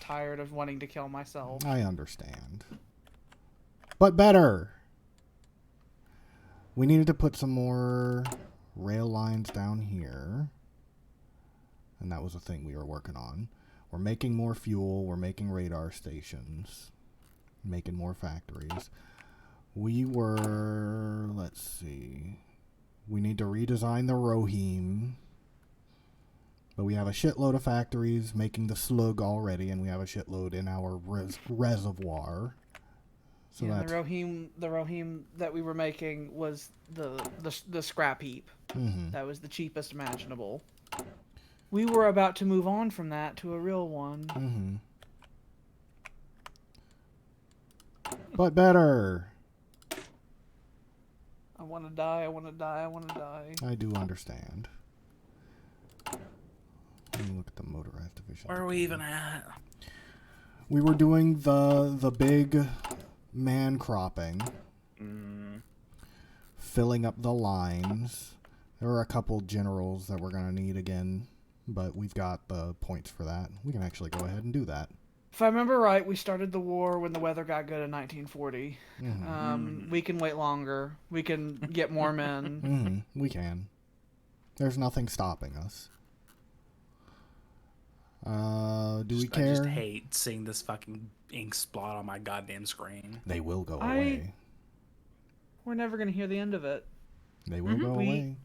tired of wanting to kill myself. I understand. But better. We needed to put some more rail lines down here. And that was a thing we were working on. We're making more fuel. We're making radar stations. Making more factories. We were... Let's see. We need to redesign the Rohim. But we have a shitload of factories making the slug already. And we have a shitload in our reservoir. So yeah, the Rohim that we were making was the scrap heap. Mm-hmm. That was the cheapest imaginable. We were about to move on from that to a real one. Mm-hmm. But better. I want to die, I want to die, I want to die. I do understand. Let me look at the motorized division. Where are we even at? We were doing the big man cropping. Filling up the lines. There were a couple generals that we're going to need again, but we've got the points for that. We can actually go ahead and do that. If I remember right, we started the war when the weather got good in 1940. Mm-hmm. We can wait longer. We can get more men. Mm-hmm. We can. There's nothing stopping us. Do we care? I just hate seeing this fucking ink splot on my goddamn screen. They will go away. We're never going to hear the end of it. They will go away.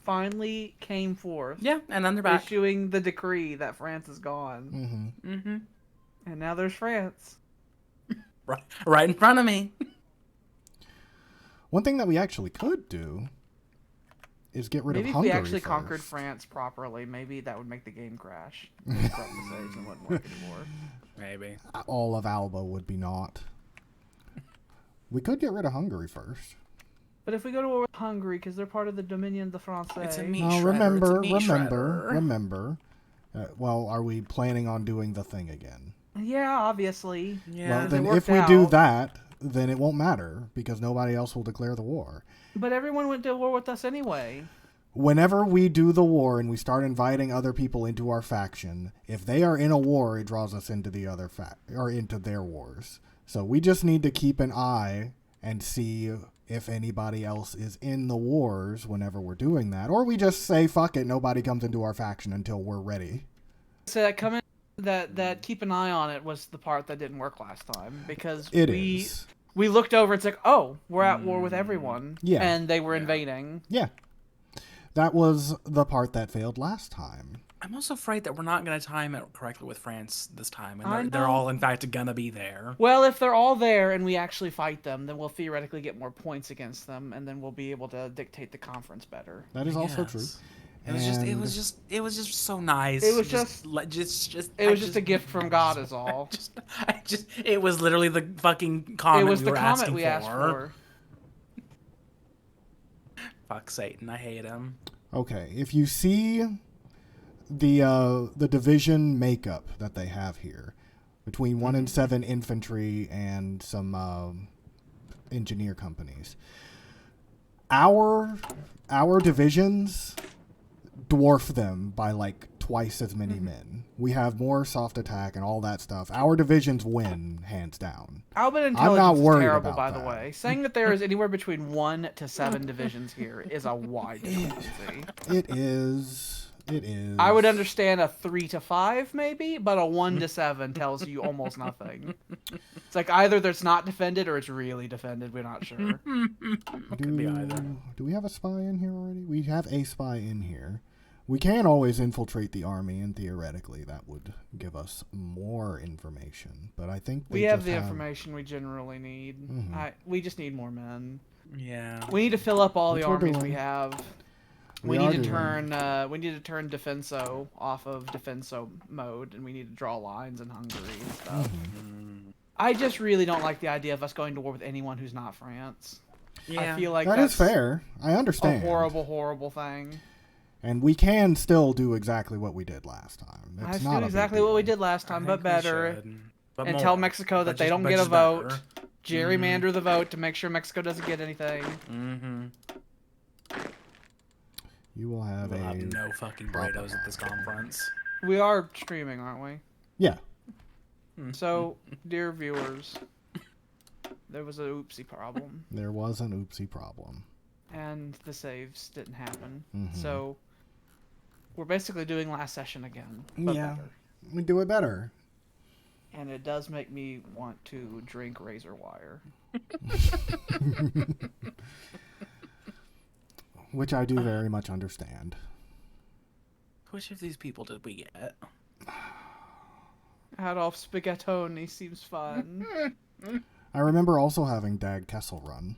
Finally came forth. Yeah, and then they're back. Issuing the decree that France is gone. Mm-hmm. Mm-hmm. And now there's France. Right in front of me. One thing that we actually could do is get rid of Hungary Maybe if we actually first. conquered France properly, maybe that would make the game crash. And wouldn't work anymore. Maybe. All of Alba would be not. We could get rid of Hungary first. But if we go to war with Hungary, because they're part of the Dominion de France... It's a meat No, shredder. remember. Well, are we planning on doing the thing again? Yeah, obviously. Yeah. Well, then if we do that, then it won't matter, because nobody else will declare the war. But everyone went to war with us anyway. Whenever we do the war and we start inviting other people into our faction, if they are in a war, it draws us into the other or into their wars. So we just need to keep an eye and see if anybody else is in the wars whenever we're doing that. Or we just say, fuck it, nobody comes into our faction until we're ready. So that keep an eye on it was the part that didn't work last time. Because we looked over and said, oh, we're at war with everyone. Yeah. And they were invading. Yeah. That was the part that failed last time. I'm also afraid that we're not going to time it correctly with France this time. I And they're all, in fact, going to be there. Well, if they're all there and we actually fight them, then we'll theoretically get more points against them, and then we'll be able to dictate the conference better. That is also true. It was just so nice. It was just a gift from God, is all. It was literally the fucking comment it was we the were comment asking we for. asked for. Fuck Satan, I hate him. Okay, if you see the division makeup that they have here, between 1 and 7 infantry and some engineer companies, our divisions dwarf them by like twice as many men. We have more soft attack and all that stuff. Our divisions win hands down. Alban intelligence is terrible, by the way. Saying that there is anywhere between 1 to 7 divisions here is a wide discrepancy. It is. I would understand a 3 to 5 maybe, but a 1 to 7 tells you almost nothing. It's like either it's not defended or it's really defended. We're not sure. Could be either. Do we have a spy in here already? We have a spy in here. We can always infiltrate the army, and theoretically that would give us more information. But I think we have the information we generally need. Mm-hmm. We just need more men. Yeah. We need to fill up all the armies we have. We need to turn Defenso off of Defenso mode, and we need to draw lines in Hungary and stuff. Mm-hmm. I just really don't like the idea of us going to war with anyone who's not France. Yeah. I feel like that is fair. I understand. A horrible, horrible thing. And we can still do exactly what we did last time. It's not exactly what we did last time, but better. And tell Mexico that they don't get a vote. Gerrymander the vote to make sure Mexico doesn't get anything. Mm-hmm. You will have we'll have no fucking burritos at this conference. We are streaming, aren't we? Yeah. So, dear viewers, there was a oopsie problem. There was an oopsie problem. And the saves didn't happen. Mm-hmm. So, we're basically doing last session again, but better. We do it better. And it does make me want to drink razor wire. Which I do very much understand. Which of these people did we get? Adolf Spaghettoni seems fun. I remember also having Dag Kessel run.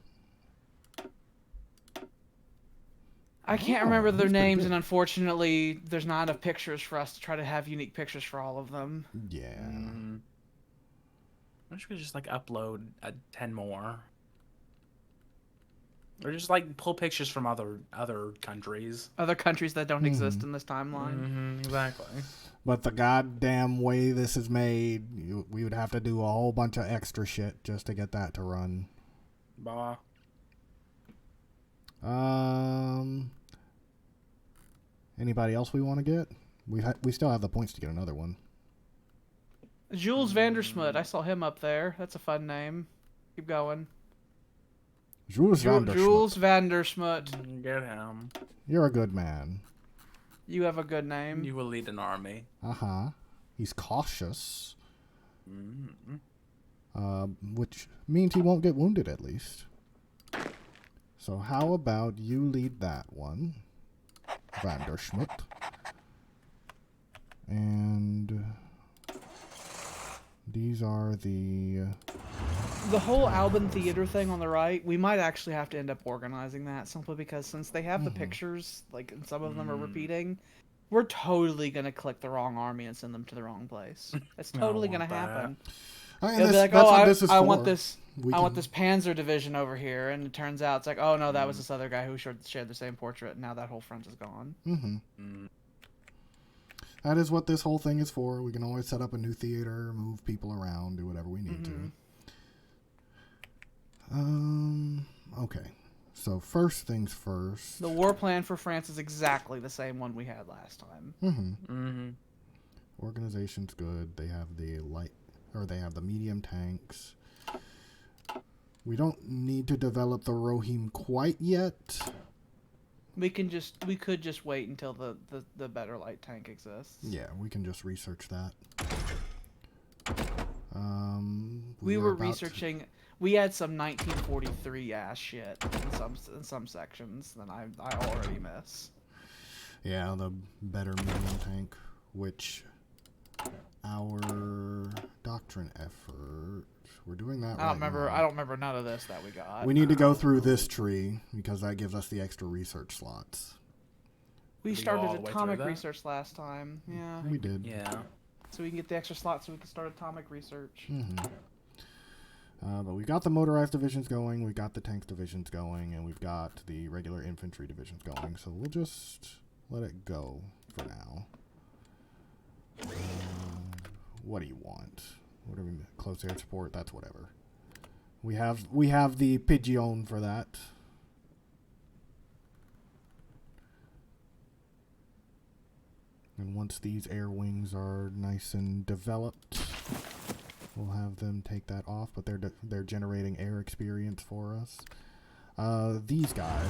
I can't remember their names, and unfortunately, there's not enough pictures for us to try to have unique pictures for all of them. Yeah. I wish we could just like upload 10 more, or just like pull pictures from other countries. Other countries that don't exist in this timeline. Exactly. But the goddamn way this is made, we would have to do a whole bunch of extra shit just to get that to run. Bah. Anybody else we want to get? We still have the points to get another one. Jules Vandersmut, I saw him up there. That's a fun name. Keep going. Jules Vandersmut. Get him. You're a good man. You have a good name. You will lead an army. Uh-huh. He's cautious. Which means he won't get wounded at least. So how about you lead that one, Vandersmut. And these are the whole Alban Theater thing on the right, we might actually have to end up organizing that simply because since they have the pictures, like, and some of them are repeating, we're totally going to click the wrong army and send them to the wrong place. It's totally going to happen. I mean, They'll be like, that's oh, what this is I for. want this Panzer division over here, and it turns out it's like, oh no, that was this other guy who shared the same portrait, and now that whole front is gone. That is what this whole thing is for. We can always set up a new theater, move people around, do whatever we need to. Okay. So first things first. The war plan for France is exactly the same one we had last time. Organization's good. They have the medium tanks. We don't need to develop the Rohim quite yet. We could just wait until the better light tank exists. Yeah, we can just research that. We were researching. We had some 1943 ass shit in some sections that I already miss. Yeah, the better medium tank, which our doctrine effort, we're doing that. I don't remember none of this that we got. We need to go through this tree because that gives us the extra research slots. We started atomic research last time. Yeah, we did. Yeah. So we can get the extra slots so we can start atomic research. But we got the motorized divisions going, we got the tanks divisions going, and we've got the regular infantry divisions going. So we'll just let it go for now. What do you want? What are we? Close air support. That's whatever. We have the Pigeon for that. And once these air wings are nice and developed, we'll have them take that off. But they're generating air experience for us. These guys,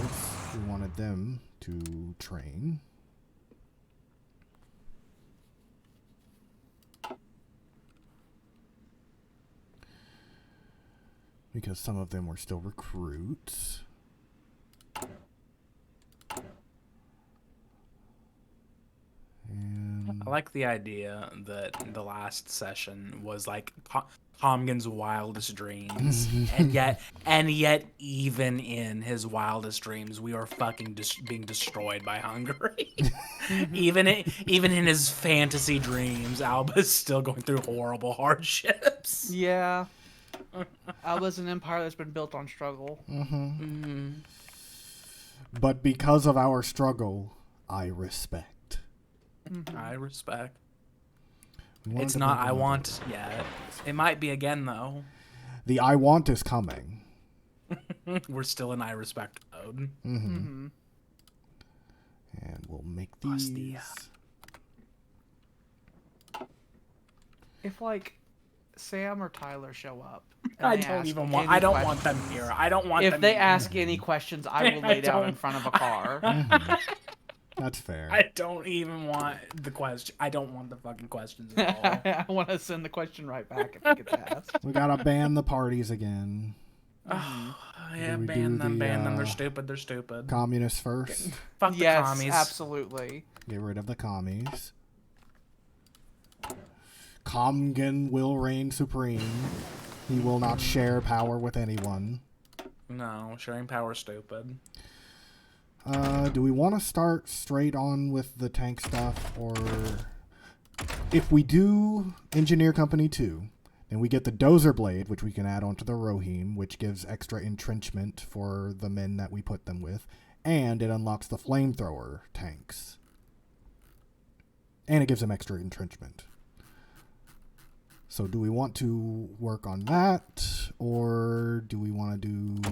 we wanted them to train. Because some of them were still recruits. And I like the idea that the last session was like Comgan's wildest dreams, and yet even in his wildest dreams, we are fucking being destroyed by Hungary. even in his fantasy dreams, Alba is still going through horrible hardships. Yeah. Alba's an empire that's been built on struggle. But because of our struggle, I respect. I respect. It's not I want yet. It might be again, though. The I want is coming. We're still in I respect mode. And we'll make these. If, like, Sam or Tyler show up, I they don't ask even want. any I don't want questions, them here. I don't want them. if they here. ask any questions, I will lay down in front of a car. That's fair. I don't even want the question. I don't want the fucking questions at all. I want to send the question right back if it gets asked. We gotta ban the parties again. Oh, yeah, Do we ban do them, the, ban them. They're stupid. They're stupid. Communists first. Fuck the Yes, commies. absolutely. Get rid of the commies. Comgan will reign supreme. He will not share power with anyone. No, sharing power is stupid. Do we want to start straight on with the tank stuff, or if we do Engineer Company 2, then we get the Dozer Blade, which we can add onto the Rohim, which gives extra entrenchment for the men that we put them with, and it unlocks the Flamethrower tanks. And it gives them extra entrenchment. So do we want to work on that, or do we want to do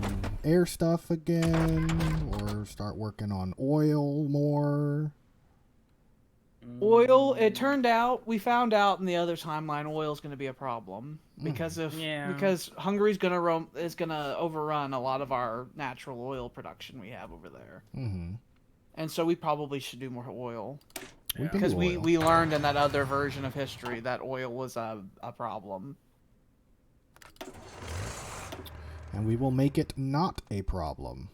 air stuff again, or start working on oil more? Oil, it turned out, we found out in the other timeline, oil is going to be a problem because because Hungary's going to is going to overrun a lot of our natural oil production we have over there. Mm-hmm. And so we probably should do more oil. We can Because do we, oil. we learned in that other version of history that oil was a problem. And we will make it not a problem.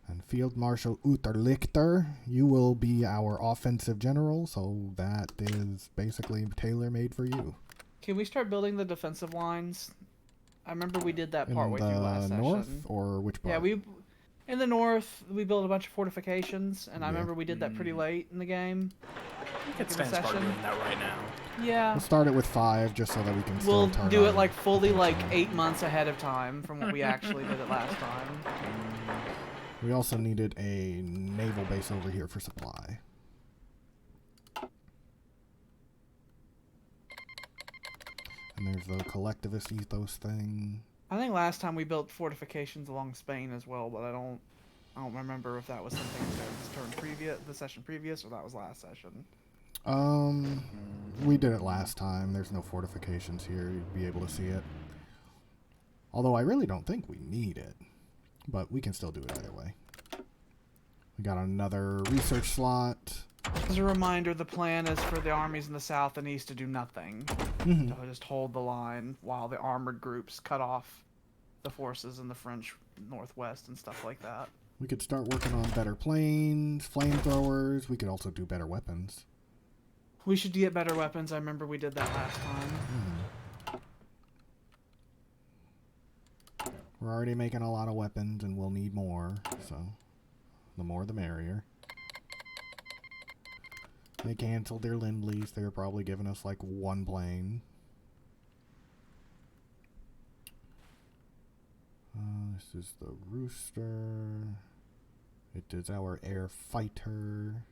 And Field Marshal Uterlichter, you will be our offensive general, so that is basically tailor-made for you. Can we start building the defensive lines? I remember we did that partway In through last the north, session. or which part? Yeah, in the north, we built a bunch of fortifications, and I Yeah. remember we did that pretty late in the game. We could Give a start session. doing that right now. Yeah. We'll start it with 5, just so that we can We'll still turn do our- it like fully like 8 months ahead of time from what we actually did it last time. We also needed a naval base over here for supply. And there's the collectivist ethos thing. I think last time we built fortifications along Spain as well, but I don't remember if that was something the session previous, or that was last session. We did it last time. There's no fortifications here. You'd be able to see it. Although I really don't think we need it. But we can still do it either way. We got another research slot. As a reminder, the plan is for the armies in the south and east to do nothing. Mhm. To just hold the line while the armored groups cut off the forces in the French northwest and stuff like that. We could start working on better planes, flamethrowers. We could also do better weapons. We should get better weapons. I remember we did that last time. We're already making a lot of weapons, and we'll need more, so the more the merrier. They canceled their Lend-Lease. They were probably giving us like 1 plane. This is the Rooster. It is our air fighter.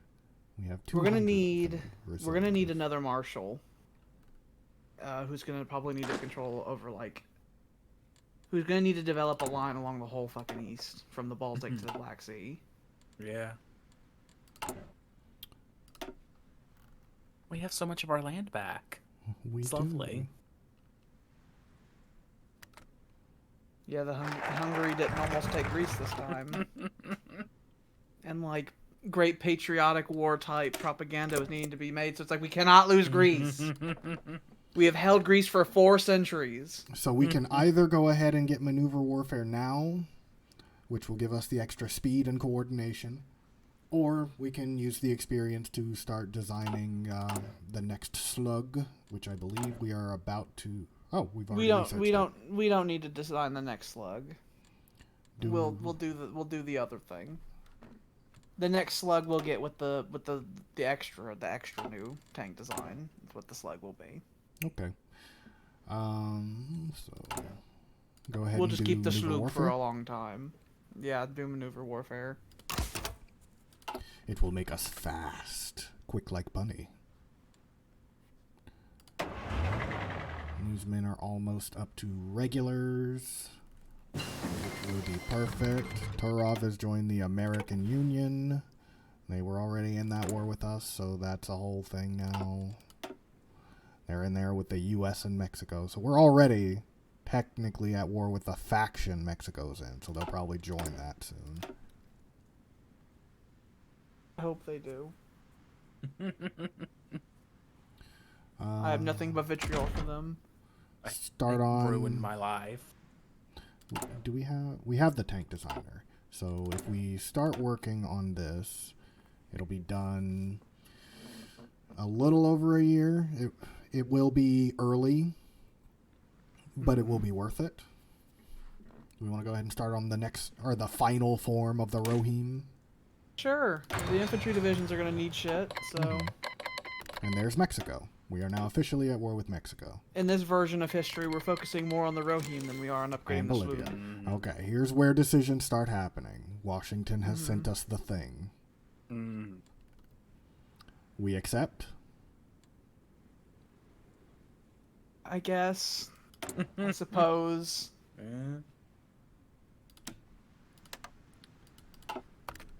We have 2. We're gonna need another marshal. Who's gonna probably need to control over who's gonna need to develop a line along the whole fucking east from the Baltic to the Black Sea. Yeah. We have so much of our land back. It's lovely. Yeah, Hungary didn't almost take Greece this time. And great patriotic war type propaganda was needing to be made, so it's like we cannot lose Greece. We have held Greece for 4 centuries. So we can either go ahead and get maneuver warfare now, which will give us the extra speed and coordination, or we can use the experience to start designing the next slug, which I believe we are about to. Oh, we've already We don't need to design the next slug. We'll do the other thing. The next slug we'll get with the extra new tank design. That's what the slug will be. Okay. So go ahead. We'll and just do keep the maneuver slug warfare. for a long time. Yeah, do maneuver warfare. It will make us fast, quick like bunny. These men are almost up to regulars. It will be perfect. Turov has joined the American Union. They were already in that war with us, so that's a whole thing now. They're in there with the U.S. and Mexico. So we're already technically at war with the faction Mexico's in. So they'll probably join that soon. I hope they do. I have nothing but vitriol for them. Start on... Ruined my life. Do we have the tank designer. So if we start working on this, it'll be done a little over a year. It will be early, but it will be worth it. We want to go ahead and start on the next, or the final form of the Rohim. Sure. The infantry divisions are going to need shit, so... And there's Mexico. We are now officially at war with Mexico. In this version of history, we're focusing more on the Rohim than we are on upgrading And the Bolivia. swoop. Okay, here's where decisions start happening. Washington has sent us the thing. We accept. I guess. I suppose.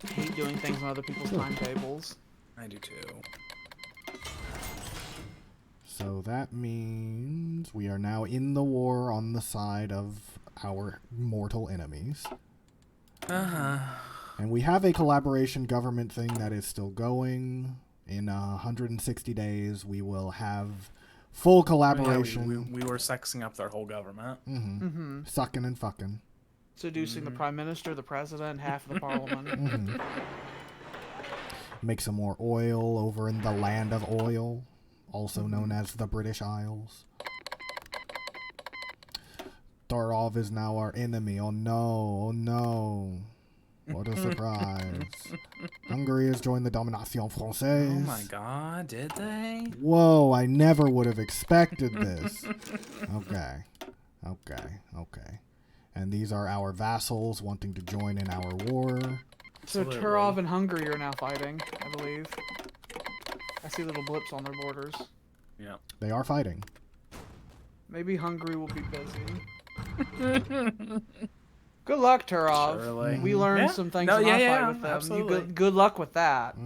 I hate doing things on other people's timetables. I do too. So that means we are now in the war on the side of our mortal enemies. And we have a collaboration government thing that is still going. In 160 days, we will have full collaboration. Yeah, we were sexing up their whole government. Sucking and fucking. Seducing the prime minister, the president, half of the parliament. Make some more oil over in the land of oil, also known as the British Isles. Darov is now our enemy. Oh no, oh no. What a surprise. Hungary has joined the Domination Française. Oh my god, did they? Whoa, I never would have expected this. Okay. And these are our vassals wanting to join in our war. So Turov and Hungary are now fighting, I believe. I see little blips on their borders. Yeah. They are fighting. Maybe Hungary will be busy. Good luck, Turov. Surely. We learned some things in our fight with them. Absolutely. Good luck with that.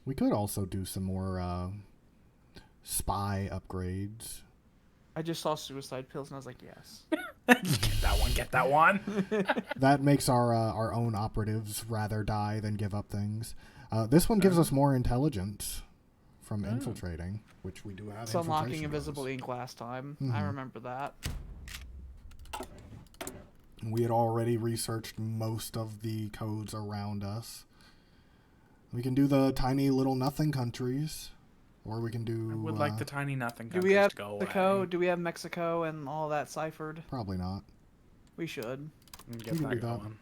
We could also do some more spy upgrades. I just saw suicide pills and I was like, yes. Get that one. That makes our own operatives rather die than give up things. This one gives us more intelligence from infiltrating, which we do have. It's unlocking invisible ink last time. I remember that. We had already researched most of the codes around us. We can do the tiny little nothing countries, or we can do... I would like the tiny nothing Do countries we have to go Mexico? away. Do we have Mexico and all that ciphered? Probably not. We should. Get We can that do that. going.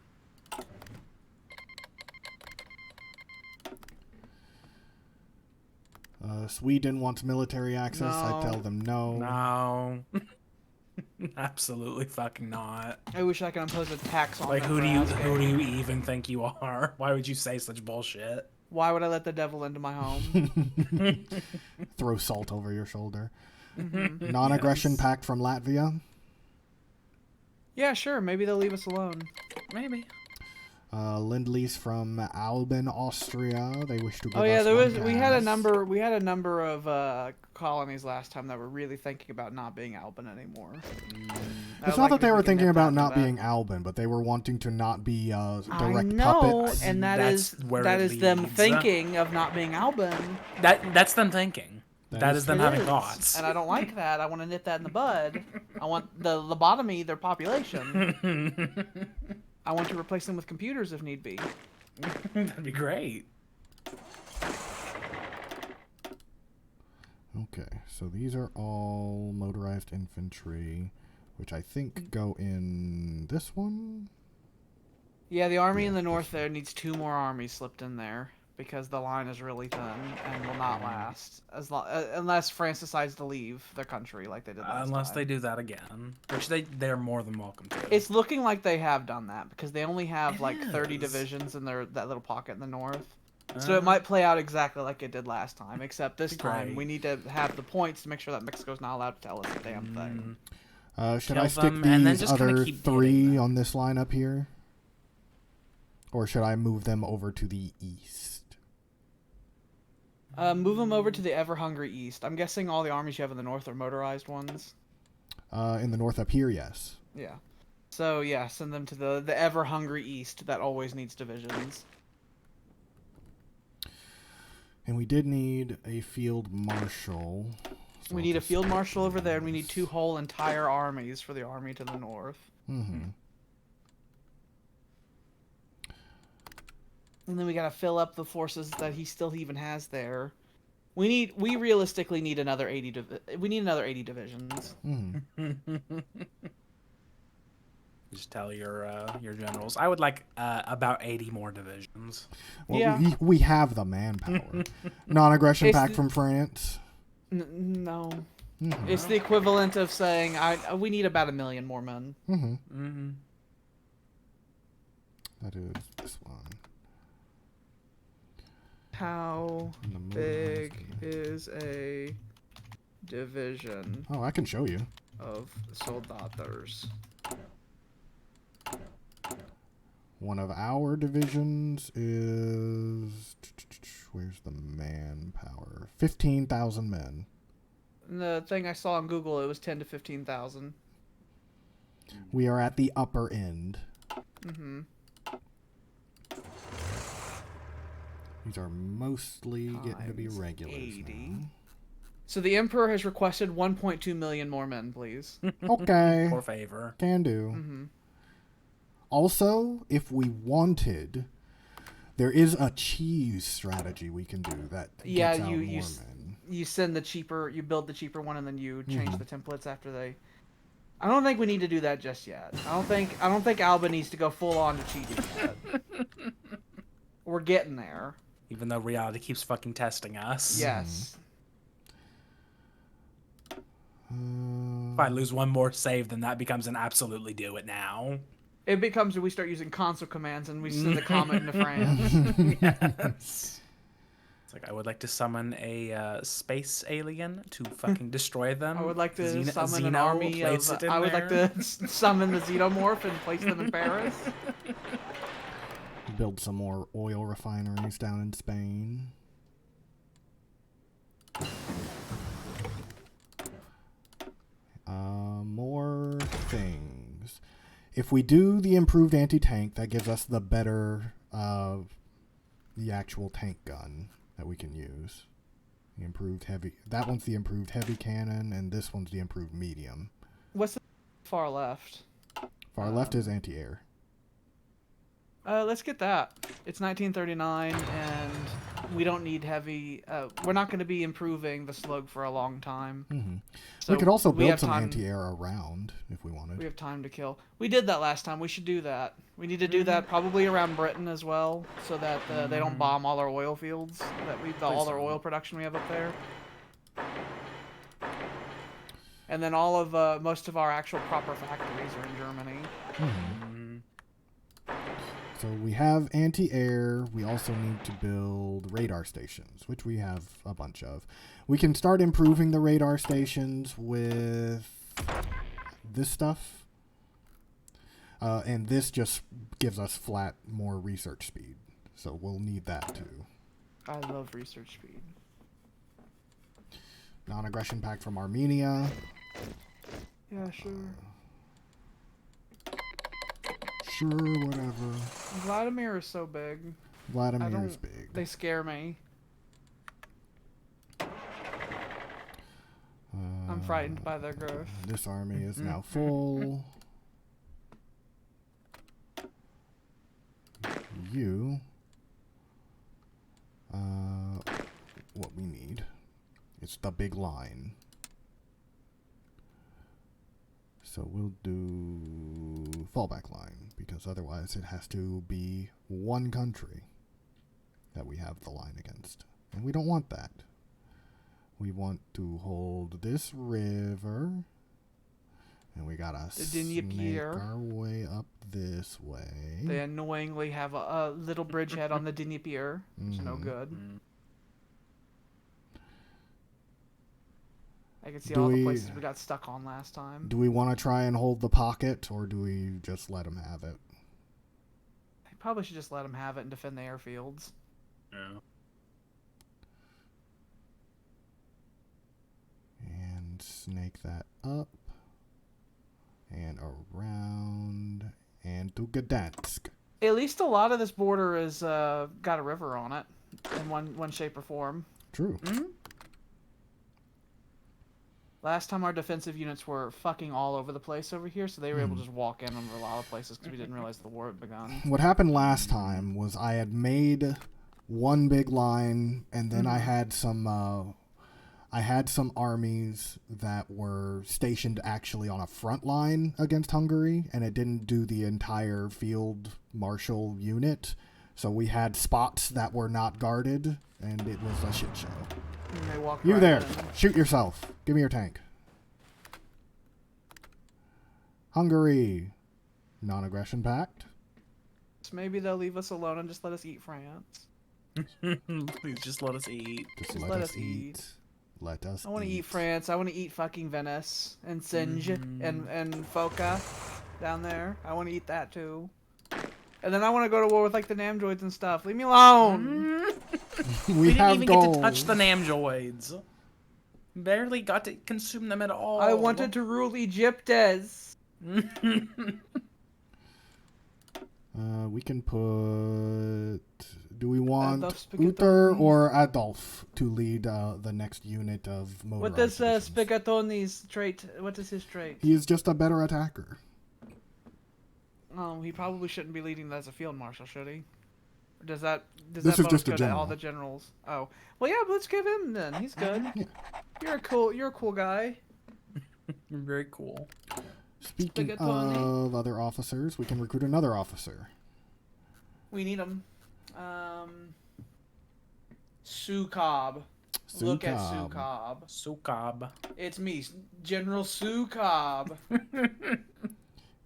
Sweden wants military access. I tell them no. No. Absolutely fucking not. I wish I could impose a tax on Like, them who for do asking. you even think you are? Why would you say such bullshit? Why would I let the devil into my home? Throw salt over your shoulder. Non-aggression pact from Latvia. Yeah, sure. Maybe they'll leave us alone. Maybe. Lend-lease from Alba, Austria. They wish to give Oh yeah, us there one was. We had a pass. number. We had a number of colonies last time that were really thinking about not being Alban anymore. It's not that they were thinking about not being Alban, but they were wanting to not be direct I know, puppets. and That's that where it is them leads. thinking of not being Alban. That's them thinking. That is them It having is. thoughts. And I don't like that. I want to nip that in the bud. I want the lobotomy their population. I want to replace them with computers if need be. That'd be great. Okay, so these are all motorized infantry, which I think go in this one. Yeah, the army in the north there needs 2 more armies slipped in there because the line is really thin and will not last unless France decides to leave their country like they did last Unless time. they do that again, which they're more than welcome to. It's looking like they have done that because they only have It like 30 is. divisions in that little pocket in the north. So it might play out exactly like it did last time, except this time Great. we need to have the points to make sure that Mexico's not allowed to tell us a damn thing. Should Kill I stick them and then these just kinda other keep 3 hitting them. on this line up here? Or should I move them over to the east? Move them over to the ever-hungry east. I'm guessing all the armies you have in the north are motorized ones. In the north up here, yes. Yeah. So, yeah, send them to the ever-hungry east that always needs divisions. And we did need a field marshal. So We need a field marshal over there, and we need 2 whole entire armies for the army to the north. Mm-hmm. And then we gotta fill up the forces that he still even has there. We realistically need another 80 we need another 80 divisions. Mm-hmm. Just tell your generals. I would like about 80 more divisions. Well, Yeah. we have the manpower. Non-aggression It's pact the- from France. No. Mm-hmm. It's the equivalent of saying we need about 1 million more men. Mm-hmm. Mm-hmm. That is this one. How And the big motorized- is a division Oh, I can show you. of soldaters? One of our divisions is... Where's the manpower? 15,000 men. And the thing I saw on Google, it was 10 to 15,000. We are at the upper end. Mm-hmm. These are mostly getting to be Times regulars 80. now. So the Emperor has requested 1.2 million more men, please. Okay. For favor. Can do. Mm-hmm. Also, if we wanted, there is a cheese strategy we can do that Yeah, gets out you more men. you send the cheaper, you build the cheaper one, and then you change Mhm. the templates after they. I don't think we need to do that just yet. I don't think Alba needs to go full on to cheating yet. We're getting there. Even though reality keeps fucking testing us. Yes. If I lose one more save, then that becomes an absolutely do it now. It becomes we start using console commands and we send the comet into France. Yes. It's like I would like to summon a space alien to fucking destroy them. I would like to summon an Xeno, army place of. it in I would like there. to summon the xenomorph and place them in Paris. Build some more oil refineries down in Spain. More things. If we do the improved anti-tank, that gives us the better, the actual tank gun that we can use. The improved heavy. That one's the improved heavy cannon, and this one's the improved medium. What's the far left? Far left is anti-air. Let's get that. It's 1939, and we don't need heavy. We're not going to be improving the slug for a long time. Mm-hmm. So we could also we build have some time- anti-air around if we wanted. We have time to kill. We did that last time. We should do that. We need to do that probably around Britain as well, so that they don't bomb all our oil fields. All our oil production we have up there. And then all of most of our actual proper factories are in Germany. So we have anti-air. We also need to build radar stations, which we have a bunch of. We can start improving the radar stations with this stuff. And this just gives us flat more research speed. So we'll need that too. I love research speed. Non-aggression pact from Armenia. Yeah, sure. Sure, whatever. Vladimir is so big. Vladimir's big. They scare me. I'm frightened by their growth. This army is now full. You. What we need. It's the big line. So we'll do fallback line, because otherwise it has to be one country that we have the line against. And we don't want that. We want to hold this river, and we gotta The snake Dnieper. our way up this way. They annoyingly have a little bridgehead on the Dnieper, which is no Mhm. good. I can see Do all the we- places we got stuck on last time. Do we want to try and hold the pocket, or do we just let them have it? They probably should just let them have it and defend the airfields. Yeah. And snake that up. And around. And to Gdansk. At least a lot of this border is got a river on it in one shape or form. True. Mm-hmm. Last time our defensive units were fucking all over the place over here, so they were able to just walk in over a lot of places because we didn't realize the war had begun. What happened last time was I had made one big line, and then I had some armies that were stationed actually on a front line against Hungary, and it didn't do the entire field marshal unit. So we had spots that were not guarded, and it was a shit show. And they walk You right there. in. Shoot yourself. Give me your tank. Hungary. Non-aggression pact. So maybe they'll leave us alone and just let us eat France. Please just let us eat. Just Just let us eat. Let us I want to eat France. I want to eat fucking Venice and Singe and Foca down there. I want to eat that too. And then I want to go to war with like the Namjoids and stuff. Leave me alone. We didn't have even gold. get to touch the Namjoids. Barely got to consume them at all. I wanted to rule Egyptes. We can put... Do we want Adolf Uther Spaghettoni. or Adolf to lead the next unit of motorized What does divisions? Spaghettoni's trait? What is his trait? He is just a better attacker. He probably shouldn't be leading that as a field marshal, should he? Or does that This that is bonus just a go to all general. the generals? Oh, well, yeah. But let's give him then. He's good. Yeah. You're a cool guy. Very cool. Speaking Spaghettoni. of other officers, we can recruit another officer. We need him. Sue Cobb. Look at Sue Cobb. Sukab. It's me, General Sue Cobb.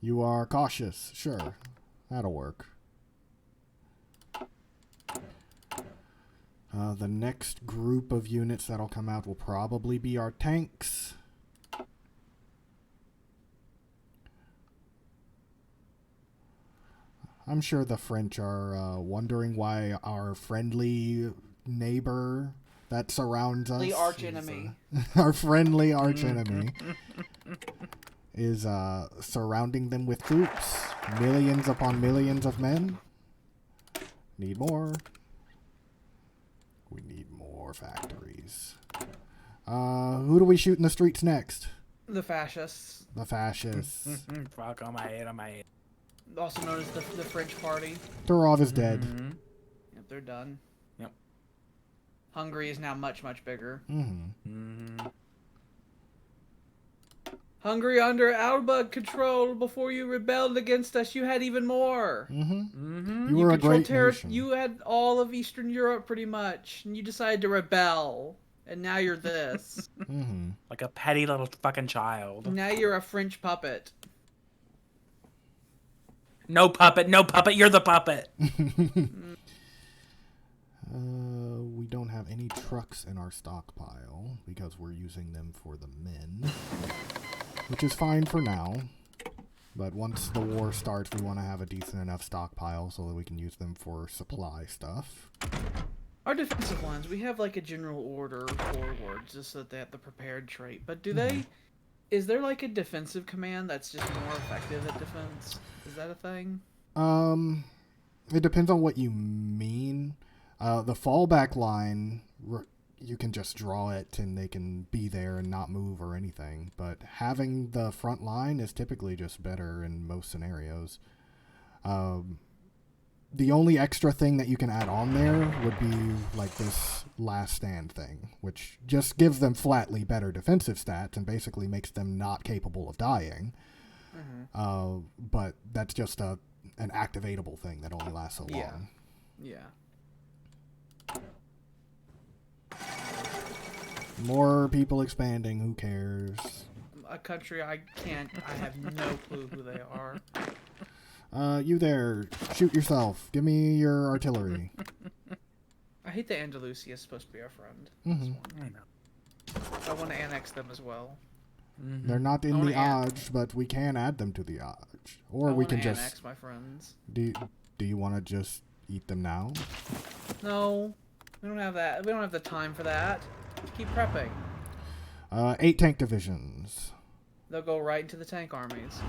You are cautious. Sure. That'll work. The next group of units that'll come out will probably be our tanks. I'm sure the French are wondering why our friendly neighbor that surrounds us, The archenemy. our friendly archenemy, is surrounding them with troops. Millions upon millions of men. Need more. We need more factories. Who do we shoot in the streets next? The fascists, The fascists. Fuck on my head, on my head. also known as the French Party. Turov is dead. Yep, they're done. Yep. Hungary is now much, much bigger. Mm-hmm. Hungary under Alba control. Before you rebelled against us, you had even more. Mm-hmm. You were a controlled great nation. You had all of Eastern Europe pretty much, and you decided to rebel. And now you're this. Mm-hmm. Like a petty little fucking child. Now you're a French puppet. No puppet, you're the puppet. We don't have any trucks in our stockpile because we're using them for the men, which is fine for now. But once the war starts, we want to have a decent enough stockpile so that we can use them for supply stuff. Our defensive lines, we have like a general order forward just so that they have the prepared trait. But do they... Is there like a defensive command that's just more effective at defense? Is that a thing? It depends on what you mean. The fallback line, you can just draw it and they can be there and not move or anything. But having the front line is typically just better in most scenarios. The only extra thing that you can add on there would be like this last stand thing, which just gives them flatly better defensive stats and basically makes them not capable of dying. But that's just an activatable thing that only lasts so long. Yeah. More people expanding, who cares? A country I have no clue who they are. You there, shoot yourself. Give me your artillery. I hate that Andalusia is supposed to be our friend. I know. I want to annex them as well. They're not in the Oj, but we can add them to the Oj. Or we can just... annex my friends. Do Do you want to just eat them now? No, we don't have that. We don't have the time for that. Keep prepping. 8 tank divisions. They'll go right into the tank armies.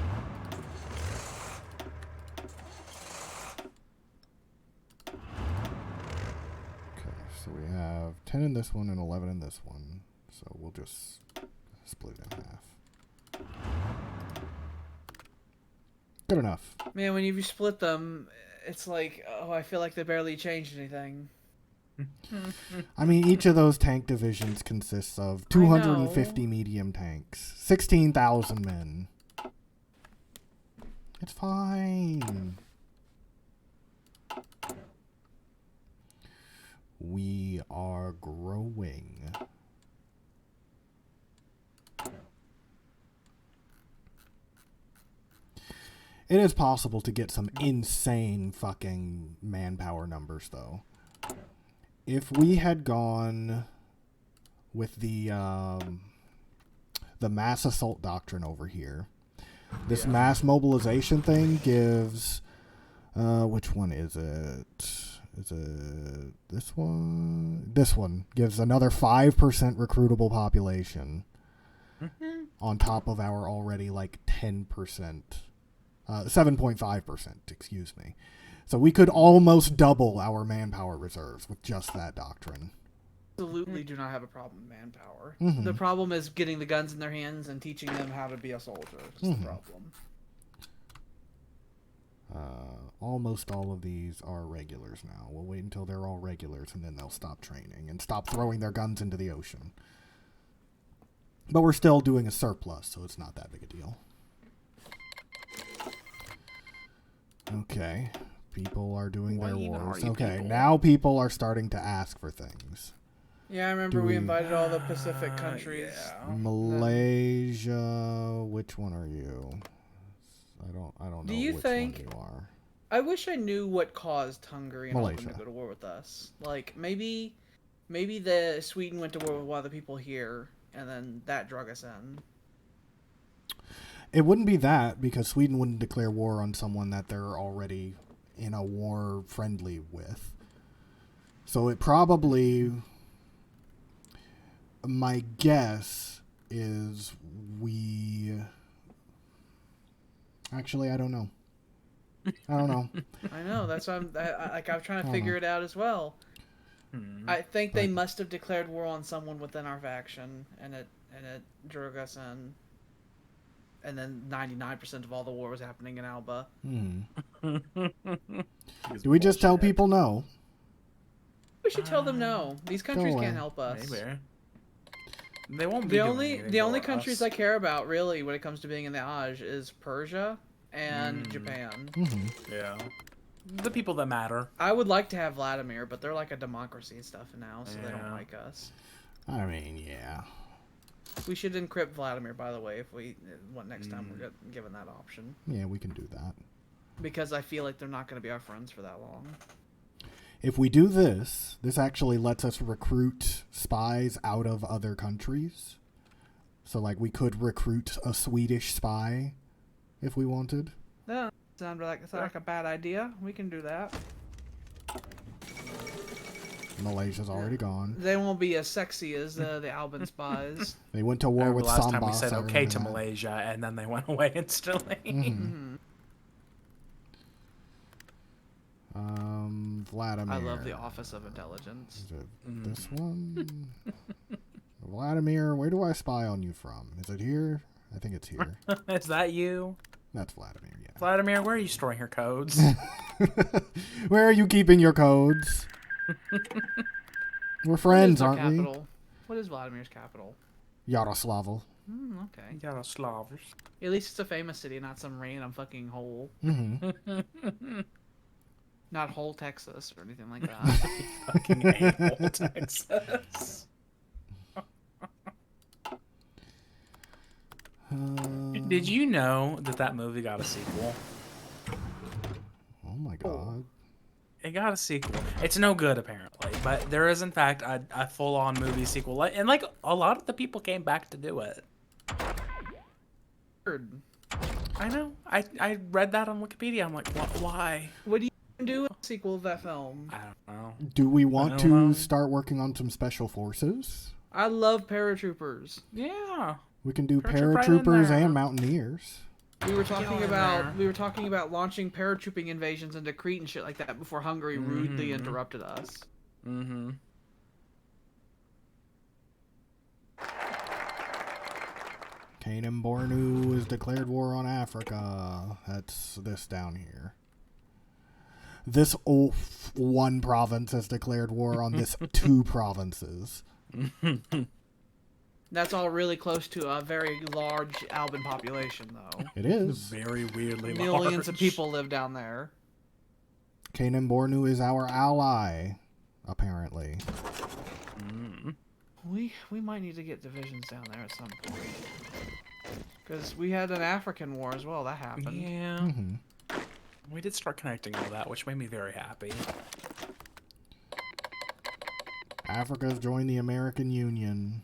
Okay, so we have 10 in this one and 11 in this one. So we'll just split it in half. Good enough. Man, when you split them, it's like, oh, I feel like they barely changed anything. I mean, each of those tank divisions consists of 250 medium tanks, 16,000 men. It's fine. We are growing. It is possible to get some insane fucking manpower numbers, though. If we had gone with the mass assault doctrine over here, this mass mobilization thing gives, which one is it? Is it this one? This one gives another 5% recruitable population on top of our already like 10%, 7.5%, excuse me. So we could almost double our manpower reserves with just that doctrine. Absolutely do not have a problem with manpower. Mm-hmm. The problem is getting the guns in their hands and teaching them how to be a soldier. That's the problem. Almost all of these are regulars now. We'll wait until they're all regulars, and then they'll stop training and stop throwing their guns into the ocean. But we're still doing a surplus, so it's not that big a deal. Okay. People are doing their wars. Okay, now people are starting to ask for things. Yeah, I remember we invited all the Pacific countries. Yeah. Malaysia, which one are you? I don't know Do you which think one you are. I wish I knew what caused Hungary and Malaysia. Alba to go to war with us. Like maybe the Sweden went to war with one of the people here and then that drug us in. It wouldn't be that, because Sweden wouldn't declare war on someone that they're already in a war friendly with. So it probably, my guess is actually, I don't know. I know, that's why I'm trying to figure it out as well. I think they must have declared war on someone within our faction, and it drug us in. And then 99% of all the war was happening in Alba. Do we just tell people no? We should tell them no. These countries can't help us. Maybe. They won't be The only countries I care about, really, when it comes to being in the Aj, is Persia and Japan. Yeah. The people that matter. I would like to have Vladimir, but they're like a democracy and stuff now, so they don't like us. I mean, yeah. We should encrypt Vladimir, by the way, if next time we're given that option. Yeah, we can do that. Because I feel like they're not going to be our friends for that long. If we do this actually lets us recruit spies out of other countries. So, like, we could recruit a Swedish spy if we wanted. Yeah, sounds like a bad idea. We can do that. Malaysia's already gone. They won't be as sexy as the Alban spies. They went to war with the last Sambas. time we said okay to Malaysia, and then they went away instantly. Vladimir. I love the Office of Intelligence. Is it this one? Vladimir, where do I spy on you from? Is it here? I think it's here. Is that you? That's Vladimir, yeah. Vladimir, where are you storing your codes? Where are you keeping your codes? We're friends, aren't capital? What is Vladimir's capital? we? Yaroslavl. Okay. Yaroslavl. At least it's a famous city, not some random fucking hole. Not Hole, Texas, or anything like that. Fucking a-hole, Texas. Did you know that movie got a sequel? Oh my god. It got a sequel. It's no good, apparently, but there is, in fact, a full-on movie sequel. And, like, a lot of the people came back to do it. Weird. I know. I read that on Wikipedia. I'm like, why? What do you do a sequel of that film? I don't know. Do we want I to don't know. start working on some special forces? I love paratroopers. Yeah. We can do Paratroop right in paratroopers there. and mountaineers. We were Go talking in about there. we were talking about launching paratrooping invasions into Crete and shit like that before Hungary rudely interrupted us. Mm-hmm. Kanem Bornu has declared war on Africa. That's this down here. This one province has declared war on this 2 provinces. That's all really close to a very large Alban population, though. It is. Very weirdly Millions of large. people live down there. Kanem Bornu is our ally, apparently. We might need to get divisions down there at some point. Because we had an African war as well. That happened. Yeah. Mm-hmm. We did start connecting all that, which made me very happy. Africa's joined the American Union.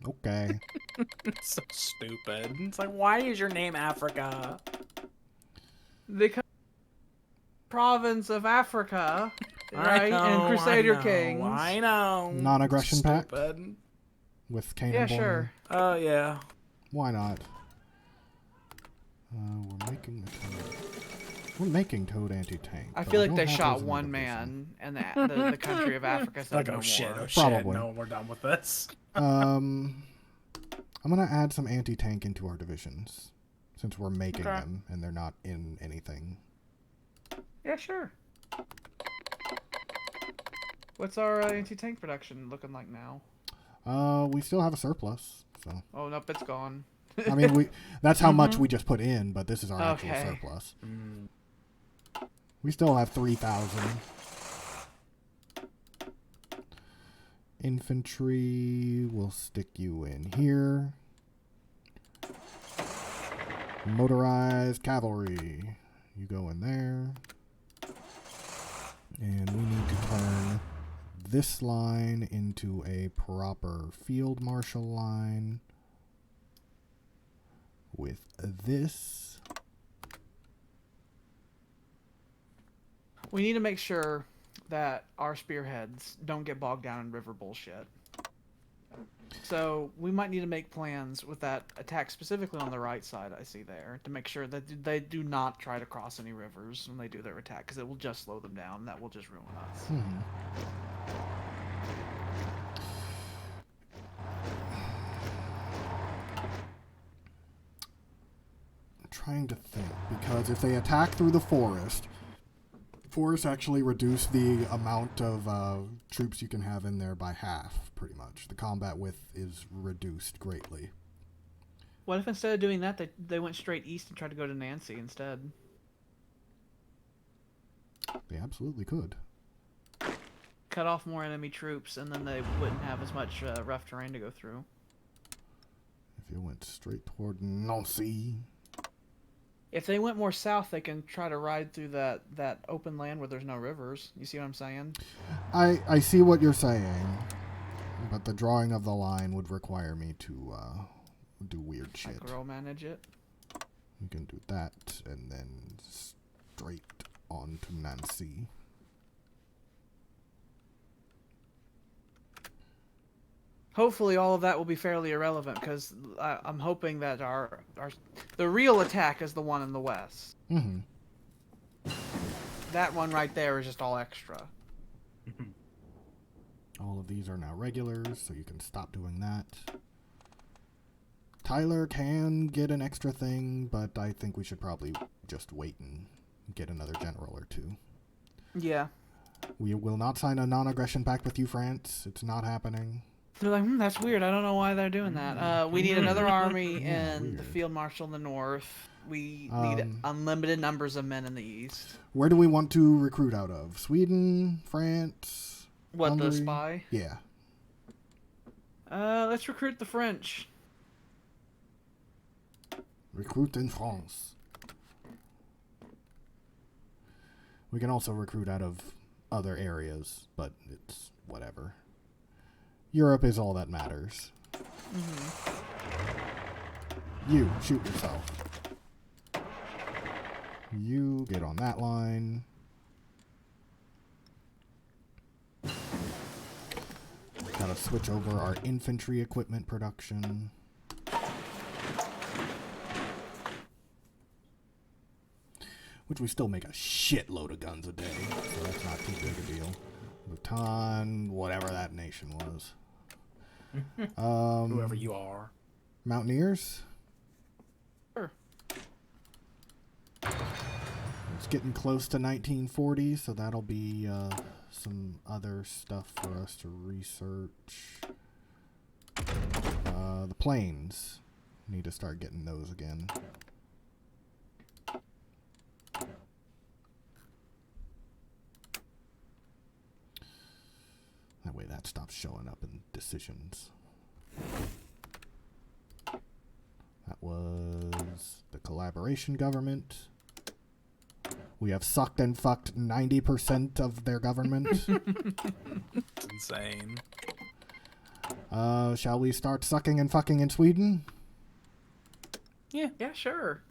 Okay. It's so stupid. It's like, why is your name Africa? The province of Africa, right? And Crusader Kings. I know. Non-aggression pact Stupid. with Kanem Yeah, Bornu. sure. Oh, yeah. Why not? We're making Toad anti-tank. I but feel we like don't they have shot those in one the man, and the country of Africa said Like, no oh shit, more. oh shit. Probably. No, we're done with this. division. I'm gonna add some anti-tank into our divisions, since we're making Okay. them and they're not in anything. Yeah, sure. What's our anti-tank production looking like now? We still have a surplus, so Oh, nope, it's gone. I mean that's how much we just put in, but this is our actual Okay. surplus. We still have 3,000. Infantry, we'll stick you in here. Motorized cavalry, you go in there. And we need to turn this line into a proper field marshal line with this. We need to make sure that our spearheads don't get bogged down in river bullshit. So we might need to make plans with that attack specifically on the right side I see there to make sure that they do not try to cross any rivers when they do their attack, because it will just slow them down. That will just ruin us. I'm trying to think, because if they attack through the forest actually reduce the amount of troops you can have in there by half, pretty much. The combat width is reduced greatly. What if instead of doing that, they went straight east and tried to go to Nancy instead? They absolutely could. Cut off more enemy troops, and then they wouldn't have as much rough terrain to go through. If you went straight toward Nancy. If they went more south, they can try to ride through that open land where there's no rivers. You see what I'm saying? I see what you're saying, but the drawing of the line would require me to do weird shit. Micromanage it. We can do that, and then straight on to Nancy. Hopefully, all of that will be fairly irrelevant, because I'm hoping that the real attack is the one in the west. Mm-hmm. That one right there is just all extra. All of these are now regulars, so you can stop doing that. Tyler can get an extra thing, but I think we should probably just wait and get another general or two. Yeah. We will not sign a non-aggression pact with you, France. It's not happening. They're like, that's weird. I don't know why they're doing that. We need another army Yeah, and the weird. field marshal in the north. We need unlimited numbers of men in the east. Where do we want to recruit out of? Sweden? France? What, the Hungary? spy? Yeah. Let's recruit the French. Recruit in France. We can also recruit out of other areas, but it's whatever. Europe is all that matters. You, shoot yourself. You get on that line. switch over our infantry equipment production. Which we still make a shitload of guns a day, so that's not too big a deal. Bhutan, whatever that nation was. Whoever you are. Mountaineers? Sure. It's getting close to 1940, so that'll be some other stuff for us to research. The planes. Need to start getting those again. That way that stops showing up in decisions. That was the collaboration government. We have sucked and fucked 90% of their government. It's insane. Shall we start sucking and fucking in Sweden? Yeah, sure.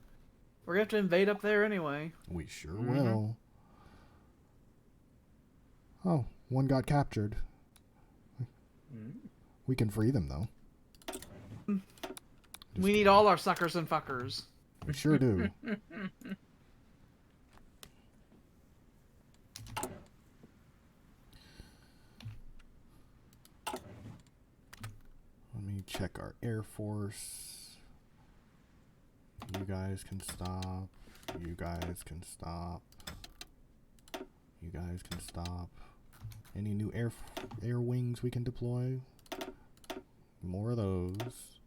We're gonna have to invade up there anyway. We sure will. Oh, one got captured. We can free them, though. We need all our suckers and fuckers. We sure do. Let me check our Air Force. You guys can stop. You guys can stop. You guys can stop. Any new air wings we can deploy? More of those.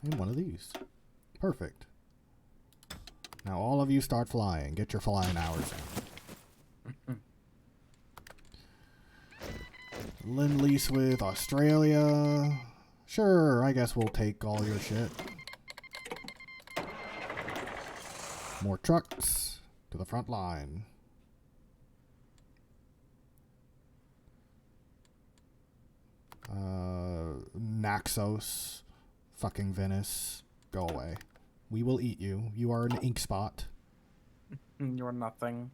And one of these. Perfect. Now all of you start flying. Get your flying hours in. Lend-lease with Australia. Sure, I guess we'll take all your shit. More trucks to the front line. Naxos. Fucking Venice. Go away. We will eat you. You are an ink spot. You're nothing.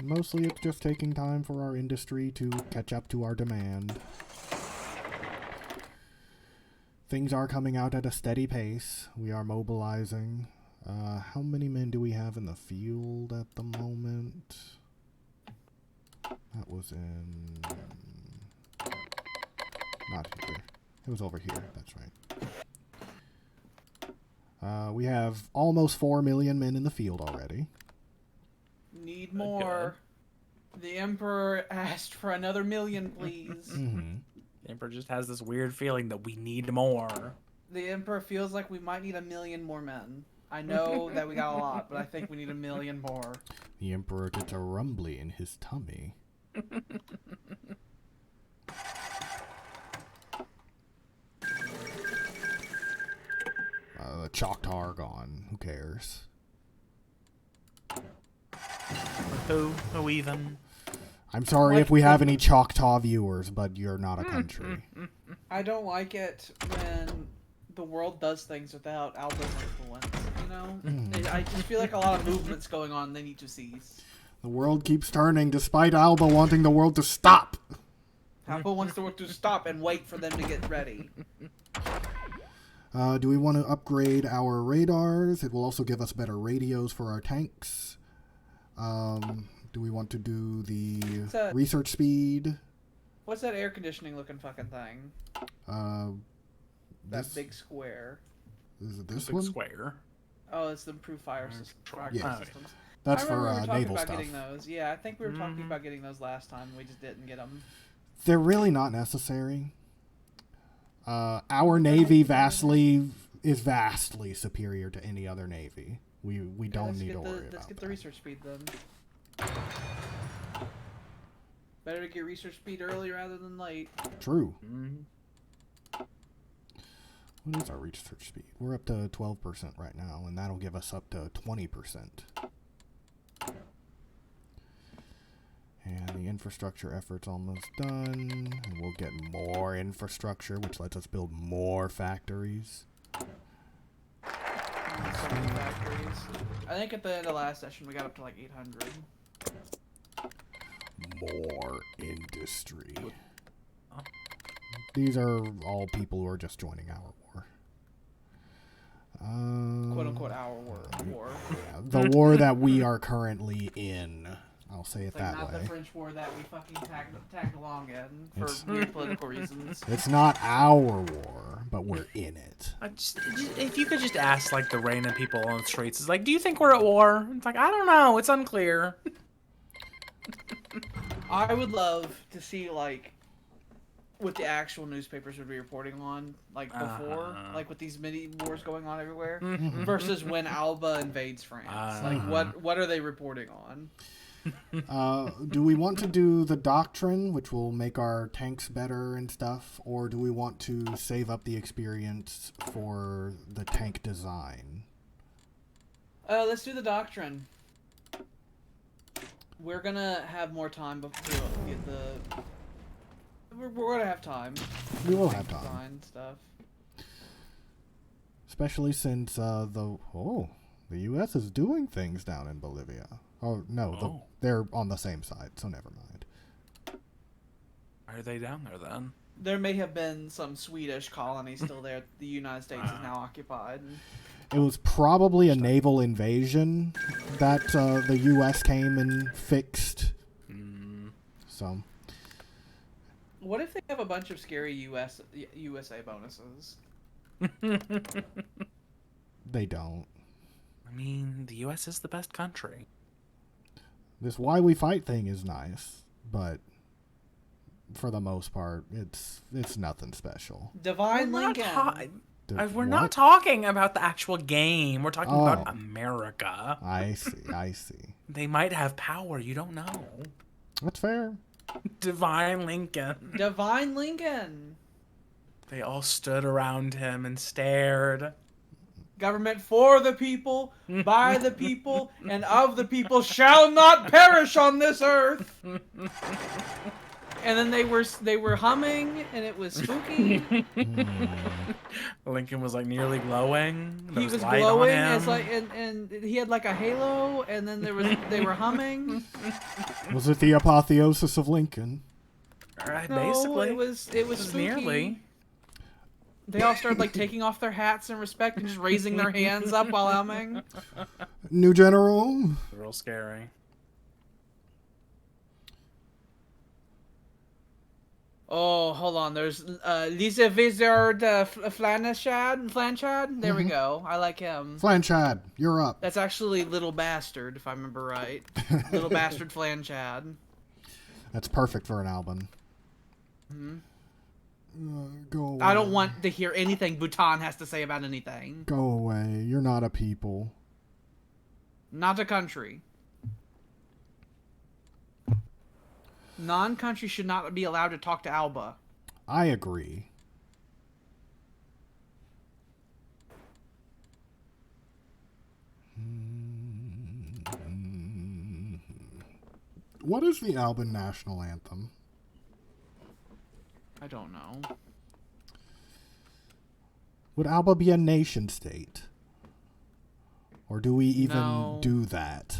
Mostly it's just taking time for our industry to catch up to our demand. Things are coming out at a steady pace. We are mobilizing. How many men do we have in the field at the moment? That was in... Not here. It was over here. That's right. We have almost 4 million men in the field already. Need more. The Emperor asked for another 1 million, please. The Emperor just has this weird feeling that we need more. The Emperor feels like we might need 1 million more men. I know that we got a lot, but I think we need 1 million more. The Emperor gets a rumbly in his tummy. The Choctaw are gone. Who cares? Who even? I'm sorry if we have any Choctaw viewers, but you're not a country. I don't like it when the world does things without Alba's influence, you know? I just feel like a lot of movements going on they need to cease. The world keeps turning despite Alba wanting the world to stop. Alba wants the world to stop and wait for them to get ready. Do we want to upgrade our radars? It will also give us better radios for our tanks. Do we want to do the research speed? What's that air conditioning looking fucking thing? That big square. Is it this big one? Square. Oh, it's the improved fire systems. Yeah. That's for naval about stuff. Getting those. Yeah, I think we were talking about getting those last time. We just didn't get them. They're really not necessary. Our navy is vastly superior to any other navy. We don't need to worry about that. Let's get the research speed then. Better to get research speed early rather than late. True. What is our research speed? We're up to 12% right now, and that'll give us up to 20%. And the infrastructure effort's almost done. And we'll get more infrastructure, which lets us build more factories. So many factories. I think at the end of last session we got up to like 800. More industry. Oh. These are all people who are just joining our war. Quote unquote our war. Yeah, the war that we are currently in. I'll say it It's like that not way. the French war that we fucking tagged along in for weird political reasons. It's not our war, but we're in it. If you could just ask like the random people on the streets, it's like, do you think we're at war? It's like, I don't know. It's unclear. I would love to see like what the actual newspapers would be reporting on, like before, like with these mini wars going on everywhere, versus when Alba invades France. Like what are they reporting on? Do we want to do the doctrine, which will make our tanks better and stuff, or do we want to save up the experience for the tank design? Let's do the doctrine. We're gonna have more time before we get the. We're gonna have time. We will have Design time, stuff. especially since the U.S. is doing things down in Bolivia. Oh no, they're on the same side, so never mind. Why are they down there then? There may have been some Swedish colony still there. The United States is now occupied. It was probably a naval invasion that the U.S. came and fixed. So. What if they have a bunch of scary USA bonuses? They don't. I mean, the U.S. is the best country. This why we fight thing is nice, but for the most part, it's nothing special. Divine We're not Lincoln. We're not talking about the actual game. We're talking about America. I see. They might have power. You don't know. That's fair. Divine Lincoln. Divine Lincoln. They all stood around him and stared. Government for the people, by the people, and of the people shall not perish on this earth. And then they were humming, and it was spooky. Lincoln was like nearly glowing. He was glowing as like, and he had like a halo, and then they were humming. Was it the apotheosis of Lincoln? Right, No, basically, it was spooky. nearly. They all started like taking off their hats in respect and just raising their hands up while humming. New general. Real scary. Oh, hold on. There's Lisa Vizard Flanchad. There we go. I like him. Flanchad, you're up. That's actually Little Bastard, if I remember right. Little Bastard Flanchad. That's perfect for an Alban. Go away. I don't want to hear anything Bhutan has to say about anything. Go away. You're not a people. Not a country. Non-country should not be allowed to talk to Alba. I agree. What is the Alban national anthem? I don't know. Would Alba be a nation state? Or do we even do that?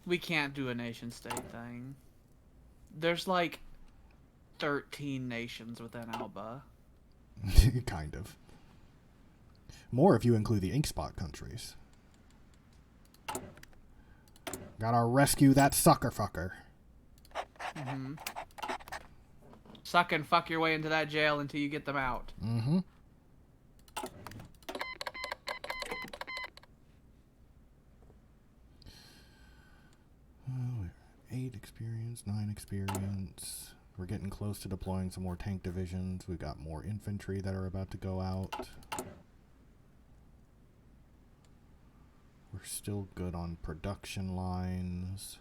We can't do a nation-state thing. There's like 13 nations within Alba. Kind of. More if you include the ink spot countries. Gotta rescue that sucker fucker. Suck and fuck your way into that jail until you get them out. Oh, 8 experience, 9 experience. We're getting close to deploying some more tank divisions. We've got more infantry that are about to go out. We're still good on production lines.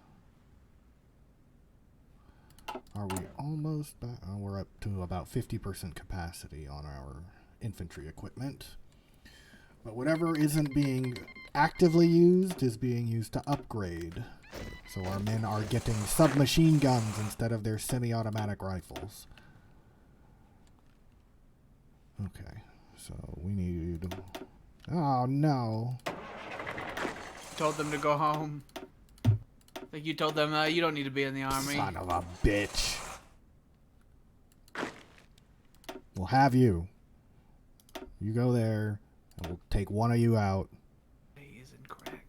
Are we almost back? Oh, we're up to about 50% capacity on our infantry equipment. But whatever isn't being actively used is being used to upgrade. So our men are getting submachine guns instead of their semi-automatic rifles. Okay, so we need... Oh, no. Told them to go home. Like you told them, you don't need to be in the army. Son of a bitch. We'll have you. You go there, and we'll take one of you out. He isn't correct.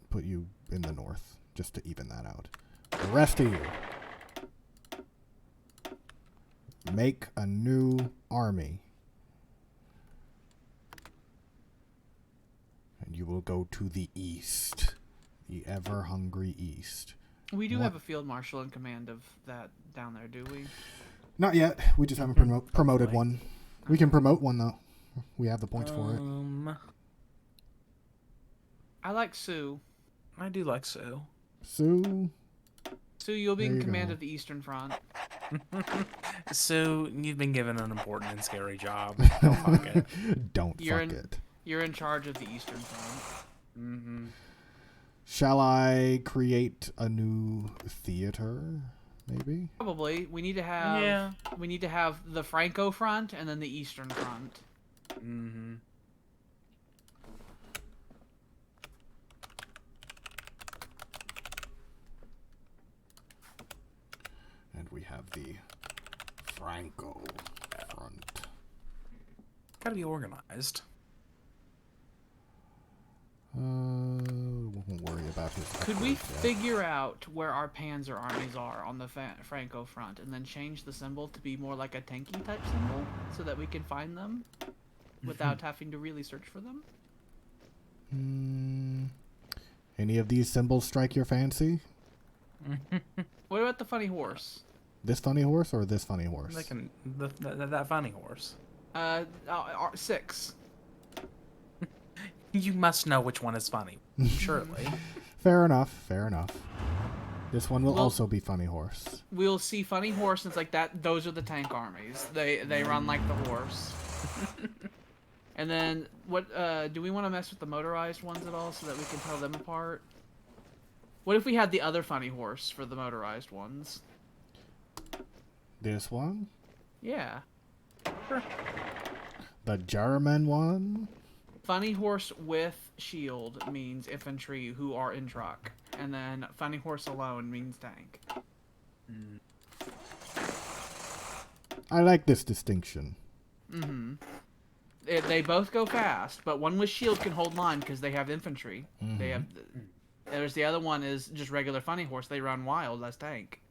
Put you in the north, just to even that out. The rest of you, make a new army. And you will go to the east. The ever-hungry east. We do have a field marshal in command of that down there, do we? Not yet. We just haven't promoted one. We can promote one, though. We have the points for it. I like Sue. I do like Sue. Sue, you'll be There in you command go. of the Eastern Front. Sue, you've been given an important and scary job. Don't fuck it. Don't You're fuck in- it. You're in charge of the Eastern Front. Mm-hmm. Shall I create a new theater? Maybe. Probably. We need to have. Yeah. We need to have the Franco Front and then the Eastern Front. Mm-hmm. And we have the Franco front. Gotta be organized. Won't worry about his. Could we upgrades yet. figure out where our Panzer armies are on the Franco Front and then change the symbol to be more like a tanky type symbol so that we can find them without having to really search for them? Any of these symbols strike your fancy? What about the funny horse? This funny horse or this funny horse? That funny horse. 6. You must know which one is funny, surely. Fair enough. Fair enough. This one will Well- also be funny horse. We'll see funny horse and it's like that. Those are the tank armies. They run like the horse. And then what? Do we want to mess with the motorized ones at all so that we can tell them apart? What if we had the other funny horse for the motorized ones? This one? Yeah. The German one? Funny horse with shield means infantry who are in truck. And then funny horse alone means tank. I like this distinction. Mm-hmm. They both go fast, but one with shield can hold line because they have infantry. They have. There's the other one is just regular funny horse. They run wild. That's tank.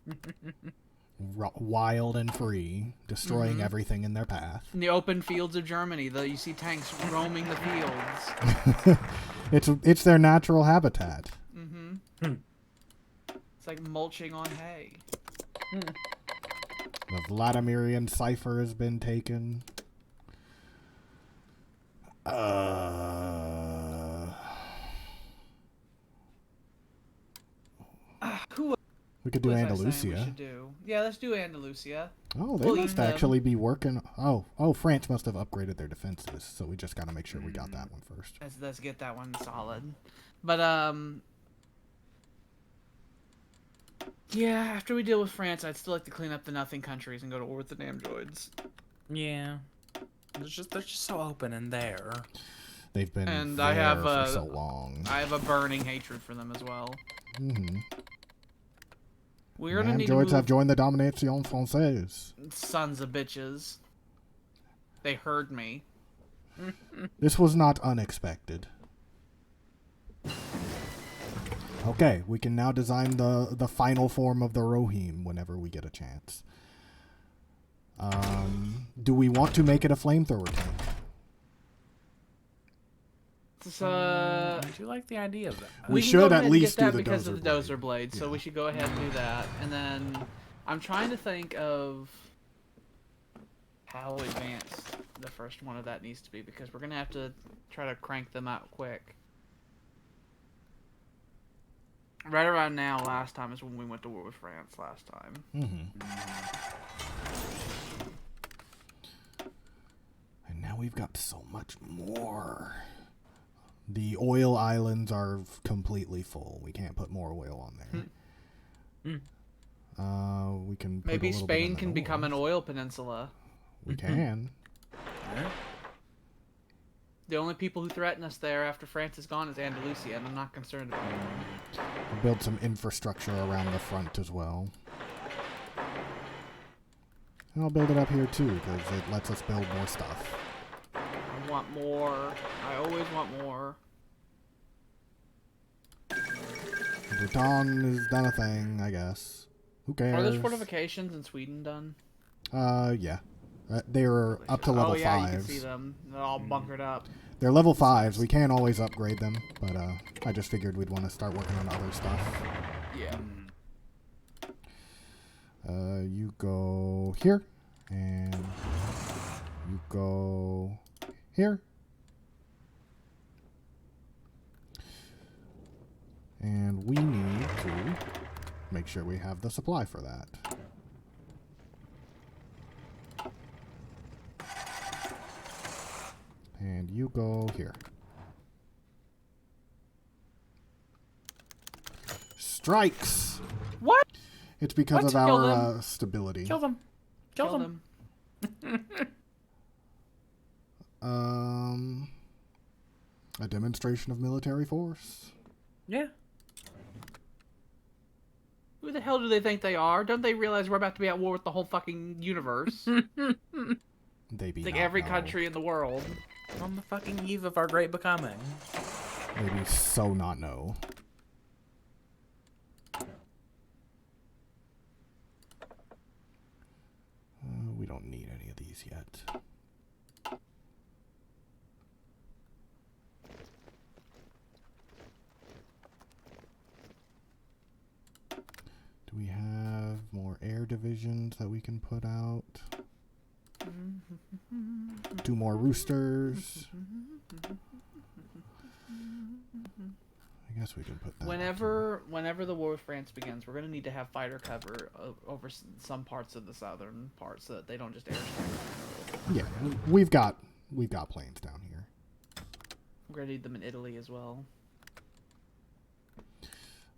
Wild and free, destroying everything in their path. In the open fields of Germany, you see tanks roaming the fields. It's their natural habitat. It's like mulching on hay. The Vladimirian cipher has been taken. We could do What was I saying we Andalusia. should do? Yeah, let's do Andalusia. Oh, they We'll must eat them. actually be working. Oh, France must have upgraded their defenses, so we just gotta make sure we got that one first. Let's get that one solid. But yeah, after we deal with France, I'd still like to clean up the nothing countries and go to war with the damn droids. Yeah. They're just so open in there. They've been And there I have, for so long. I have a burning hatred for them as well. We're gonna need to Androids move have joined the Domination Française. sons of bitches. They heard me. This was not unexpected. Okay, we can now design the final form of the Rohim whenever we get a chance. Do we want to make it a flamethrower tank? I do like the idea of that. We can should go at ahead and least get that do the because dozer of the dozer blade, so Yeah. we should go ahead and do that. And then I'm trying to think of how advanced the first one of that needs to be because we're gonna have to try to crank them out quick. Right around now, last time is when we went to war with France last time. And now we've got so much more. The oil islands are completely full. We can't put more oil on there. We can put Maybe a little bit in Spain the can become an north. oil peninsula. We can. The only people who threaten us there after France is gone is Andalusia, and I'm not concerned about them. We'll build some infrastructure around the front as well. And I'll build it up here too, because it lets us build more stuff. I want more. I always want more. Bhutan has done a thing, I guess. Who cares? Are those fortifications in Sweden done? Yeah. They were up to level 5s. Oh yeah, you can see them. They're all bunkered up. They're level 5s. We can always upgrade them, but I just figured we'd want to start working on other stuff. Yeah. You go here, and you go here. And we need to make sure we have the supply for that. And you go here. Strikes! What? It's because of our stability. Kill them. Kill them. A demonstration of military force. Yeah. Who the hell do they think they are? Don't they realize we're about to be at war with the whole fucking universe? They be like not every know. country in the world. On the fucking eve of our great becoming. They be so not know. We don't need any of these yet. Do we have more air divisions that we can put out? 2 more roosters. I guess we can put that. Whenever the war with France begins, we're gonna need to have fighter cover over some parts of the southern parts so that they don't just airstrike. Yeah, we've got planes down here. We're gonna need them in Italy as well.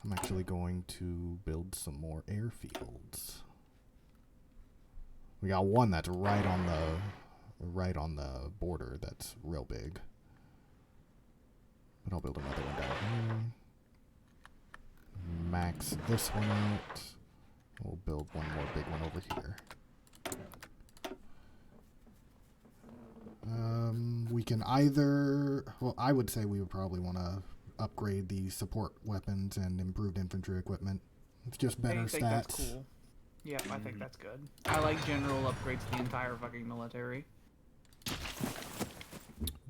I'm actually going to build some more airfields. We got one that's right on the border. That's real big. But I'll build another one down here. Max this one out. We'll build one more big one over here. We can either... Well, I would say we would probably want to upgrade the support weapons and improved infantry equipment. It's just better I think stats. that's cool. Yeah, I think that's good. I like general upgrades to the entire fucking military.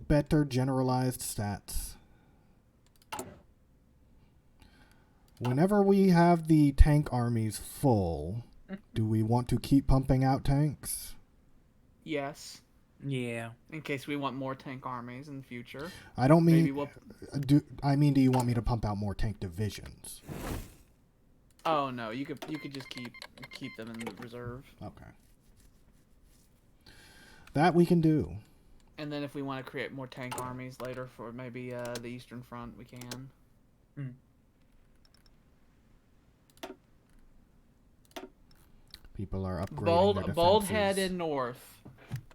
Better generalized stats. Whenever we have the tank armies full, do we want to keep pumping out tanks? Yes. Yeah. In case we want more tank armies in the future. I don't mean... Maybe we'll... do you want me to pump out more tank divisions? Oh no, you could just keep them in the reserve. Okay. That we can do. And then if we want to create more tank armies later for maybe the Eastern Front, we can. People are upgrading their Bald defenses. head in north.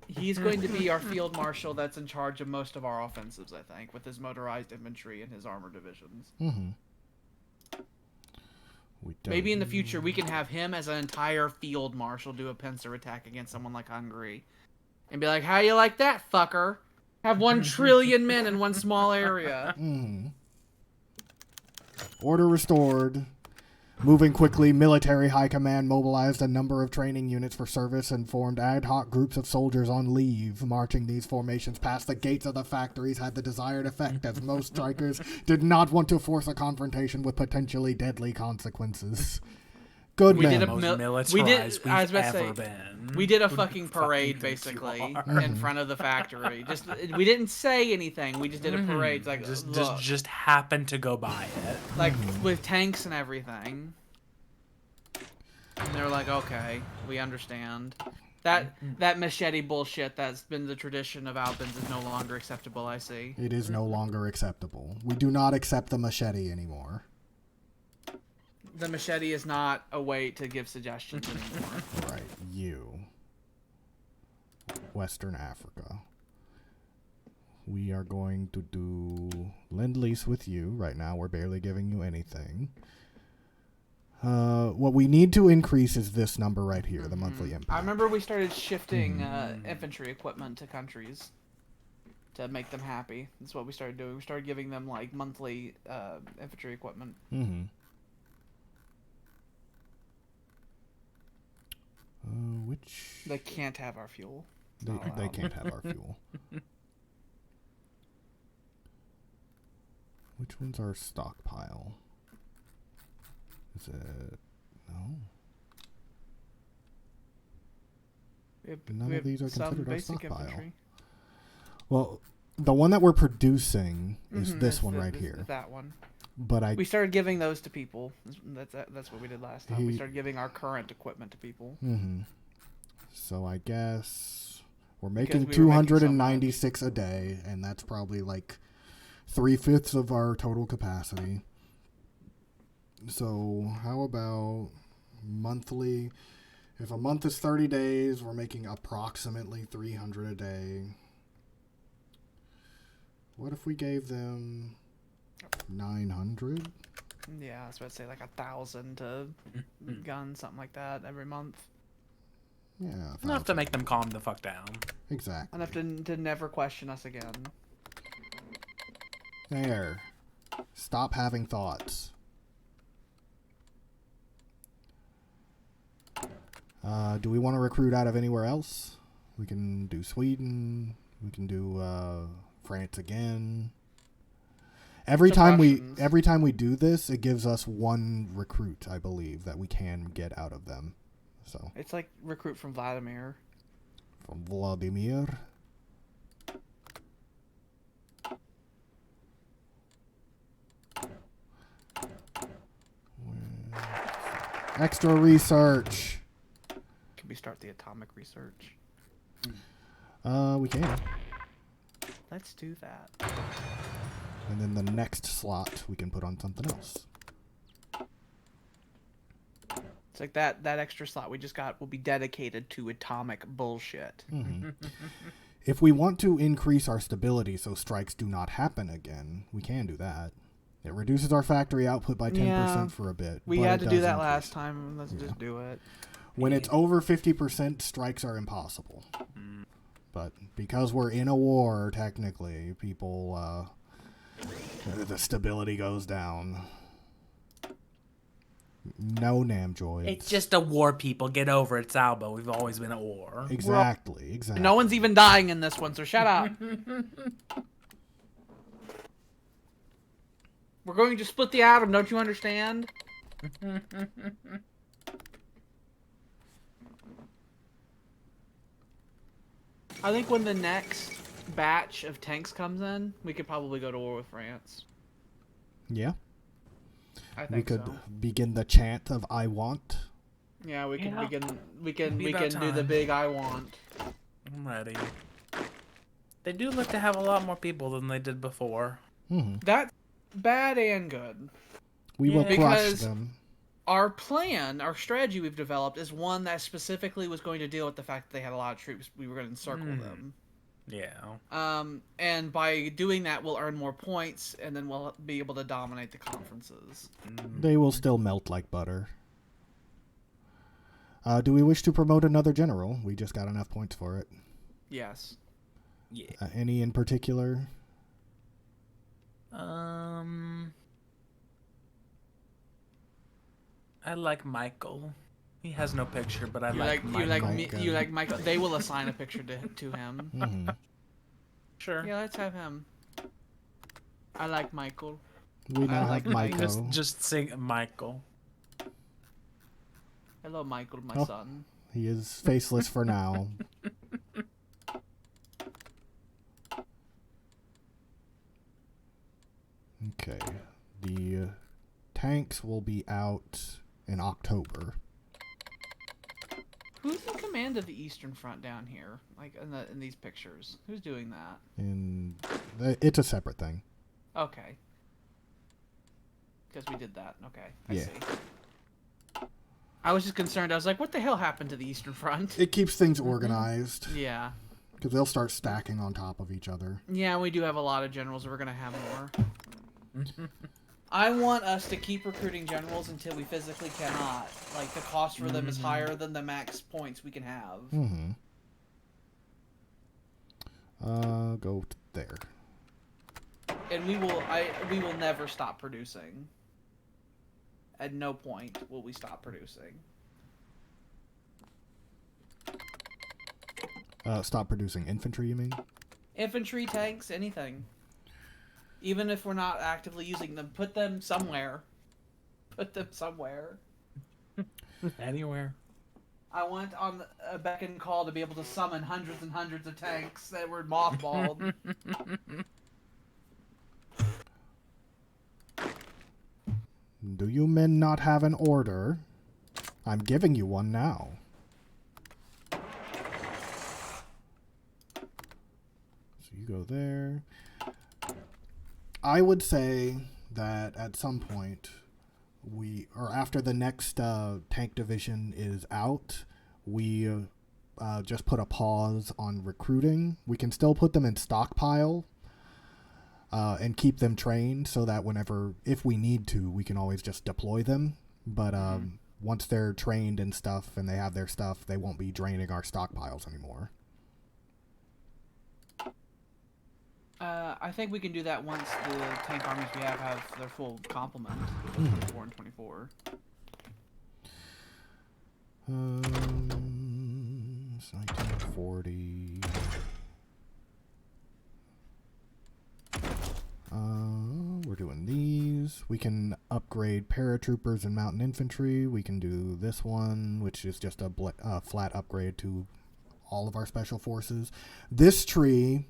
He's going to be our field marshal that's in charge of most of our offensives, I think, with his motorized infantry and his armor divisions. Mm-hmm. Maybe in the future we can have him as an entire field marshal do a pincer attack against someone like Hungary. And be like, how you like that, fucker? Have 1 trillion men in one small area. Mm-hmm. Order restored. Moving quickly, military high command mobilized a number of training units for service and formed ad hoc groups of soldiers on leave. Marching these formations past the gates of the factories had the desired effect, as most strikers did not want to force a confrontation with potentially deadly consequences. Good We men. did Most militarized I was about to ever say, been. we did a Who fucking do you parade, think you basically, are? in front of the factory. We didn't say anything. We just did a parade. It's like, look, just happened to go by it. like with tanks and everything. And they're like, okay, we understand. That machete bullshit that's been the tradition of Albans is no longer acceptable, I see. It is no longer acceptable. We do not accept the machete anymore. The machete is not a way to give suggestions anymore. Right, you. Western Africa. We are going to do Lend-Lease with you. Right now, we're barely giving you anything. What we need to increase is this number right here, the monthly impact. I remember we started shifting infantry equipment to countries to make them happy. That's what we started doing. We started giving them like monthly infantry equipment. Mm-hmm. Which They can't have our fuel. they can't have our fuel. Which one's our stockpile? Is it no? None of these are considered our stockpile. Infantry. Well, the one that we're producing is this one right here. That one. But we started giving those to people. That's what we did last time. We started giving our current equipment to people. Mm-hmm. So I guess we're making 296 a day, and that's probably like 3/5 of our total capacity. So how about monthly? If a month is 30 days, we're making approximately 300 a day. What if we gave them 900? Yeah, I was about to say like 1,000 to guns, something like that, every month. Yeah, enough to make them calm the fuck down. Exactly. Enough to never question us again. There. Stop having thoughts. Do we want to recruit out of anywhere else? We can do Sweden. We can do France again. Every time we do this, it gives us one recruit, I believe, that we can get out of them. So it's like recruit from Vladimir. From Vladimir. Extra research. Can we start the atomic research? We can. Let's do that. And then the next slot we can put on something else. It's like that extra slot we just got will be dedicated to atomic bullshit. Mm-hmm. If we want to increase our stability so strikes do not happen again, we can do that. It reduces our factory output by 10% for a bit. We had to do that last time. Let's just do it. When it's over 50%, strikes are impossible. But because we're in a war, technically, people, the stability goes down. No, Namjoids. It's just a war, people. Get over it. It's Alba. We've always been at war. Exactly. No one's even dying in this one, so shut up. We're going to split the atom, don't you understand? I think when the next batch of tanks comes in, we could probably go to war with France. Yeah. I think we could so. begin the chant of "I want." Yeah, we can do time. the big "I want." I'm ready. They do look to have a lot more people than they did before. Mm-hmm. That's bad and good. We will crush them. Our plan, our strategy we've developed is one that specifically was going to deal with the fact that they had a lot of troops. We were going to encircle them. Yeah. And by doing that, we'll earn more points, and then we'll be able to dominate the conferences. They will still melt like butter. Do we wish to promote another general? We just got enough points for it. Yes. Yeah. Any in particular? I like Michael. He has no picture, but I like Michael. You like Michael. They will assign a picture to him. Mm-hmm. Sure. Yeah, let's have him. I like Michael. We now have Michael. Just sing Michael. Hello, Michael, my son. He is faceless for now. Okay. The tanks will be out in October. Who's in command of the Eastern Front down here? Like in these pictures? Who's doing that? It's a separate thing. Okay. Because we did that. Okay. I see. I was just concerned. I was like, what the hell happened to the Eastern Front? It keeps things organized. Yeah. Because they'll start stacking on top of each other. Yeah, we do have a lot of generals. We're gonna have more. I want us to keep recruiting generals until we physically cannot. Like, the cost for them is higher than the max points we can have. Mm-hmm. Go there. And we will never stop producing. At no point will we stop producing. Stop producing infantry, you mean? Infantry, tanks, anything. Even if we're not actively using them, put them somewhere. Put them somewhere. Anywhere. I want on a beck and call to be able to summon hundreds and hundreds of tanks that were mothballed. Do you men not have an order? I'm giving you one now. So you go there. I would say that at some point, after the next tank division is out, we just put a pause on recruiting. We can still put them in stockpile and keep them trained so that if we need to, we can always just deploy them. But once they're trained and stuff and they have their stuff, they won't be draining our stockpiles anymore. I think we can do that once the tank armies we have their full complement. 24 and 24. It's 1940. We're doing these. We can upgrade paratroopers and mountain infantry. We can do this one, which is just a flat upgrade to all of our special forces. This tree...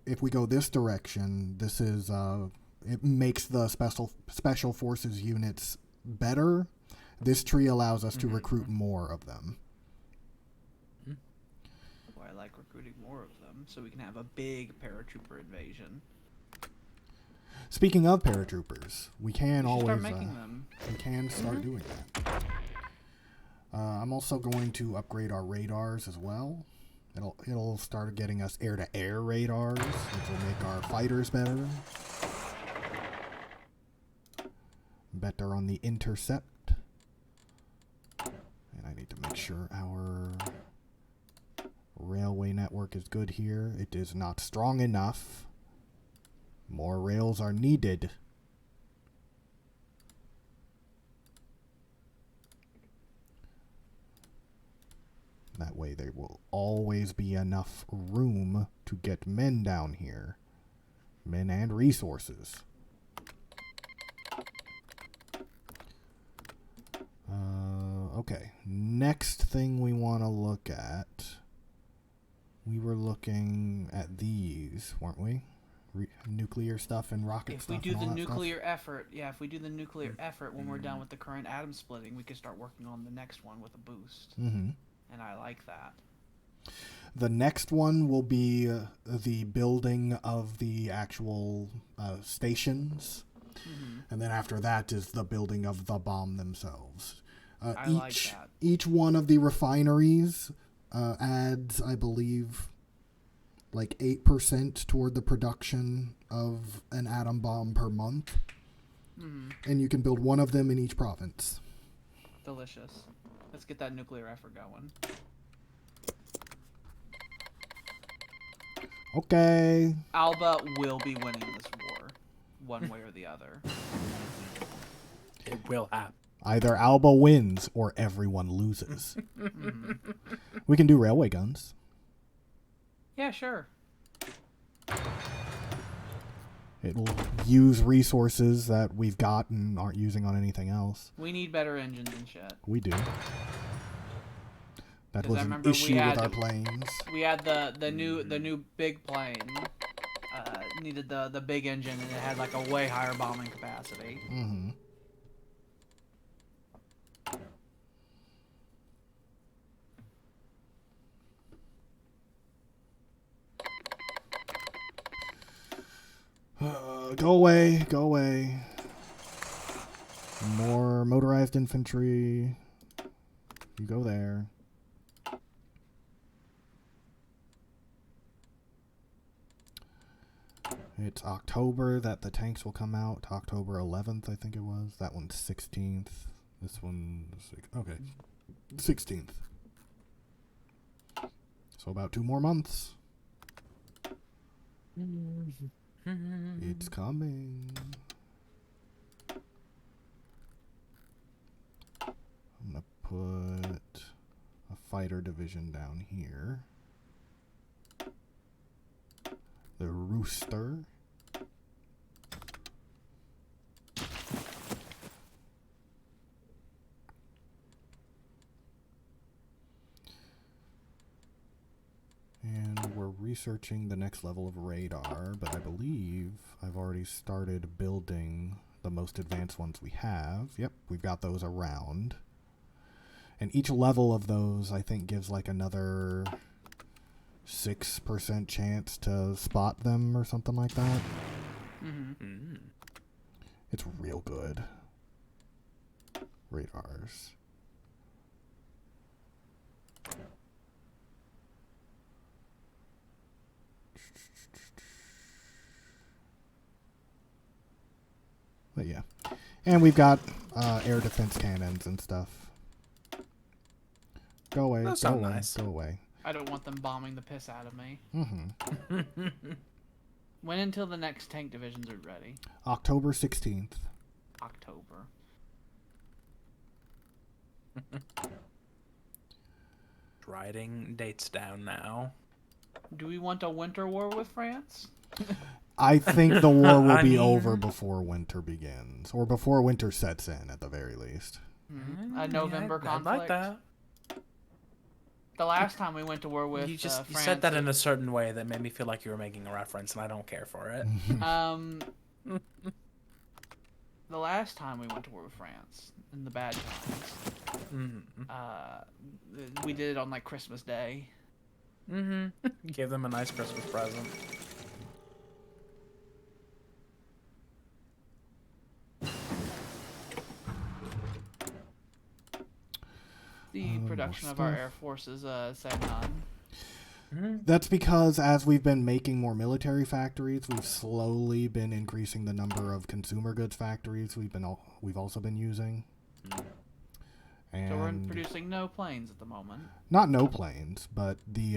if we go this direction, this is it makes the special forces units better. This tree allows us to recruit more of them. Well, I like recruiting more of them, so we can have a big paratrooper invasion. Speaking of paratroopers, we can always start making them. We can start doing that. I'm also going to upgrade our radars as well. It'll start getting us air-to-air radars, which will make our fighters better. Better on the intercept. And I need to make sure our railway network is good here. It is not strong enough. More rails are needed. That way there will always be enough room to get men down here. Men and resources. Okay, next thing we want to look at. We were looking at these, weren't we? Nuclear stuff and rocket stuff. If we do the nuclear effort, if we do the nuclear effort when we're done with the current atom splitting, we can start working on the next one with a boost. Mm-hmm. And I like that. The next one will be the building of the actual stations. Mm-hmm. And then after that is the building of the bomb themselves. I like that. Each one of the refineries adds, I believe, like 8% toward the production of an atom bomb per month. Mm-hmm. And you can build one of them in each province. Delicious. Let's get that nuclear effort going. Okay. Alba will be winning this war, one way or the other. It will happen. Either Alba wins or everyone loses. Mm-hmm. We can do railway guns. Yeah, sure. It'll use resources that we've got and aren't using on anything else. We need better engines and shit. We do. That was an issue with our planes. We had the new big plane. Needed the big engine, and it had like a way higher bombing capacity. Mm-hmm. Go away, go away. More motorized infantry. You go there. It's October that the tanks will come out. October 11th, I think it was. That one's 16th. This one's... Okay. 16th. So about 2 more months. It's coming. I'm going to put a fighter division down here. The Rooster. And we're researching the next level of radar, but I believe I've already started building the most advanced ones we have. Yep, we've got those around. And each level of those, I think, gives like another 6% chance to spot them or something like that. Mm-hmm. It's real good. Radars. But yeah. And we've got air defense cannons and stuff. Go away, Those go sound away, nice. go away. I don't want them bombing the piss out of me. Mm-hmm. When until the next tank divisions are ready? October 16th. October. Writing dates down now. Do we want a winter war with France? I think the war will I be mean- over before winter begins. Or before winter sets in, at the very least. A November Yeah, I'd conflict. like that. The last time we went to war with You just you France, said that in a certain way that made me feel like you were making a reference, and I don't care for it. The last time we went to war with France, in the bad times, we did it on like Christmas Day. Gave them a nice Christmas present. The production of our Air Force is second none. That's because as we've been making more military factories, we've slowly been increasing the number of consumer goods factories we've also been using. And So we're producing no planes at the moment. not no planes, but the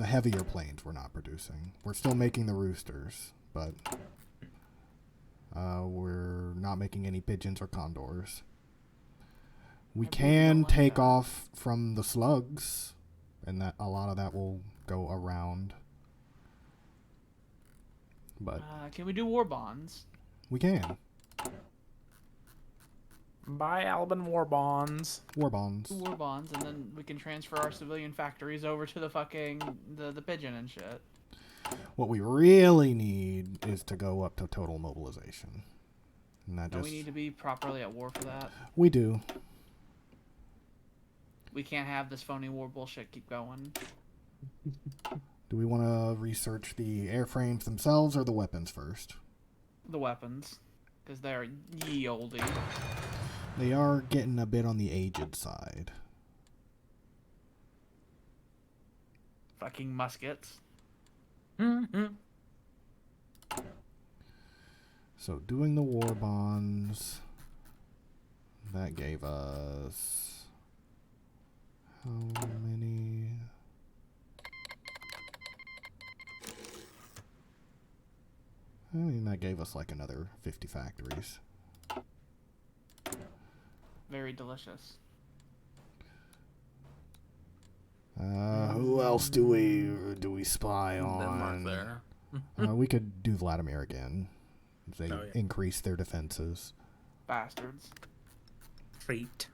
heavier planes we're not producing. We're still making the Roosters, but we're not making any pigeons or condors. We I really can don't like take that. off from the slugs, and that a lot of that will go around. But Can we do war bonds? we can. Buy Alban war bonds. War bonds. Do war bonds, and then we can transfer our civilian factories over to the fucking the pigeon and shit. What we really need is to go up to total mobilization. And that Don't just... we need to be properly at war for that? We do. We can't have this phony war bullshit keep going. Do we want to research the airframes themselves or the weapons first? The weapons. Because they're ye olde. They are getting a bit on the aged side. Fucking muskets. So doing the war bonds, that gave us how many? I mean, that gave us like another 50 factories. Very delicious. Who else do we spy Denmark on? there. We could do Vladimir again. They increase their defenses. Bastards. Treat.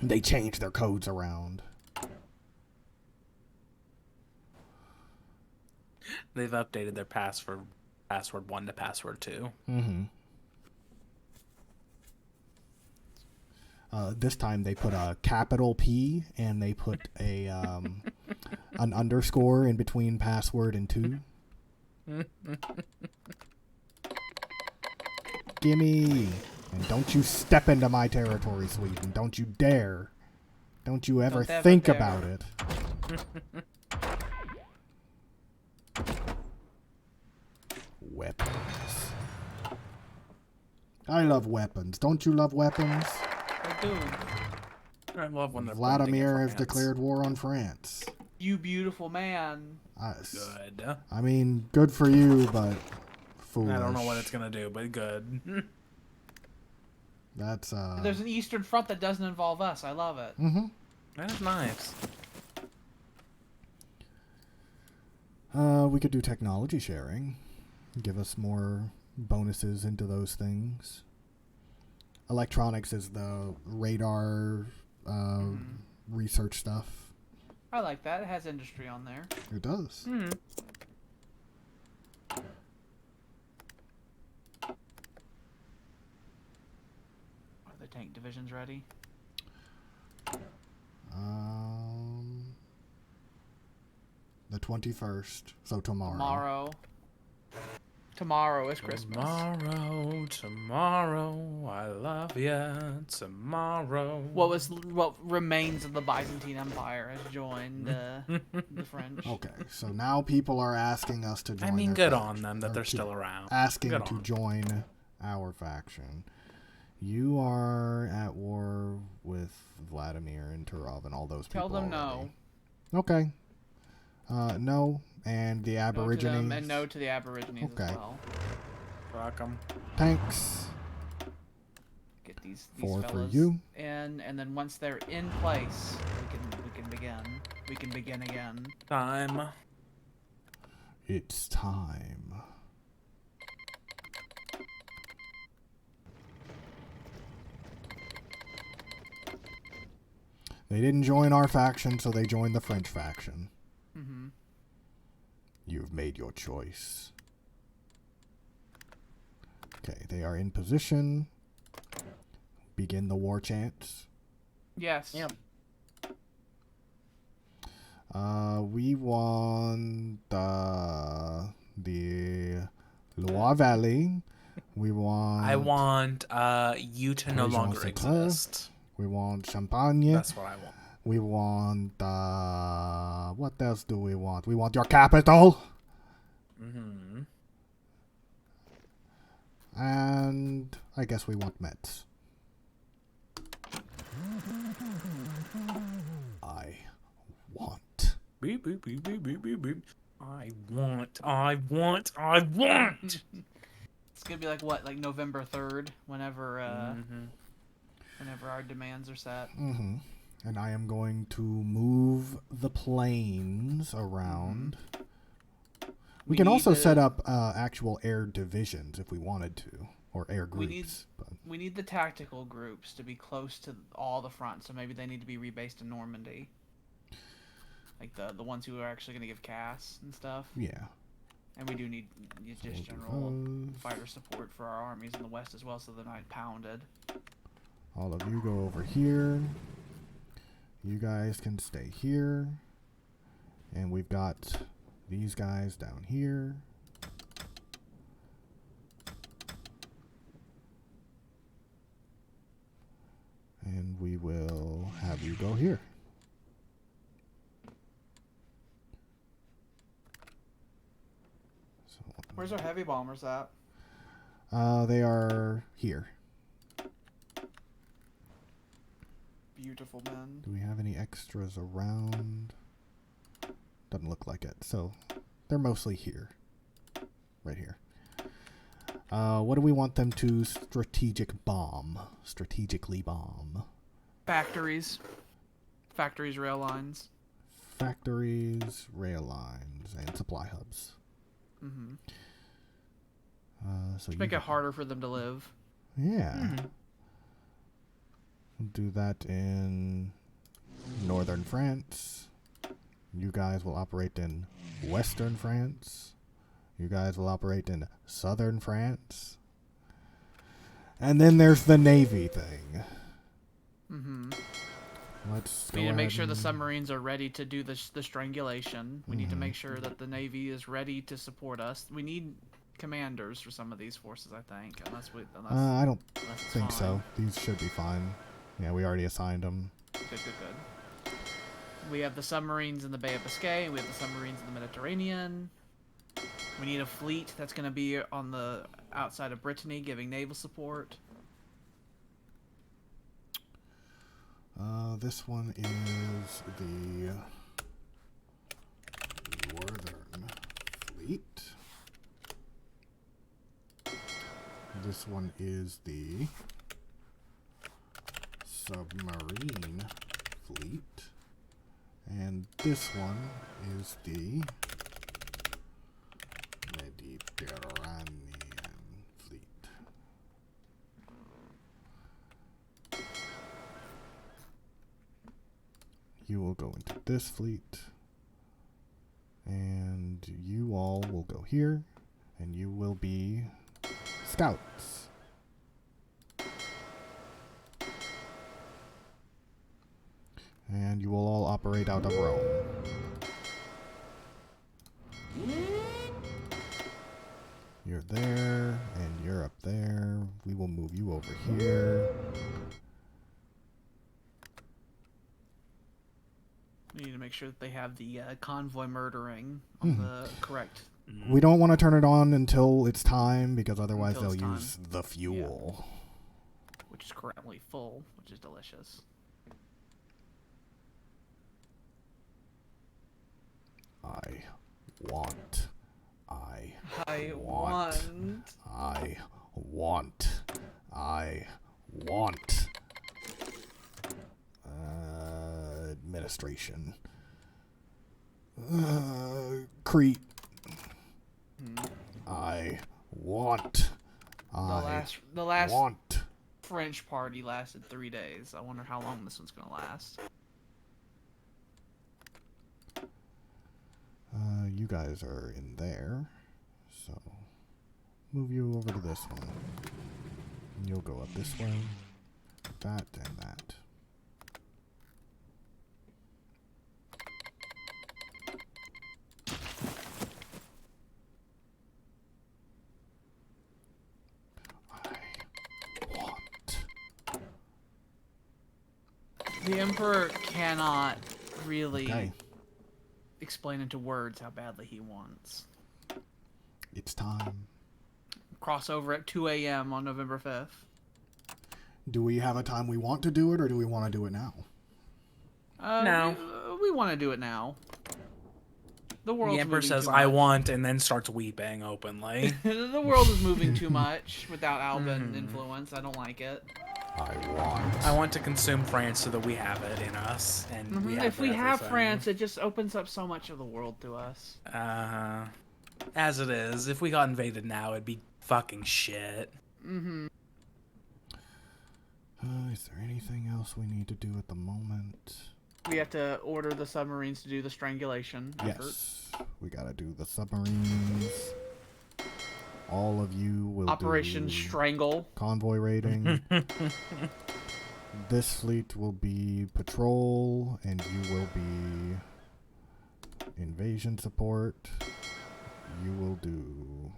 They change their codes around. They've updated their password 1 to password 2. Mm-hmm. This time they put a capital P and they put a an underscore in between password and 2. Gimme! And don't you step into my territory, Sweden. Don't you dare. Don't you ever Don't ever think dare. about it. Weapons. I love weapons. Don't you love weapons? I do. I love when they're Vladimir has France. declared war on France. You beautiful man. Good. I mean, good for you, but foolish. I don't know what it's gonna do, but good. That's There's an Eastern Front that doesn't involve us. I love it. Mm-hmm. That is nice. We could do technology sharing. Give us more bonuses into those things. Electronics is the radar research stuff. I like that. It has industry on there. It does. Hmm. Are the tank divisions ready? The 21st, so Tomorrow. Tomorrow is Christmas. Tomorrow, I love ya. Tomorrow. What remains of the Byzantine Empire has joined the French. Okay, so now people are asking us to join. I mean, their good faction, on them that or they're still around. Asking Good to on. join our faction. You are at war with Vladimir and Turov and all those people. Tell them already. no. Okay. No, and the No to Aborigines. them and no to the Aborigines Okay. as well. Fuck 'em. Thanks. Get these 4 for fellas you. in, and then once they're in place, we can begin. We can begin again. Time. It's time. They didn't join our faction, so they joined the French faction. Mm-hmm. You've made your choice. Okay, they are in position. Begin the war chants. Yes. Yep. We want the Loire Valley. We want. I want you to no Région longer Centrale. exist. We want Champagne. That's what I want. We want. What else do we want? We want your capital. Mm-hmm. And I guess we want Metz. I want. Beep, beep, beep, beep, beep, beep, beep. I want. It's gonna be like what, like November 3rd, whenever Mm-hmm. whenever our demands are set. Mm-hmm. And I am going to move the planes around. We can need also the- set up actual air divisions if we wanted to, or air We need- groups. But We need the tactical groups to be close to all the fronts, so maybe they need to be rebased in Normandy. Like the ones who are actually gonna give CAS and stuff. yeah, And we do need just we'll do general those. fighter support for our armies in the west as well, so they're not pounded. All of you go over here. You guys can stay here. And we've got these guys down here. And we will have you go here. So, Where's our heavy bombers at? they are here. Beautiful men. Do we have any extras around? Doesn't look like it. So they're mostly here. Right here. What do we want them to strategically bomb? Factories. Factories, rail lines. Factories, rail lines, and supply hubs. Mm-hmm. So Make it harder for them to live. Yeah. Mm-hmm. We'll do that in northern France. You guys will operate in western France. You guys will operate in southern France. And then there's the Navy thing. Mm-hmm. Let's We go need to make ahead sure the and- submarines are ready to do the strangulation. We need to make sure that the Navy is ready to support us. We need commanders for some of these forces, I think. Unless I don't unless it's think fine. so. These should be fine. Yeah, we already assigned them. Good. We have the submarines in the Bay of Biscay. We have the submarines in the Mediterranean. We need a fleet that's going to be on the outside of Brittany, giving naval support. This one is the Northern Fleet. This one is the Submarine Fleet. And this one is the Mediterranean Fleet. You will go into this fleet, and you all will go here, and you will be scouts. And you will all operate out of Rome. You're there, and you're up there. We will move you over here. We need to make sure that they have the convoy murdering on the correct. We don't want to turn it on until it's time, because otherwise Until they'll it's time. use the fuel. Which is currently full, which is delicious. I want. I want. Administration. Crete. I want. The last want. French party lasted 3 days. I wonder how long this one's gonna last. You guys are in there, so move you over to this one. And you'll go up this way, that, and that. I want. The Emperor cannot really Okay. explain into words how badly he wants. It's time. Crossover at 2 a.m. on November 5th. Do we have a time we want to do it, or do we want to do it now? No. We want to do it now. The world's The Emperor moving says, too I much. want, and then starts weeping openly. The world is moving too much without Alban influence. I don't like it. I I want to consume France so that we have it in us. And we have If we have everything. France, it just opens up so much of the world to us. As it is, if we got invaded now, it'd be fucking shit. Is there anything else we need to do at the moment? We have to order the submarines to do the strangulation effort. Yes, we gotta do the submarines. All of you will Operation do Strangle. convoy raiding. This fleet will be patrol, and you will be invasion support. You will do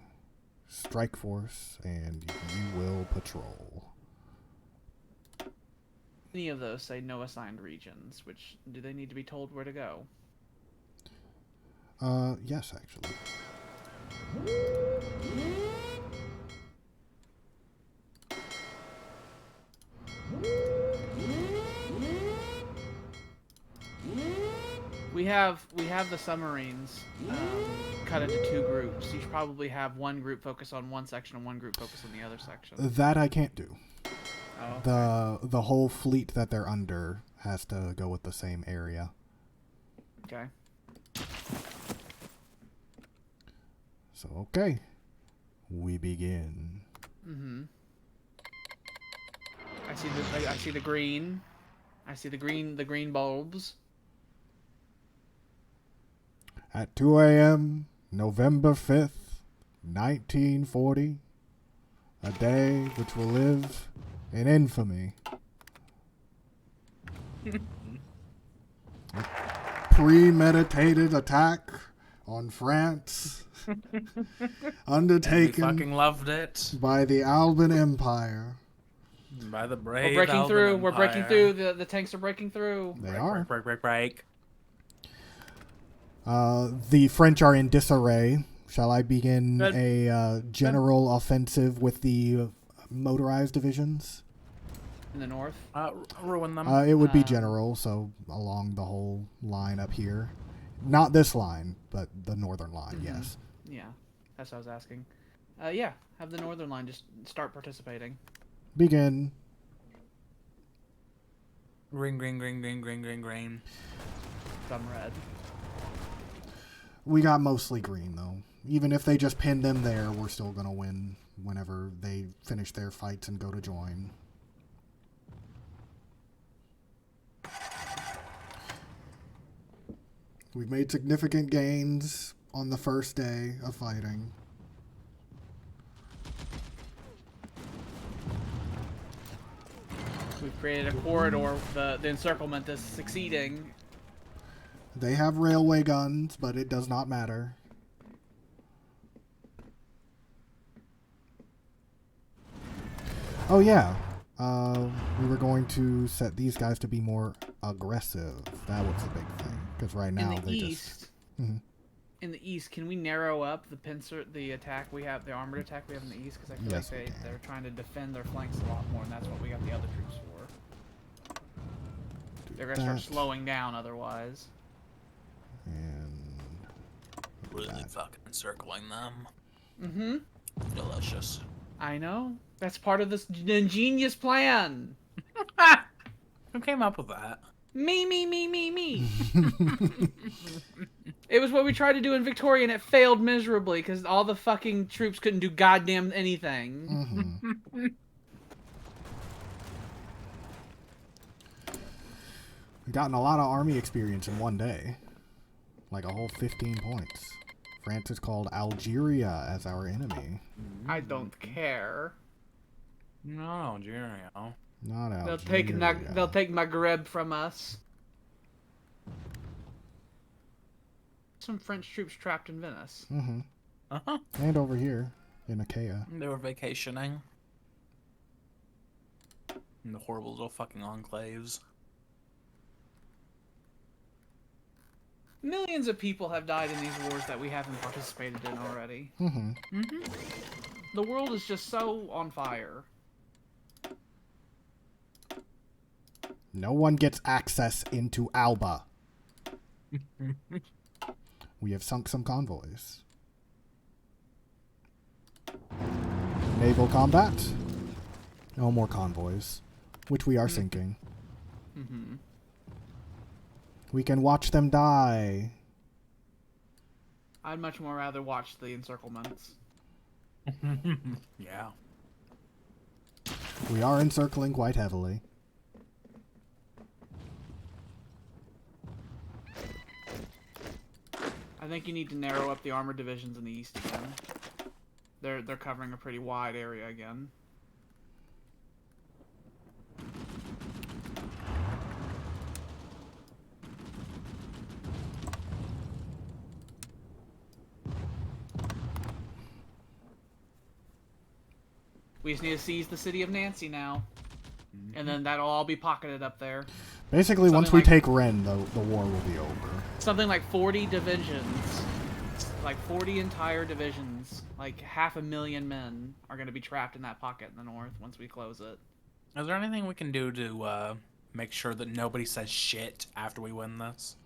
strike force, and you will patrol. Any of those say no assigned regions, which do they need to be told where to go? Yes, actually. We have the submarines cut into 2 groups. You should probably have one group focus on one section and one group focus on the other section. That I can't do. Oh, The whole fleet that they're under has to go with the same area. okay. So, okay. We begin. I see the green. I see the green bulbs. At 2 a.m., November 5th, 1940, a day which will live in infamy. A premeditated attack on France, We undertaken fucking loved it. by the Alban Empire. By the brave We're breaking Alban through. We're breaking Empire. through. The tanks are breaking through. They are. Break. The French are in disarray. Shall I begin Good. a general offensive with the motorized divisions? In the north. Ruin them. It would be general, so along the whole line up here. Not this line, but the northern line, yes. Yeah, that's what I was asking. Yeah, have the northern line just start participating. Begin. Green, green, green, green, green, green, green. Some red. We got mostly green, though. Even if they just pin them there, we're still going to win whenever they finish their fights and go to join. We've made significant gains on the first day of fighting. We've created a corridor. The encirclement is succeeding. They have railway guns, but it does not matter. Oh yeah, we were going to set these guys to be more aggressive. That was the big thing, because right now in the they east, just... Mhm. In the east, can we narrow up the attack we have, the armored attack we have in the east? Because I feel Yes, we like can. they're trying to defend their flanks a lot more, and that's what we got the other troops for. They're gonna start that. slowing down otherwise. And Really that. fucking encircling them. Mm-hmm. Delicious. I know. That's part of this ingenious plan. Who came up with that? Me. It was what we tried to do in Victoria, and it failed miserably because all the fucking troops couldn't do goddamn anything. Mm-hmm. We've gotten a lot of army experience in one day. Like a whole 15 points. France has called Algeria as our enemy. I don't care. No, Algeria. Not Algeria. They'll take Maghreb from us. Some French troops trapped in Venice. Mm-hmm. Uh-huh. And over here in Achaia. They were vacationing. In the horrible little fucking enclaves. Millions of people have died in these wars that we haven't participated in already. Mm-hmm. Mm-hmm. The world is just so on fire. No one gets access into Alba. We have sunk some convoys. Naval combat. No more convoys, which we are sinking. Mm-hmm. We can watch them die. I'd much more rather watch the encirclements. Yeah. We are encircling quite heavily. I think you need to narrow up the armored divisions in the east again. They're covering a pretty wide area again. We just need to seize the city of Nancy now. And then that'll all be pocketed up there. Basically, once Something we like- take Rennes, the war will be over. Something like 40 divisions. Like 40 entire divisions. Like 500,000 men are going to be trapped in that pocket in the north once we close it. Is there anything we can do to make sure that nobody says shit after we win this?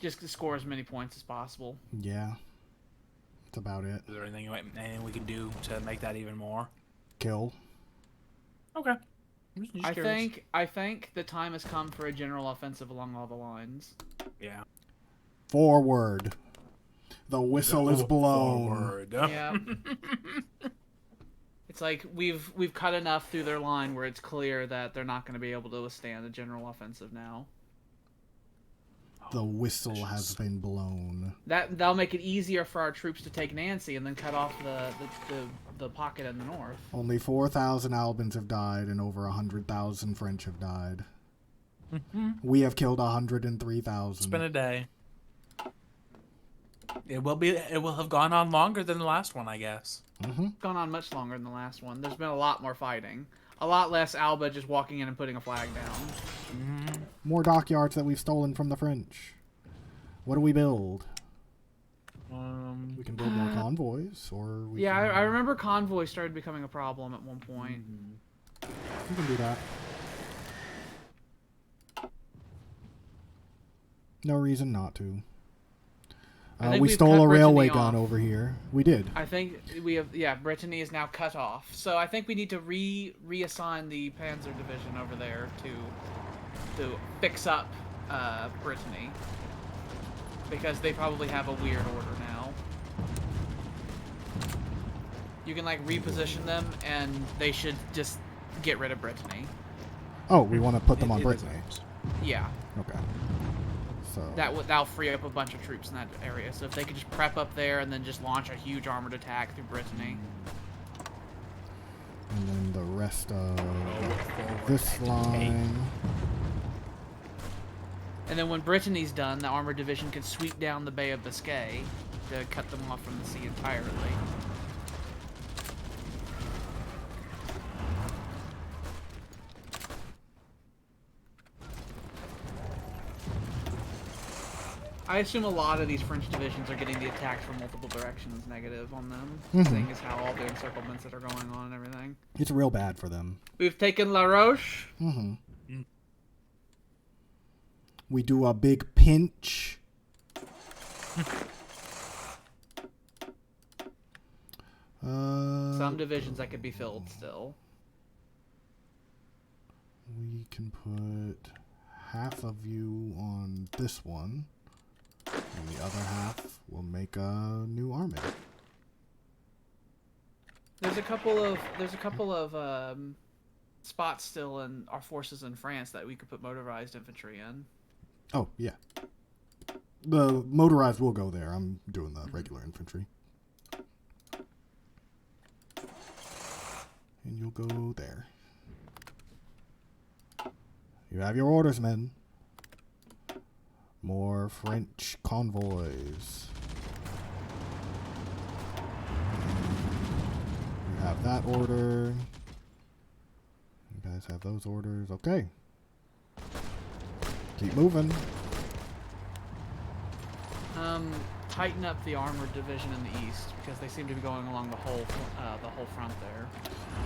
Just to score as many points as possible. Yeah. That's about it. Is there anything we can do to make that even more? Kill. Okay. Just curious. I think the time has come for a general offensive along all the lines. Yeah. Forward. The whistle is blown. Forward. Yeah. It's like we've cut enough through their line where it's clear that they're not going to be able to withstand a general offensive now. The whistle has been blown. That'll make it easier for our troops to take Nancy and then cut off the pocket in the north. Only 4,000 Albans have died and over 100,000 French have died. We have killed 103,000. It's been a day. It will have gone on longer than the last one, I guess. It's gone on much longer than the last one. There's been a lot more fighting. A lot less Alba just walking in and putting a flag down. More dockyards that we've stolen from the French. What do we build? We can build more convoys, or we Yeah, can, I remember convoys started becoming a problem at one point. we can do that. No reason not to. I think We we've stole cut a railway Brittany gun off. over here. We did. I think we have, yeah, Brittany is now cut off. So I think we need to reassign the Panzer Division over there to fix up Brittany. Because they probably have a weird order now. You can like reposition them and they should just get rid of Brittany. Oh, we want to put them on It Brittany. is. Yeah. Okay. So That'll free up a bunch of troops in that area. So if they could just prep up there and then just launch a huge armored attack through Brittany. and then the rest of Forward, this agitate. line. And then when Brittany's done, the armored division can sweep down the Bay of Biscay to cut them off from the sea entirely. I assume a lot of these French divisions are getting the attacks from multiple directions negative on them, seeing as how all the encirclements that are going on and everything. It's real bad for them. We've taken La Roche. We do a big pinch. Some divisions that could be filled still. We can put half of you on this one, and the other half will make a new army. There's a couple of spots still in our forces in France that we could put motorized infantry in. Oh, yeah. The motorized will go there. I'm doing the regular infantry. And you'll go there. You have your orders, men. More French convoys. You have that order. You guys have those orders. Okay. Keep moving. Tighten up the armored division in the east because they seem to be going along the whole front there.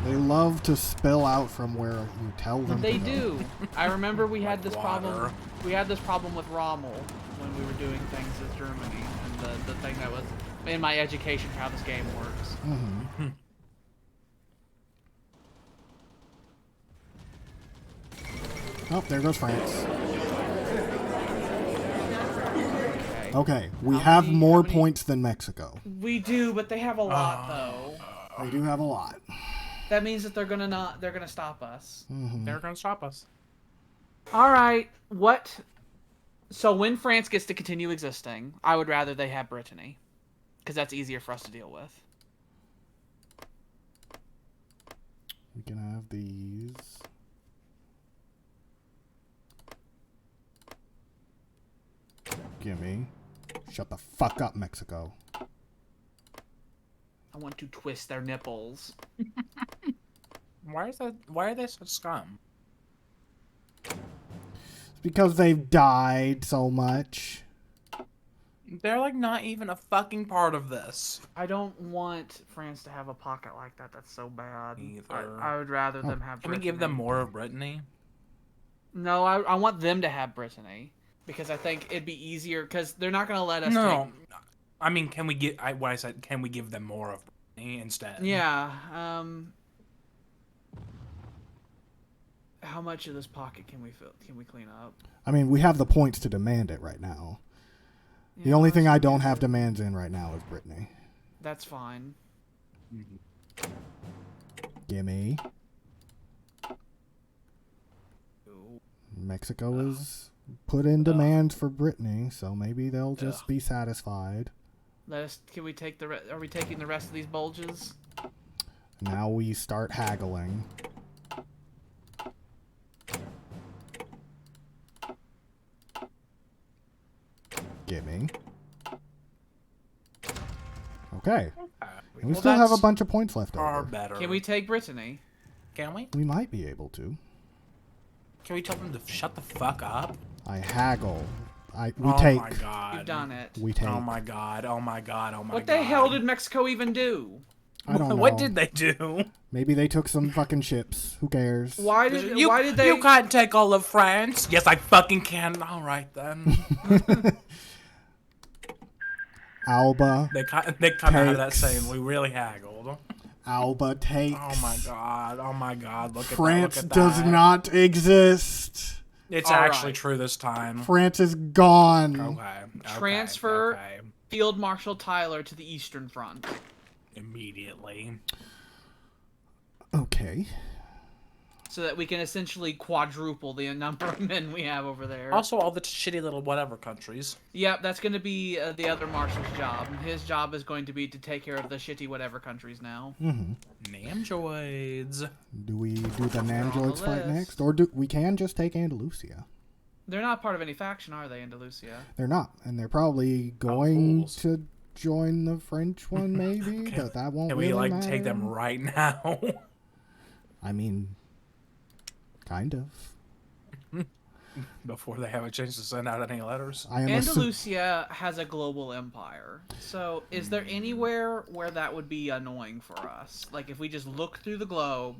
They love to spill out from where you tell them They to go. do. I remember we had this Water. problem. We had this problem with Rommel when we were doing things as Germany, and the thing that was in my education for how this game works. Mm-hmm. Oh, there goes France. Okay, we have more points than Mexico. We do, but they have a lot though. They do have a lot. That means that they're gonna stop us. They're gonna stop us. All right, what? So when France gets to continue existing, I would rather they have Brittany, because that's easier for us to deal with. We can have these. Gimme. Shut the fuck up, Mexico. I want to twist their nipples. Why are they so scum? It's because they've died so much. They're like not even a fucking part of this. I don't want France to have a pocket like that. That's so bad. Either. I would rather them have Can we Brittany. give them more of Brittany? No, I want them to have Brittany. Because I think it'd be easier, because they're not going to let us No. I mean, can we get... what I said, can we give them more of Brittany instead? Yeah, how much of this pocket can we clean up? I mean, we have the points to demand it right now. The Yeah, only thing I that's- don't have demands in right now is Brittany. That's fine. Gimme. Ooh. Mexico is put in demands for Brittany, so maybe they'll just be satisfied. Can we take are we taking the rest of these bulges? Now we start haggling. Gimme. Okay. And we Well, still have a that's bunch of points left far over. better. Can we take Brittany? Can we? We might be able to. Can we tell them to shut the fuck up? I haggle. We take. Oh my god. You've done it. We take. Oh my god. Oh my god. Oh my god. What the hell did Mexico even do? I don't know. What did they do? Maybe they took some fucking ships. Who cares? Why did they? You can't take all of France. Yes, I fucking can. All right then. Alba. They kind of have that takes- saying. We really haggled. Alba takes. Oh my god. Oh my god. Look at France that. Look at does that. not exist. It's All actually right. true this time. France is gone. Okay. Transfer- Okay. Field Marshal Tyler to the Eastern Front. Immediately. Okay. So that we can essentially quadruple the number of men we have over there. Also, all the shitty little whatever countries. Yep, that's going to be the other marshal's job. His job is going to be to take care of the shitty whatever countries now. Namjoids. Do we do the Namjoids the fight list. next, or do we can just take Andalusia? They're not part of any faction, are they, Andalusia? They're not, and they're probably going fools. to join the French one, maybe. But that won't Can really we like matter. take them right now? I mean, kind of. Before they have a chance to send out any letters. I am Andalusia has a global empire. So is there anywhere where that would be annoying for us? Like if we just look through the globe,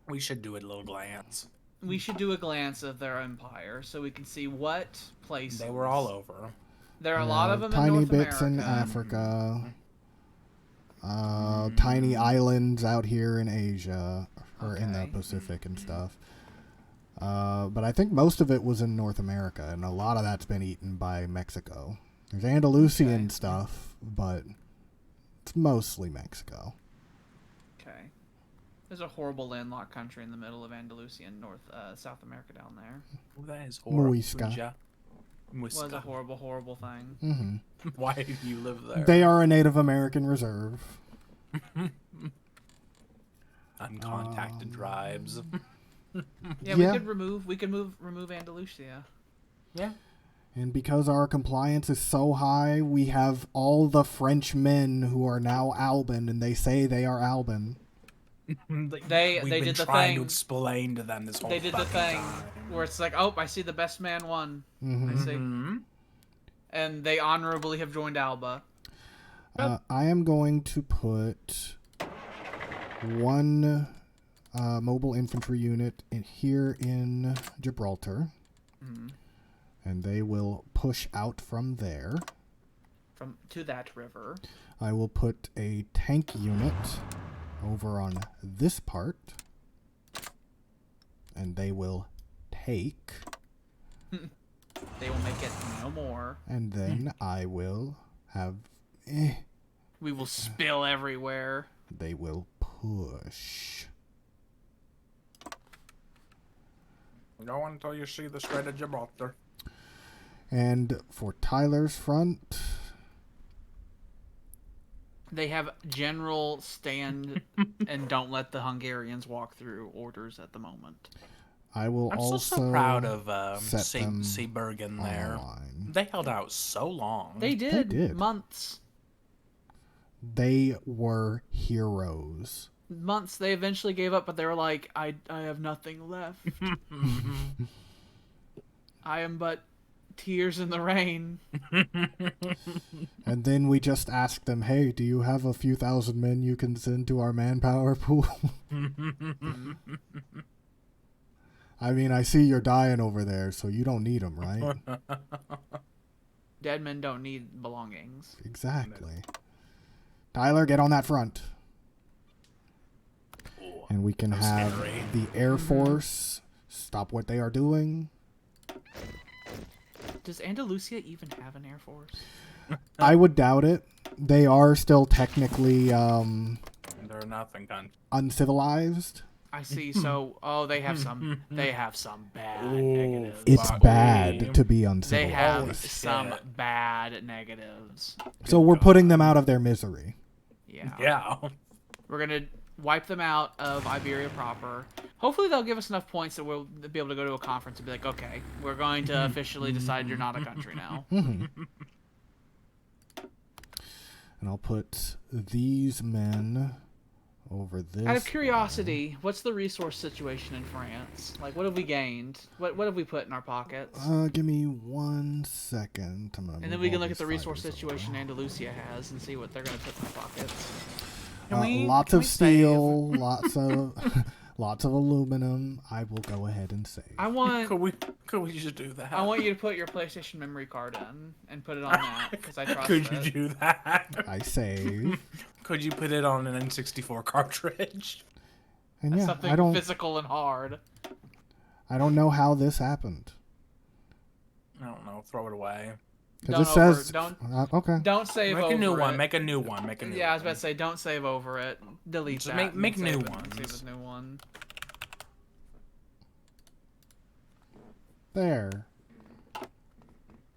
We should do a little glance. we should do a glance of their empire so we can see what places. They were all over. There are a lot of them in tiny North bits America. in Africa. Tiny islands out here in Asia or in the Okay. Pacific and stuff. But I think most of it was in North America, and a lot of that's been eaten by Mexico. There's Andalusian Okay. stuff, but it's mostly Mexico. Okay. There's a horrible landlocked country in the middle of Andalusia in South America down there. Oh, that is horrible. Muisca. Was a horrible, horrible thing. Hmm Why do you live there? They are a Native American reserve. Uncontacted tribes. Yeah, Yeah. we could remove Andalusia. Yeah. And because our compliance is so high, we have all the French men who are now Alban, and they say they are Alban. We've They been did the trying thing. to explain to them this whole They did the fucking thing time. where it's like, oh, I see the best man won. I see. Mhm. And they honorably have joined Alba. I am going to put one mobile infantry unit here in Gibraltar, and they will push out from there. To that river. I will put a tank unit over on this part, and they will take, They will make it no more. and then I will have, We will spill everywhere. they will push. Go until you see the Strait of Gibraltar. And for Tyler's front, They have general stand and don't let the Hungarians walk through orders at the moment. I will I'm also so proud of set them Seabergen on there. a line. They held out so long. They did. did. Months. They were heroes. Months. They eventually gave up, but they were like, I have nothing left. I am but tears in the rain. And then we just asked them, hey, do you have a few thousand men you can send to our manpower pool? I mean, I see you're dying over there, so you don't need them, right? Dead men don't need belongings. Exactly. Tyler, get on that front. And we can have scary. the Air Force stop what they are doing. Does Andalusia even have an air force? I would doubt it. They are still technically They're nothing done. uncivilized. I see. So, they have some. They have some bad negatives. It's Wow. bad to be They uncivilized. have Holy some shit. bad negatives. So we're putting them out of their misery. Yeah. Yeah. We're gonna wipe them out of Iberia proper. Hopefully they'll give us enough points that we'll be able to go to a conference and be like, okay, we're going to officially decide you're not a country now. And I'll put these men over this. Out of curiosity, what's the resource situation in France? Like, what have we gained? What have we put in our pockets? Give me 1 second. And then we can look at the resource situation Andalusia has and see what they're going to put in their pockets. Lots of steel, lots of lots of aluminum. I will go ahead and save. Could we just do that? I want you to put your PlayStation memory card in and put it on that because I trust Could it. you do that? I save. Could you put it on an N64 cartridge? And yeah, Something physical and hard. I don't know how this happened. I don't know. Throw it away. Because it says okay. Don't save over Make a new one. it. Make a new one. Make a new one. Yeah, I was about to say, don't save over it. Delete Just that. make new ones. ones. Save a new one. There.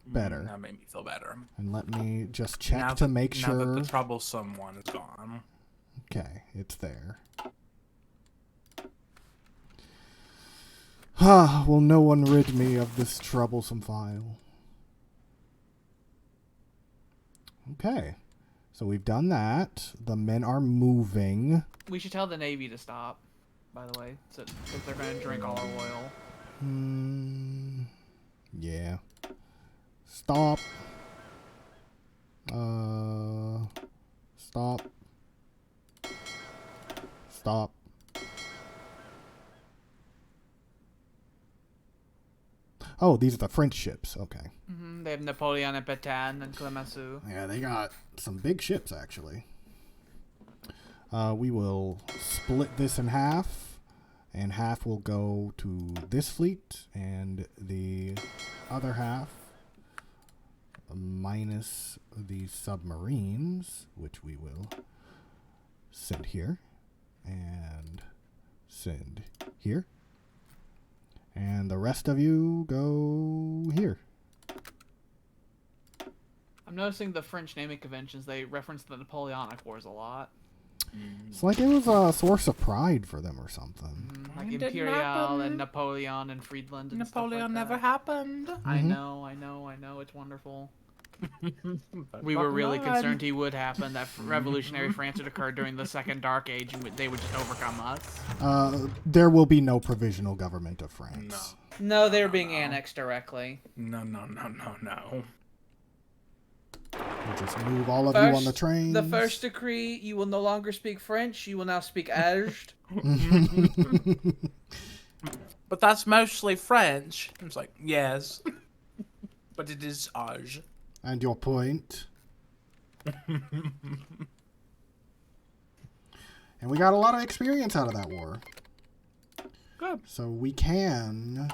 Better. That made me feel better. And let me just check to make sure. Now that the troublesome one is gone. Okay, it's there. Will no one rid me of this troublesome file? Okay, so we've done that. The men are moving. We should tell the Navy to stop, by the way, because they're going to drink all our oil. Yeah. Stop. Stop. Stop. Oh, these are the French ships. Okay. They have Napoleon and Pétain and Clemenceau. Yeah, they got some big ships, actually. We will split this in half, and half will go to this fleet, and the other half, minus the submarines, which we will send here, and send here. And the rest of you go here. I'm noticing the French naming conventions, they reference the Napoleonic Wars a lot. It's like it was a source of pride for them or something. Like Imperial and Napoleon and Friedland and Napoleon stuff like never that. happened. I know. It's wonderful. We were really concerned he would happen, that revolutionary France had occurred during the Second Dark Age, and they would just overcome us. There will be no provisional government of France. No, they're being annexed directly. No. We'll just move all of you on the train. The first decree, you will no longer speak French, you will now speak Aged. But that's mostly French. It's like, yes. But it is Age. And your point. And we got a lot of experience out of that war. Good. So we can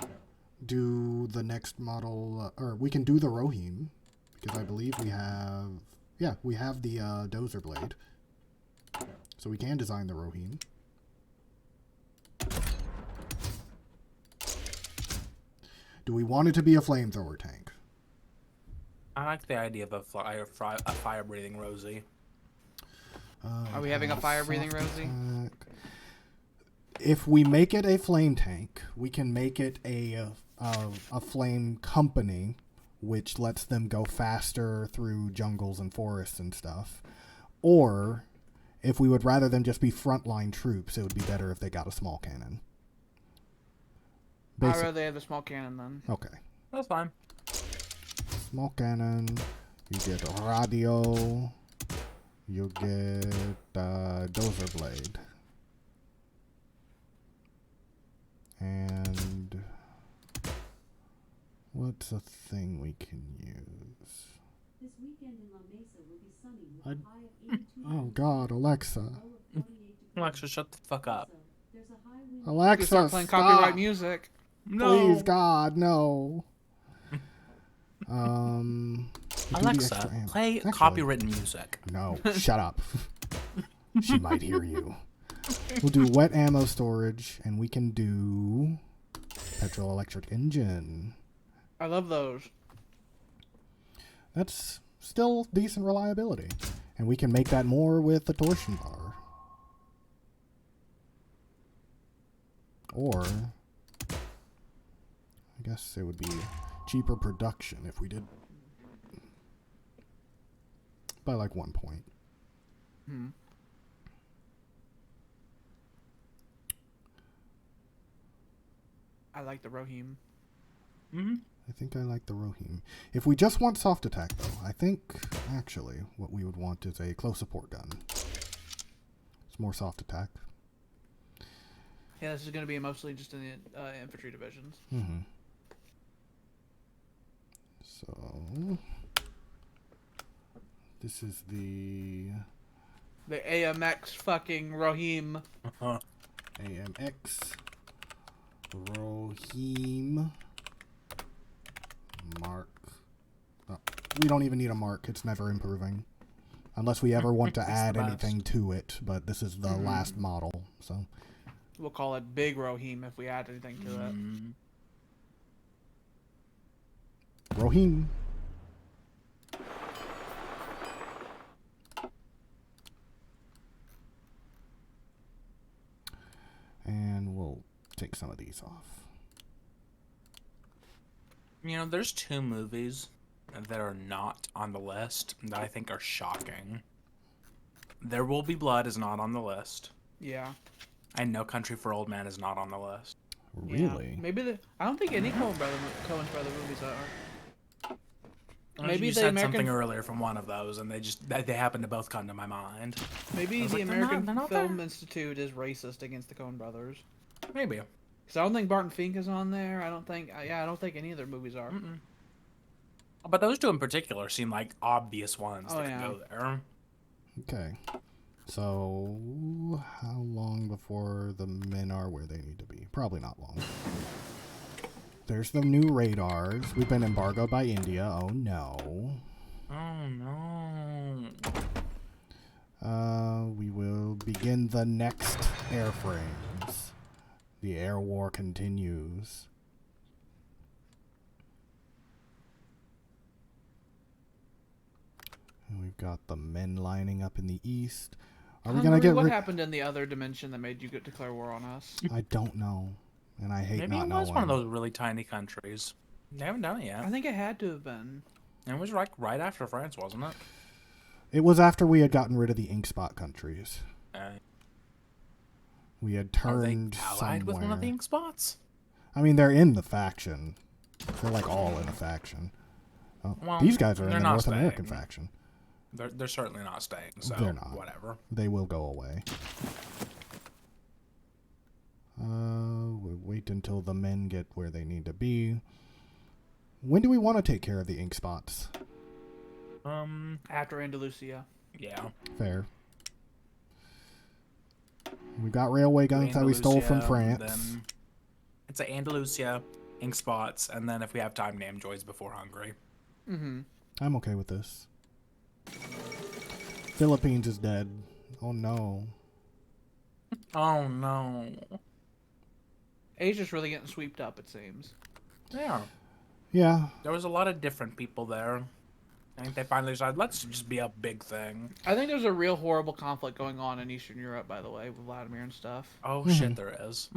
do the next model, or we can do the Rohim, because I believe we have, we have the dozer blade. So we can design the Rohim. Do we want it to be a flamethrower tank? I like the idea of a fire-breathing Rosie. Are we having a fire-breathing Rosie? If we make it a flame tank, we can make it a flame company, which lets them go faster through jungles and forests and stuff. Or, if we would rather them just be frontline troops, it would be better if they got a small cannon. I'd rather they have the small cannon then. Okay. That's fine. Small cannon. You get a radio. You get dozer blade. And what's a thing we can use? This weekend in La Mesa will be sunny with a high of 82. Oh God, Alexa. Low of 28 degrees. Alexa, shut the fuck up. Also, there's a high wind. Alexa, Start playing stop. copyright music. Please, God, no. We can do the extra Alexa, amp. play Actually, copywritten music. No, shut up. She might hear you. We'll do wet ammo storage, and we can do petrol electric engine. I love those. That's still decent reliability. And we can make that more with the torsion bar. Or, I guess it would be cheaper production if we did by like 1 point. I like the Rohim. Mm-hmm. I think I like the Rohim. If we just want soft attack, though, I think, actually, what we would want is a close support gun. It's more soft attack. Yeah, this is going to be mostly just in the infantry divisions. Mm-hmm. So, this is the AMX fucking Rohim. AMX Rohim Mark. Oh, we don't even need a mark. It's never improving. Unless we ever want to add anything to it, but this is the last model, so. We'll call it Big Rohim if we add anything to it. Rohim. And we'll take some of these off. You know, there's 2 movies that are not on the list that I think are shocking. There Will Be Blood is not on the list. Yeah. And No Country for Old Men is not on the list. Really? Yeah. Maybe I don't think any Coen brother movies are. Maybe You the said American something earlier from one of those, and they happen to both come to my mind. Maybe was the like, they're American not Film there. Institute is racist against the Coen brothers. Maybe. Because I don't think Barton Fink is on there. I don't think any of their movies are. But those 2 in particular seem like obvious ones Oh, that yeah. could go there. Okay. So, how long before the men are where they need to be? Probably not long. There's the new radars. We've been embargoed by India. Oh, no. Oh, no. We will begin the next airframes. The air war continues. And we've got the men lining up in the east. Are we gonna get what happened in the other dimension that made you declare war on us? I don't know, and I hate Maybe not it knowing. was one of those really tiny countries. They haven't done it yet. I think it had to have been. It was like right after France, wasn't it? It was after we had gotten rid of the ink spot countries. We had Are they turned allied somewhere. with one of the ink spots? I mean, they're in the faction. They're like all in a faction. Oh, Well, these guys are in they're the not North American staying. faction. They're certainly not staying, so They're not. whatever. They will go away. We'll wait until the men get where they need to be. When do we want to take care of the ink spots? After Andalusia. Yeah. Fair. We got railway guns that we stole from Andalusia, France. Then it's a Andalusia, ink spots, and then if we have time, name joys before Hungary. Mm-hmm. I'm okay with this. Philippines is dead. Oh no. Oh no. Asia's really getting swept up, it seems. Yeah. Yeah. There was a lot of different people there. I think they finally decided, let's just be a big thing. I think there's a real horrible conflict going on in Eastern Europe, by the way, with Vladimir and stuff. Oh, shit, there is.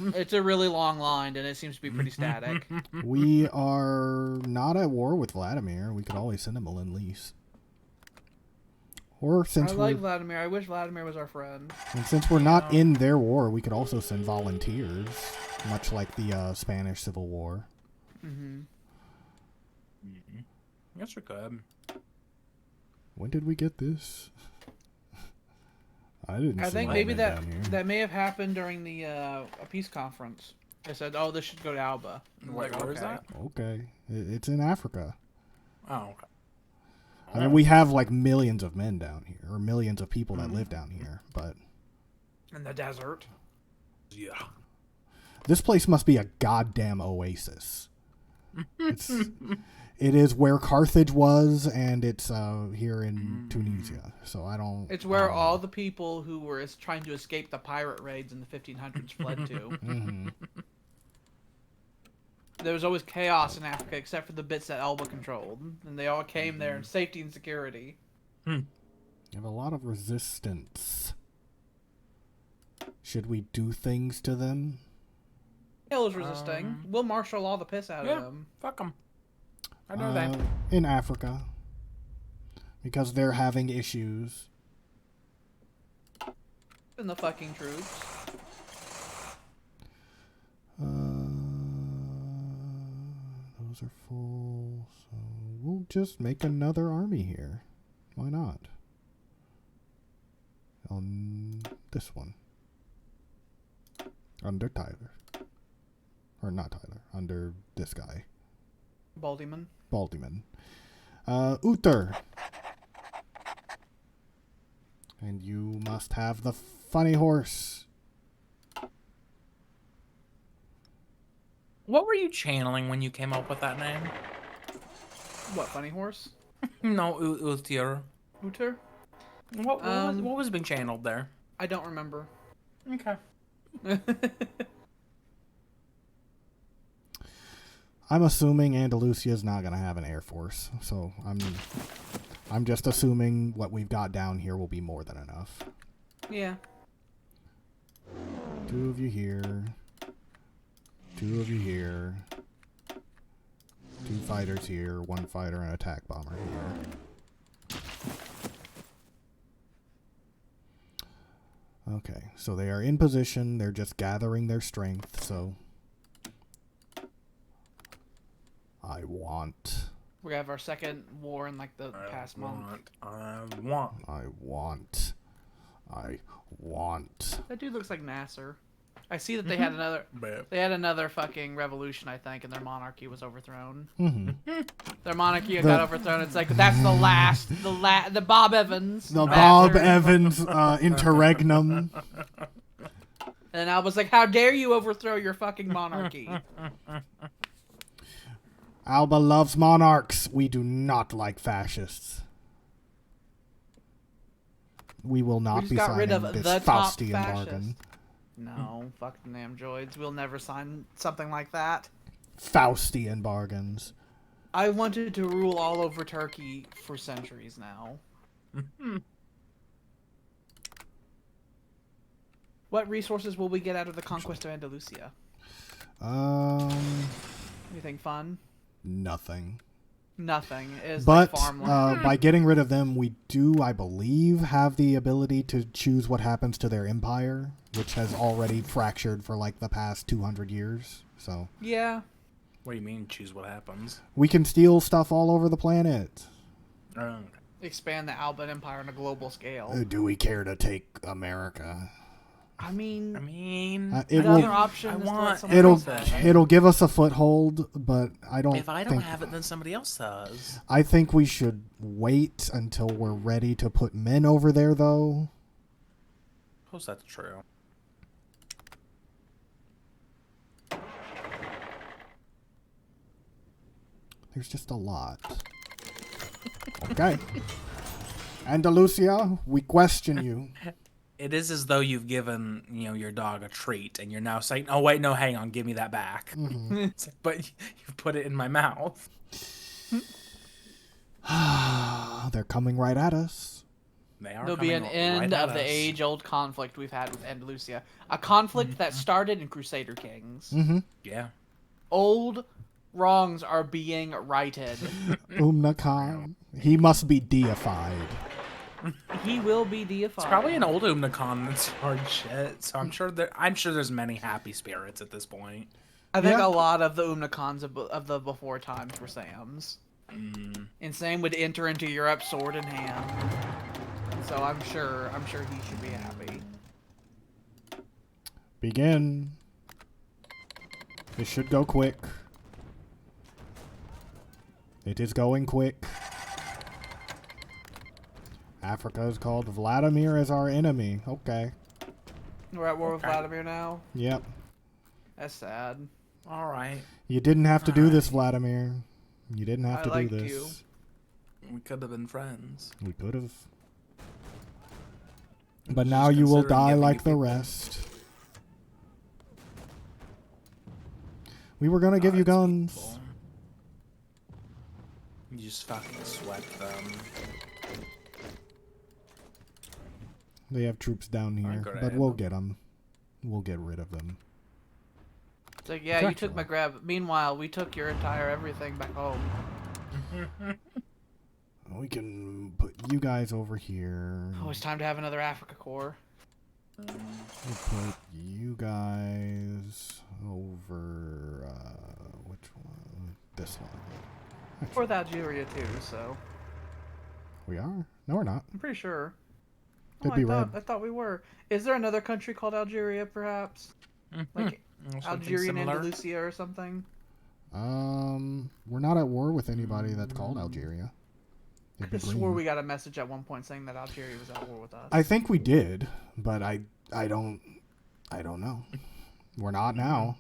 It's a really long line, and it seems to be pretty static. We are not at war with Vladimir. We could always send him a Lend-Lease. Or since I we're like Vladimir. I wish Vladimir was our friend. and since we're not in their war, we could also send volunteers, much like the Spanish Civil War. Mm-hmm. I guess we could. When did we get this? I didn't. I see think my maybe men that down here. that may have happened during the a peace conference. They said, "Oh, this should go to Alba." I'm Wait, like, where is okay. that? Okay, it's in Africa. Oh, okay. I mean, we have like millions of men down here, or millions of people that live down here, but In the desert. Yeah. this place must be a goddamn oasis. It is where Carthage was, and it's here in Tunisia. So I don't. It's where all the people who were trying to escape the pirate raids in the 1500s fled to. Mm-hmm. There was always chaos in Africa, except for the bits that Alba controlled, and they all came there in safety and security. You have a lot of resistance. Should we do things to them? Hill is resisting. We'll martial all the piss out of them. Fuck them. I know that. In Africa, because they're having issues. And the fucking troops. just make another army here. Why not? On this one. Under Tyler. Or not Tyler. Under this guy. Baldyman. Uther. And you must have the funny horse. What were you channeling when you came up with that name? What, funny horse? No, Uther. Uther? What was being channeled there? I don't remember. Okay. I'm assuming Andalusia's not going to have an air force, so I'm just assuming what we've got down here will be more than enough. Yeah. 2 of you here. 2 of you here. 2 fighters here. 1 fighter and attack bomber here. Okay, so they are in position. They're just gathering their strength, so I want. We have our second war in like the past month. I want. That dude looks like Nasser. I see that they had another fucking revolution, I think, and their monarchy was overthrown. Their monarchy got overthrown. It's like that's the Bob Evans. The Bob Evans interregnum. And I was like, how dare you overthrow your fucking monarchy? Alba loves monarchs. We do not like fascists. We will not be signing this Faustian bargain. No, fucking androids. We'll never sign something like that. Faustian bargains. I wanted to rule all over Turkey for centuries now. What resources will we get out of the conquest of Andalusia? Anything fun? Nothing. Nothing. Is But like farmland. by getting rid of them, we do, I believe, have the ability to choose what happens to their empire, which has already fractured for like the past 200 years. So Yeah. What do you mean, choose what happens? we can steal stuff all over the planet. Expand the Alban Empire on a global scale. Do we care to take America? I mean, It another will. option I is to let want- someone It'll else have it. it'll give us a foothold, but I don't. If I don't think, have it, then somebody else does. I think we should wait until we're ready to put men over there, though. Suppose that's true. There's just a lot. Okay. Andalusia, we question you. It is as though you've given, your dog a treat, and you're now saying, "Oh wait, no, hang on, give me that back." It's like, but you've put it in my mouth. They're coming right at us. They are. There'll be an coming end right at of the us. age-old conflict we've had with Andalusia. A conflict that started in Crusader Kings. Yeah. Old wrongs are being righted. Umna Khan. He must be deified. He will be deified. It's probably an old Umnicon that's hard shit. So I'm sure there's many happy spirits at this point. I think Yeah. a lot of the Umnicons of the before times were Sams. And Sam would enter into Europe sword in hand. So I'm sure he should be happy. Begin. This should go quick. It is going quick. Africa is called Vladimir as our enemy. Okay. We're at war with Vladimir now. Yep. That's sad. All right. You didn't have to do this, Vladimir. You didn't have I to do liked this. you. We could have been friends. We could have. But now you will considering die giving like you the people. rest. We were gonna give you guns. People. You just fucking sweat them. They have troops down here, gonna but have we'll them. get them. We'll get rid of them. It's like, yeah, you took my grab. Meanwhile, we took your entire everything back home. We can put you guys over here. Oh, it's time to have another Africa Corps. We'll put you guys over. Which one? This one. We're with Algeria too, so We are? No, we're not. I'm pretty sure. Could Oh, be I red. thought we were. Is there another country called Algeria, perhaps? Like Something Algerian similar. Andalusia or something? We're not at war with anybody that's called Algeria. I It'd be could swore green. we got a message at one point saying that Algeria was at war with us. I think we did, but I don't know. We're not now,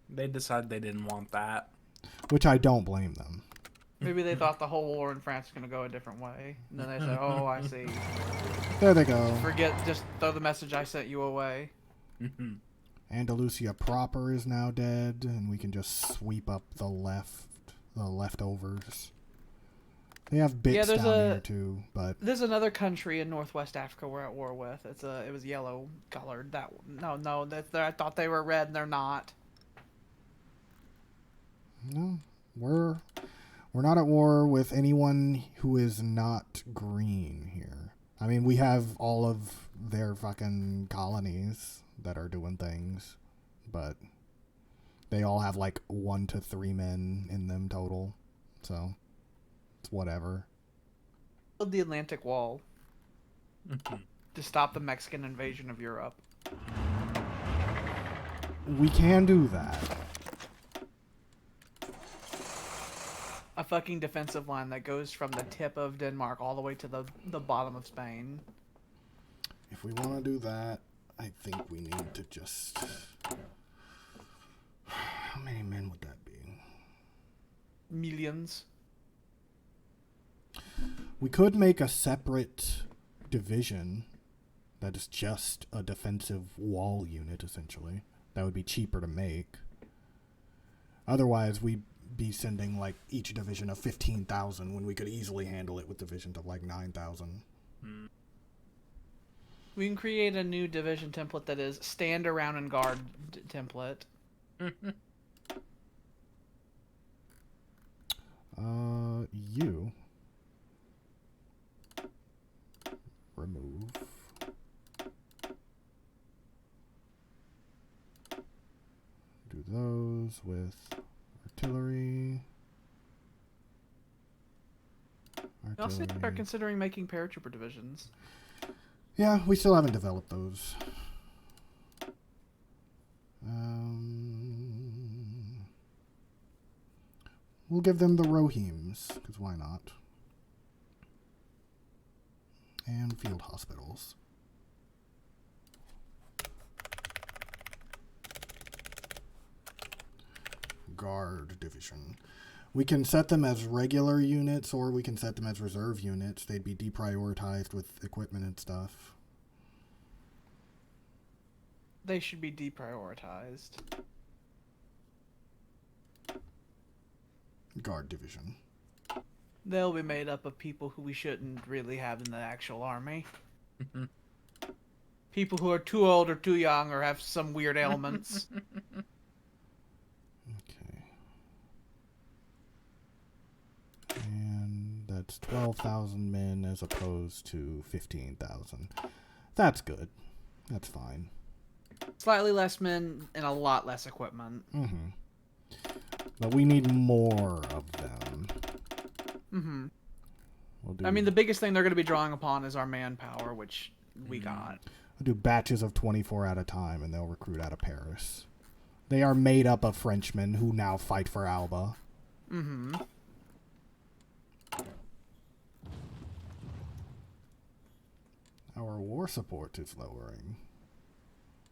They decided they didn't want that. which I don't blame them. Maybe they thought the whole war in France was going to go a different way. And then they said, oh, I see. There they go. Forget, just throw the message I sent you away. Andalusia proper is now dead, and we can just sweep up the leftovers. They have bits there's down here too, but There's another country in Northwest Africa we're at war with. It was yellow colored. I thought they were red and they're not. no, we're not at war with anyone who is not green here. I mean, we have all of their fucking colonies that are doing things, but they all have like 1 to 3 men in them total, so it's whatever. Build the Atlantic Wall to stop the Mexican invasion of Europe. We can do that. A fucking defensive line that goes from the tip of Denmark all the way to the bottom of Spain. If we want to do that, I think we need to just... How many men would that be? Millions. We could make a separate division that is just a defensive wall unit, essentially. That would be cheaper to make. Otherwise, we'd be sending, like, each division of 15,000 when we could easily handle it with divisions of, like, 9,000. We can create a new division template that is stand around and guard template. You remove. Do those with artillery. We also need to start considering making paratrooper divisions. Yeah, we still haven't developed those. We'll give them the Rohims, because why not? And field hospitals. Guard division. We can set them as regular units, or we can set them as reserve units. They'd be deprioritized with equipment and stuff. They should be deprioritized. Guard division. They'll be made up of people who we shouldn't really have in the actual army. People who are too old or too young or have some weird ailments. Okay. And that's 12,000 men as opposed to 15,000. That's good. That's fine. Slightly less men and a lot less equipment. But we need more of them. We'll do, I mean, the biggest thing they're going to be drawing upon is our manpower, which we got. we'll do batches of 24 at a time, and they'll recruit out of Paris. They are made up of Frenchmen who now fight for Alba. Our war support is lowering.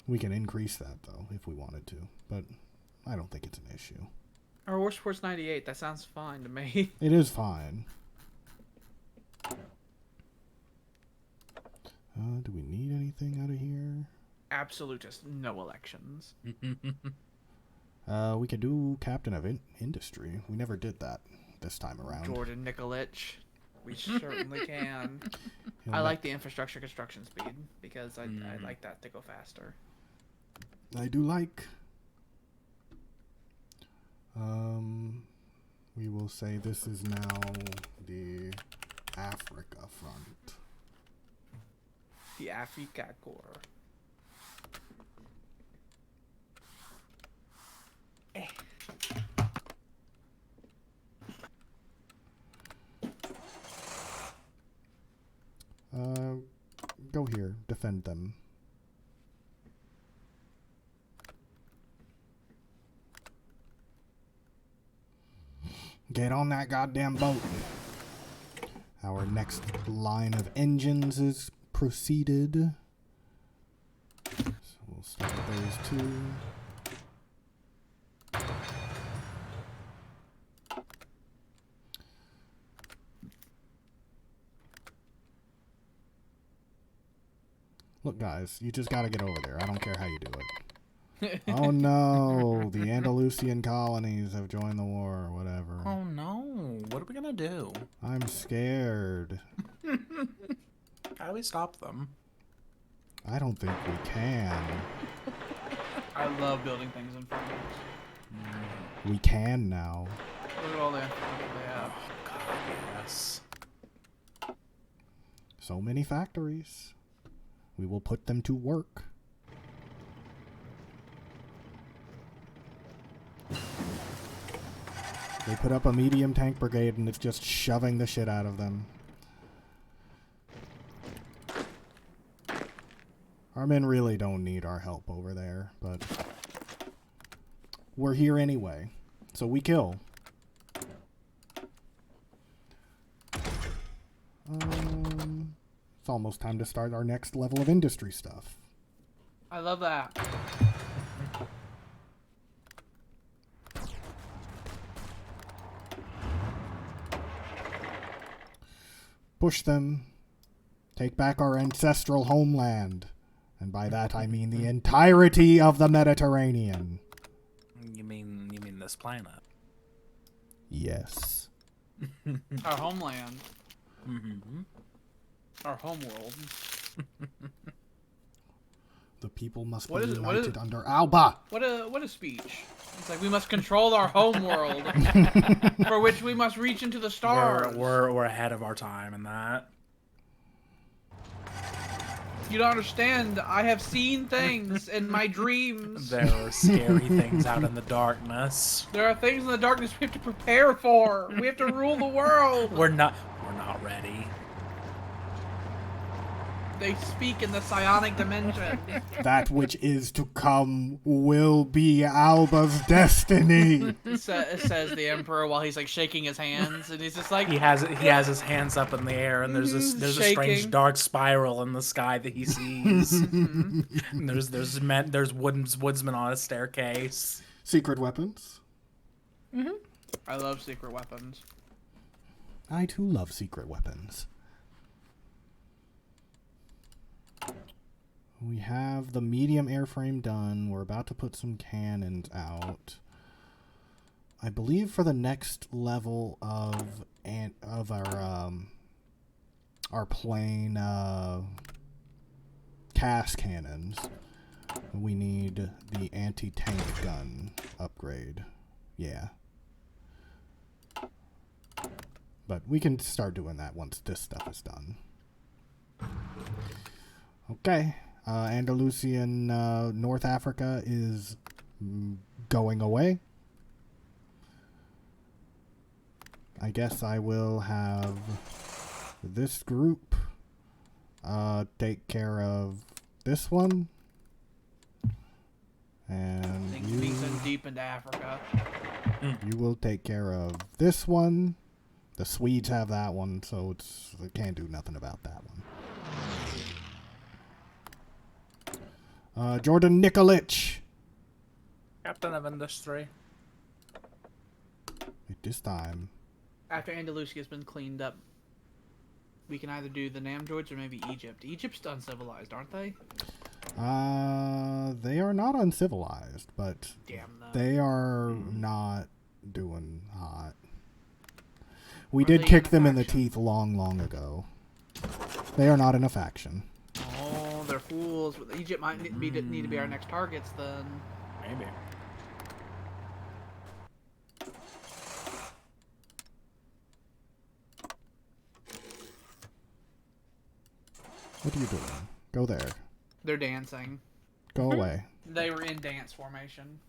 We can increase that, though, if we wanted to. But I don't think it's an issue. Our war support's 98. That sounds fine to me. It is fine. Do we need anything out of here? Absolutist. No elections. We could do Captain of Industry. We never did that this time around. Jordan Nikolich. We certainly can. He'll I ma- like the infrastructure construction speed because I like that to go faster. I do like. We will say this is now the Africa front. The Africa Corps. Get on that goddamn boat. Our next line of engines is proceeded. So we'll start those two. Look, guys, you just gotta get over there. I don't care how you do it. Oh no, the Andalusian colonies have joined the war or whatever. Oh no, what are we gonna do? I'm scared. How do we stop them? I don't think we can. I love building things in France. We can now. Look at all the infrastructure they have. Oh god, yes. So many factories. We will put them to work. They put up a medium tank brigade and it's just shoving the shit out of them. Our men really don't need our help over there, but we're here anyway, so we kill. It's almost time to start our next level of industry stuff. I love that. Push them. Take back our ancestral homeland. And by that I mean the entirety of the Mediterranean. You mean this planet? Yes. Our homeland. Mm-hmm. Our homeworld. The people must be What is- what is- united under Alba. What a speech. It's like we must control our homeworld, for which we must reach into the stars. We're ahead of our time in that. You don't understand. I have seen things in my dreams. There are scary things out in the darkness. There are things in the darkness we have to prepare for. We have to rule the world. We're not ready. They speak in the psionic dimension. That which is to come will be Alba's destiny. Says the Emperor while he's like shaking his hands, and he's just like, He has his hands up in the air, and there's a strange Shaking. dark spiral in the sky that he sees. And there's woodsmen on a staircase. Secret weapons. I love secret weapons. I too love secret weapons. We have the medium airframe done. We're about to put some cannons out. I believe for the next level of our plane cast cannons, we need the anti-tank gun upgrade. Yeah. But we can start doing that once this stuff is done. Okay. Andalusian North Africa is going away. I guess I will have this group take care of this one. And Things being so deep into Africa. you will take care of this one. The Swedes have that one, so they can't do nothing about that one. Jordan Nikolic. Captain of Industry. At this time. After Andalusia has been cleaned up, we can either do the Namjoids or maybe Egypt. Egypt's uncivilized, aren't they? They are not uncivilized, but Damn them. they are not doing hot. We Are did they kick in a them in the faction? teeth long ago. They are not in a faction. Oh, they're fools. Egypt might need to be our next targets then. Maybe. What are you doing? Go there. They're dancing. Go away. They were in dance formation.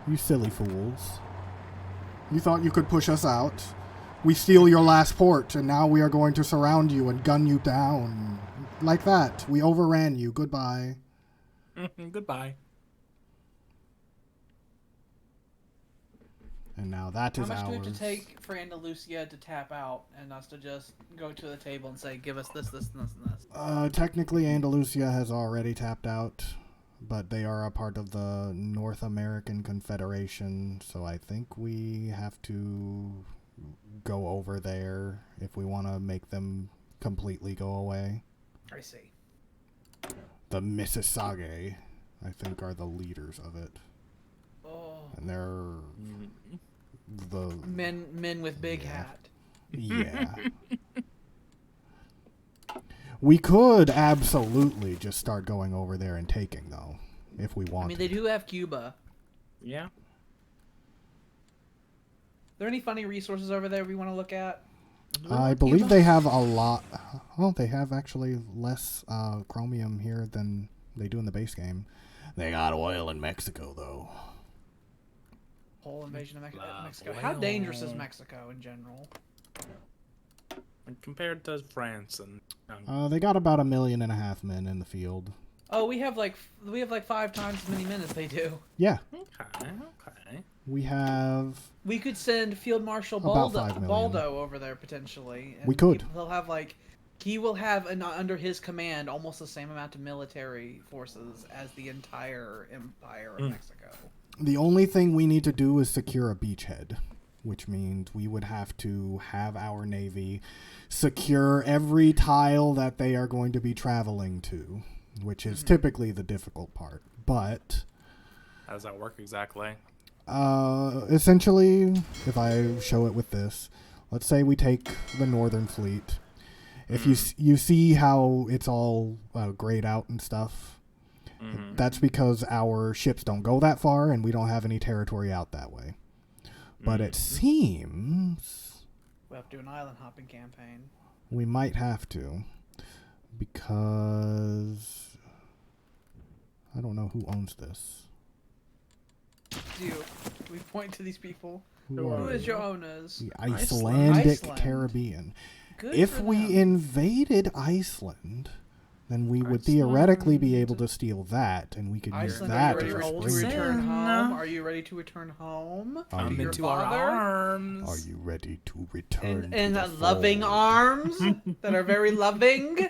You silly fools. You thought you could push us out. We steal your last port, and now we are going to surround you and gun you down. Like that. We overran you. Goodbye. Goodbye. And now that How is much ours. do we have to take for Andalusia to tap out and us to just go to the table and say, give us this, this, and this, and this? Technically, Andalusia has already tapped out, but they are a part of the North American Confederation, so I think we have to go over there if we want to make them completely go away. I see. The Mississauga, I think, are the leaders of it. Oh. And they're the... Men with big Yeah. hat. Yeah. We could absolutely just start going over there and taking, though, if we I want. mean, they do have Cuba. Yeah. Are there any funny resources over there we want to look at? I believe they have a lot. Well, they have actually less chromium here than they do in the base game. They got oil in Mexico, though. Whole invasion of Love Mexico. How oil. dangerous is Mexico in general? Compared to France and They got about 1.5 million men in the field. Oh, we have like 5 times as many men as they do. Yeah, okay. we have. We could send Field Marshal About 5 million. Baldo over there potentially. And We could. He'll have he will have under his command almost the same amount of military forces as the entire Empire of Mexico. The only thing we need to do is secure a beachhead, which means we would have to have our navy secure every tile that they are going to be traveling to, which is typically the difficult part. But How does that work exactly? essentially, if I show it with this, let's say we take the Northern Fleet. If you see how it's all grayed out and stuff, that's because our ships don't go that far and we don't have any territory out that way. But it seems We'll have to do an island hopping campaign. we might have to, because I don't know who owns this. We point to these people. Who Who are is they? your owners? The Icelandic Iceland. Caribbean. Good If for we them. invaded Iceland, then we would theoretically be able to steal that, and we could Iceland, use are that you as ready a to springboard. return home? Are you ready to return home? Are Come you- into our father? arms. Are you ready to return In to the loving fold? arms that are very loving.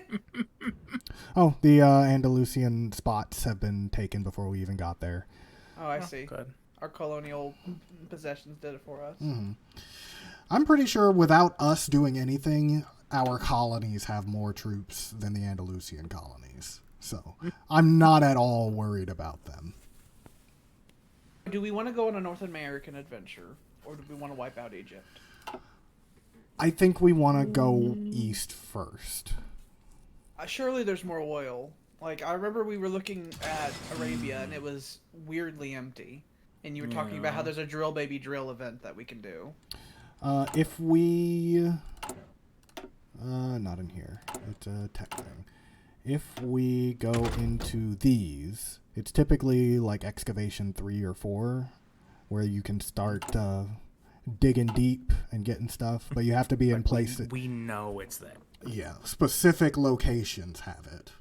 Oh, the Andalusian spots have been taken before we even got there. Oh, I see. Good. Our colonial possessions did it for us. I'm pretty sure without us doing anything, our colonies have more troops than the Andalusian colonies. So I'm not at all worried about them. Do we want to go on a North American adventure, or do we want to wipe out Egypt? I think we want to go east first. Surely there's more oil. Like, I remember we were looking at Arabia, and it was weirdly empty. And you were talking about how there's a drill baby drill event that we can do. If we... not in here. It's a tech thing. If we go into these, it's typically like excavation 3 or 4, where you can start digging deep and getting stuff, but you have to be in places. We know it's there. Yeah, specific locations have it.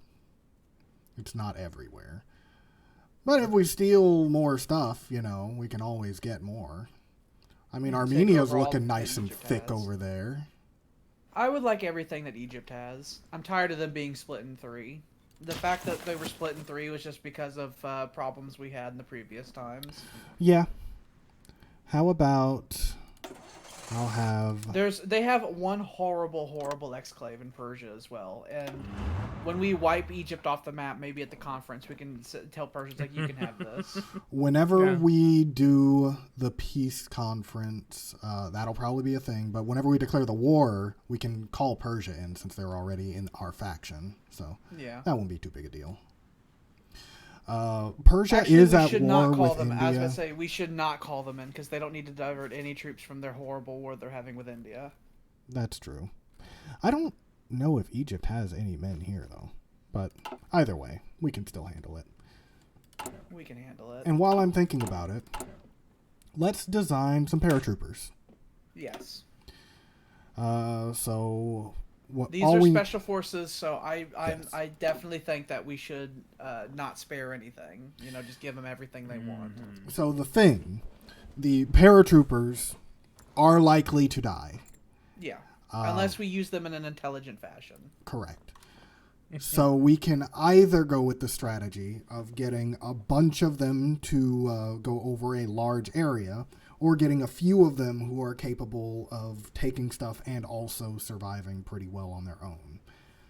It's not everywhere. But if we steal more stuff, we can always get more. I mean, Take Armenia's over all looking that nice and Egypt thick has. over there. I would like everything that Egypt has. I'm tired of them being split in 3. The fact that they were split in 3 was just because of problems we had in the previous times. Yeah. How about I'll have... They have one horrible exclave in Persia as well. And when we wipe Egypt off the map, maybe at the conference, we can tell Persians, like, you can have this. Whenever we do the peace conference, that'll probably be a thing. But whenever we declare the war, we can call Persia in since they're already in our faction. So Yeah. that won't be too big a deal. Persia Actually, is we at should war not call with them. I was India. going to say, we should not call them in because they don't need to divert any troops from their horrible war they're having with India. That's true. I don't know if Egypt has any men here, though. But either way, we can still handle it. We can handle it. And while I'm thinking about it, let's design some paratroopers. Yes. So what? These all are we special forces, so I Yes. definitely think that we should not spare anything. Just give them everything they want. So the thing the paratroopers are likely to die. Yeah. Unless we use them in an intelligent fashion. Correct. So we can either go with the strategy of getting a bunch of them to go over a large area, or getting a few of them who are capable of taking stuff and also surviving pretty well on their own.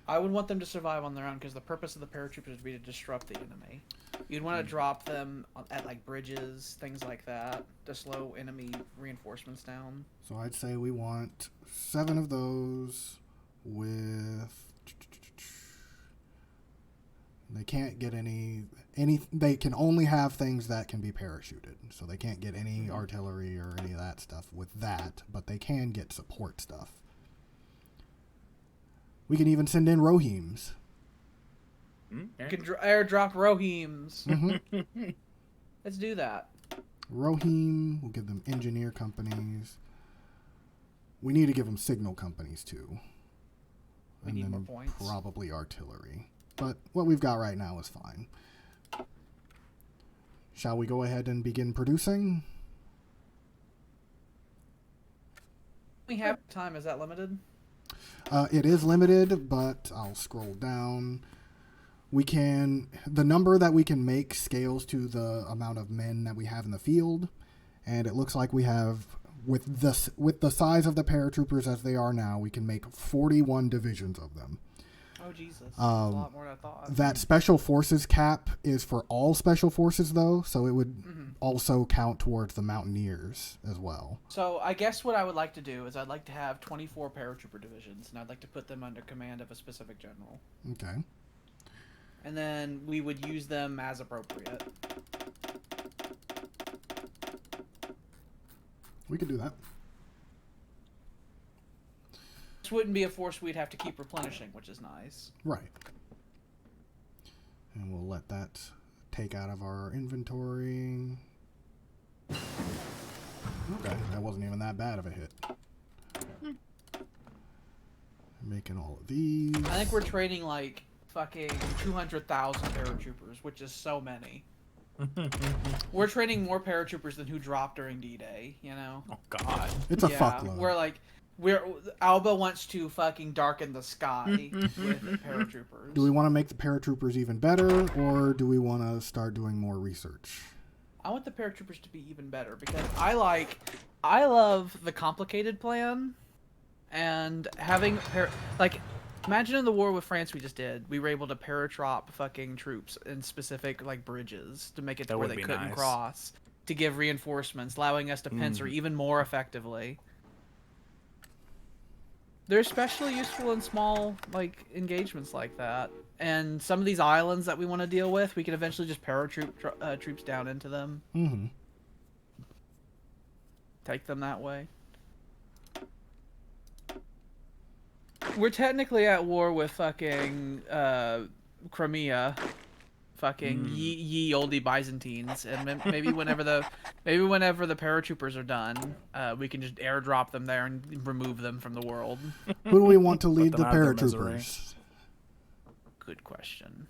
I would want them to survive on their own, because the purpose of the paratroopers would be to disrupt the enemy. You'd want to drop them at like bridges, things like that, to slow enemy reinforcements down. So I'd say we want 7 of those with... They can't get any. They can only have things that can be parachuted, so they can't get any artillery or any of that stuff with that. But they can get support stuff. We can even send in Rohims. You can airdrop Rohims. Mm-hmm. Let's do that. Rohim. We'll give them engineer companies. We need to give them signal companies too. We need more points. Probably artillery. But what we've got right now is fine. Shall we go ahead and begin producing? We have time. Is that limited? It is limited, but I'll scroll down. We can... The number that we can make scales to the amount of men that we have in the field. And it looks like we have... With the size of the paratroopers as they are now, we can make 41 divisions of them. Oh, Jesus. That's a lot more than I thought. That special forces cap is for all special forces, though, so it would also count towards the mountaineers as well. So I guess what I would like to do is I'd like to have 24 paratrooper divisions, and I'd like to put them under command of a specific general. Okay. And then we would use them as appropriate. We could do that. This wouldn't be a force we'd have to keep replenishing, which is nice. Right. And we'll let that take out of our inventory. Okay, that wasn't even that bad of a hit. Making all of these. I think we're training like fucking 200,000 paratroopers, which is so many. We're training more paratroopers than who dropped during D-Day, you know? Oh, God. It's a fuckload. Alba wants to fucking darken the sky with paratroopers. Do we want to make the paratroopers even better, or do we want to start doing more research? I want the paratroopers to be even better, because I love the complicated plan, and having imagine in the war with France we just did, we were able to paratrop fucking troops in specific like bridges to make it to where they couldn't cross, to give reinforcements, allowing us to pincer even more effectively. They're especially useful in small like engagements like that, and some of these islands that we want to deal with, we can eventually just paratroop troops down into them. Mm-hmm. Take them that way. We're technically at war with fucking Crimea, fucking ye olde Byzantines, and maybe whenever the paratroopers are done, we can just airdrop them there and remove them from the world. Who do we want to lead the paratroopers? Good question.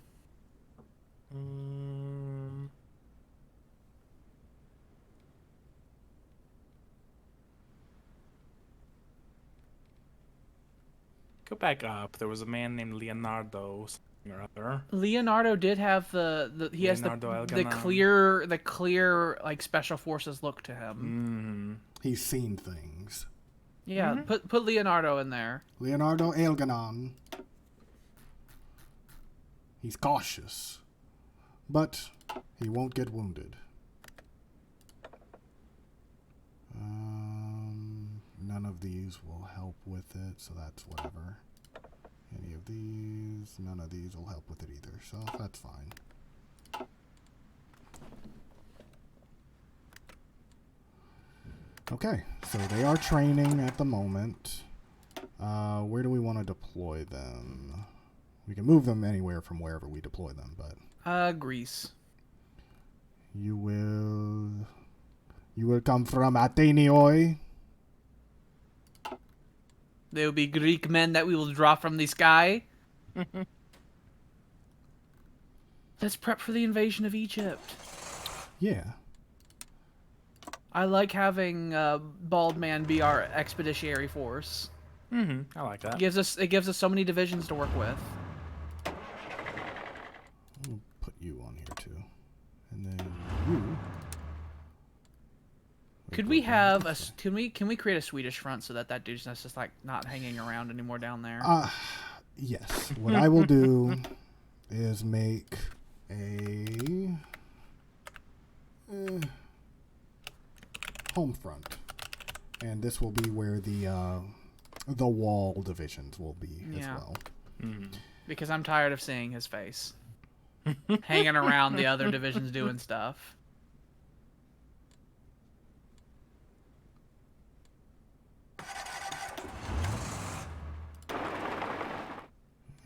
Go back up. There was a man named Leonardo something or other. Leonardo did have the clear like special forces look to him. He's seen things. Yeah, put Leonardo in there. Leonardo Elganon. He's cautious, but he won't get wounded. None of these will help with it, so that's whatever. Any of these, none of these will help with it either, so that's fine. Okay, so they are training at the moment. Where do we want to deploy them? We can move them anywhere from wherever we deploy them, but... Greece. You will come from Athenioi. They will be Greek men that we will drop from the sky. Let's prep for the invasion of Egypt. Yeah. I like having Bald Man be our expeditionary force. Mm-hmm. I like that. It gives us so many divisions to work with. We'll put you on here too, and then you. Could we have a can we create a Swedish front so that dude's just like not hanging around anymore down there? Yes. What I will do is make a home front, and this will be where the wall divisions will be as well. Mm-hmm. Because I'm tired of seeing his face hanging around the other divisions doing stuff.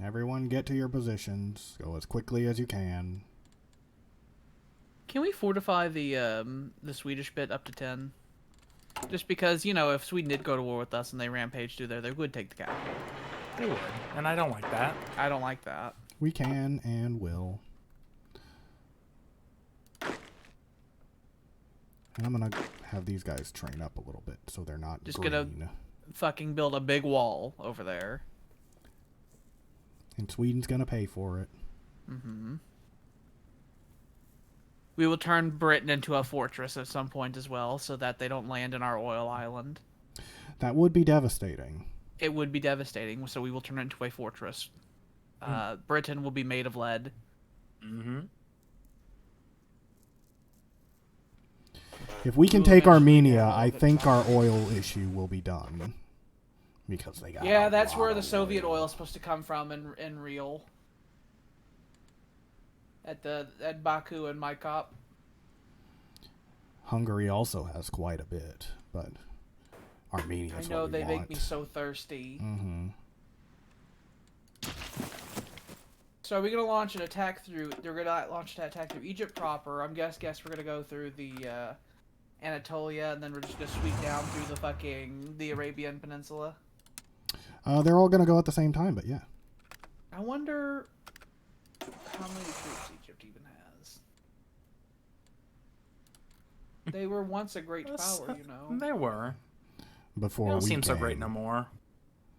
Everyone get to your positions. Go as quickly as you can. Can we fortify the Swedish bit up to 10? Just because, if Sweden did go to war with us and they rampage through there, they would take the capital. They would, and I don't like that. I don't like that. We can and will. And I'm gonna have these guys train up a little bit so they're not Just green. gonna fucking build a big wall over there. And Sweden's gonna pay for it. Mm-hmm. We will turn Britain into a fortress at some point as well, so that they don't land in our oil island. That would be devastating. It would be devastating, so we will turn it into a fortress. Britain will be made of lead. Mm-hmm. If we can take Armenia, I think our oil issue will be done. Because they got that's where the Soviet oil is supposed to come from in real. At Baku and Maikop. Hungary also has quite a bit, but Armenia is I know what we they want. make me so thirsty. Mm-hmm. So are we gonna launch an attack through? They're gonna launch an attack through Egypt proper. I'm guess we're gonna go through the Anatolia, and then we're just gonna sweep down through the Arabian Peninsula. They're all gonna go at the same time, but yeah. I wonder how many troops Egypt even has. They were once a great power, They were. Before They don't we seem so came. great no more.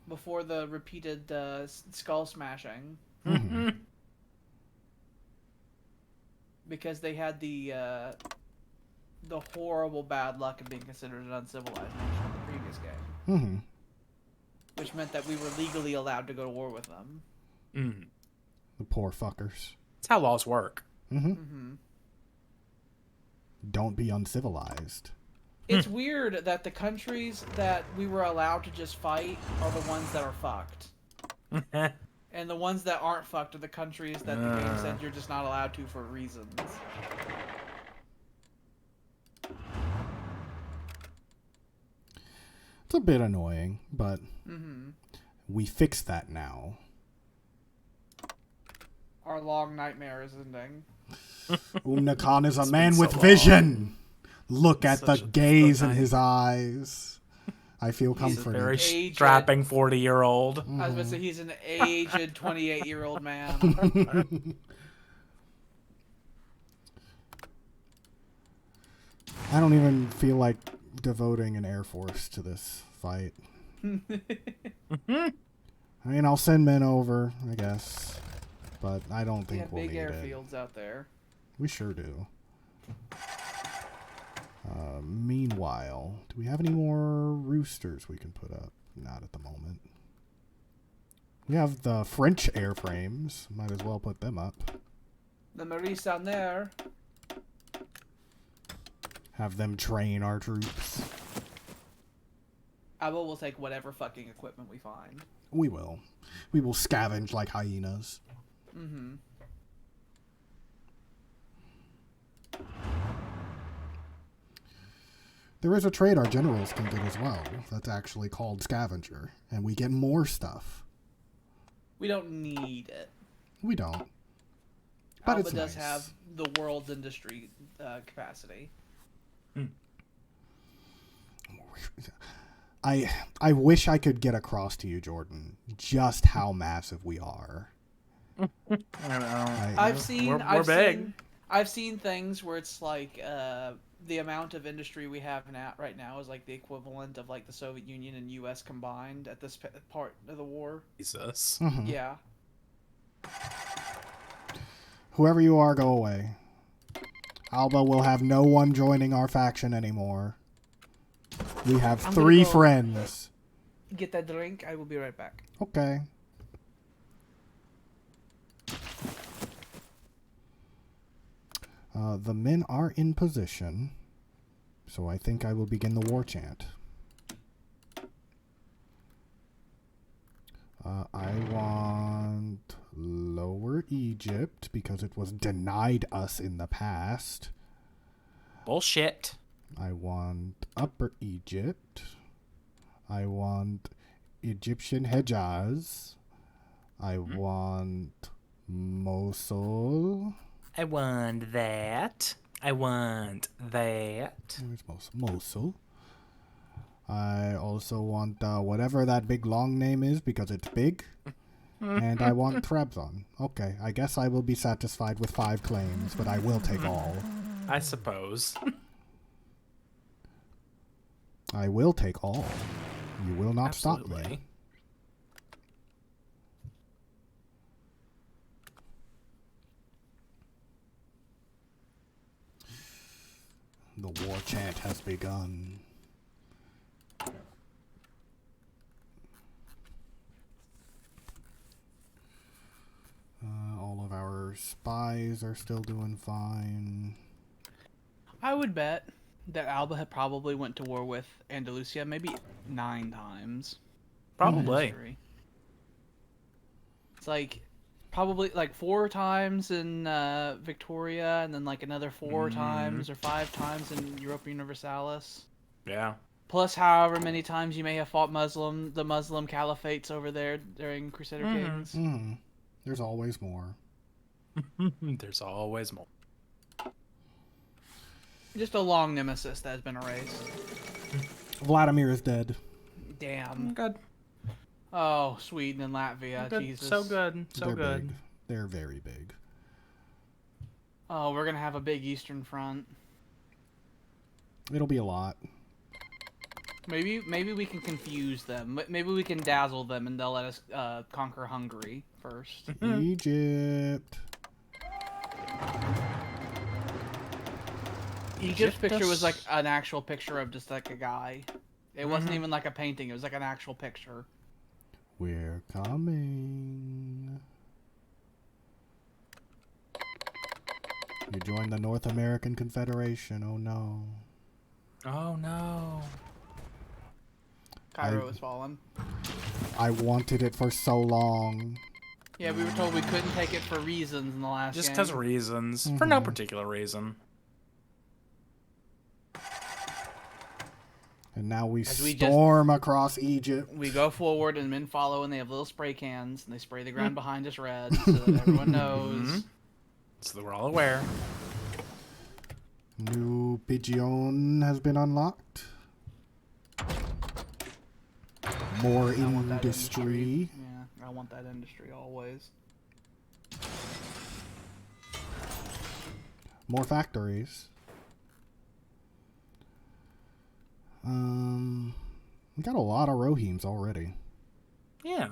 Before the repeated skull smashing. Mm-hmm. Because they had the horrible bad luck of being considered an uncivilized nation in the previous game. Mm-hmm. Which meant that we were legally allowed to go to war with them. Mm. The poor fuckers. That's how laws work. Mm-hmm. Mm-hmm. Don't be uncivilized. It's weird that the countries that we were allowed to just fight are the ones that are fucked. And the ones that aren't fucked are the countries that the game said you're just not allowed to for reasons. It's a bit annoying, but Mm-hmm. we fixed that now. Our long nightmare is ending. Umna Khan is a It's man been with so vision. Look at the Such a gaze in tiny- his eyes. I feel He's a comforted. Very Aged. strapping 40-year-old. I was about to say he's an aged 28-year-old man. I don't even feel like devoting an air force to this fight. I mean, I'll send men over, I guess, but I don't We think have we'll big need it. airfields out there. We sure do. Meanwhile, do we have any more roosters we can put up? Not at the moment. We have the French airframes. Might as well put them up. The Maurice down there. Have them train our troops. Alba will take whatever fucking equipment we find. We will. We will scavenge like hyenas. Mm-hmm. There is a trade our generals can get as well. That's actually called scavenger. And we get more stuff. We don't need it. We don't. But Alba it's does nice. have the world's industry capacity. I wish I could get across to you, Jordan, just how massive we are. I don't know. I've seen We're big. I've seen things where it's like the amount of industry we have right now is like the equivalent of like the Soviet Union and U.S. combined at this part of the war. Jesus. Mhm. Yeah. Whoever you are, go away. Alba will have no one joining our faction anymore. We have I'm 3 gonna go- friends. Get that drink. I will be right back. Okay. The men are in position, so I think I will begin the war chant. I want Lower Egypt because it was denied us in the past. Bullshit. I want Upper Egypt. I want Egyptian Hejaz. I want Mosul. I want that. I want that. Where's Mosul? I also want whatever that big long name is because it's big. And I want Trabzon. Okay, I guess I will be satisfied with 5 claims, but I will take all. I suppose. I will take all. You will not stop me. Absolutely. The war chant has begun. All of our spies are still doing fine. I would bet that Alba had probably went to war with Andalusia maybe 9 times. in Probably. history. It's like probably like 4 times in Victoria, and then like another 4 times or 5 times in Europa Universalis. Yeah. Plus, however many times you may have fought the Muslim caliphates over there during Crusader Kings. Mm-hmm. There's always more. There's always more. Just a long nemesis that has been erased. Vladimir is dead. Damn. Good. Oh, Sweden and Latvia. Good. Jesus. So good. So They're good. big. They're very big. Oh, we're gonna have a big Eastern Front. It'll be a lot. Maybe we can confuse them. Maybe we can dazzle them, and they'll let us conquer Hungary first. Egypt. Egypt's picture was like an actual picture of just like a guy. It wasn't even like a painting. It was like an actual picture. We're coming. You joined the North American Confederation. Oh no. Oh no. Cairo has fallen. I wanted it for so long. Yeah, we were told we couldn't take it for reasons in the last Just game. because reasons. For no particular reason. And now we As we storm across Egypt. We go forward and men follow, and they have little spray cans, and they spray the ground behind us red so that everyone knows. So that we're all aware. New Pigeon has been unlocked. More I want that industry. Yeah, I want that industry always. More factories. We got a lot of Rohirrims already. Yeah.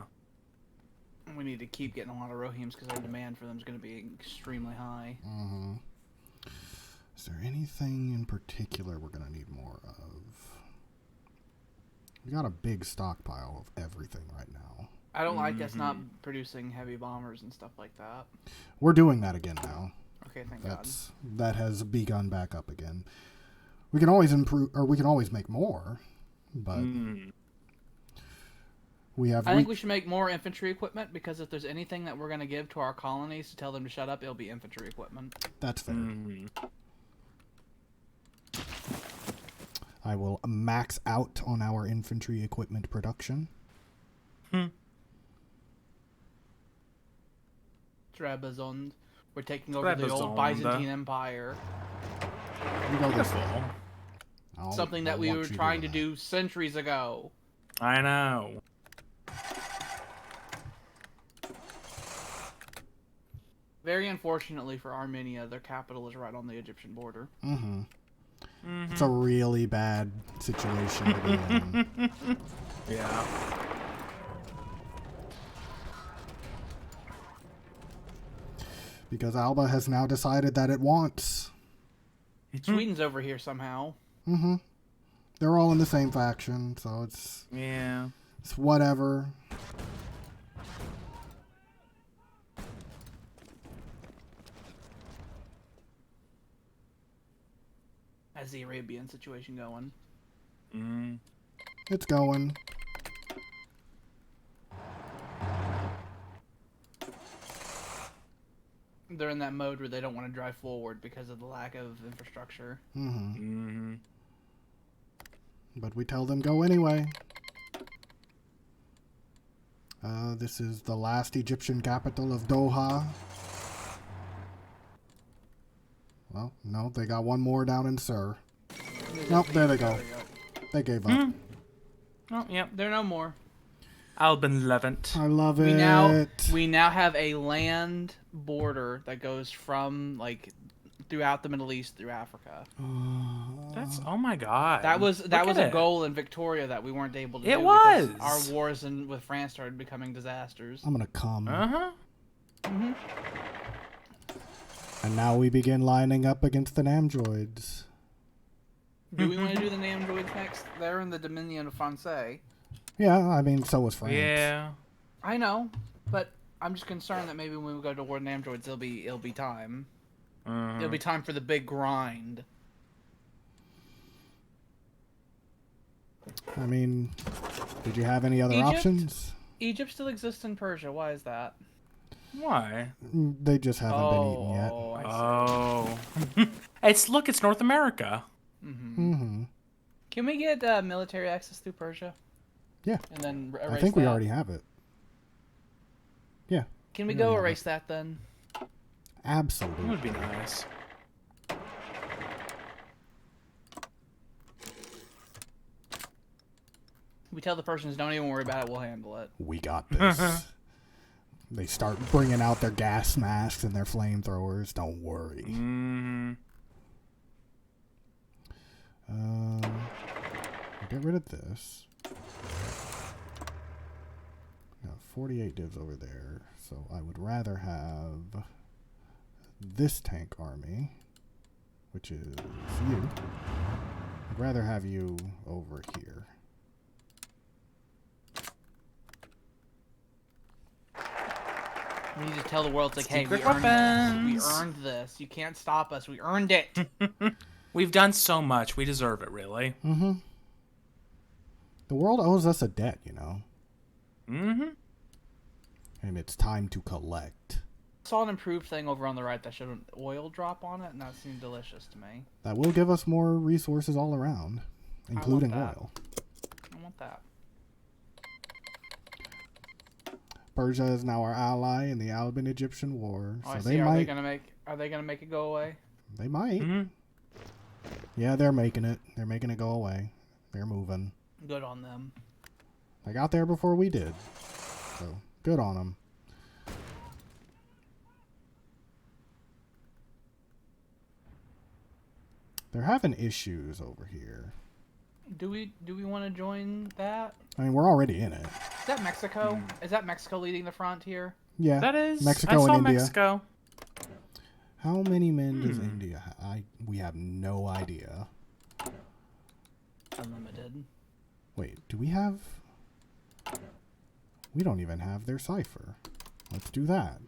We need to keep getting a lot of Rohirrims because our demand for them is going to be extremely high. Is there anything in particular we're going to need more of? We got a big stockpile of everything right now. I don't like us not producing heavy bombers and stuff like that. We're doing that again now. Okay, thank God. That has begun back up again. We can always improve, or we can always make more, but we have. I think we should make more infantry equipment because if there's anything that we're going to give to our colonies to tell them to shut up, it'll be infantry equipment. That's fair. I will max out on our infantry equipment production. Trebizond. We're taking over the old Byzantine Empire. Beautiful. Something that we were trying to do centuries ago. I know. Very unfortunately for Armenia, their capital is right on the Egyptian border. It's a really bad situation to be in. Yeah. Because Alba has now decided that it wants. Sweden's over here somehow. Mm-hmm. They're all in the same faction, so it's whatever. How's the Arabian situation going? It's going. They're in that mode where they don't want to drive forward because of the lack of infrastructure. But we tell them go anyway. This is the last Egyptian capital of Doha. Well, no, they got one more down in Sur. Nope, there they go. They gave up. Oh, yep, they're no more. Alban Levant. I love it. We now have a land border that goes from like throughout the Middle East through Africa. That's oh my god. That was Look a at it. goal in Victoria that we weren't able to do. It was. Because our wars with France started becoming disasters. I'm gonna come. Uh-huh. And now we begin lining up against the Namdroids. Do we want to do the Namdroids next? They're in the Dominion of Francais. Yeah, I mean, so was France. Yeah. I know, but I'm just concerned that maybe when we go to war with Namdroids, it'll be time. It'll be time for the big grind. I mean, did you have any other Egypt? options? Egypt still exists in Persia. Why is that? Why? They just haven't been eaten yet. I see. Oh. It's North America. Can we get military access through Persia? Yeah. And then erase I think we that? already have it. Yeah. Can we we go already have erase that then? That Absolutely. would be nice. We tell the Persians, don't even worry about it, we'll handle it. We got this. They start bringing out their gas masks and their flamethrowers. Don't worry. I'll get rid of this. Got 48 divs over there, so I would rather have this tank army, which is you. I'd rather have you over here. We need to tell the world, it's like, hey, we Secret earned this. We weapons. earned this. You can't stop us. We earned it. We've done so much. We deserve it, really. The world owes us a debt, you know. Mm-hmm. And it's time to collect. I saw an improved thing over on the right that showed an oil drop on it, and that seemed delicious to me. That will give us more resources all around, including that. oil. I want that. Persia is now our ally in the Alban-Egyptian War, Oh, so I they see. Are might. they gonna make it go away? They might. Mm-hmm. Yeah, they're making it. They're making it go away. They're moving. Good on them. They got there before we did, so good on them. They're having issues over here. Do we want to join that? I mean, we're already in it. Is that Mexico? Is that Mexico leading the front here? Yeah, That is Mexico I saw and India. Mexico. How many men does India have? We have no idea. Unlimited. Wait, do we have... We don't even have their cipher. Let's do that.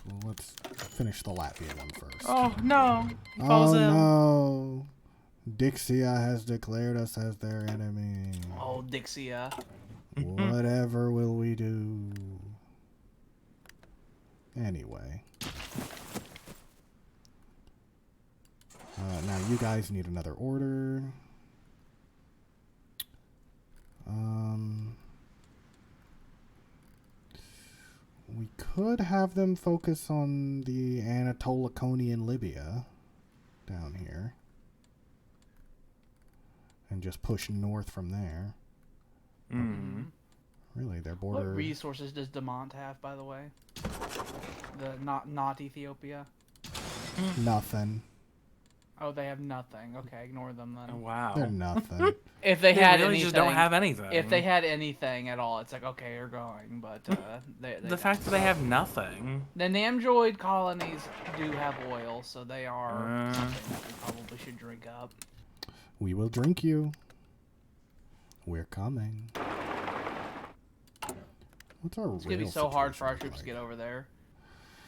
Well, let's finish the Latvia one first. Oh no! He falls in. No! Dixia has declared us as their enemy. Oh, Dixia. Whatever will we do? Anyway. Now you guys need another order. We could have them focus on the Anatolaconian Libya down here. And just push north from there. Mm-hmm. Really, their border... What resources does Demont have, by the way? The not Ethiopia. Nothing. Oh, they have nothing. Okay, ignore them then. Oh, wow. They're nothing. If they They had really anything, just don't have anything. if they had anything at all, it's like okay, you're going. But they The fact that they have nothing. the Namjoid colonies do have oil, so they are Uh. something that we probably should drink up. We will drink you. We're coming. What's our It's gonna be rail so hard for our situation troops to like? get over there.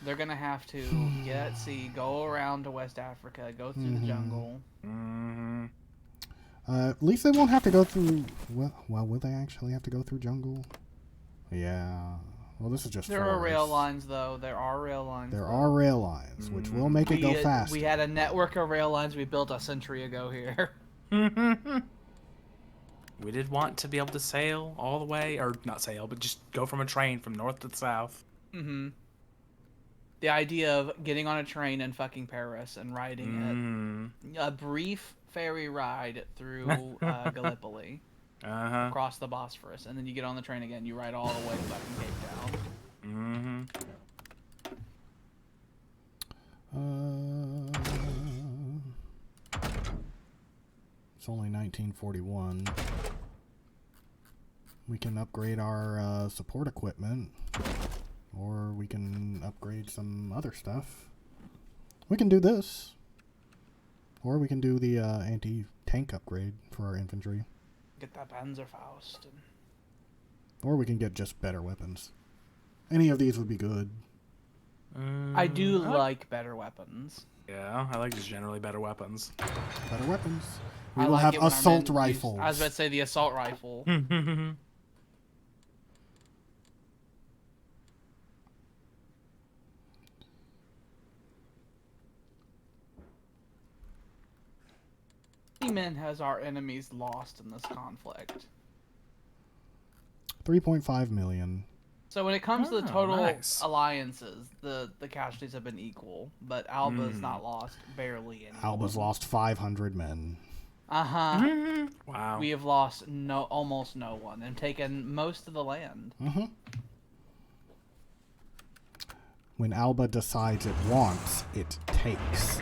They're gonna have to get at sea, go around to West Africa, go through the jungle. Mm-hmm. At least they won't have to go through. Well, will they actually have to go through jungle? Yeah. Well, this is just. There are rail forest. lines, though. There are rail lines. There though. are rail lines, which will make it go faster. We had a network of rail lines we built a century ago here. We did want to be able to sail all the way, or not sail, but just go from a train from north to south. Mm-hmm. The idea of getting on a train in fucking Paris and riding it. A brief ferry ride through Gallipoli. Uh-huh. Across the Bosphorus, and then you get on the train again. You ride all the way to fucking Cape Town. It's only 1941. We can upgrade our support equipment, or we can upgrade some other stuff. We can do this, or we can do the anti-tank upgrade for our infantry. Get that Panzerfaust. Or we can get just better weapons. Any of these would be good. I do like better weapons. Yeah, I like just generally better weapons. Better weapons. We I will like have it when our assault men rifles. I was about to say the assault rifle. How many men has our enemies lost in this conflict? 3.5 million. So when it comes to the total nice. alliances, the casualties have been equal, but Alba's not lost barely any. Alba's lost 500 men. Uh-huh. Wow. We have lost almost no one and taken most of the land. When Alba decides it wants, it takes.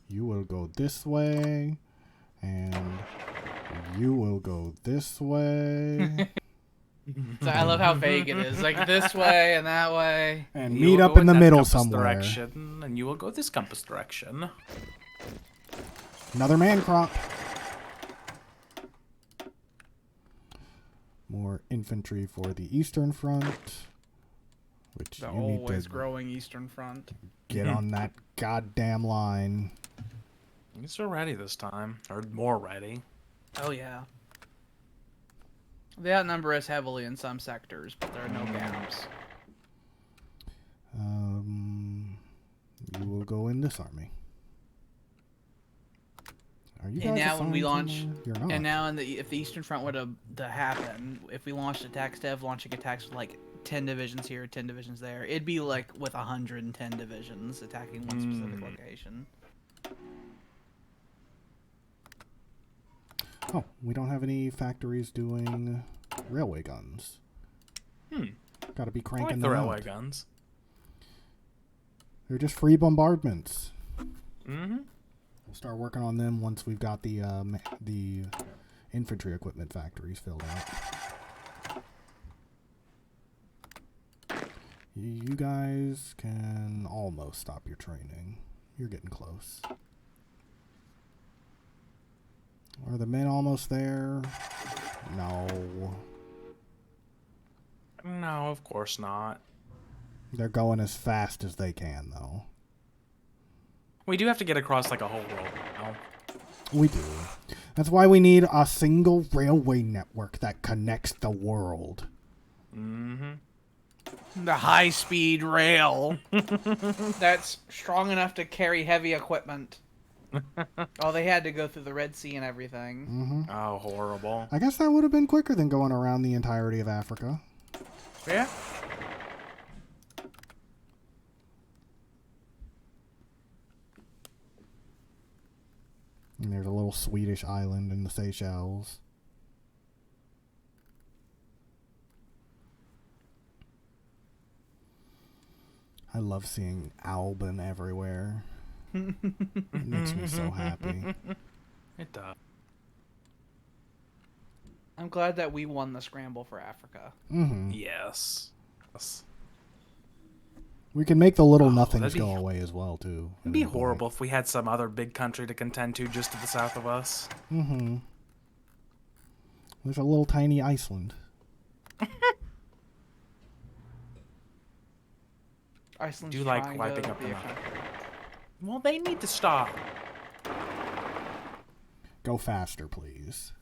You will go this way, and you will go this way. So I love how vague it is, like this way and that way. And You meet will up go in the that middle compass somewhere. Direction, and you will go this compass direction. Another man crop. More infantry for the Eastern Front. Which The you need always to growing Eastern Front. get on that goddamn line. He's so ready this time, or more ready. Oh yeah. They outnumber us heavily in some sectors, but there are no gaps. You will go in this army. Are you And guys now when we assigned launch, somewhere? You're not. and now if the Eastern Front were to happen, if we launched attacks, launching attacks with like 10 divisions here, 10 divisions there, it'd be like with 110 divisions attacking one specific location. Oh, we don't have any factories doing railway guns. Gotta be I cranking like the them railway out. guns. They're just free bombardments. Mm-hmm. We'll start working on them once we've got the infantry equipment factories filled out. You guys can almost stop your training. You're getting close. Are the men almost there? No. No, of course not. They're going as fast as they can, though. We do have to get across like a whole world now. We do. That's why we need a single railway network that connects the world. Mm-hmm. The high-speed rail that's strong enough to carry heavy equipment. Oh, they had to go through the Red Sea and everything. Oh, horrible. I guess that would have been quicker than going around the entirety of Africa. Yeah. And there's a little little Swedish island in the Seychelles. I love seeing Alban everywhere. It makes me so happy. It does. I'm glad that we won the scramble for Africa. Mm-hmm. Yes. Yes. We can make the little Oh, nothings that'd be- go away as well, too. It'd be horrible if we had some other big country to contend to just to the south of us. Mm-hmm. There's a little tiny Iceland. Iceland's Do you like trying wiping to up be the a map? country. Well, they need to stop. Go faster, please.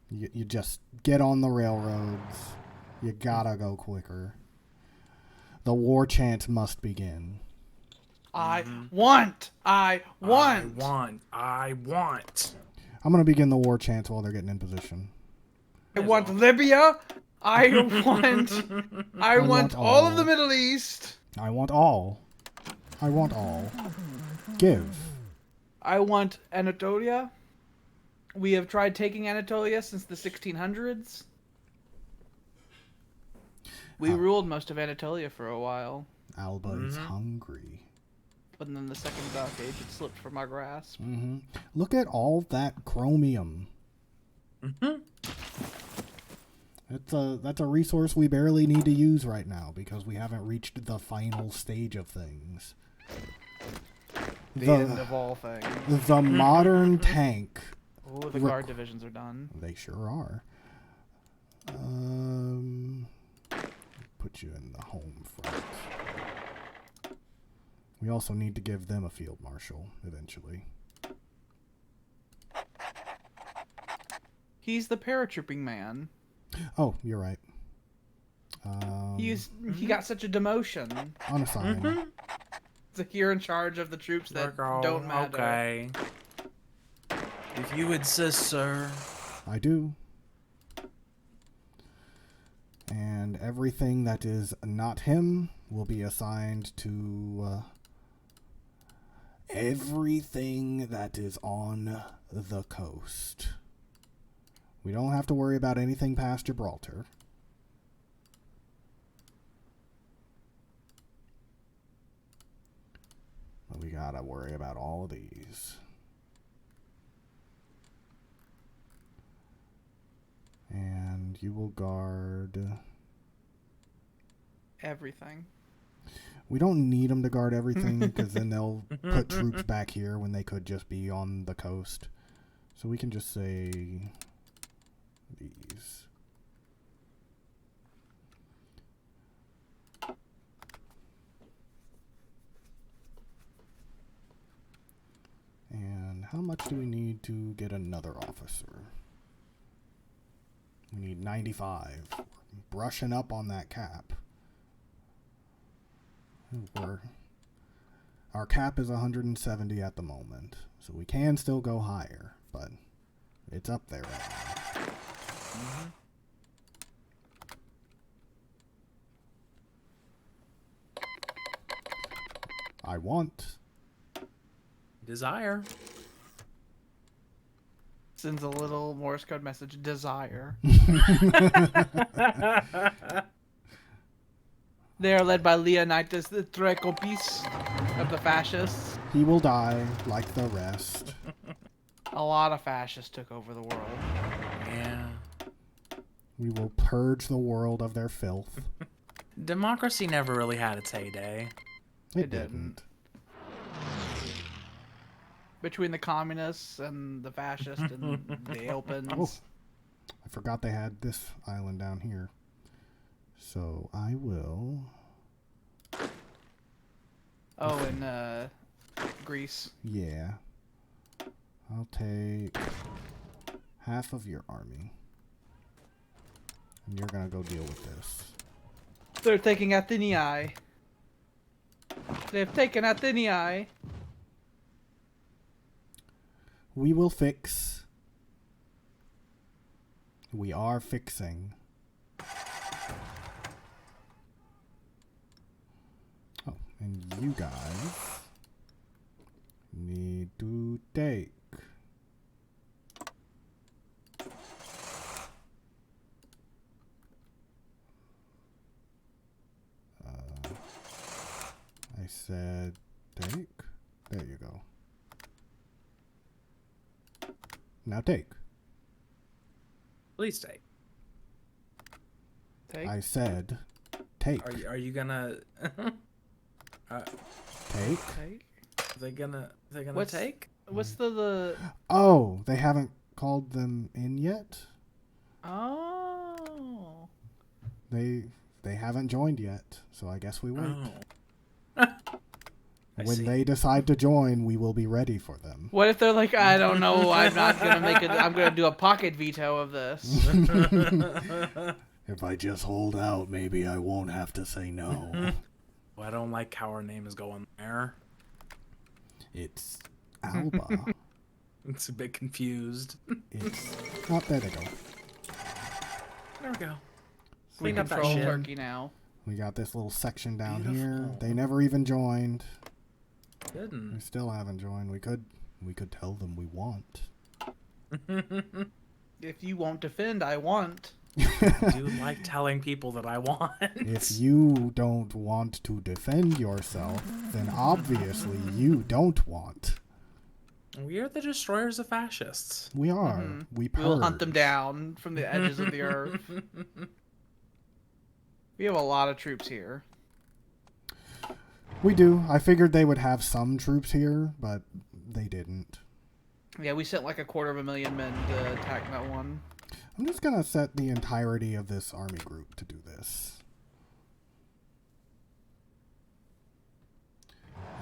You just get on the railroads. You gotta go quicker. The war chant must begin. I want. I want. I'm gonna begin the war chants while they're getting in position. I want Libya. I want. I want all of the Middle East. I want all. I want all. Give. I want Anatolia. We have tried taking Anatolia since the 1600s. We ruled most of Anatolia for a while, Alba is hungry. but then the Second Dark Age it slipped from our grasp. Mm-hmm. Look at all that chromium. Mm-hmm. That's a resource we barely need to use right now because we haven't reached the final stage of things. The end of all things. The modern tank. Oh, the guard divisions are done. They sure are. Put you in the home front. We also need to give them a field marshal eventually. He's the paratrooping man. Oh, you're right. He got such a demotion. Unassigned. So you're in charge of the troops that don't matter. Okay. If you insist, sir. I do. And everything that is not him will be assigned to everything that is on the coast. We don't have to worry about anything past Gibraltar. But we gotta worry about all of these. And you will guard... Everything. We don't need them to guard everything because then they'll put troops back here when they could just be on the coast. So we can just say these. And how much do we need to get another officer? We need 95. We're brushing up on that cap. Our cap is 170 at the moment, so we can still go higher, but it's up there right now. I want. Desire. Sends a little Morse code message. Desire. They are led by Leonidas the Trecopis of the fascists. He will die like the rest. A lot of fascists took over the world. Yeah. We will purge the world of their filth. Democracy never really had its heyday. It didn't. Between the communists and the fascists and the Opens. Oh, I forgot they had this island down here. So I will... Oh, and Greece. Yeah. I'll take half of your army. And you're gonna go deal with this. They're taking Atheniae. They've taken Atheniae. We will fix. We are fixing. Oh, and you guys need to take I said take. There you go. Now take. Please take. Take. I said take. Are you gonna? Take. Take. They gonna What's- take? What's the? Oh, they haven't called them in yet? Oh. They haven't joined yet, so I guess we wait. Oh. I When see. they decide to join, we will be ready for them. What if they're like, I don't know, I'm not gonna make it. I'm gonna do a pocket veto of this. If I just hold out, maybe I won't have to say no. Well, I don't like how our name is going there. It's Alba. It's a bit confused. It's... Oh, there they go. There we go. We Clean up that control shit. Turkey now. We got this little section down here. Beautiful. They never even joined. They Good. still haven't joined. We could tell them we want. If you won't defend, I want. I do like telling people that I want. If you don't want to defend yourself, then obviously you don't want. We are the destroyers of fascists. We are. Mhm. We We'll hunt them purge. down from the edges of the earth. We have a lot of troops here. We do. I figured they would have some troops here, but they didn't. Yeah, we sent like 250,000 men to attack that one. I'm just gonna set the entirety of this army group to do this.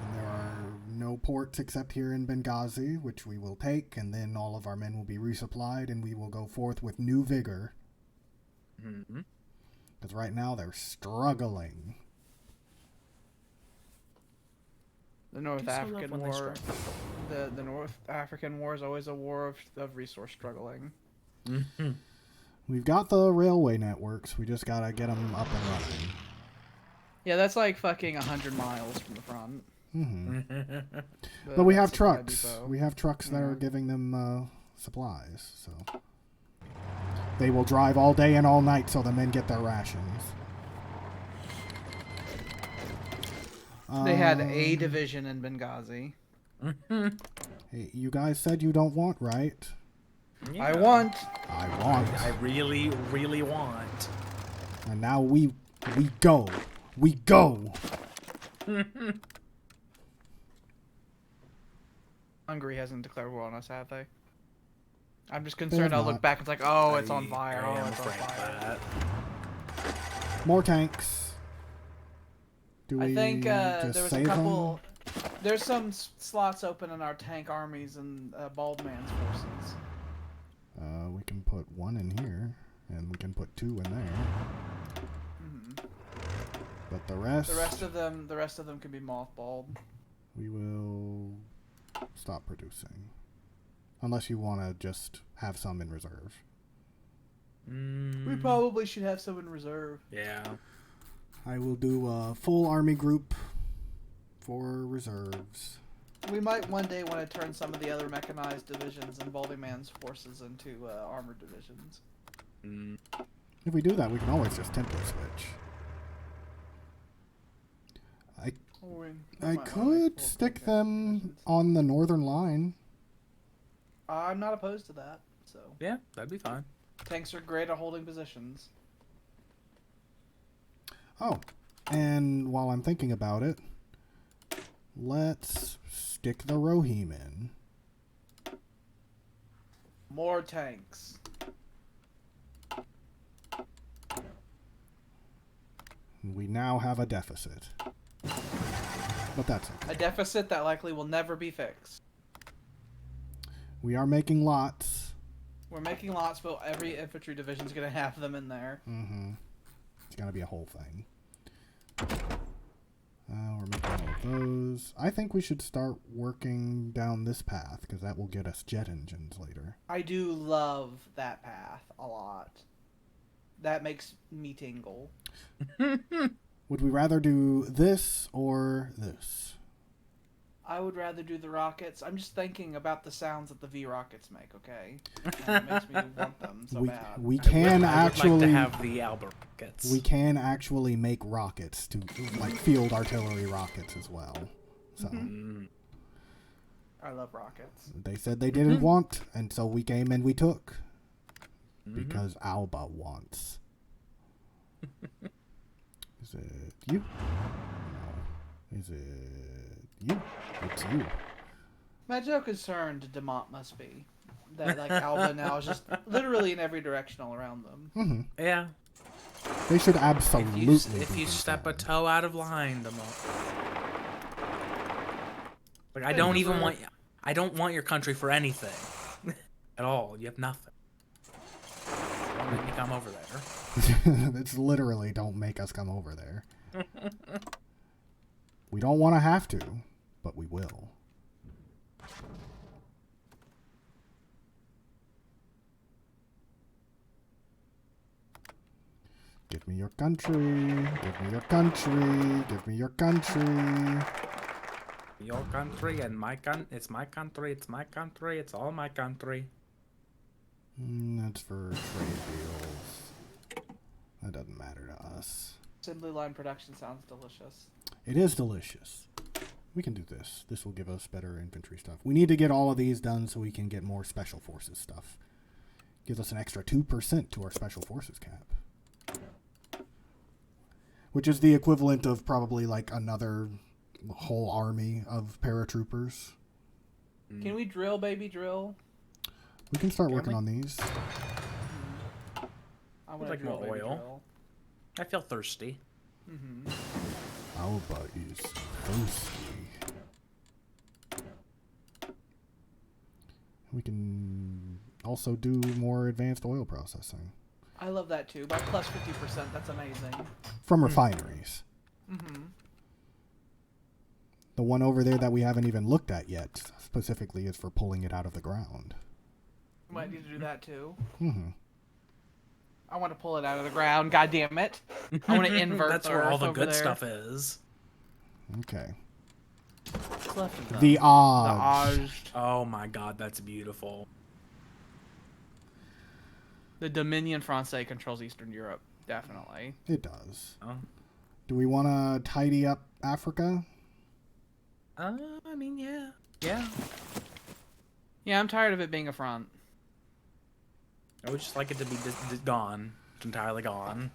And there are no ports except here in Benghazi, which we will take, and then all of our men will be resupplied, and we will go forth with new vigor. Mm-hmm. Because right now they're struggling. The North I so love African when they War. struggle. The North African War is always a war of resource struggling. Mm-hmm. We've got the railway networks. We just gotta get them up and running. Yeah, that's like fucking 100 miles from the front. Hmm. The- But we that have supply trucks. depot. We have trucks that are Yeah. giving them supplies. So they will drive all day and all night so the men get their rations. They had a division in Benghazi. Hey, you guys said you don't want, right? I want. I want. I really, really want. And now we go. We go. Hungary hasn't declared war on us, have they? I'm just have concerned. I'll not. look back. It's like, oh, it's on I fire. am Oh, it's on afraid of fire. that. More tanks. Do we I think just there was a save couple. There's some slots open in our tank armies and Baldman's forces. them? We can put one in here, and we can put two in there. Mhm. But the rest, The rest of them can be mothballed. we will stop producing. Unless you want to just have some in reserve. We probably should have some in reserve. Yeah. I will do a full army group for reserves. We might one day want to turn some of the other mechanized divisions and Baldman's forces into armored divisions. Mm. If we do that, we can always just template switch. I could stick them on the northern line. I'm not opposed to that. So Yeah, that'd be fine. tanks are great at holding positions. Oh, and while I'm thinking about it, let's stick the Rohim in. More tanks. We now have a deficit. But that's okay. A deficit that likely will never be fixed. We are making lots. We're making lots, but every infantry division's gonna have them in there. Mm-hmm. It's gonna be a whole thing. We're making all of those. I think we should start working down this path, because that will get us jet engines later. I do love that path a lot. That makes me tingle. Would we rather do this or this? I would rather do the rockets. I'm just thinking about the sounds that the V rockets make. Okay, and it makes me want them so bad. We can I would actually like to have the Alba rockets. we can actually make rockets to like field artillery rockets as well. So I love rockets. they said they didn't want, and so we came and we took because Alba wants. Is it you? No. Is it you? It's you. My joke concerned Demont must be that like Alba now is just literally in every direction all around them. Yeah. They should absolutely. If be you step a concerned. toe out of line, like I don't want your country for anything at all. You have nothing. Don't make me come over there. It's literally don't make us come over there. We don't want to have to, but we will. Give me your country. Give me your country. Give me your country. Your country and my it's my country. It's my country. It's all my country. That's for trade deals. That doesn't matter to us. Assembly line production sounds delicious. It is delicious. We can do this. This will give us better infantry stuff. We need to get all of these done so we can get more special forces stuff. Gives us an extra 2% to our special forces cap. Which is the equivalent of probably like another whole army of paratroopers. Can we drill, baby, drill? We can start working on these. I want like drill, more baby, oil. drill. I feel thirsty. Alba is thirsty. We can also do more advanced oil processing. I love that too. By plus 50%, that's amazing. From refineries. The one over there that we haven't even looked at yet specifically is for pulling it out of the ground. Might need to do that too. Mm-hmm. I want to pull it out of the ground. God damn it! I want to invert. That's the where all Earth the over good there. stuff is. Okay. What's left of them? The The odds. Aj. Oh my god, that's beautiful. The Dominion Francais controls Eastern Europe. Definitely. It does. Oh. Do we want to tidy up Africa? I mean, yeah. Yeah. Yeah, I'm tired of it being a front. I would just like it to be gone. It's entirely gone.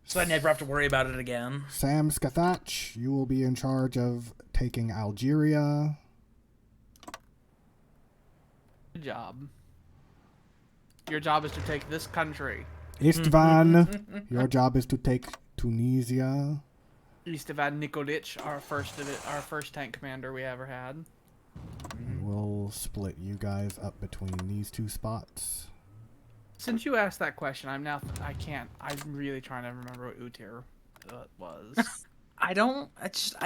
So I never have to worry about it again. Sam Skathach, you will be in charge of taking Algeria. Good job. Your job is to take this country. Istvan, your job is to take Tunisia. Istvan Nikolic, our first tank commander we ever had. We'll split you guys up between these two spots. Since you asked that question, I'm really trying to remember what Utir was. I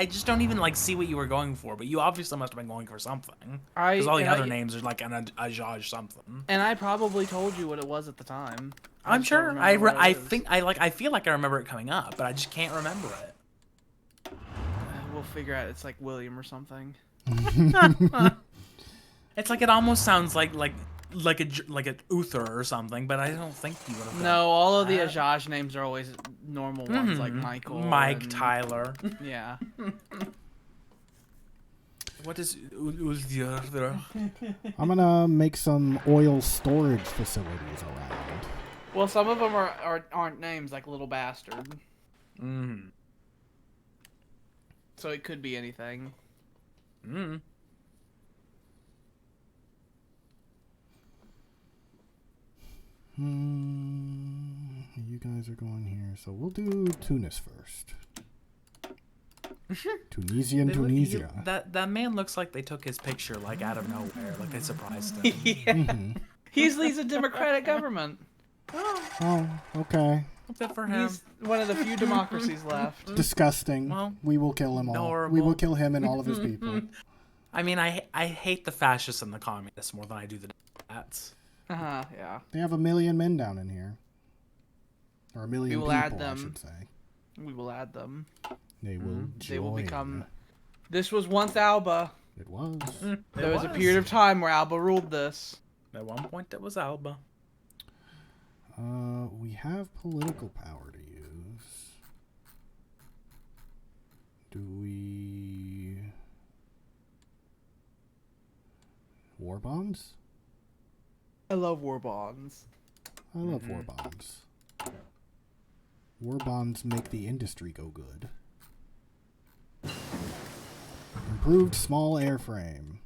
just don't even like see what you were going for, but you obviously must have been going for something. Because all the other names are like an Ajaj something. And I probably told you what it was at the time. I'm just don't sure. remember what it is. I feel like I remember it coming up, but I just can't remember it. We'll figure out it's like William or something. It's like it almost sounds like a Uther or something, but I don't think you would have. No, all of the Ajaj names are always normal ones, like Michael. Mike, and- Tyler. Yeah. What is Uther? I'm gonna make some oil storage facilities around. Well, some of them aren't names, like Little Bastard. Mm. So it could be anything. Mm. You guys are going here, so we'll do Tunis first. Tunisia. That man looks like they took his picture like out of nowhere, like they surprised him. Yeah. He's a democratic government. Oh, okay. Good for him. He's one of the few democracies left. Disgusting. Well, we will kill him all. We adorable. will kill him and all of his people. I mean, I hate the fascists and the communists more than I do the Democrats. Yeah. They have 1 million men down in here. Or 1 million We will people, add them. I should say. We will add them. They will join. They will become This was once Alba. It was. There was a period of time where Alba ruled this. At one point, that was Alba. We have political power to use. Do we... War bonds? I love war bonds. I love war bonds. War bonds make the industry go good. Improved small airframe.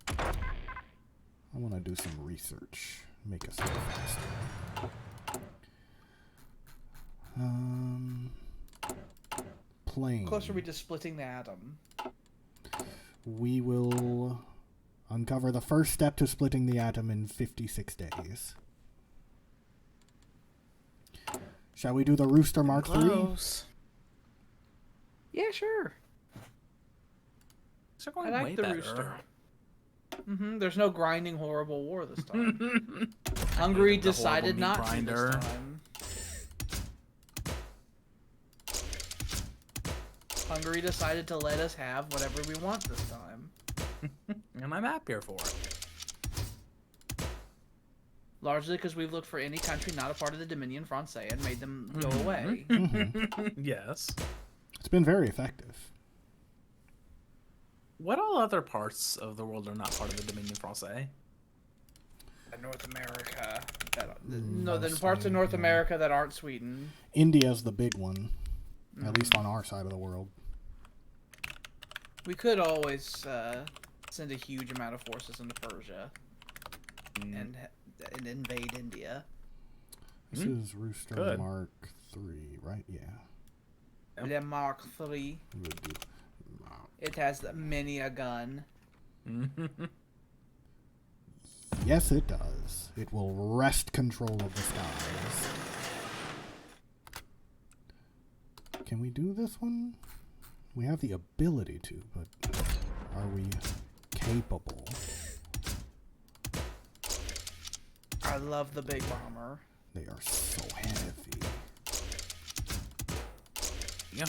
I want to do some research. Make us go faster. Plane. Closer we to splitting the atom. We will uncover the first step to splitting the atom in 56 days. Shall we do the Rooster Mark III? Close. Yeah, sure. These are going I way like the better. rooster. There's no grinding horrible war this time. Hungary The decided horrible not meat to grinder. this time. Hungary decided to let us have whatever we want this time. And I'm happier for it. Largely because we've looked for any country not a part of the Dominion Francais and made them go away. Yes. It's been very effective. What all other parts of the world are not part of the Dominion Francais? North America. No, the parts of North America that aren't Sweden. India's the big one, at least on our side of the world. We could always send a huge amount of forces into Persia and invade India. This is Rooster Good. Mark III, right? Yeah. The Mark III. We'll do It has many a gun. Yes, it does. It will wrest control of the skies. Can we do this one? We have the ability to, but are we capable? I love the big bomber. They are so heavy. Yeah.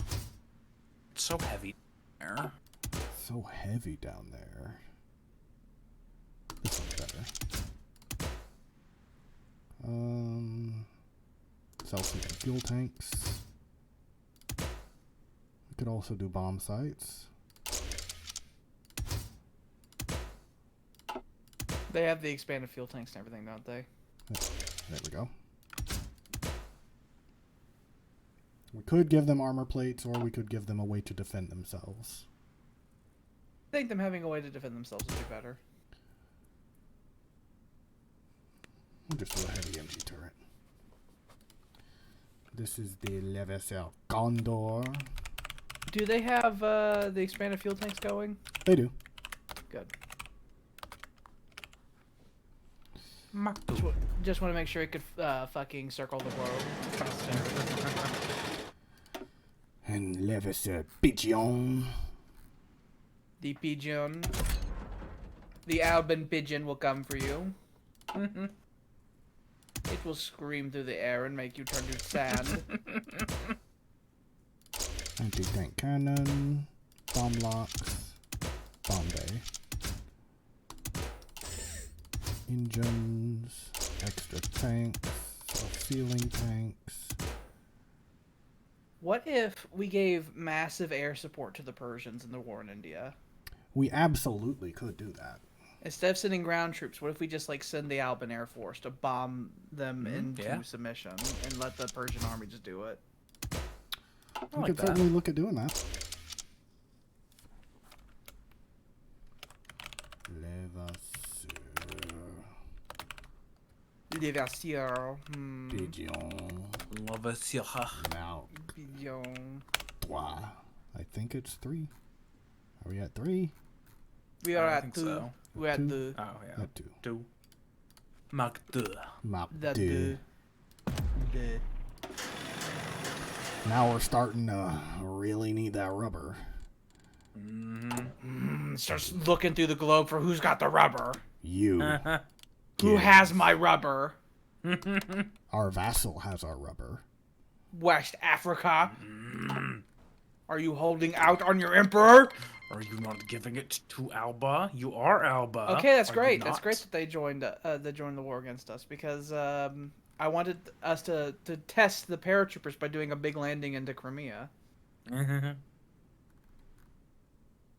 It's so heavy there. So heavy down there. This one's better. Self-seeking fuel tanks. We could also do bomb sites. They have the expanded fuel tanks and everything, don't they? There we go. We could give them armor plates, or we could give them a way to defend themselves. I think them having a way to defend themselves would be better. We'll just do a heavy MG turret. This is the Levasseur Condor. Do they have the expanded fuel tanks going? They do. Good. Mach Just want to make sure it could fucking circle the globe. And Levasseur Pigeon. The pigeon. The Alban pigeon will come for you. It will scream through the air and make you turn to sand. Anti-tank cannon. Bomb locks. Bomb bay. Engines. Extra tanks. Self-sealing tanks. What if we gave massive air support to the Persians in the war in India? We absolutely could do that. Instead of sending ground troops, what if we just like send the Alban Air Force to bomb them into submission and let the Persian army just do it? We like could that. certainly look at doing that. Levasseur. Pigeon. Love it. Yeah. Now, Pigeon. trois. I think it's 3. Are we at 3? We are I at think 2. so. We're at 2. Oh, yeah. At 2. 2. Mach 2. Map The 2. 2. Now we're starting to really need that rubber. Starts looking through the globe for who's got the rubber. You. Who Yes. has my rubber? Our vassal has our rubber. West Africa? Are you holding out on your emperor? Are you not giving it to Alba? You are Alba. Okay, that's are you great. That's not? great that they joined the war against us because I wanted us to test the paratroopers by doing a big landing into Crimea.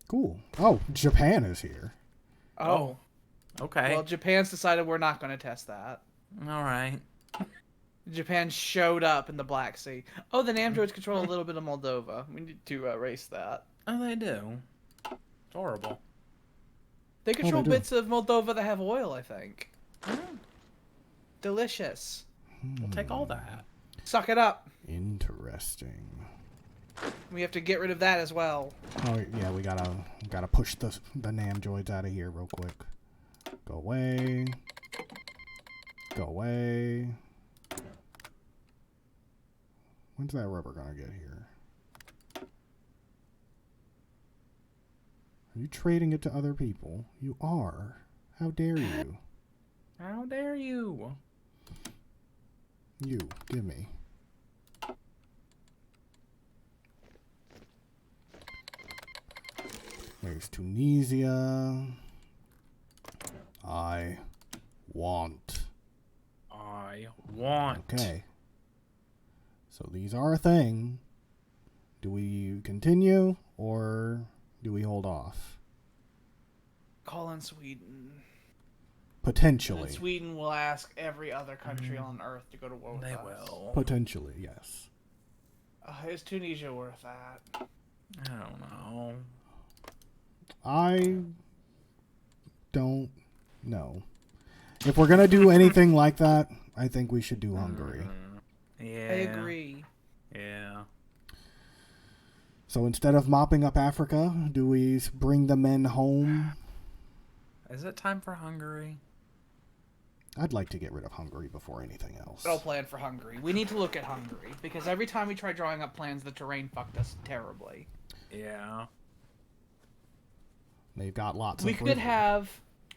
Cool. Oh, Japan is here. Oh. Okay. Well, Japan's decided we're not going to test that. All right. Japan showed up in the Black Sea. Oh, the androids control a little bit of Moldova. We need to erase that. Oh, they do. It's horrible. They control do. bits of Moldova that have oil, I think. Delicious. We'll take all that. Suck it up. Interesting. We have to get rid of that as well. Oh yeah, we gotta push the Namjoids out of here real quick. Go away. Go away. When's that rubber gonna get here? Are you trading it to other people? You are. How dare you? How dare you? You, give me. There's Tunisia. I want. Okay. So these are a thing. Do we continue or do we hold off? Call in Sweden. Potentially. And Sweden will ask every other country on Earth to go to war with They us. will. Potentially, yes. Is Tunisia worth that? I don't know. I don't know. If we're going to do anything like that, I think we should do Hungary. Yeah. I agree. Yeah. So instead of mopping up Africa, do we bring the men home? Is it time for Hungary? I'd like to get rid of Hungary before anything else. No plan for Hungary. We need to look at Hungary because every time we try drawing up plans, the terrain fucked us terribly. Yeah. They've got lots We of could river. have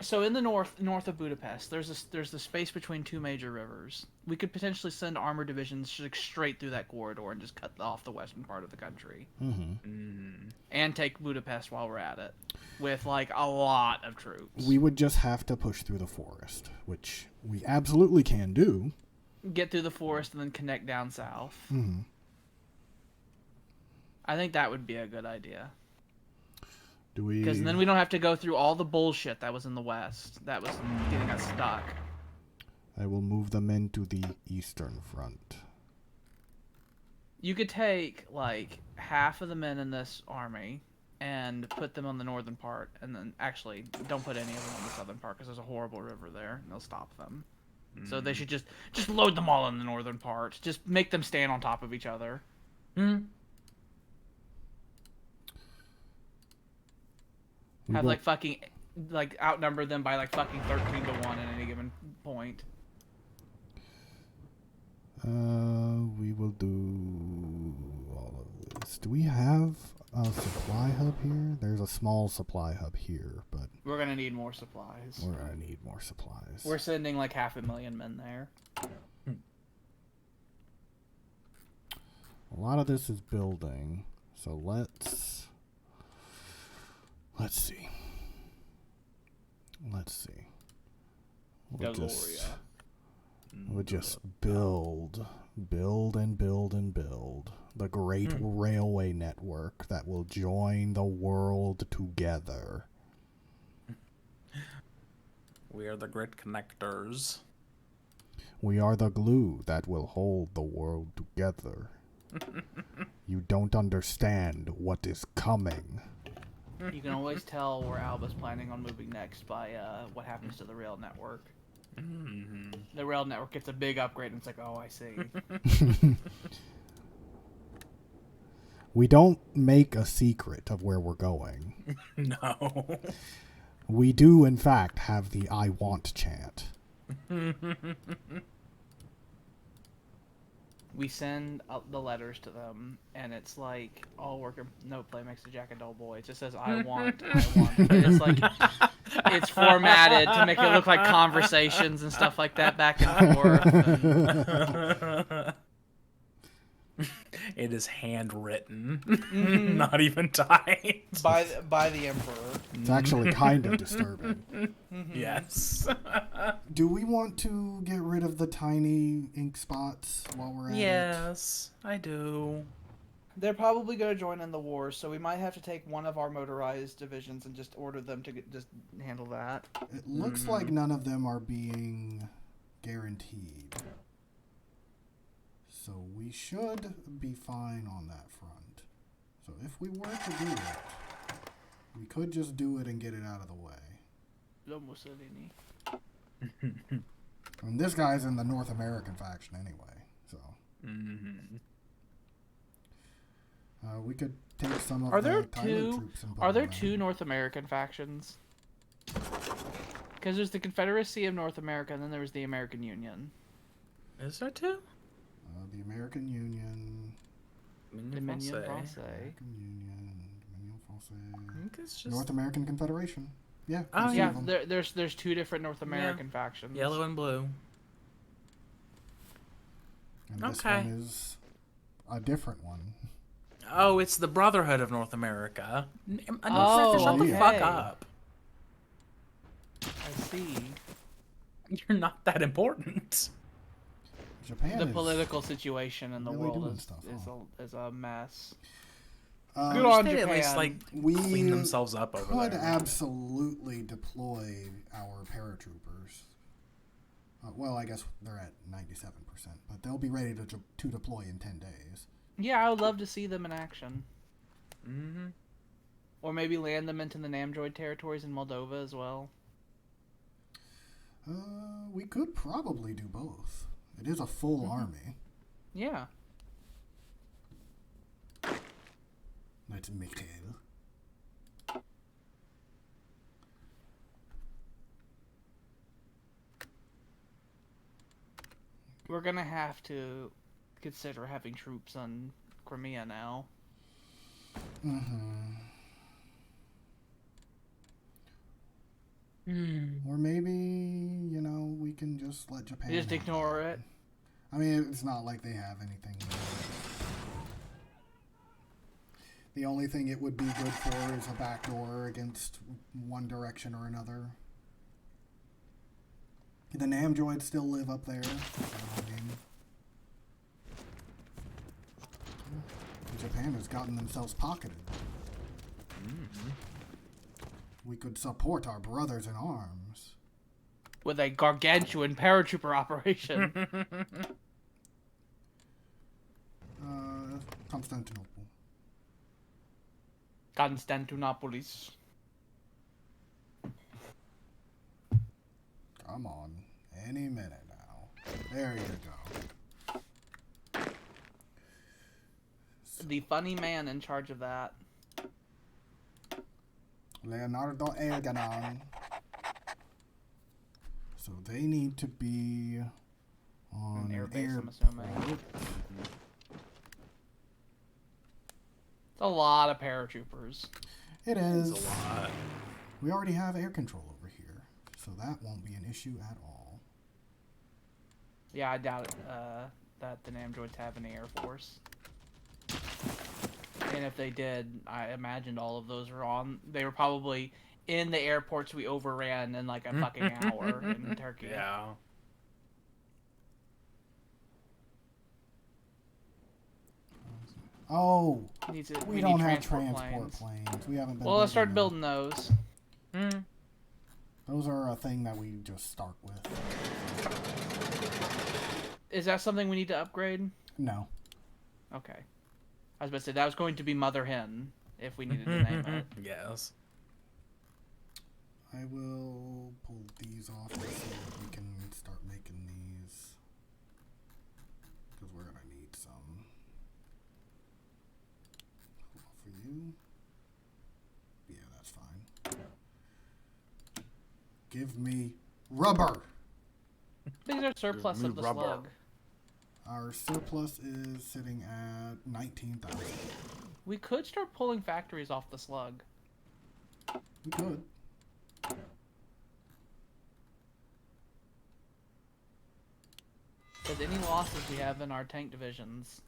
so in the north of Budapest, there's the space between two major rivers. We could potentially send armored divisions straight through that corridor and just cut off the western part of the country. And take Budapest while we're at it with like a lot of troops. We would just have to push through the forest, which we absolutely can do. Get through the forest and then connect down south. Mm-hmm. I think that would be a good idea. Do we? Because then we don't have to go through all the bullshit that was in the west that was getting us stuck. I will move the men to the eastern front. You could take like half of the men in this army and put them on the northern part, and then actually don't put any of them on the southern part because there's a horrible river there and they'll stop them. So they should just load them all in the northern part. Just make them stand on top of each other. Have like fucking like outnumber them by like fucking 13 to 1 at any given point. We will do all of this. Do we have a supply hub here? There's a small supply hub here, but We're gonna need more supplies. we're gonna need more supplies. We're sending like 500,000 men there. A lot of this is building, so let's see. We'll just build and build and build the great railway network that will join the world together. We are the great connectors. We are the glue that will hold the world together. You don't understand what is coming. You can always tell where Alba's planning on moving next by what happens to the rail network. The rail network gets a big upgrade and it's like, oh, I see. We don't make a secret of where we're going. No. We do, in fact, have the I want chant. We send the letters to them, and it's like, all worker, no play makes a jack a dull boy. It just says, I want. But it's like, it's formatted to make it look like conversations and stuff like that back and forth. It is handwritten, Mhm. not even typed. by the Emperor. It's actually kind of disturbing. Mhm. Yes. Do we want to get rid of the tiny ink spots while we're at it? Yes, I do. They're probably going to join in the war, so we might have to take one of our motorized divisions and just order them to just handle that. It looks like none of them are being guaranteed. So we should be fine on that front. So if we were to do it, we could just do it and get it out of the way. Mussolini. And this guy's in the North American faction anyway, so. We could take some of Are there the Tyler two? troops and put Are there them in. two North American factions? Because there's the Confederacy of North America, and then there's the American Union. Is there two? The American Union. Dominion Français. American Union. Dominion I Français. think it's just North American Confederation. Yeah. Oh, there's two Yeah, of them. there's two different North American factions. yellow and blue. And this Okay. one is a different one. Oh, it's the Brotherhood of North America. Oh, Shut the yeah. fuck up. I see. You're not that important. Japan The is political situation in the really doing world stuff, is a mess. Uh, Good on They at least Japan. like we clean themselves up over could there. absolutely deploy our paratroopers. Well, I guess they're at 97%, but they'll be ready to deploy in 10 days. Yeah, I would love to see them in action. Mm-hmm. Or maybe land them into the Namdroid territories in Moldova as well. We could probably do both. It is a full army. Yeah. That's Mikhail. We're gonna have to consider having troops on Crimea now. Or maybe, we can just let Japan Just have ignore that. it. I mean, it's not like they have anything. The only thing it would be good for is a backdoor against one direction or another. The Namdroids still live up there. So, I mean, Japan has gotten themselves pocketed. We could support our brothers in arms. With a gargantuan paratrooper operation. Constantinople. Constantinopolis. Come on. Any minute now. There you go. The funny man in charge of that. Leonardo Elganon. So they need to be on An an airbase, I'm airport. assuming. It's a lot of paratroopers. It It's is. a lot. We already have air control over here, so that won't be an issue at all. Yeah, I doubt it, that the Namdroids have any air force. And if they did, I imagined all of those were on. They were probably in the airports we overran in like a fucking hour in Turkey. Yeah. Oh, we need don't have transport transport planes. We haven't been. Well, let's start building building those. Mm. those are a thing that we just start with. Is that something we need to upgrade? No. Okay. I was about to say, that was going to be Mother Hen, if we needed to name it. Yes. I will pull these off and see if we can start making these. Because we're going to need some. For you. Yeah, that's fine. Give me rubber. These are surplus New of the rubber. slug. Our surplus is sitting at 19,000. We could start pulling factories off the slug. We could. Because any losses we have in our tank divisions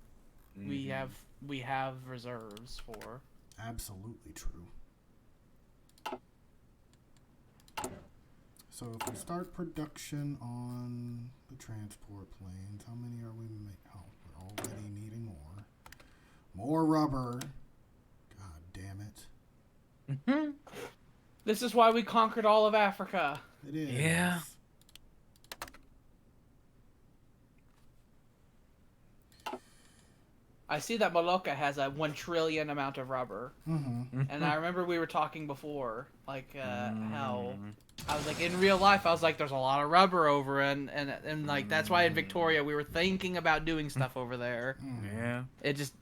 we have reserves for. Absolutely true. So if we start production on the transport planes, how many are we making? Oh, we're already needing more. More rubber. God damn it. This is why we conquered all of Africa. It is. Yeah. I see that Maloka has a 1 trillion amount of rubber. Mm-hmm. And I remember we were talking before, like, how I was like, in real life, I was like, there's a lot of rubber over, and like, that's why in Victoria, we were thinking about doing stuff over there. Yeah. It just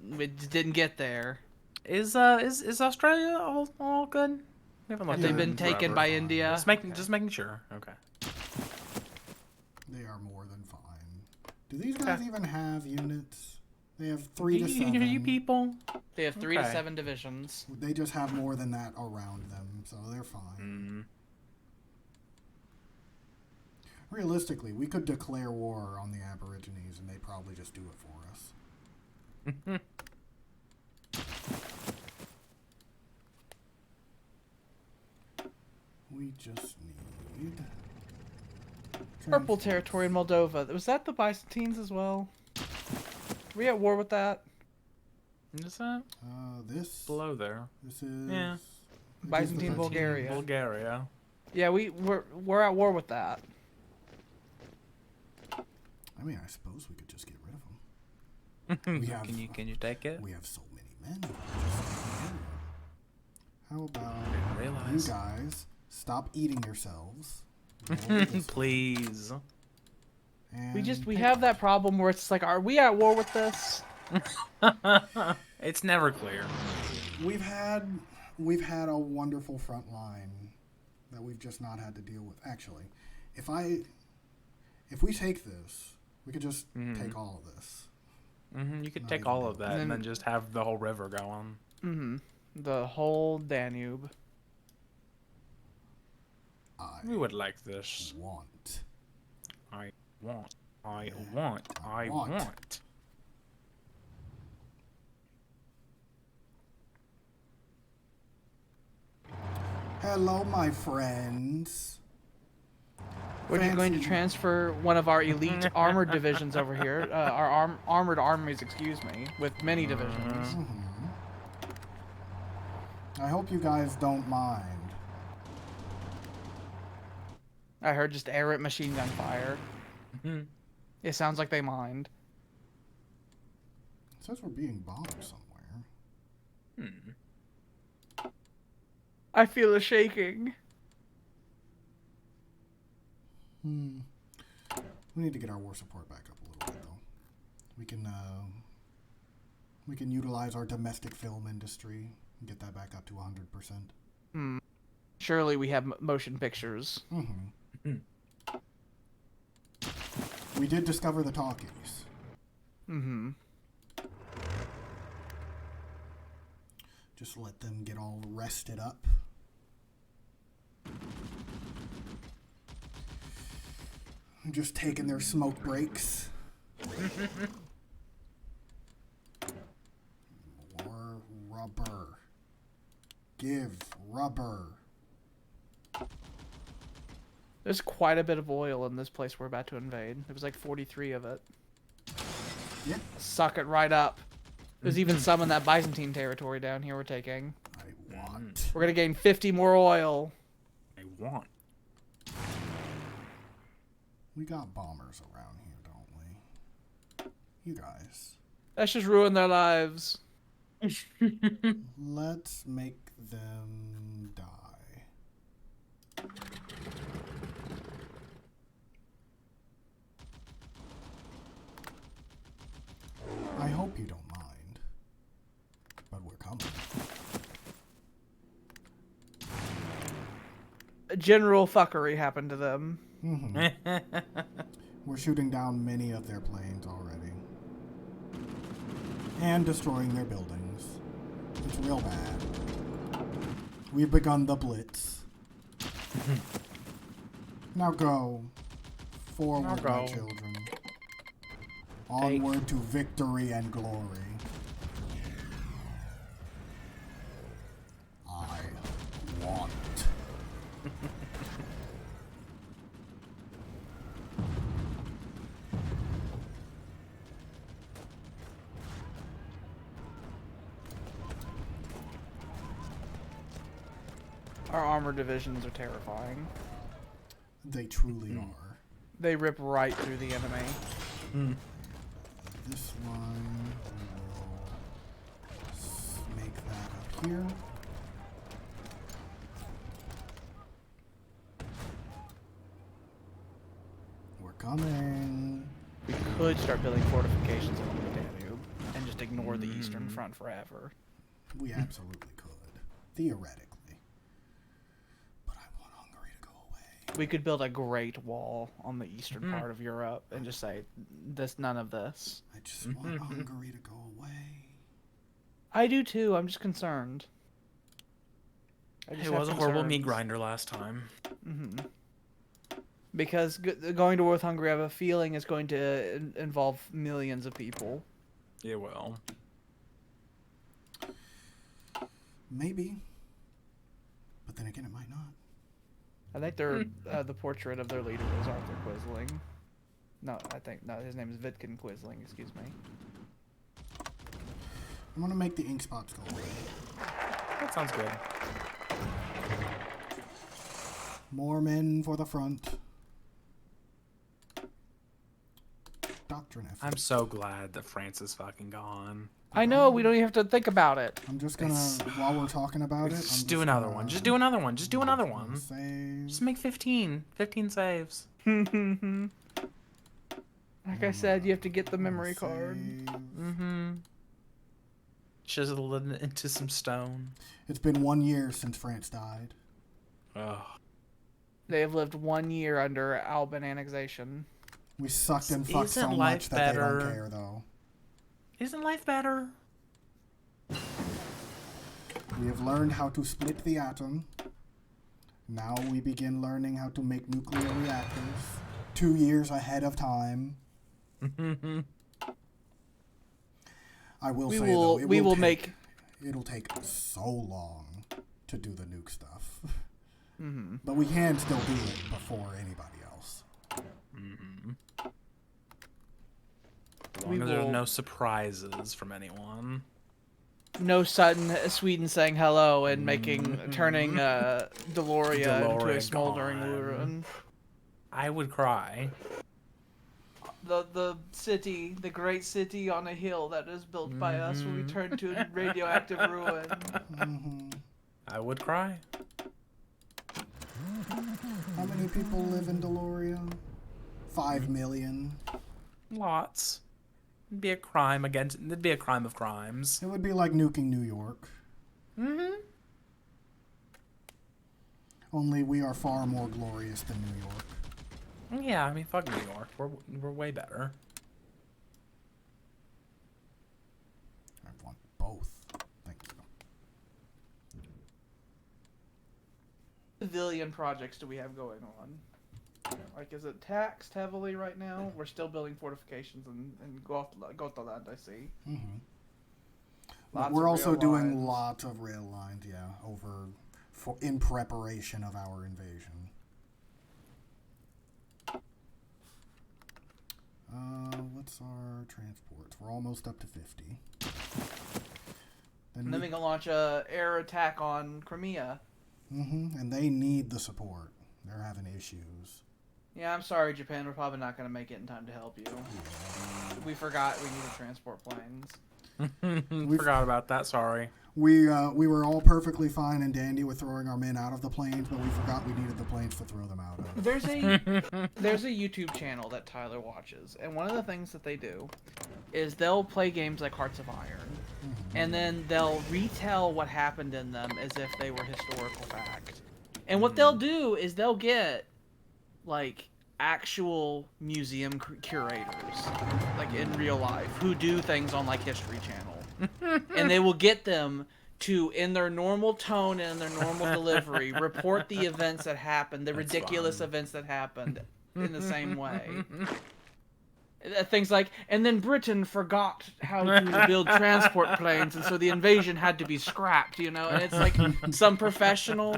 didn't get there. Is Australia all good? We haven't looked They've at been it taken forever. by India. Just making sure. Okay. They are more than fine. Do these guys even have units? They have 3 to 7. You people. They have 3 to Okay. 7 divisions. They just have more than that around them, so they're fine. Realistically, we could declare war on the Aborigines and they'd probably just do it for us. We just need... Purple territory in Moldova. Was that the Byzantines as well? Were we at war with that? Is that This... below there? This is... Yeah. Byzantine Bulgaria. Bulgaria. Yeah, we're at war with that. I mean, I suppose we could just get rid of them. We have, Can you take it? We have so many men. How about you Realize. guys stop eating yourselves? Please. And We have that problem where it's like, are we at war with this? It's never clear. we've had a wonderful front line that we've just not had to deal with. Actually, if we take this, we could just take all of this. You could Not take even all of bad. that and then just have the whole river go on. Mm-hmm. The whole Danube. We would like this. I want. I want. Hello, my friends. We're just going to Fancy. transfer one of our elite armored divisions over here. Our armored armies, excuse me, with many divisions. I hope you guys don't mind. I heard just air at machine gun fire. It sounds like they mind. It says we're being bombed somewhere. I feel a shaking. We need to get our war support back up a little bit, though. We can utilize our domestic film industry and get that back up to 100%. Surely we have motion pictures. We did discover the talkies. Just let them get all rested up. Just taking their smoke breaks. More rubber. Give rubber. There's quite a bit of oil in this place we're about to invade. There was like 43 of it. Yeah. Suck it right up. There's even some in that Byzantine territory down here we're taking. I want. We're gonna gain 50 more oil. I want. We got bombers around here, don't we? You guys. Let's just ruin their lives. Let's make them die. I hope you don't mind. But we're coming. General fuckery happened to them. We're shooting down many of their planes already. And destroying their buildings. It's real bad. We've begun the Blitz. Now go. Forward, Now my go. children. Onward to victory and glory. Our armor divisions are terrifying. They truly are. They rip right through the enemy. This one, we will make that up here. We're coming. We could start building fortifications along the Danube and just ignore the Eastern Front forever. We absolutely could, theoretically. But I want Hungary to go away. We could build a great wall on the eastern part of Europe and just say, none of this. I just want Hungary to go away. I do too. I'm just concerned. It was a horrible meat grinder last time. Because going to war with Hungary, I have a feeling, is going to involve millions of people. It will. Maybe. But then again, it might not. I think they're the portrait of their leader is Arthur Quisling. No, his name is Vidkun Quisling. Excuse me. I'm gonna make the ink spots go away. That sounds good. More men for the front. Doctrine effort. I'm so glad that France is fucking gone. I know, we don't even have to think about it. I'm just gonna, while we're talking about it, Just do another one. Just do another one. Just do another one. Save. Just make 15. 15 saves. Like I said, you have to get the memory card. Chisel it into some stone. It's been 1 year since France died. Oh. They have lived 1 year under Alban annexation. We sucked and fucked so Isn't much life that they better? don't care, though. Isn't life better? We have learned how to split the atom. Now we begin learning how to make nuclear reactors. 2 years ahead of time. I will say, though, it'll take so long to do the nuke stuff. But we can still do it before anybody else. As long as there's no surprises from anyone. No sudden Sweden saying hello and turning Deloria into a smoldering gone. ruin. I would cry. The city, the great city on a hill that is built by us will be turned to a radioactive ruin. I would cry. How many people live in Deloria? 5 million. Lots. It'd be a crime it'd be a crime of crimes. It would be like nuking New York. Only we are far more glorious than New York. Yeah, I mean, fuck New York. We're way better. I want both. Thank you. Civilian projects do we have going on? Like, is it taxed heavily right now? We're still building fortifications in Gotaland, I see. But we're also doing lots of rail lines, in preparation of our invasion. What's our transports? We're almost up to 50. And then we can launch a air attack on Crimea. And they need the support. They're having issues. Yeah, I'm sorry, Japan. We're probably not going to make it in time to help you. We forgot we needed transport planes. We forgot about that, sorry. We were all perfectly fine and dandy with throwing our men out of the planes, but we forgot we needed the planes to throw them out of. There's a YouTube channel that Tyler watches, and one of the things that they do is they'll play games like Hearts of Iron, and then they'll retell what happened in them as if they were historical fact. And what they'll do is they'll get like actual museum curators, like in real life, who do things on like History Channel. And they will get them to, in their normal tone and in their normal delivery, report the events that happened, the ridiculous events that happened in the same way. Things like, and then Britain forgot how to build transport planes, and so the invasion had to be scrapped, and it's like some professional...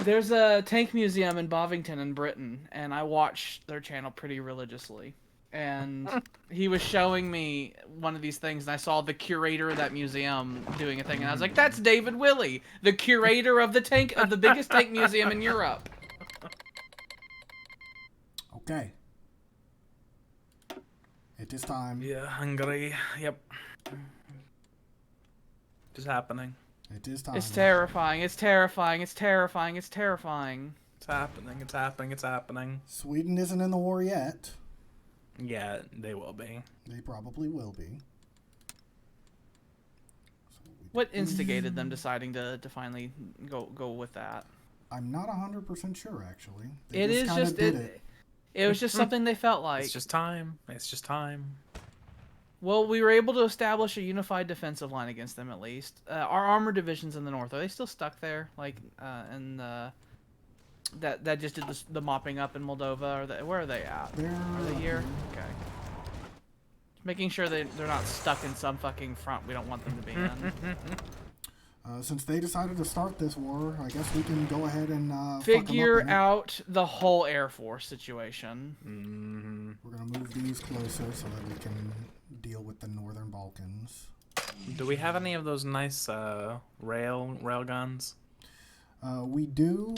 There's a tank museum in Bovington in Britain, and I watch their channel pretty religiously. and he was showing me one of these things, and I saw the curator of that museum doing a thing, and I was like, "That's David Willey, the curator of the biggest tank museum in Europe." Okay. It is time. Yeah, hungry. Yep. Just happening. It is time. It's terrifying. It's terrifying. It's terrifying. It's terrifying. It's happening. It's happening. It's happening. Sweden isn't in the war yet. Yeah, they will be. They probably will be. What instigated them deciding to finally go with that? I'm not 100% sure, actually. It is kinda just did it was just something they felt like. It's just time. It's just time. Well, we were able to establish a unified defensive line against them, at least. Our armor divisions in the north, are they still stuck there? Like, that just did the mopping up in Moldova? Where are they at? Are they here? Okay. Making sure they're not stuck in some fucking front we don't want them to be in. Since they decided to start this war, I guess we can go ahead and figure out the whole Air Force situation. Mm-hmm. We're going to move these closer so that we can deal with the Northern Balkans. Do we have any of those nice rail guns? We do.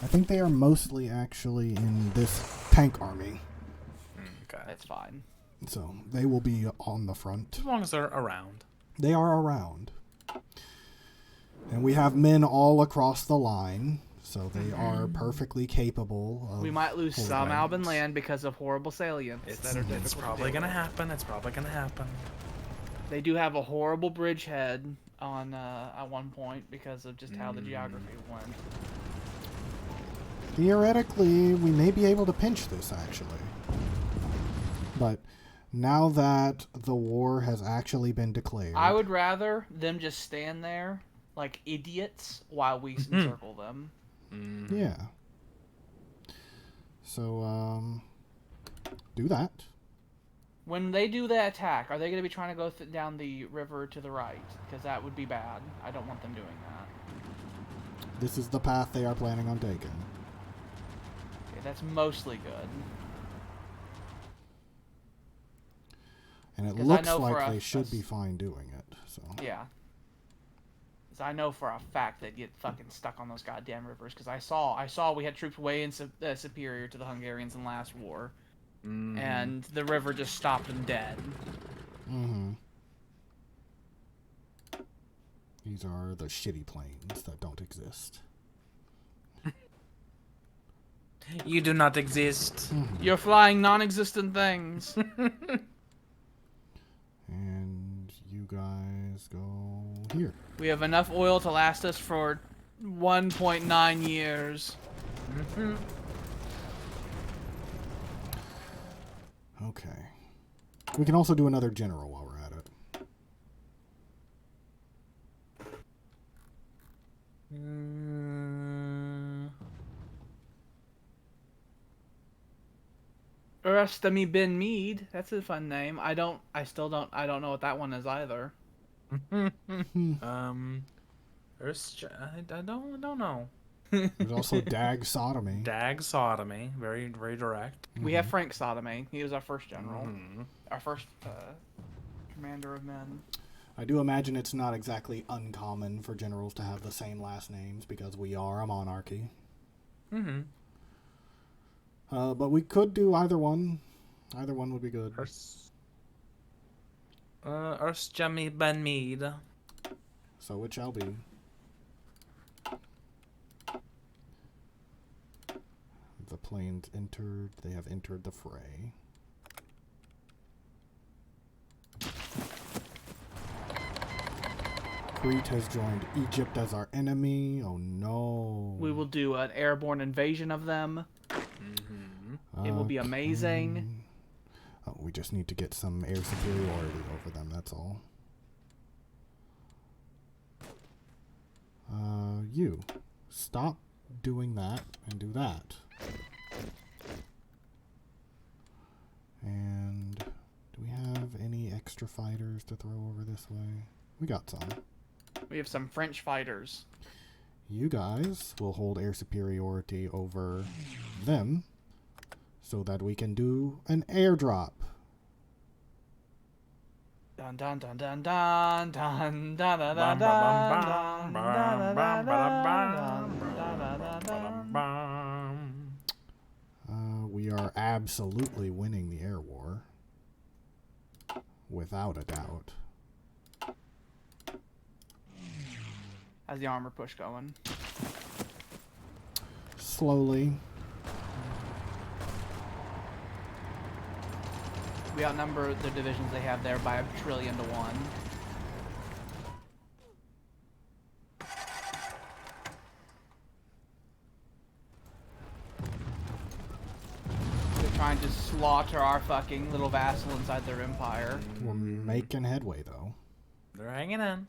I think they are mostly actually in this tank army. Okay. That's fine. So they will be on the front. As long as they're around. They are around. And we have men all across the line, so they are perfectly capable of... We might lose holding some it. Alban land because of horrible salients. It's probably gonna happen. It's probably gonna happen. They do have a horrible bridgehead on at one point because of just how the geography went. Theoretically, we may be able to pinch this, actually. But now that the war has actually been declared... I would rather them just stand there like idiots while we encircle them. Yeah. So, do that. When they do the attack, are they going to be trying to go down the river to the right? Because that would be bad. I don't want them doing that. This is the path they are planning on taking. Okay, that's mostly good. And it 'Cause I looks know for like a- they should be fine doing it. So Yeah. Because I know for a fact they'd get fucking stuck on those goddamn rivers. Because I saw we had troops way in superior to the Hungarians in last war. And the river just stopped them dead. Mm-hmm. These are the shitty planes that don't exist. You do not exist. You're flying non-existent things. And you guys go here. We have enough oil to last us for 1.9 years. Okay. We can also do another general while we're at it. Urastami bin Mead. That's a fun name. I don't know what that one is either. I don't know. There's also Dag Sodomy. Dag sodomy, very very direct. We have Frank Sodomy. He was our first general. Our first commander of men. I do imagine it's not exactly uncommon for generals to have the same last names because we are a monarchy. But we could do either one. Either one would be good. Urstjami Ben Mead. So it shall be. The planes entered. They have entered the fray. Crete has joined Egypt as our enemy. Oh no. We will do an airborne invasion of them. It will be amazing. Oh, we just need to get some air superiority over them, that's all. You. Stop doing that and do that. And do we have any extra fighters to throw over this way? We got some. We have some French fighters. You guys will hold air superiority over them. so that we can do an airdrop. Dun dun dun dun dun dun dun dun dun dun We are absolutely winning the air war. Without a doubt. How's the armor push going? Slowly. We outnumber the divisions they have there by 1,000,000,000,000 to 1. They're trying to slaughter our fucking little vassal inside their empire. We're making headway, though. They're hanging in.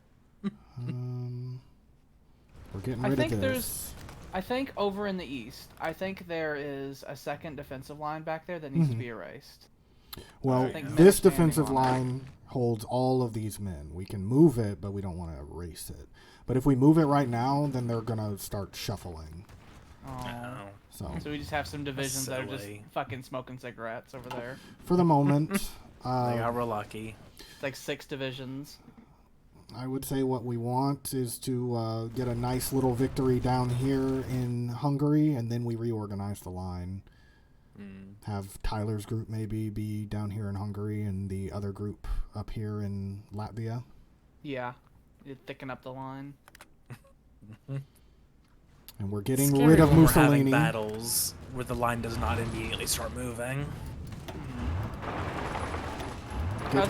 We're getting I rid think of there's- this. I think over in the east, I think there is a second defensive line back there that needs to be erased. Well, I think this they're standing defensive on it. line holds all of these men. We can move it, but we don't want to erase it. But if we move it right now, then they're going to start shuffling. Oh. So, So we just have some divisions that are just silly. fucking smoking cigarettes over there. for the moment, They got real lucky. It's like 6 divisions. I would say what we want is to get a nice little victory down here in Hungary, and then we reorganize the line. Have Tyler's group maybe be down here in Hungary, and the other group up here in Latvia. Yeah. You thicken up the line. And we're getting Scary rid of when we're having Mussolini. battles where the line does not immediately start moving. How's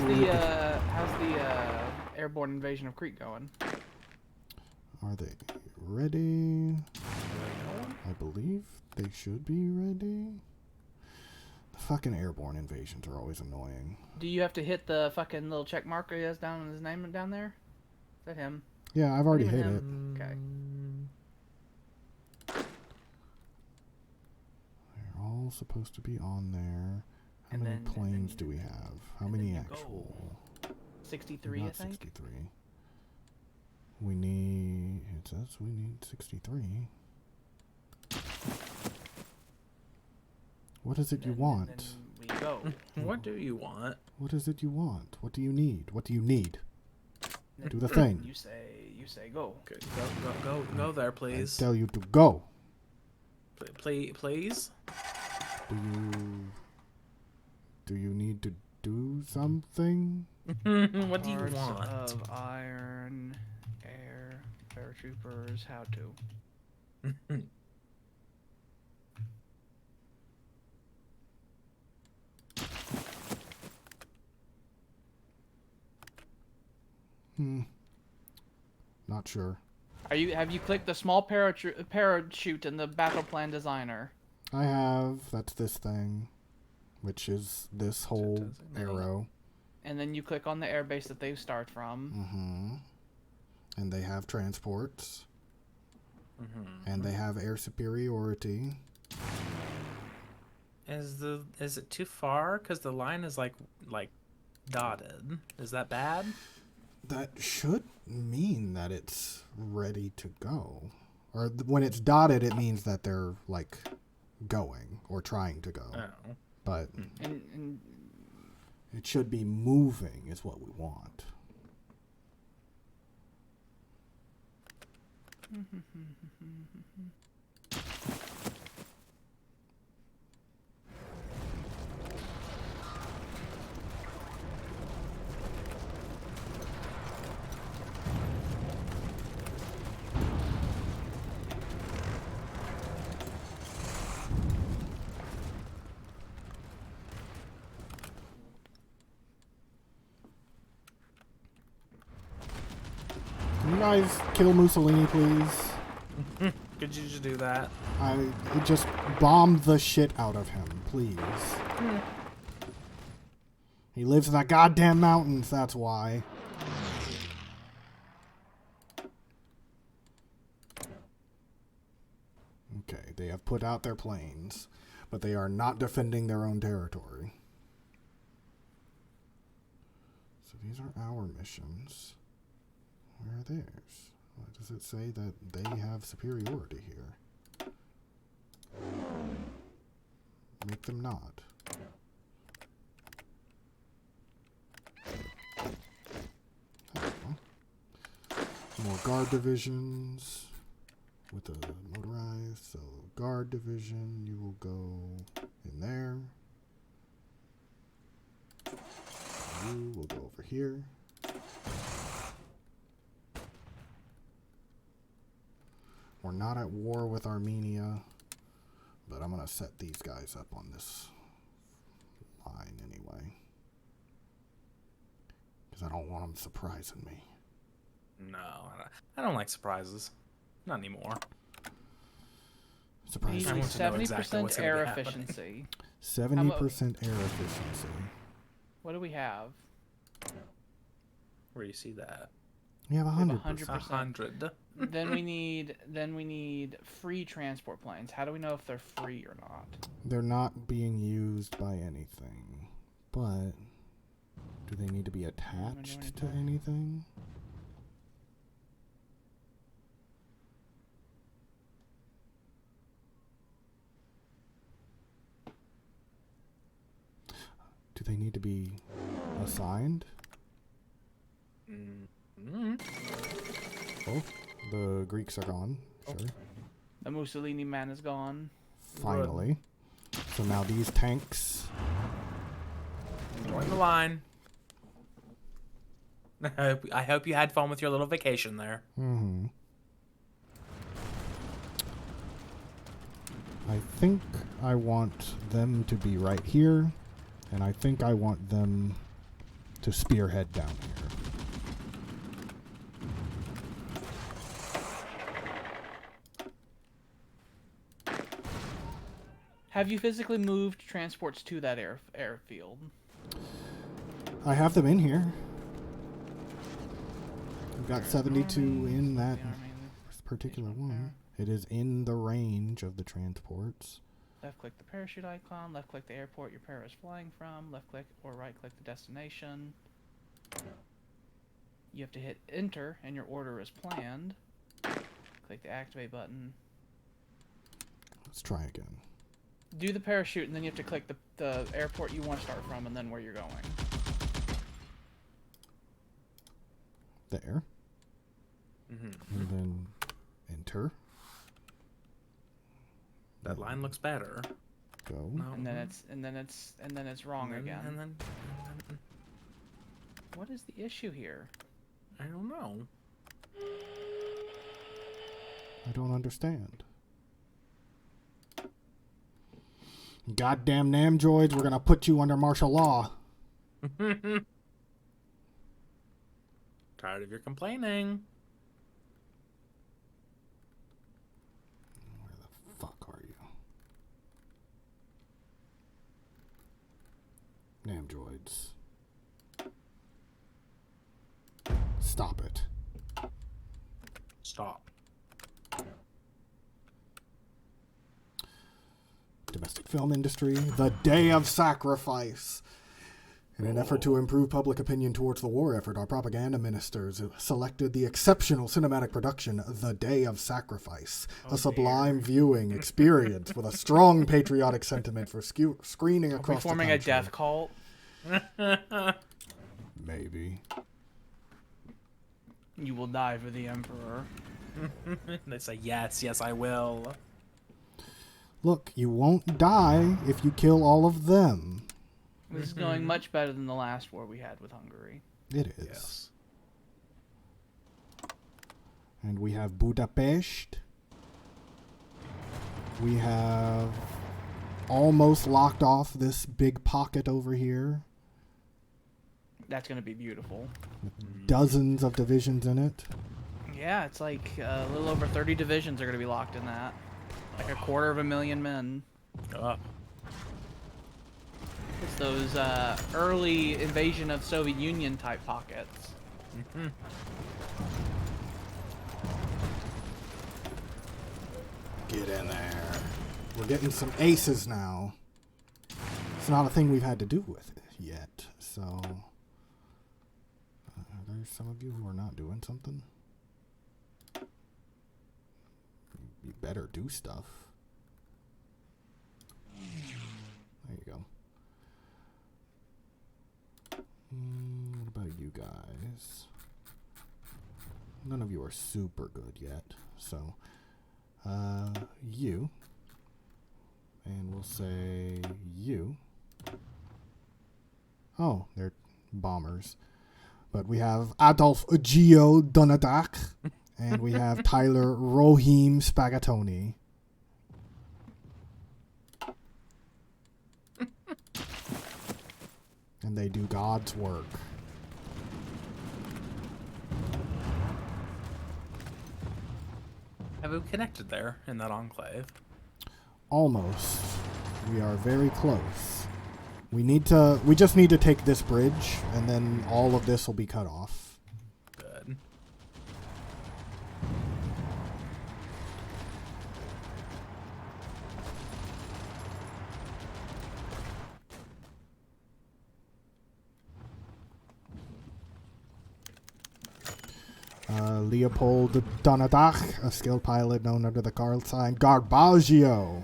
the airborne invasion of Crete going? Are they ready? I believe they should be ready. The fucking airborne invasions are always annoying. Do you have to hit the fucking little check mark he has down in his name down there? Is that him? Yeah, I've already Even hit it. him? Okay. They're all supposed to be on there. How And many then- planes do we have? How many then you go. actual? 63, Not I think. 63. We need, it says we need 63. What is it you want? Then we go. What do you want? What is it you want? What do you need? What do you need? Then Do the thing. You say go. Go there, I please. tell you to go. Please. Do you need to do something? What do you Hearts want? of Iron, Air, Paratroopers, how to. Not sure. Have you clicked the small parachute in the battle plan designer? I have. That's this thing, which is this whole designate. arrow. And then you click on the airbase that they start from. Mm-hmm. And they have transports. And they have air superiority. Is it too far? Because the line is like dotted. Is that bad? That should mean that it's ready to go. Or when it's dotted, it means that they're like going or trying to go. Oh. But And it should be moving is what we want. Can you guys kill Mussolini, please? Could you just do that? I just bombed the shit out of him, please. He lives in the goddamn mountains, that's why. Okay, they have put out their planes, but they are not defending their own territory. So these are our missions. Where are theirs? Why does it say that they have superiority here? Make them not. More guard divisions with the motorized. So guard division, you will go in there. You will go over here. We're not at war with Armenia, but I'm going to set these guys up on this line anyway. Because I don't want them surprising me. No, I don't like surprises. Not anymore. We Surprise. I need want to know 70% exactly what's gonna air be happening. efficiency. 70% air efficiency. What do we have? Where do you see that? We have We have 100%. 100. then we need free transport planes. How do we know if they're free or not? They're not being used by anything. But do they need to be attached to anything? Do they need to be assigned? Mm-hmm. Oh, the Greeks are gone. Sure. The Mussolini man is gone. Finally. So now these tanks. Join the line. I hope you had fun with your little vacation there. Mm-hmm. I think I want them to be right here, and I think I want them to spearhead down here. Have you physically moved transports to that airfield? I have them in here. We've got 72 in that particular one. It is in the range of the transports. Left click the parachute icon, left click the airport your para is flying from, left click or right click the destination. You have to hit enter and your order is planned. Click the activate button. Let's try again. Do the parachute and then you have to click the airport you want to start from and then where you're going. There. Mm-hmm. And then enter. That line looks better. Go. No. And then it's wrong again. And then What is the issue here? I don't know. I don't understand. Goddamn Namdroids, we're gonna put you under martial law. Tired of your complaining. Where the fuck are you? Namdroids. Stop it. Stop. Domestic film industry, the day of sacrifice. In an effort to improve public opinion towards the war effort, our propaganda ministers selected the exceptional cinematic production, The Day of Sacrifice, a sublime viewing experience with a strong patriotic sentiment for screening Are we across the forming country. a death cult? Maybe. You will die for the Emperor. They say, yes, I will. Look, you won't die if you kill all of them. This is going much better than the last war we had with Hungary. It is. Yes. And we have Budapest. We have almost locked off this big pocket over here. That's going to be beautiful. With dozens of divisions in it. Yeah, it's like a little over 30 divisions are going to be locked in that. Like 250,000 men. It's those early invasion of Soviet Union type pockets. Mm-hmm. Get in there. We're getting some aces now. It's not a thing we've had to do with it yet, so... are there some of you who are not doing something? You better do stuff. What about you guys? None of you are super good yet, so you, and we'll say you. Oh, they're bombers. But we have Adolf Gio Donadak, and we have Tyler Rohim Spagattoni. And they do God's work. Have we connected there in that enclave? Almost. We are very close. We just need to take this bridge, and then all of this will be cut off. Good. Leopold Donadach, a skilled pilot known under the call sign Garbaggio,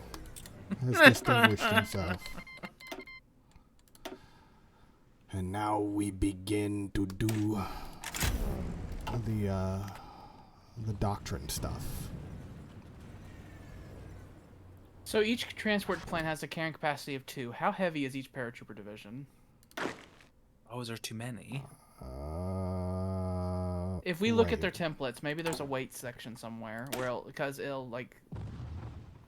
has distinguished himself. And now we begin to do the doctrine stuff. So each transport plane has a carrying capacity of 2. How heavy is each paratrooper division? Oh, is there too many? If we look at their templates, maybe there's a weight section somewhere where because it'll like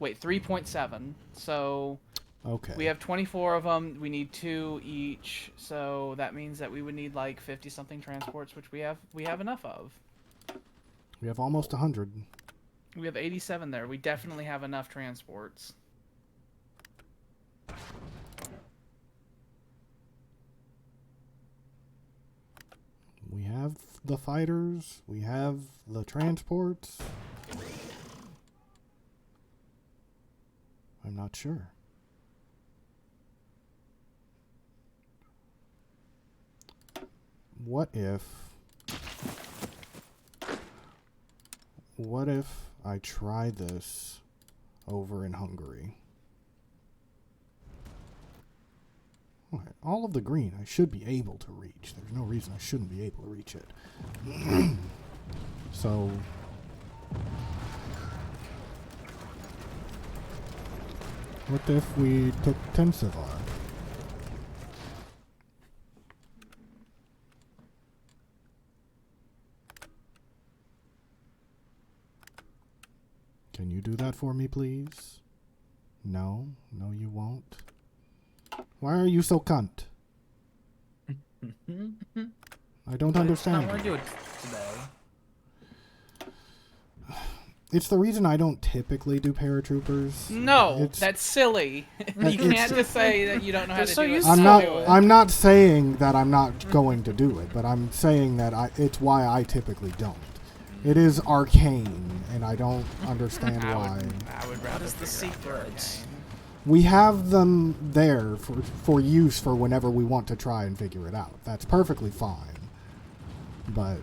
wait 3.7. So okay, we have 24 of them. We need 2 each. So that means that we would need like 50 something transports, which we have enough of. We have almost 100. We have 87 there. We definitely have enough transports. We have the fighters. We have the transports. I'm not sure. What if I try this over in Hungary? Okay, all of the green I should be able to reach. There's no reason I shouldn't be able to reach it. So what if we took Tensivar? Can you do that for me, please? No? No, you won't? Why are you so cunt? I don't understand. I want to do it today. It's the reason I don't typically do paratroopers. No, that's silly. You can't just say that you don't know how to do it. I'm not saying that I'm not going to do it, but I'm saying that it's why I typically don't. It is arcane, and I don't understand why. I would rather the secret. We have them there for use for whenever we want to try and figure it out. That's perfectly fine. But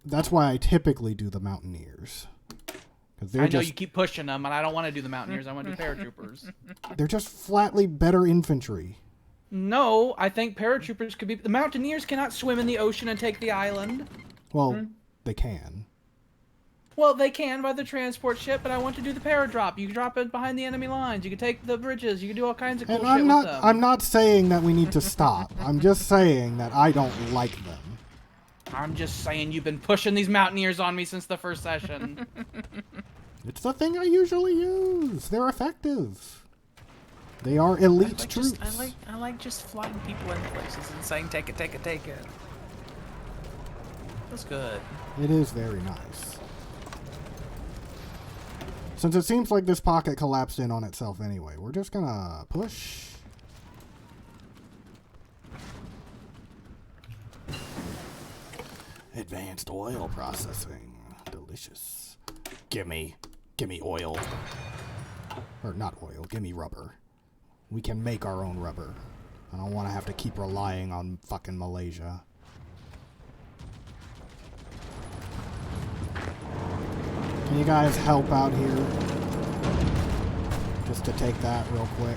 that's why I typically do the Mountaineers. I know you keep pushing them, and I don't want to do the Mountaineers. I want to do paratroopers. They're just flatly better infantry. No, I think paratroopers could be... The Mountaineers cannot swim in the ocean and take the island. Well, they can. Well, they can by the transport ship, but I want to do the paradrop. You can drop it behind the enemy lines. You can take the bridges. You can do all kinds of cool shit with them. I'm not saying that we need to stop. I'm just saying that I don't like them. I'm just saying you've been pushing these Mountaineers on me since the first session. It's the thing I usually use. They're effective. They are elite troops. I like just flying people in places and saying, take it, take it, take it. That's good. It is very nice. Since it seems like this pocket collapsed in on itself anyway, we're just gonna push. Advanced oil processing. Delicious. Gimme oil. Or not oil, gimme rubber. We can make our own rubber. I don't want to have to keep relying on fucking Malaysia. Can you guys help out here? Just to take that real quick.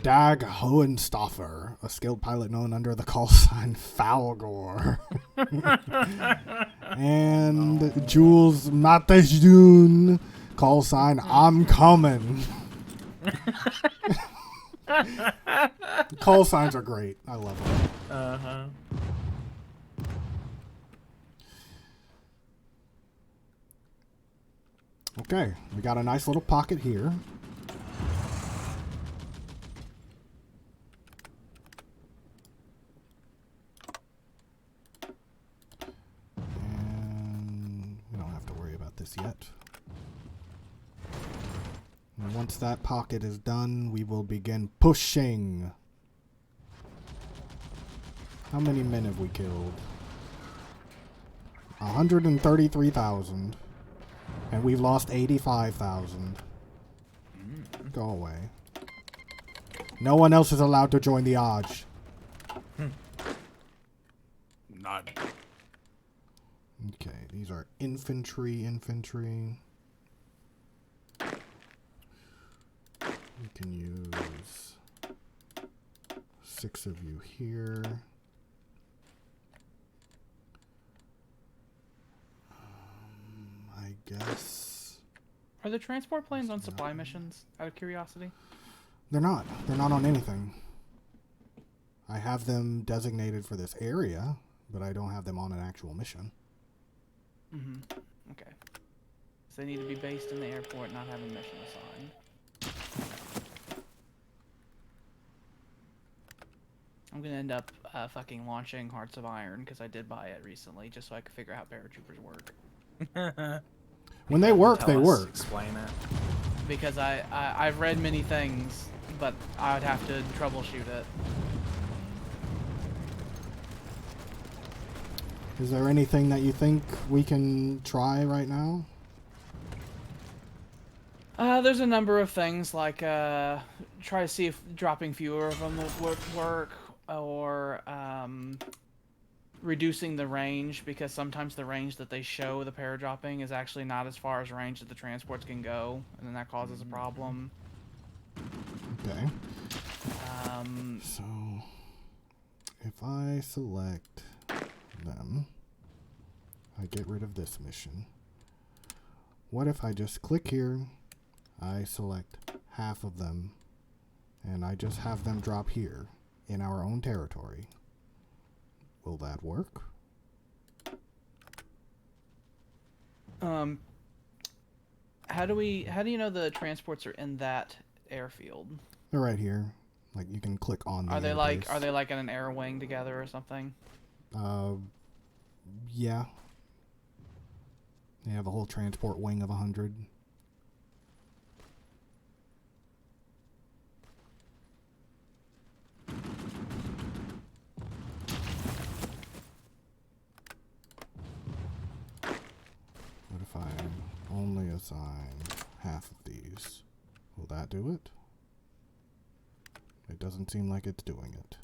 Dag Hohenstoffer, a skilled pilot known under the call sign Falgor. And Jules Matejdoun, call sign I'm coming. Call signs are great. I love them. Uh-huh. Okay, we got a nice little pocket here. And we don't have to worry about this yet. And once that pocket is done, we will begin pushing. How many men have we killed? 133,000. And we've lost 85,000. Go away. No one else is allowed to join the Odge. Not. Okay, these are infantry. We can use 6 of you here. I guess. Are the transport planes on supply missions, out of curiosity? They're not. They're not on anything. I have them designated for this area, but I don't have them on an actual mission. Mm-hmm. Okay. So they need to be based in the airport, not have a mission assigned. I'm gonna end up fucking launching Hearts of Iron, because I did buy it recently, just so I could figure out how paratroopers work. When they work, they Tell us, work. Explain it. Because I've read many things, but I would have to troubleshoot it. Is there anything that you think we can try right now? There's a number of things, like try to see if dropping fewer of them would work, or reducing the range, because sometimes the range that they show the paradropping is actually not as far as range that the transports can go, and then that causes a problem. Okay. So, if I select them, I get rid of this mission. What if I just click here, I select half of them, and I just have them drop here in our own territory? Will that work? How do you know the transports are in that airfield? They're right here. Like, you can click on the Are they airbase. like in an air wing together or something? Yeah. They have a whole transport wing of 100. What if I only assign half of these? Will that do it? It doesn't seem like it's doing it.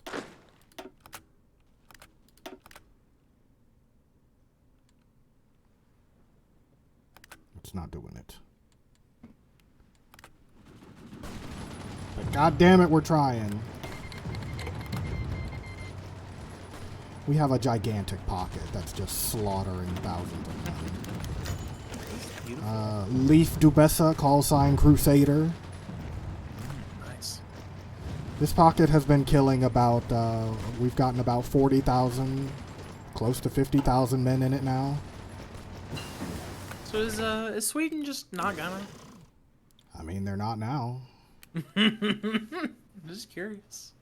It's not doing it. But God damn it, we're trying. We have a gigantic pocket that's just slaughtering thousands of them. Leaf Dubessa, call sign Crusader. Nice. This pocket has been killing about, we've gotten about 40,000, close to 50,000 men in it now. So is Sweden just not gonna? I mean, they're not now. I'm just curious.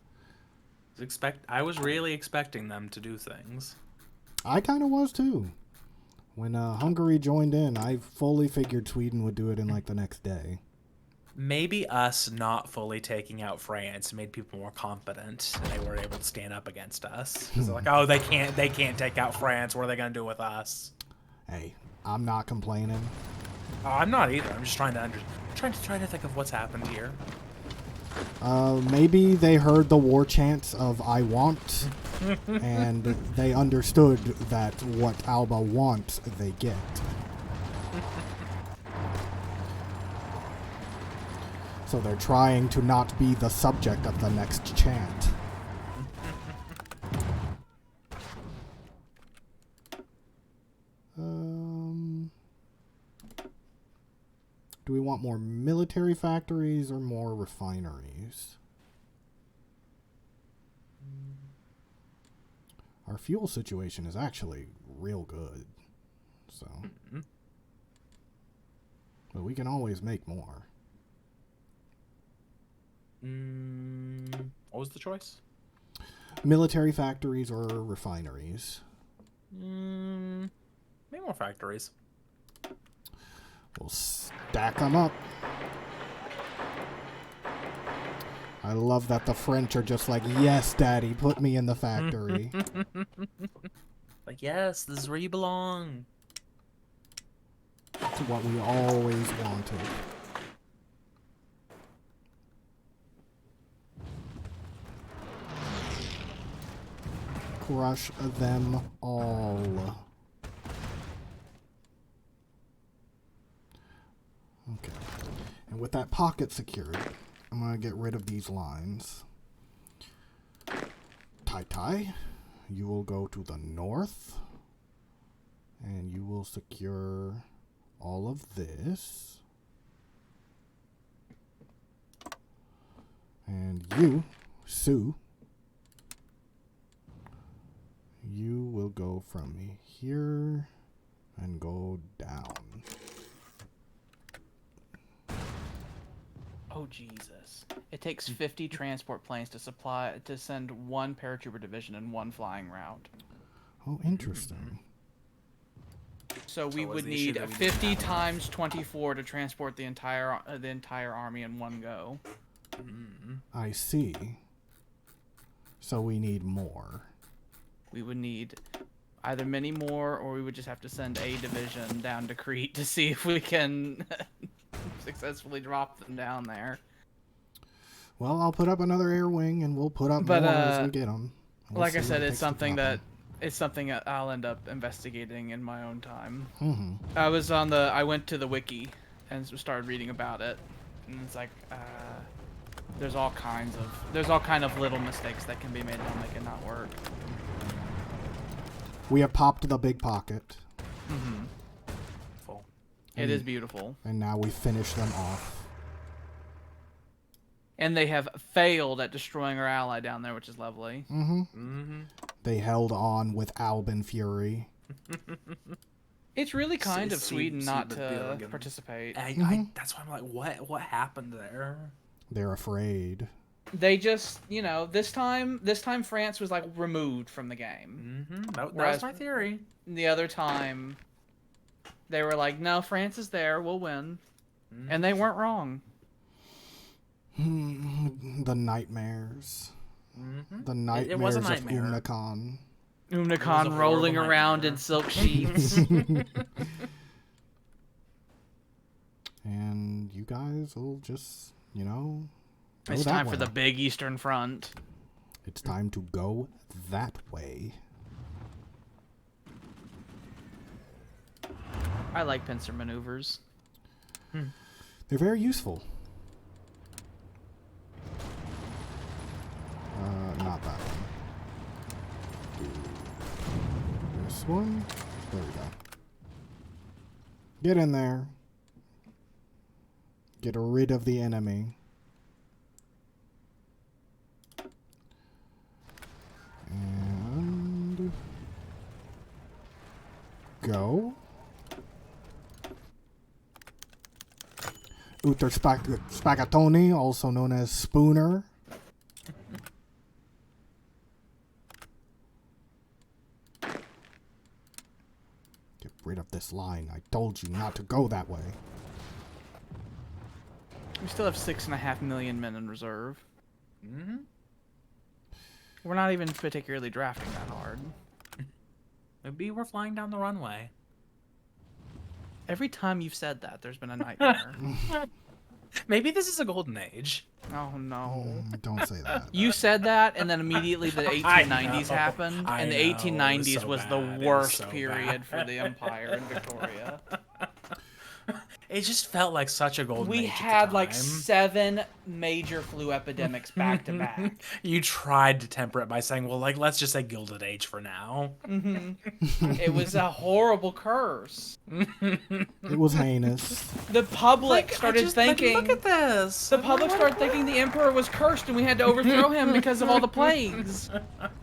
I was really expecting them to do things. I kind of was too. When Hungary joined in, I fully figured Sweden would do it in like the next day. Maybe us not fully taking out France made people more confident, and they were able to stand up against us. Because they're like, oh, they can't take out France. What are they gonna do with us? Hey, I'm not complaining. Oh, I'm not either. I'm just trying to think of what's happened here. Maybe they heard the war chants of I want, and they understood that what Alba wants, they get. So they're trying to not be the subject of the next chant. Do we want more military factories or more refineries? Our fuel situation is actually real good. So. But we can always make more. What was the choice? Military factories or refineries? Maybe more factories. We'll stack them up. I love that the French are just like, yes, Daddy, put me in the factory. Like, yes, this is where you belong. That's what we always wanted. Crush them all. Okay. And with that pocket secured, I'm going to get rid of these lines. Tai, you will go to the north. And you will secure all of this. And you, Sue, you will go from here and go down. Oh Jesus! It takes 50 transport planes to send one paratrooper division in one flying route. Oh, interesting. So we was would the issue need that we didn't 50 have times 24 to transport the entire army in one go. I see. So we need more. We would need either many more, or we would just have to send a division down to Crete to see if we can successfully drop them down there. Well, I'll put up another air wing, and we'll put up But, more as we get them. Like I said, it's something that I'll end up investigating in my own time. I went to the wiki and started reading about it, and it's like there's all kind of little mistakes that can be made that'll make it not work. We have popped the big pocket. Full. It is beautiful. And now we finish them off. And they have failed at destroying our ally down there, which is lovely. They held on with Alban Fury. It's really kind of See Sweden not the to Billigan. participate. That's why I'm like, what happened there? They're afraid. They just, this time France was like removed from the game. That Whereas- was my theory. The other time, they were like, no, France is there, we'll win. And they weren't wrong. The nightmares. The It nightmares was a of nightmare. Umnacon. Umnacon rolling horrible around nightmare. in silk sheets. And you guys will just, go It's that time way. for the big Eastern Front. It's time to go that way. I like pincer maneuvers. They're very useful. Not that one. This one. There we go. Get in there. Get rid of the enemy. And go. Uther Spaghettoni, also known as Spooner. Get rid of this line. I told you not to go that way. We still have 6.5 million men in reserve. We're not even particularly drafting that hard. Maybe we're flying down the runway. Every time you've said that, there's been a nightmare. Maybe this is a golden age. Oh no. Don't say that. You said that, and then immediately the 1890s know. happened, I and the know, it 1890s so was bad. the It was worst so period bad. for the Empire in Victoria. It just felt like such a golden We age at the had like time. 7 major flu epidemics back to back. You tried to temper it by saying, well, like, let's just say Gilded Age for now. It was a horrible curse. It was heinous. The public started thinking. look at this. The public started thinking the emperor was cursed and we had to overthrow him because of all the plagues.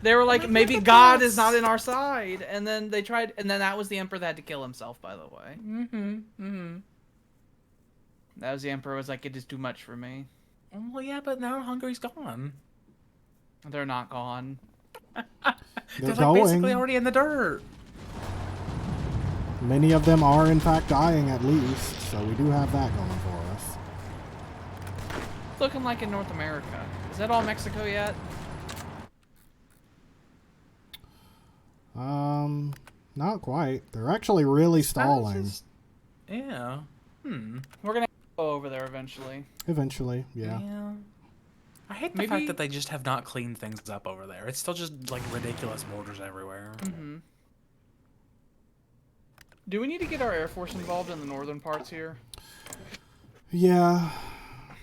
They were like, maybe God is not in our side. And then they tried, and then that was the emperor that had to kill himself, by the way. That was the emperor was like, it is too much for me. Well, yeah, but now Hungary's gone. They're not gone. They're going. like basically already in the dirt. Many of them are, in fact, dying at least, so we do have that going for us. It's looking like in North America. Is that all Mexico yet? Not quite. They're actually really stalling. Yeah. We're gonna go over there eventually. Eventually, yeah. I hate the Maybe- fact that they just have not cleaned things up over there. It's still just like ridiculous borders everywhere. Do we need to get our Air Force involved in the northern parts here? Yeah,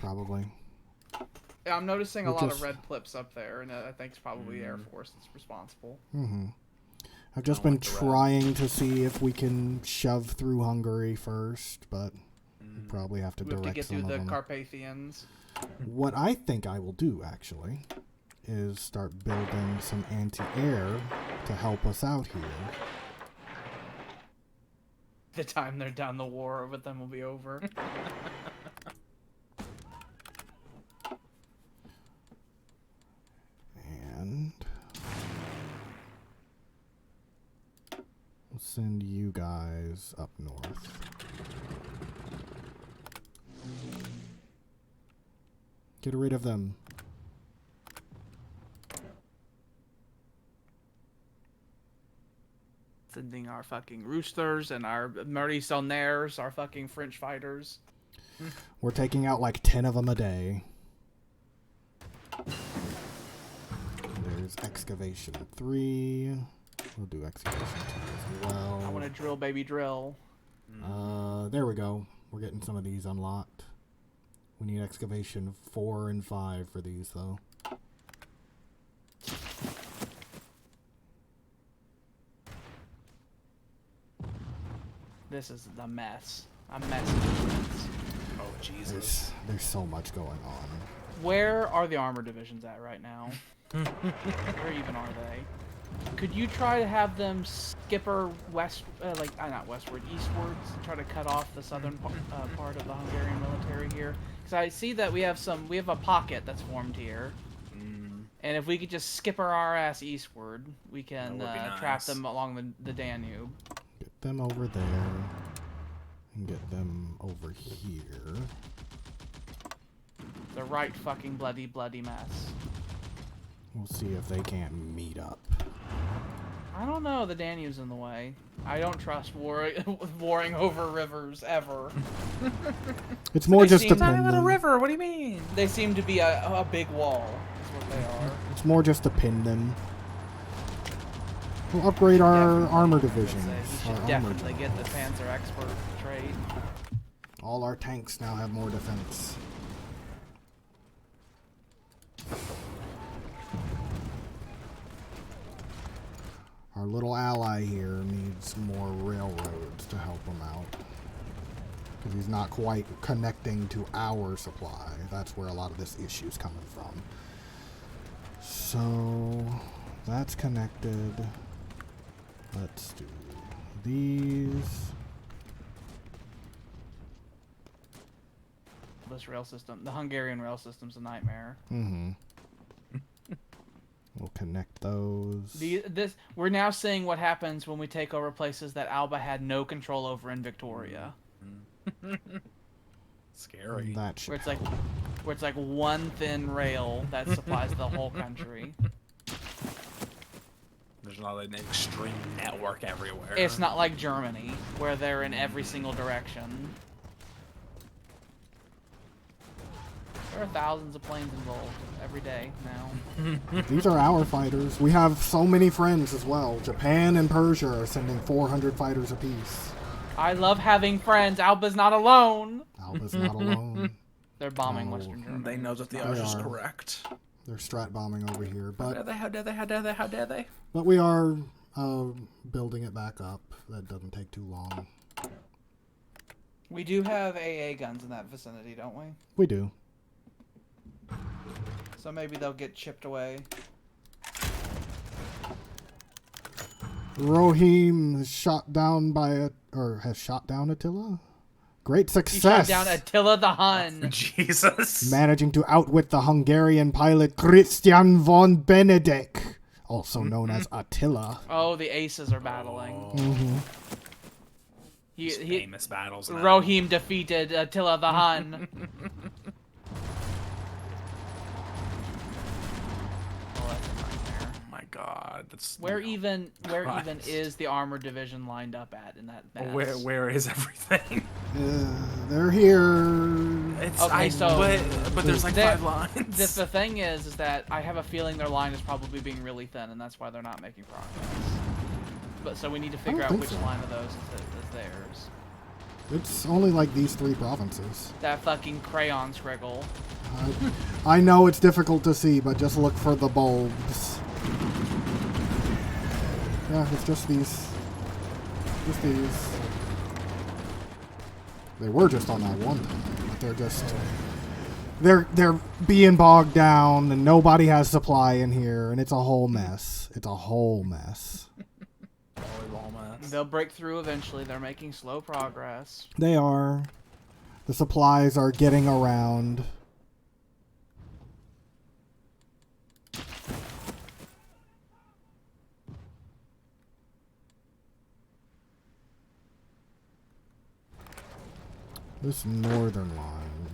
probably. Yeah, I'm noticing a We're lot just- of red plips up there, and I think it's probably the Air Force that's responsible. I've just been trying to see if we can shove through Hungary first, but we probably have to We have to direct get some through of the them. Carpathians. What I think I will do, actually, is start building some anti-air to help us out here. The time they're done the war with them will be over. And we'll send you guys up north. Get rid of them. Sending our fucking roosters and our Meurissonnaires, our fucking French fighters. We're taking out like 10 of them a day. There's excavation 3. We'll do excavation 2 as well. I want to drill, baby, drill. There we go. We're getting some of these unlocked. We need excavation 4 and 5 for these, though. This is the mess. I'm messing with this. Oh, Jesus. There's so much going on. Where are the armor divisions at right now? Where even are they? Could you try to have them skipper west, not westward, eastwards, and try to cut off the southern part of the Hungarian military here? Because I see that we have a pocket that's formed here, and if we could just skipper our ass eastward, we can trap nice. them along the Danube. Get them over there. And get them over here. The right fucking bloody mess. We'll see if they can't meet up. I don't know. The Danube's in the way. I don't trust warring over rivers ever. It's more they just seem- to It's not pin Not a them. river. What do you mean? They seem to be a big wall. Is what they are. It's more just to pin them. We'll upgrade our armor divisions. We should Our armor definitely get the Panzer Expert trade. All our tanks now have more defense. Our little ally here needs more railroads to help him out. Because he's not quite connecting to our supply. That's where a lot of this issue is coming from. So, that's connected. Let's do these. This rail system, the Hungarian rail system's a nightmare. We'll connect those. We're now seeing what happens when we take over places that Alba had no control over in Victoria. Scary. That should Where it's like one thin rail that supplies the whole country. There's not an extreme network everywhere. It's not like Germany, where they're in every single direction. There are thousands of planes involved every day now. These are our fighters. We have so many friends as well. Japan and Persia are sending 400 fighters apiece. I love having friends. Alba's not alone. Alba's not alone. They're bombing No. Western Germany. They know that the They Arch is are. correct. They're strat bombing over here, How dare but they? How dare they? How dare they? How dare they? but we are building it back up. That doesn't take too long. We do have AA guns in that vicinity, don't we? We do. So maybe they'll get chipped away. Rohim is shot down has shot down Attila. Great He success. shot down Attila the Hun. Jesus. Managing to outwit the Hungarian pilot Christian von Benedek, also known as Attila. Oh, the aces are battling. Mm-hmm. These famous battles now. Rohim defeated Attila the Hun. Oh, that's a nightmare. Oh my god. That's Where even Christ. is the armored division lined up at in that mess? Where is everything? They're here. It's Okay, so- but there's like There- 5 lines. The thing is that I have a feeling their line is probably being really thin, and that's why they're not making progress. But so we need to figure out think which so. line of those is theirs. It's only like these 3 provinces. That fucking crayon scriggle. I know it's difficult to see, but just look for the bulbs. Yeah, it's just these. Just these. They were just on that one time, but they're just... They're being bogged down, and nobody has supply in here, and it's a whole mess. It's a whole mess. Volleyball mess. They'll break through eventually. They're making slow progress. They are. The supplies are getting around. This northern line,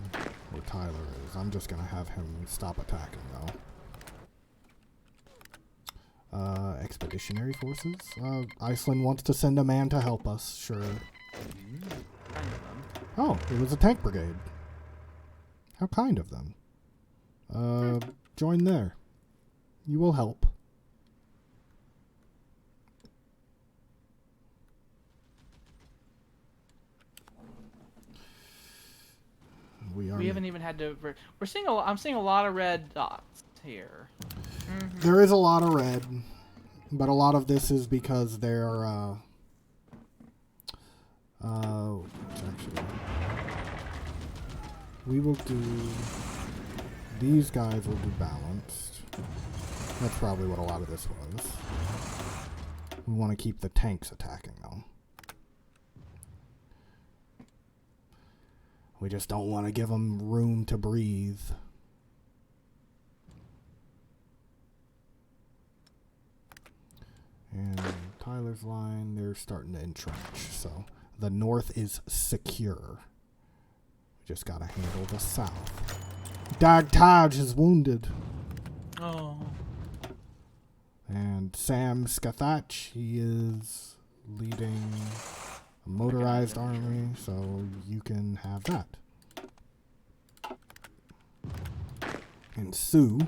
where Tyler is, I'm just going to have him stop attacking, though. Expeditionary forces? Iceland wants to send a man to help us, sure. Oh, it was a tank brigade. How kind of them. Join there. You will help. We haven't even had to. We're seeing I'm seeing a lot of red dots here. There is a lot of red, but a lot of this is because they're actually, we will do, these guys will do balanced. That's probably what a lot of this was. We want to keep the tanks attacking, though. We just don't want to give them room to breathe. And Tyler's line, they're starting to entrench, so the north is secure. We just gotta handle the south. Dag Taj is wounded. Oh. And Sam Skathach, he is leading a motorized army, so you can have that. And Sue,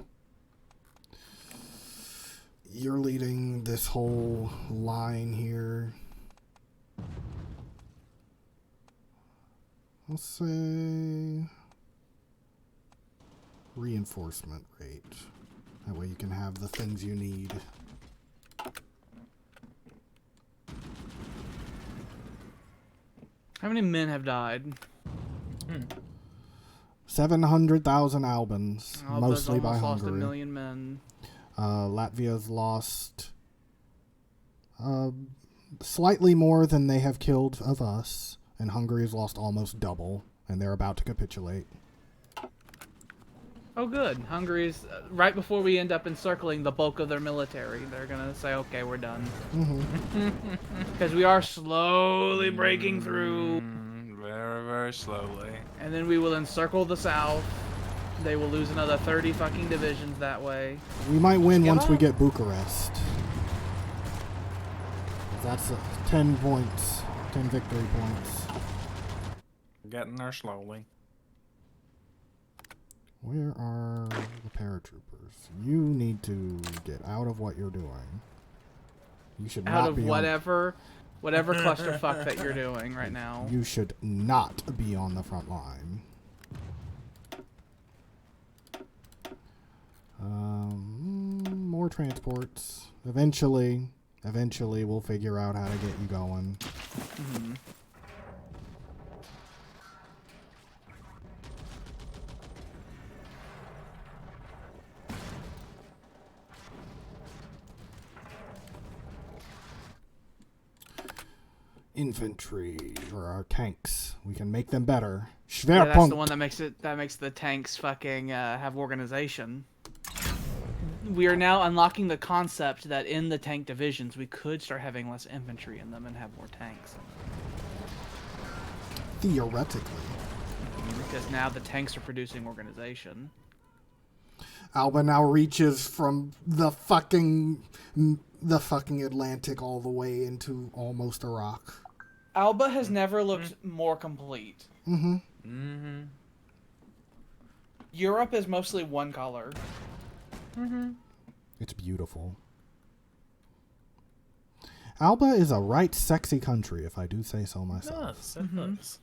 you're leading this whole line here. I'll say reinforcement rate. That way you can have the things you need. How many men have died? 700,000 Albans, Alba's mostly by almost lost Hungary. 1 million men. Latvia's lost slightly more than they have killed of us, and Hungary's lost almost double, and they're about to capitulate. Oh, good. Hungary's right before we end up encircling the bulk of their military. They're gonna say, "Okay, we're done," because we are slowly breaking through, Very, very slowly. and then we will encircle the south. They will lose another 30 fucking divisions that way. We might win Give once we up. get Bucharest. That's 10 points, 10 victory points. Getting there slowly. Where are the paratroopers? You need to get out of what you're doing. You should Out not of be whatever. Whatever clusterfuck that you're doing right now. You should not be on the front line. More transports. Eventually we'll figure out how to get you going. Mm-hmm. Infantry or our tanks. We can make them better. Yeah, that's Schwerpunkt. the one that makes the tanks fucking have organization. We are now unlocking the concept that in the tank divisions we could start having less infantry in them and have more tanks. Theoretically. Because now the tanks are producing organization. Alba now reaches from the fucking Atlantic all the way into almost Iraq. Alba has never looked more complete. Mm-hmm. Mm-hmm. Europe is mostly one color. Mm-hmm. It's beautiful. Alba is a right sexy country, if I do say so myself. Yes, it does.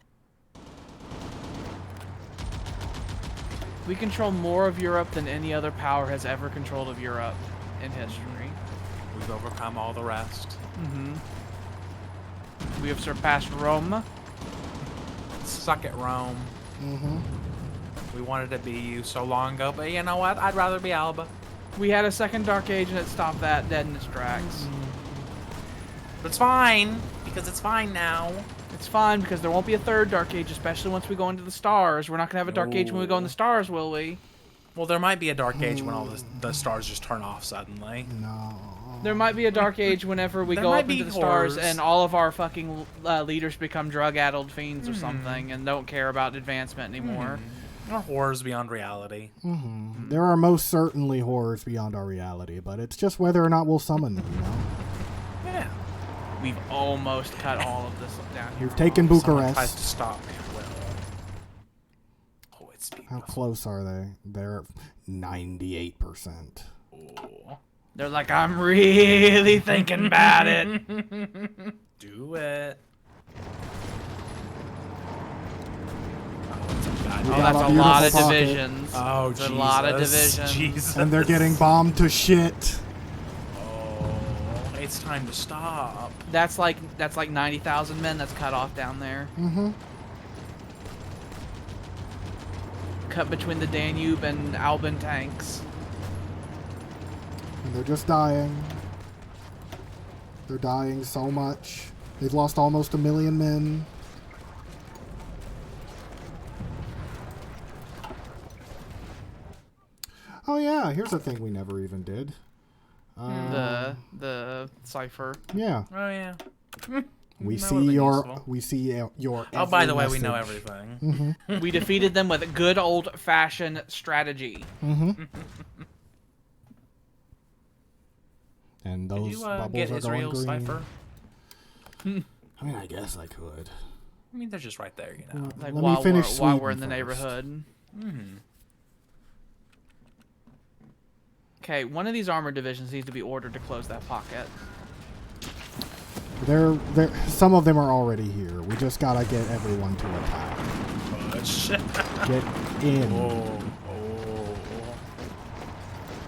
We control more of Europe than any other power has ever controlled of Europe in history. We've overcome all the rest. Mm-hmm. We have surpassed Rome. Suck it, Rome. Mm-hmm. We wanted to be you so long ago, but you know what? I'd rather be Alba. We had a second Dark Age and it stopped that dead in its tracks. But it's fine, because it's fine now. It's fine because there won't be a third Dark Age, especially once we go into the stars. We're not gonna have a Dark Age when we go in the stars, will we? Well, there might be a dark age when all the stars just turn off suddenly. No. There might be a Dark Age whenever we There go might up be into the stars horrors. and all of our fucking leaders become drug-addled fiends or something and don't care about advancement anymore. Or horrors beyond reality. Mm-hmm. There are most certainly horrors beyond our reality, but it's just whether or not we'll summon them, you know? Yeah. We've almost cut all of this down here. We've taken Someone tries Bucharest. to stop me. Well. Oh, it's How beautiful. close are they? They're 98%. Oh. They're like, I'm really thinking about it. Do it. Oh, got that's a a lot of beautiful pocket. divisions. Oh, That's Jesus. a lot of divisions. Jesus. And they're getting bombed to shit. Oh, it's time to stop. That's like 90,000 men that's cut off down there. Mm-hmm. Cut between the Danube and Alban tanks. And they're just dying. They're dying so much. They've lost almost 1 million men. Oh yeah, here's a thing we never even did. The cipher. Yeah, Oh, yeah. we That see would've been your useful. your. Oh, by every the way, we know message. everything. We defeated them with good old-fashioned strategy. Mm-hmm. And Did those you bubbles get are going Israel's green. cipher? I mean, I guess I could. I mean, they're just right there, you know. Like Let while me finish while Sweden we're in the first. neighborhood. Mm-hmm. Okay, one of these armored divisions needs to be ordered to close that pocket. They're some of them are already here. We just gotta get everyone to attack. Push. Get in. Oh.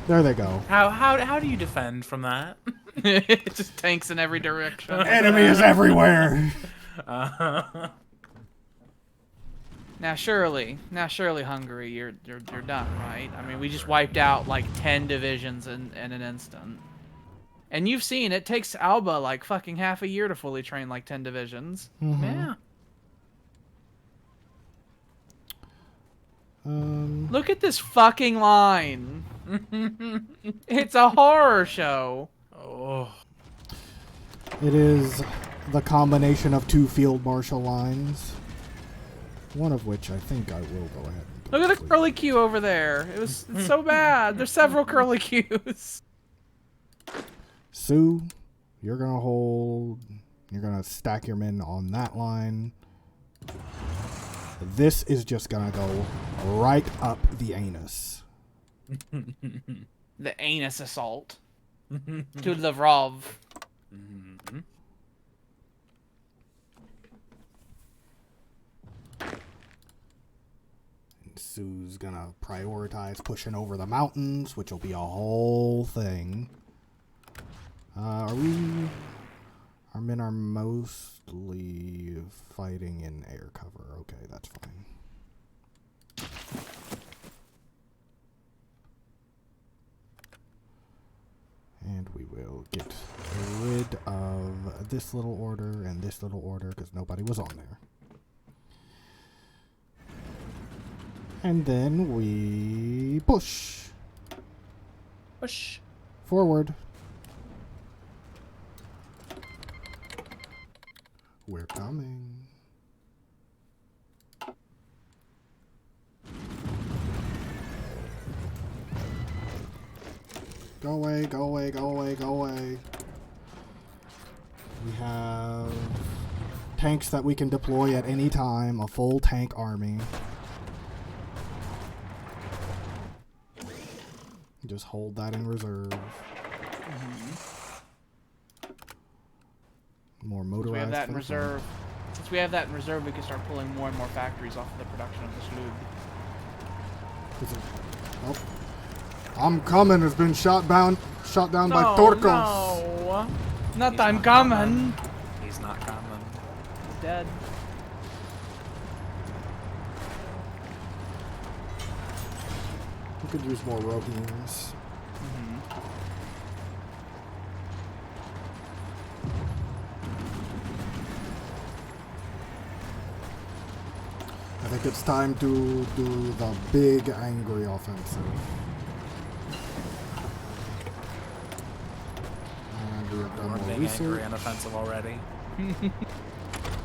There they go. How do you defend from that? Just tanks in every direction. Enemy is everywhere. Now surely, Hungary, you're done, right? I mean, we just wiped out like 10 divisions in an instant. And you've seen it takes Alba like fucking half a year to fully train like 10 divisions. Yeah. Look at this fucking line. It's a horror show. Oh. It is the combination of 2 field marshal lines. One of which I think I will go ahead and Look at the complete. curly Q over there. It's so bad. There's several curly Qs. Sue, you're gonna hold. You're gonna stack your men on that line. This is just gonna go right up the anus. The anus assault. To the Vrov. Sue's gonna prioritize pushing over the mountains, which will be a whole thing. Our men are mostly fighting in air cover. Okay, that's fine. And we will get rid of this little order and this little order because nobody was on there. And then we push. Push. Forward. We're coming. Go away, go away, go away, go away. We have tanks that we can deploy at any time, a full tank army. Just hold that in reserve. More motorized. We have that in reserve. Since we have that in reserve, we can start pulling more and more factories off of the production of this lube. Oh. I'm coming has been shot down by Torcos. No, not He's I'm not coming. He's not coming. He's dead. We could use more REIGNS. I think it's time to do the big angry offensive. And we have done more Being research. angry and offensive already.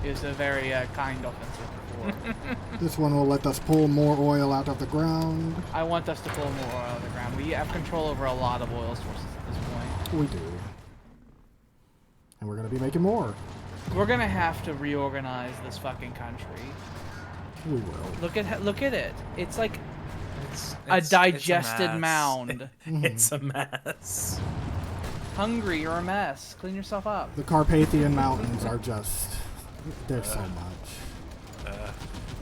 It was a very kind offensive before. This one will let us pull more oil out of the ground. I want us to pull more oil out of the ground. We have control over a lot of oil sources at this point. We do. And we're going to be making more. We're gonna have to reorganize this fucking country. We will. Look at it. It's like It's a a digested mess. mound. It's a mess. Hungry, you're a mess. Clean yourself up. The Carpathian Mountains are just... There's so much.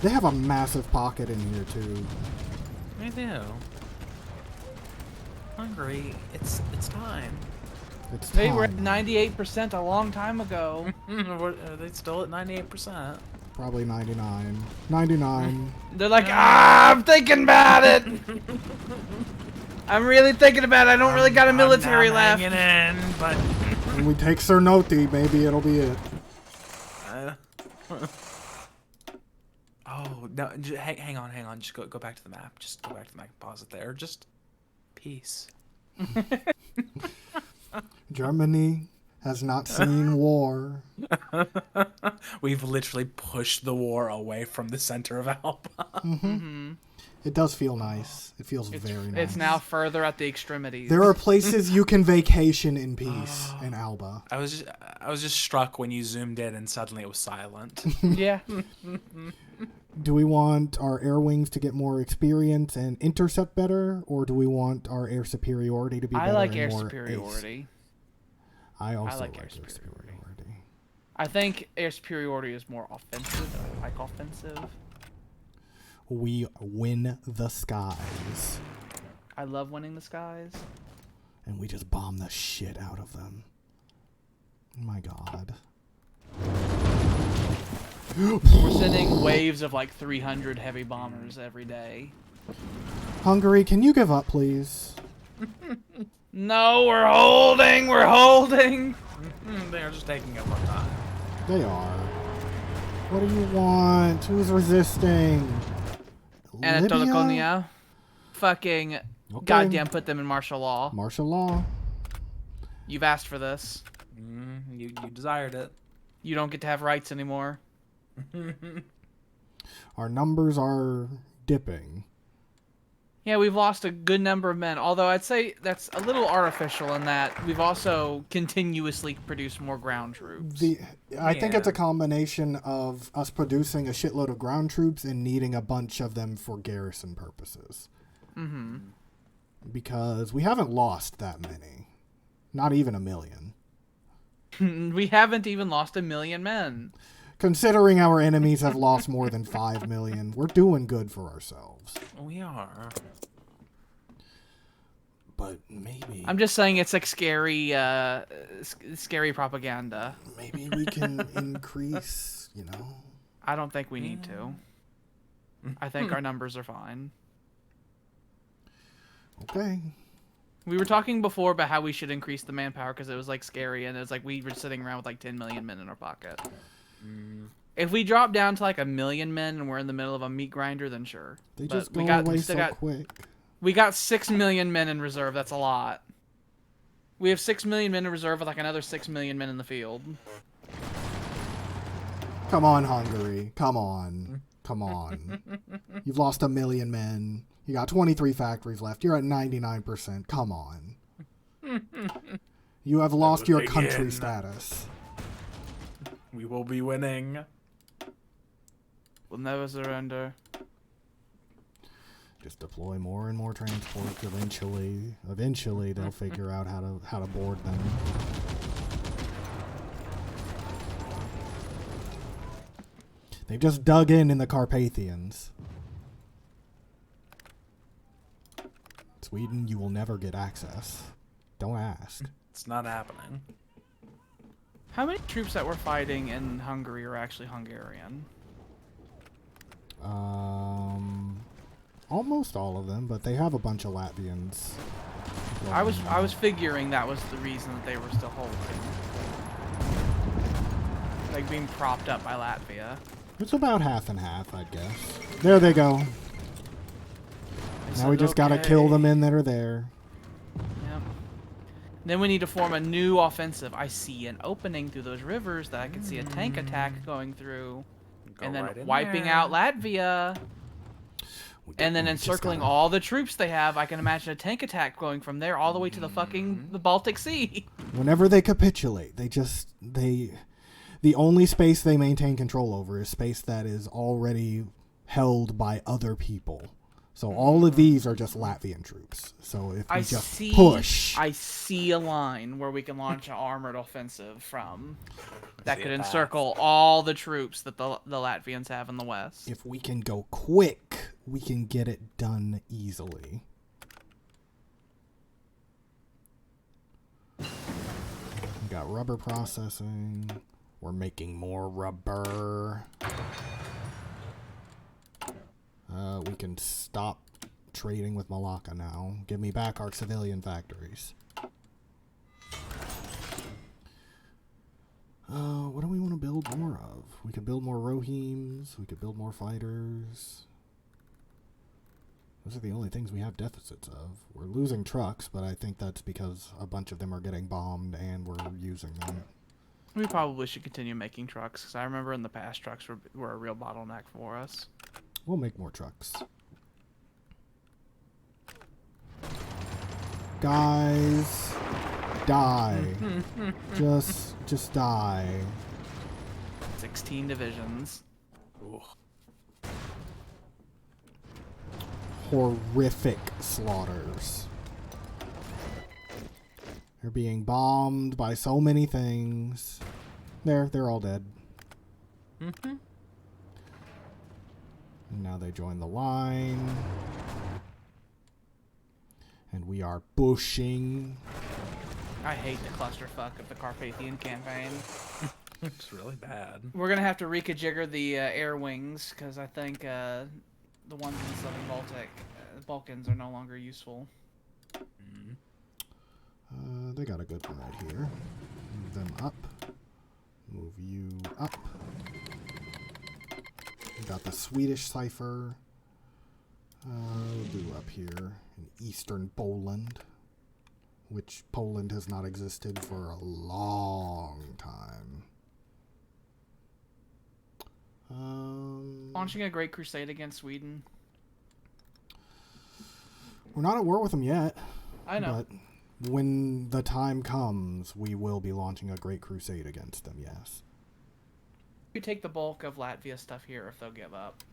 They have a massive pocket in here, too. They do. Hungry. It's time. It's They were at time. 98% a long time ago. Are they still at 98%? Probably 99. 99. They're like, I'm thinking about it. I'm really thinking about it. I don't really got a military I'm left. hanging in, but When we take Cernoti, maybe it'll be it. oh no! Hang on. Just go back to the map. Just go back to the map. Pause it there. Just peace. Germany has not seen war. We've literally pushed the war away from the center of Alba. It does feel nice. It feels very nice. It's now further at the extremities. There are places you can vacation in peace in Alba. I was just struck when you zoomed in and suddenly it was silent. Yeah. Do we want our air wings to get more experience and intercept better, or do we want our air superiority to be better? I like and air more superiority. ace? I also like like air air superiority. superiority. I think air superiority is more offensive. I like offensive. We win the skies. I love winning the skies. And we just bomb the shit out of them. Oh my god. We're sending waves of like 300 heavy bombers every day. Hungary, can you give up, please? No, we're holding. We're holding. They're just taking up our time. They are. What do you want? Who's resisting? Libya? Anatolia. Fucking Okay. goddamn put them in martial law. Martial law. You've asked for this. You desired it. You don't get to have rights anymore. Our numbers are dipping. Yeah, we've lost a good number of men, although I'd say that's a little artificial in that we've also continuously produced more ground troops. I think it's Yeah. a combination of us producing a shitload of ground troops and needing a bunch of them for garrison purposes. Mm-hmm. Because we haven't lost that many. Not even 1 million. We haven't even lost 1 million men. Considering our enemies have lost more than 5 million, we're doing good for ourselves. We are. But maybe... I'm just saying it's like scary, scary propaganda. Maybe we can increase, you know? I don't think we need to. I think our numbers are fine. Okay. We were talking before about how we should increase the manpower because it was like scary, and it was like we were sitting around with like 10 million men in our pocket. If we drop down to like 1 million men and we're in the middle of a meat grinder, then sure. They But just go away so quick. We got 6 million men in reserve. That's a lot. We have 6 million men in reserve with like another 6 million men in the field. Come on, Hungary. Come on. Come on. You've lost 1 million men. You got 23 factories left. You're at 99%. Come on. You have lost your country status. We will be winning. We'll never surrender. Just deploy more and more transports. Eventually they'll figure out how to board them. They've just dug in the Carpathians. Sweden, you will never get access. Don't ask. It's not happening. How many troops that we're fighting in Hungary are actually Hungarian? Almost all of them, but they have a bunch of Latvians. I was figuring that was the reason that they were still holding. Like being propped up by Latvia. It's about half and half, I'd guess. There they go. Now we just gotta kill the men that are there. Yep. Then we need to form a new offensive. I see an opening through those rivers that I can see a tank attack going through. And then wiping out Latvia. And then encircling all the troops they have. I can imagine a tank attack going from there all the way to the Baltic Sea. Whenever they capitulate, the only space they maintain control over is space that is already held by other people. So all of these are just Latvian troops. So if we just push... I see a line where we can launch an armored offensive from that could encircle all the troops that the Latvians have in the west. If we can go quick, we can get it done easily. We got rubber processing. We're making more rubber. We can stop trading with Malacca now. Give me back our civilian factories. What do we want to build more of? We could build more Rohims. We could build more fighters. Those are the only things we have deficits of. We're losing trucks, but I think that's because a bunch of them are getting bombed and we're using them. We probably should continue making trucks, because I remember in the past trucks were a real bottleneck for us. We'll make more trucks. Guys, die. just die. 16 divisions. Ooh. Horrific slaughters. They're being bombed by so many things. They're all dead. Mm-hmm. Now they join the line. And we are pushing. I hate the clusterfuck of the Carpathian campaign. It's really bad. We're going to have to rejigger the air wings, because I think the ones in the Southern Balkans are no longer useful. They got a good one right here. Move them up. Move you up. We got the Swedish cipher. We'll do up here in Eastern Poland, which Poland has not existed for a long time. Launching a Great Crusade against Sweden. We're not at war with them yet. I know. But when the time comes, we will be launching a Great Crusade against them, yes. We take the bulk of Latvia stuff here if they'll give up.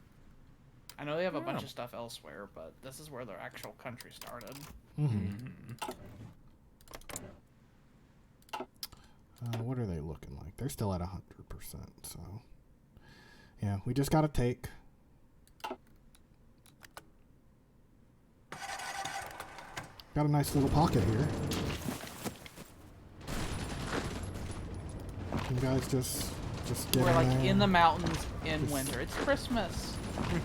I know they have a bunch of stuff elsewhere, but this is where their actual country started. What are they looking like? They're still at 100%, so... Yeah, we just gotta take. Got a nice little pocket here. You guys just get We're in like there. in the mountains in winter. It's Christmas.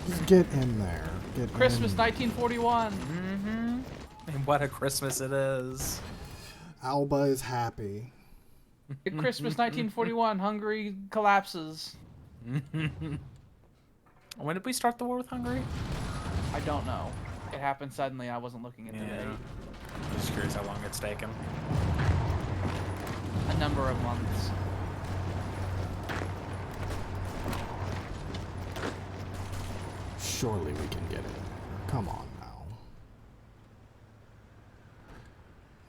Just get in there. Get Christmas in. 1941. And what a Christmas it is. Alba is happy. Christmas 1941. Hungary collapses. When did we start the war with Hungary? I don't know. It happened suddenly. I wasn't looking at the date. I'm just curious how long it's taken. A number of months. Surely we can get it. Come on now.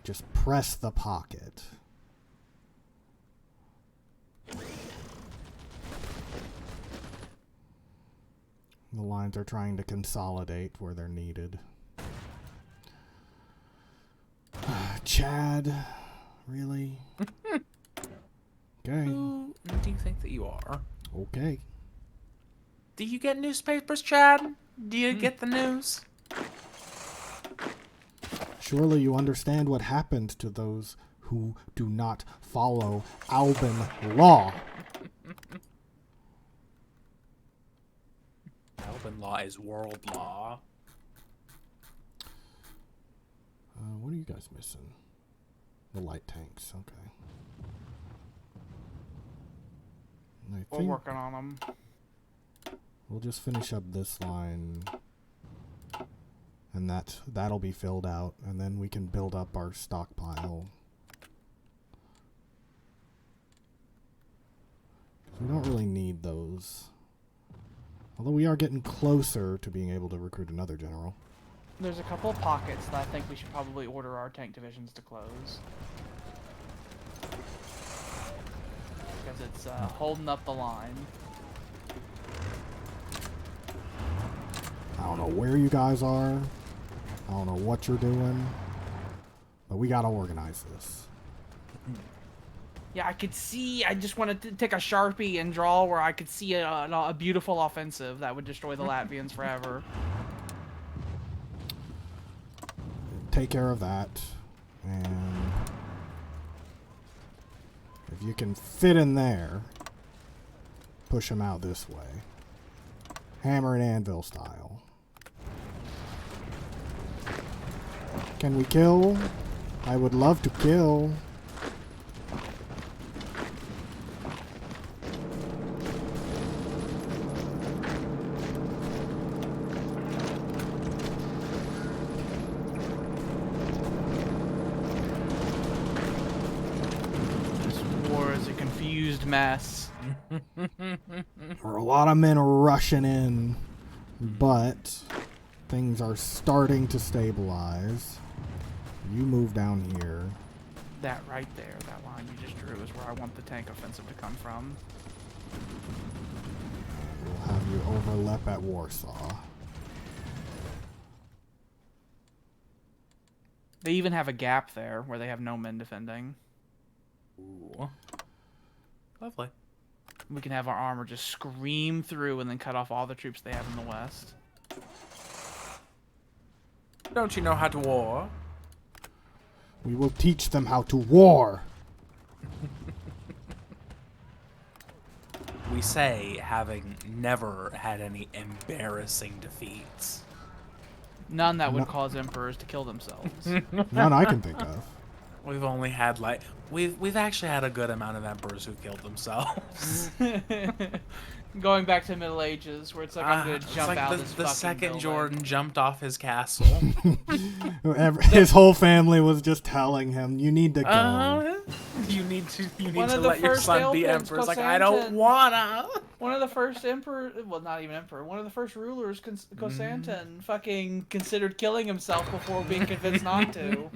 Just press the pocket. The lines are trying to consolidate where they're needed. Chad, really? Okay. Who do you think that you are? Okay. Do you get newspapers, Chad? Do you get the news? Surely you understand what happened to those who do not follow Alban law. Alban law is world law. What are you guys missing? The light tanks, okay. I We're think working on them. we'll just finish up this line, and that'll be filled out, and then we can build up our stockpile. 'Cause we don't really need those. Although we are getting closer to being able to recruit another general. There's a couple of pockets that I think we should probably order our tank divisions to close. Because it's holding up the line. I don't know where you guys are. I don't know what you're doing. But we gotta organize this. Yeah, I could see. I just wanted to take a Sharpie and draw where I could see a beautiful offensive that would destroy the Latvians forever. Take care of that. And if you can fit in there, push them out this way. Hammer and anvil style. Can we kill? I would love to kill. This war is a confused mess. There are a lot of men rushing in, but things are starting to stabilize. You move down here. That right there, that line you just drew, is where I want the tank offensive to come from. We'll have you overlap at Warsaw. They even have a gap there where they have no men defending. Ooh. Lovely. We can have our armor just scream through and then cut off all the troops they have in the west. Don't you know how to war? We will teach them how to war. We say having never had any embarrassing defeats. None that would No. cause emperors to kill themselves. None I can think of. We've only had like we've actually had a good amount of emperors who killed themselves. Going back to the Middle Ages, where it's like I'm gonna It's jump like out the, this the fucking second building. Jordan jumped off his castle. His whole family was just telling him, "You need to go." You need to One of the let your first son be Elfins, emperor. It's like I don't Constantine. wanna. One of the first emperor, well, not even emperor, one of the first rulers, Constantine, fucking considered killing himself before being convinced not to.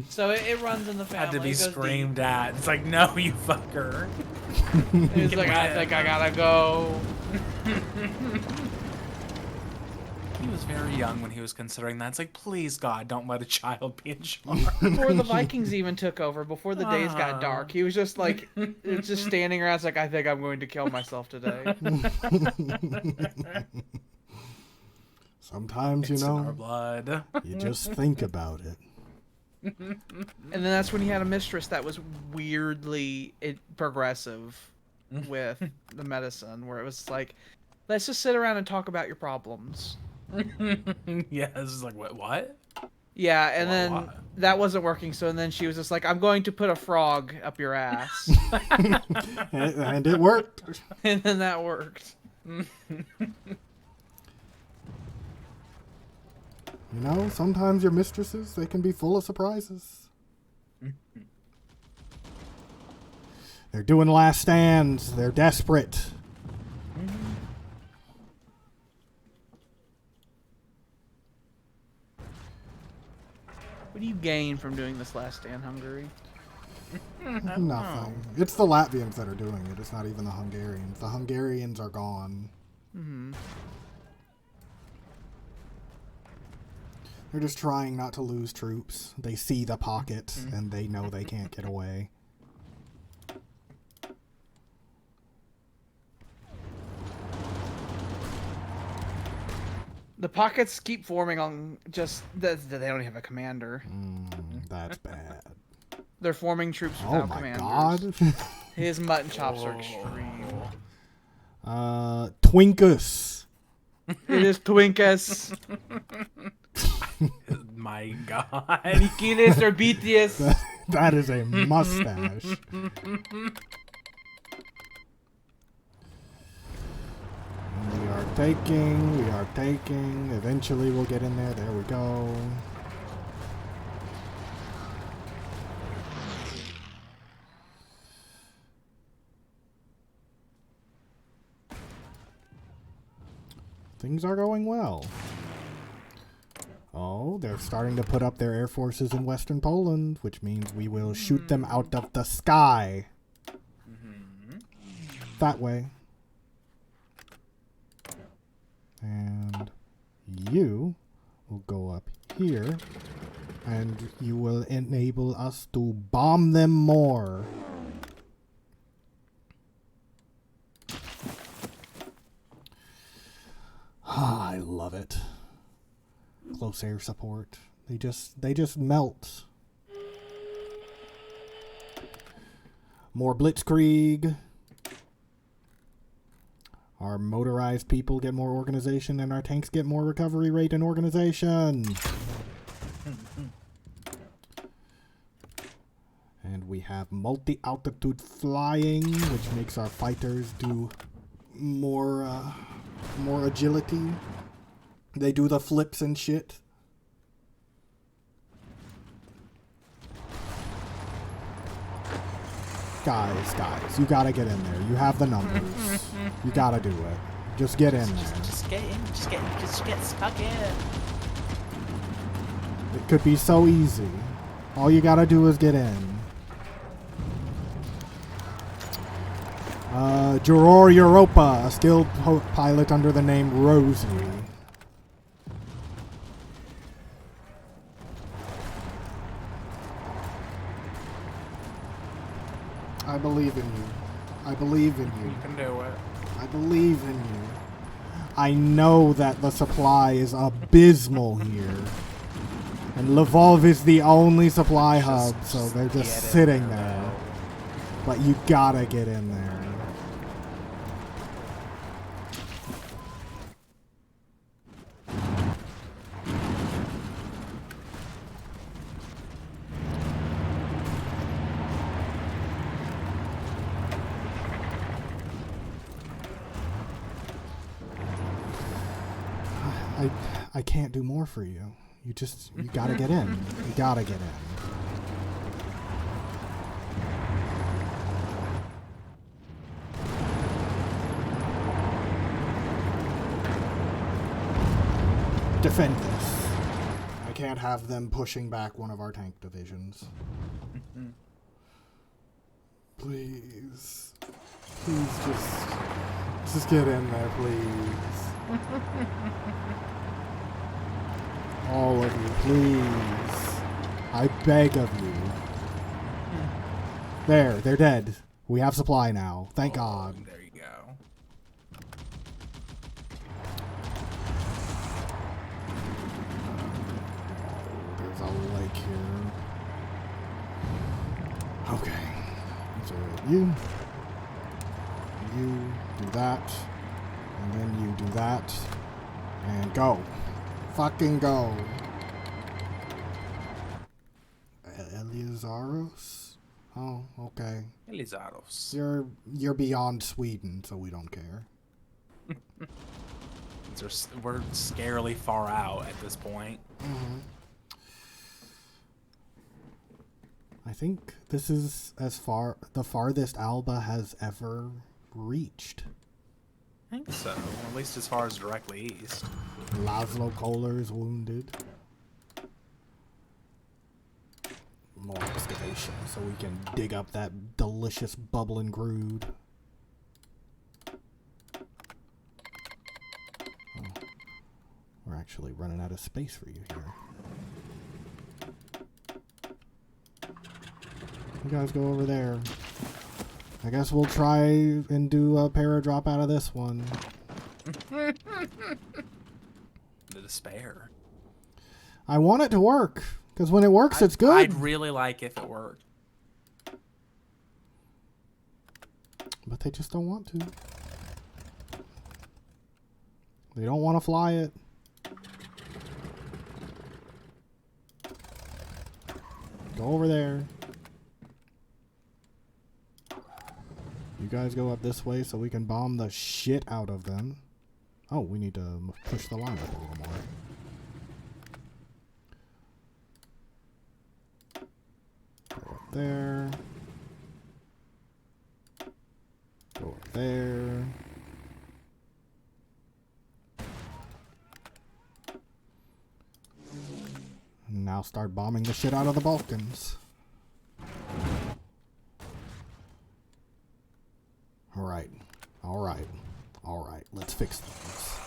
So it runs in the family. Had to be It goes screamed deep. at. It's like, no, you fucker. He's like, I think I gotta go. he was very young when he was considering that. It's like, please, God, don't let a child be in charge. Before the Vikings even took over, before the days got dark, he was just like, just standing around. It's like, I think I'm going to kill myself today. Sometimes, It's you in our know, blood. you just think about it. And then that's when he had a mistress that was weirdly progressive with the medicine, where it was like, let's just sit around and talk about your problems. Yeah, this is like, what? Yeah, and then What? that wasn't working, so then she was just like, I'm going to put a frog up your ass. And it worked. And then that worked. You know, sometimes your mistresses, they can be full of surprises. They're doing last stands. They're desperate. What do you gain from doing this last stand, Hungary? Nothing. It's the Latvians that are doing it. It's not even the Hungarians. The Hungarians are gone. They're just trying not to lose troops. They see the pocket, and they know they can't get away. The pockets keep forming on just... They don't have a commander. That's bad. They're forming troops Oh without my commanders. god. His mutton chops are extreme. Twinkus. It is Twinkus. My God. Mikilis or BTS. That is a mustache. We are taking. Eventually we'll get in there. There we go. Things are going well. Oh, they're starting to put up their air forces in Western Poland, which means we will shoot them out of the sky. That way. And you will go up here, and you will enable us to bomb them more. I love it. Close air support. They just melt. More blitzkrieg. Our motorized people get more organization, and our tanks get more recovery rate and organization. And we have multi-altitude flying, which makes our fighters do more agility. They do the flips and shit. Guys, you gotta get in there. You have the numbers. You gotta do it. Just get in there. Just get in. Just get stuck in. It could be so easy. All you gotta do is get in. Juror Europa, a skilled pilot under the name Rosie. I believe in you. I believe in you. You can do it. I believe in you. I know that the supply is abysmal here. And Lvov is the only supply hub, so they're just sitting there. But you gotta get in there. I can't do more for you. You gotta get in. You gotta get in. Defend this. I can't have them pushing back one of our tank divisions. Please. Please just get in there, please. All of you, please. I beg of you. There, they're dead. We have supply now. Thank God. There you go. There's a lake here. Okay. So you do that. And then you do that. And go. Fucking go. Elizaros? Oh, okay. Elizaros. You're beyond Sweden, so we don't care. We're scarily far out at this point. Mm-hmm. I think this is the farthest Alba has ever reached. I think so. At least as far as directly east. Laszlo Kohler is wounded. More excavation so we can dig up that delicious bubbling crude. Oh, we're actually running out of space for you here. You guys go over there. I guess we'll try and do a paradrop out of this one. The despair. I want it to work, because when it works, it's good. I'd really like if it worked. But they just don't want to. They don't want to fly it. Go over there. You guys go up this way so we can bomb the shit out of them. Oh, we need to push the line up a little more. Go up there. Go up there. Now start bombing the shit out of the Balkans. Alright. Alright. Alright. Let's fix things.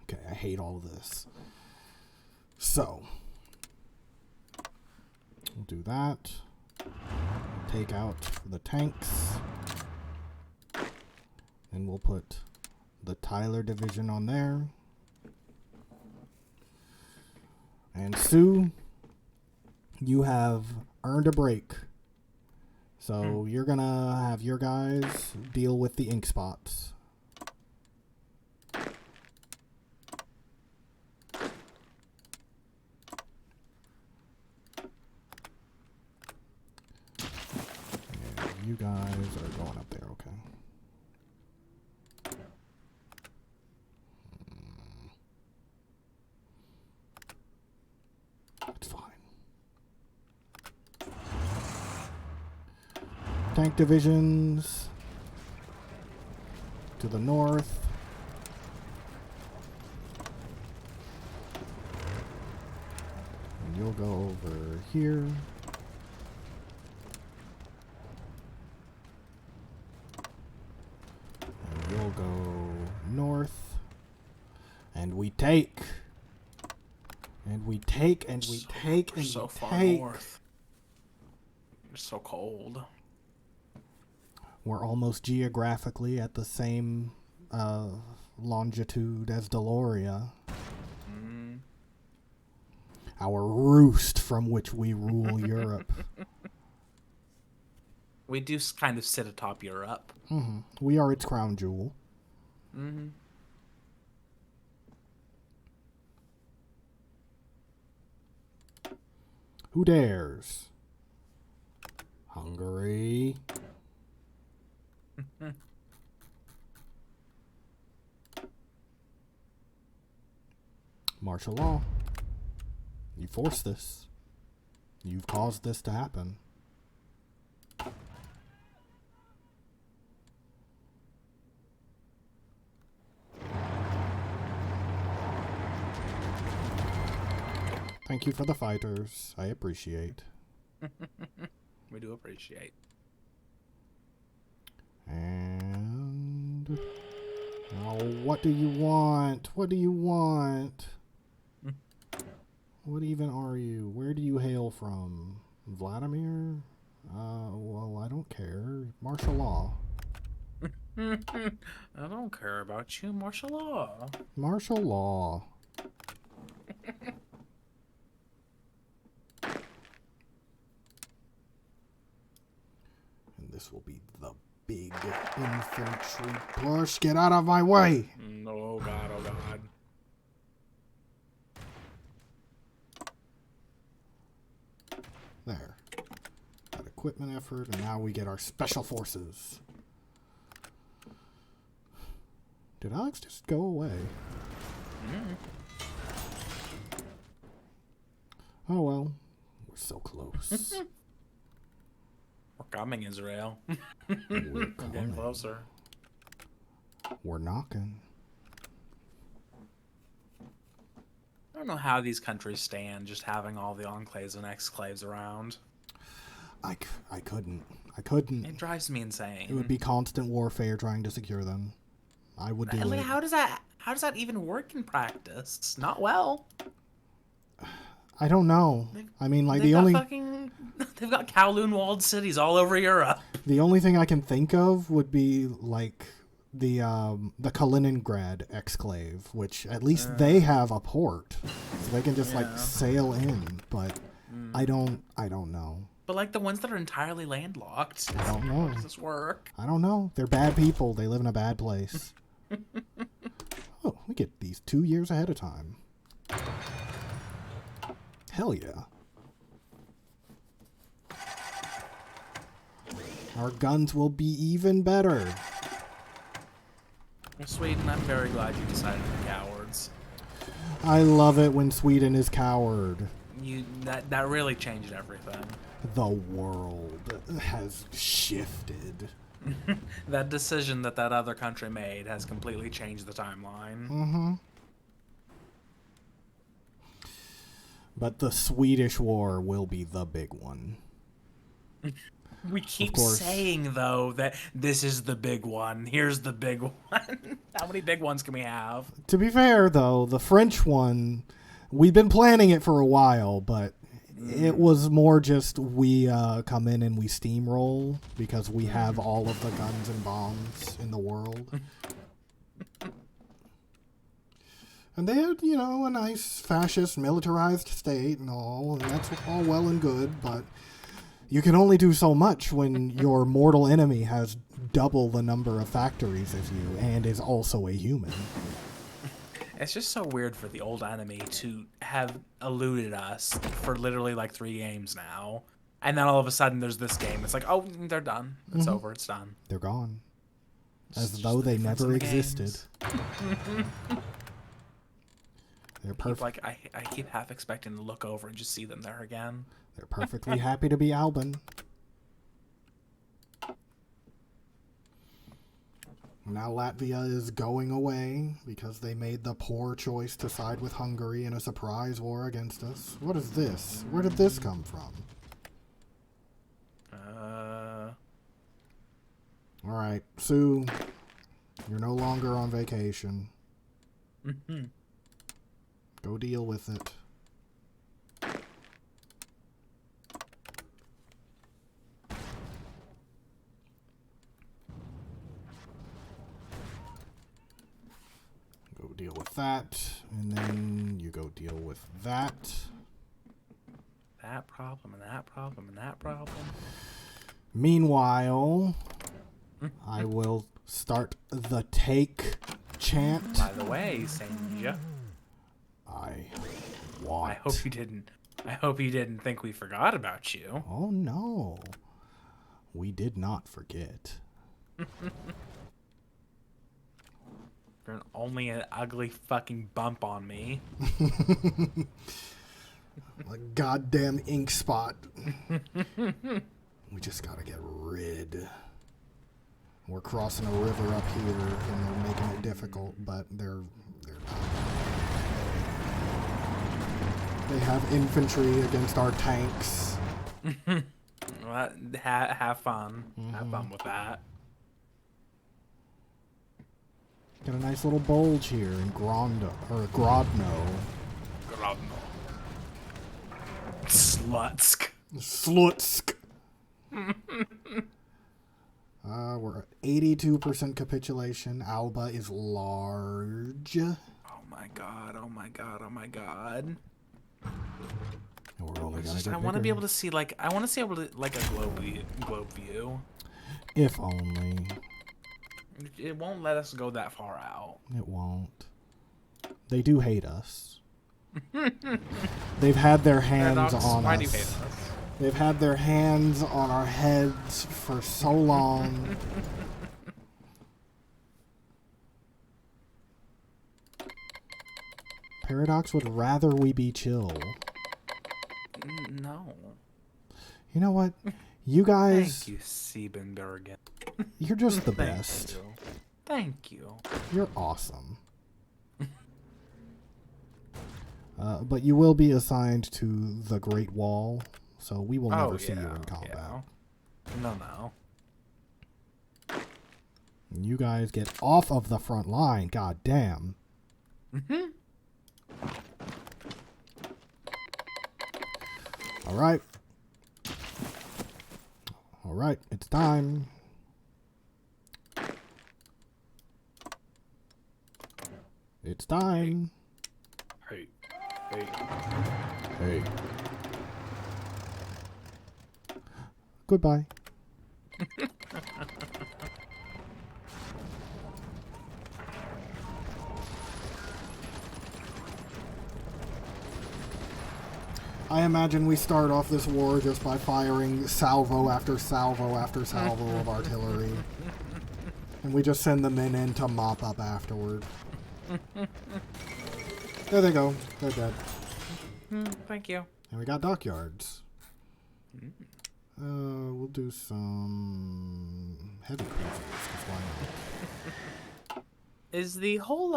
Okay, I hate all of this. So. We'll do that. Take out the tanks. And we'll put the Tyler division on there. And Sue, you have earned a break. So you're gonna have your guys deal with the ink spots. And you guys are going up there, okay? It's fine. Tank divisions to the north. And you'll go over here. And you'll go north. And we take. And we take, and we take, and so we far take. north. It's so cold. We're almost geographically at the same longitude as Deloria. Mm. Our roost from which we rule Europe. We do kind of sit atop Europe. Mm-hmm. We are its crown jewel. Mm-hmm. Who dares? Hungary. Martial law. You forced this. You've caused this to happen. Thank you for the fighters. I appreciate. We do appreciate. And Oh, what do you want? What do you want? What even are you? Where do you hail from? Vladimir? Well, I don't care. Martial law. I don't care about you, martial law. Martial law. And this will be the big infantry push. Get out of my way! Oh god, oh god. There. Got equipment effort, and now we get our special forces. Did Alex just go away? Oh well. We're so close. We're coming, Israel. We're We're getting coming. closer. We're knocking. I don't know how these countries stand just having all the enclaves and exclaves around. I couldn't. I couldn't. It drives me insane. It would be constant warfare trying to secure them. I would do Like, it. how does that even work in practice? Not well. I don't know. I mean, like They've got Kowloon walled cities all over Europe. the only thing I can think of would be like the Kaliningrad exclave, which at least they have a port, so they can just like sail in. But I don't know. But like the ones that are entirely landlocked, I don't know. how does this work? I don't know. They're bad people. They live in a bad place. Oh, we get these 2 years ahead of time. Hell yeah. Our guns will be even better. Well, Sweden, I'm very glad you decided to be cowards. I love it when Sweden is coward. That really changed everything. The world has shifted. That decision that other country made has completely changed the timeline. Mm-hmm. But the Swedish War will be the big one. We keep course. saying, though, that this is the big one. Here's the big one. How many big ones can we have? To be fair, though, the French one, we've been planning it for a while, but it was more just we come in and we steamroll because we have all of the guns and bombs in the world. And they had, you know, a nice fascist militarized state and all, and that's all well and good, but you can only do so much when your mortal enemy has double the number of factories as you and is also a human. It's just so weird for the old enemy to have eluded us for literally like 3 games now. And then all of a sudden there's this game. It's like, oh, they're done. It's over. It's done. They're gone. It's As though the they difference never in the existed. games. They're Keep, perfect. like I keep half expecting to look over and just see them there again. They're perfectly happy to be Alban. Now Latvia is going away because they made the poor choice to side with Hungary in a surprise war against us. What is this? Where did this come from? Alright, Sue, you're no longer on vacation. Go deal with it. Go deal with that, and then you go deal with that. That problem and that problem and that problem. Meanwhile, I will start the take chant. By the way, Senja, I I hope you didn't think we forgot about you. Oh no. We did not forget. You're only an ugly fucking bump on me. A goddamn ink spot. We just gotta get rid. We're crossing a river up here and they're making it difficult, but they're not. They have infantry against our tanks. Well, have fun. Have fun with that. Got a nice little bulge here in Grodno. Slutsk. Slutsk. We're at 82% capitulation. Alba is large. And Oh my god, oh my god, oh my god. we're only It's gonna just, get I want to be bigger. able to see, like, I want to see able to, like, a globe view. If only. It won't let us go that far out. It won't. They do hate us. They've had their hands Paradox, on why us. do you hate us? They've had their hands on our heads for so long. Paradox would rather we be chill. No. You know what? You guys, Thank you, Siebenbergen. you're just the Thank best. you. Thank you. You're awesome. But you will be assigned to the Great Wall, so we will never see you in combat. Yeah. No. You guys get off of the front line, god damn. Alright. Alright, it's time. It's time. Hey. Hey. Goodbye. I imagine we start off this war just by firing salvo after salvo after salvo of artillery. And we just send the men in to mop up afterward. There they go. They're dead. Thank you. And we got dockyards. We'll do some heavy cruisers, 'cause why not? Is the whole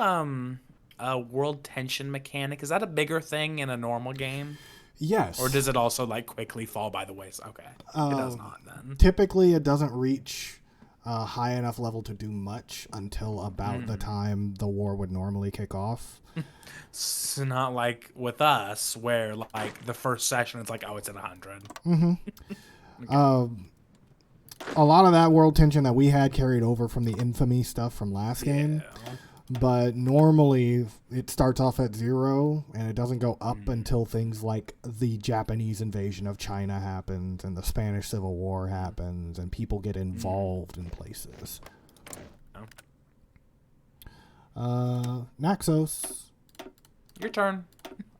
world tension mechanic, is that a bigger thing in a normal game? Yes. Or does it also like quickly fall by the wayside? Okay. It does not then. Typically, it doesn't reach a high enough level to do much until about the time the war would normally kick off. It's not like with us where like the first session it's like, oh, it's at 100. A lot of that world tension that we had carried over from the infamy stuff from last game. Yeah. But normally it starts off at 0 and it doesn't go up until things like the Japanese invasion of China happens and the Spanish Civil War happens and people get involved in places. Naxos. Your turn.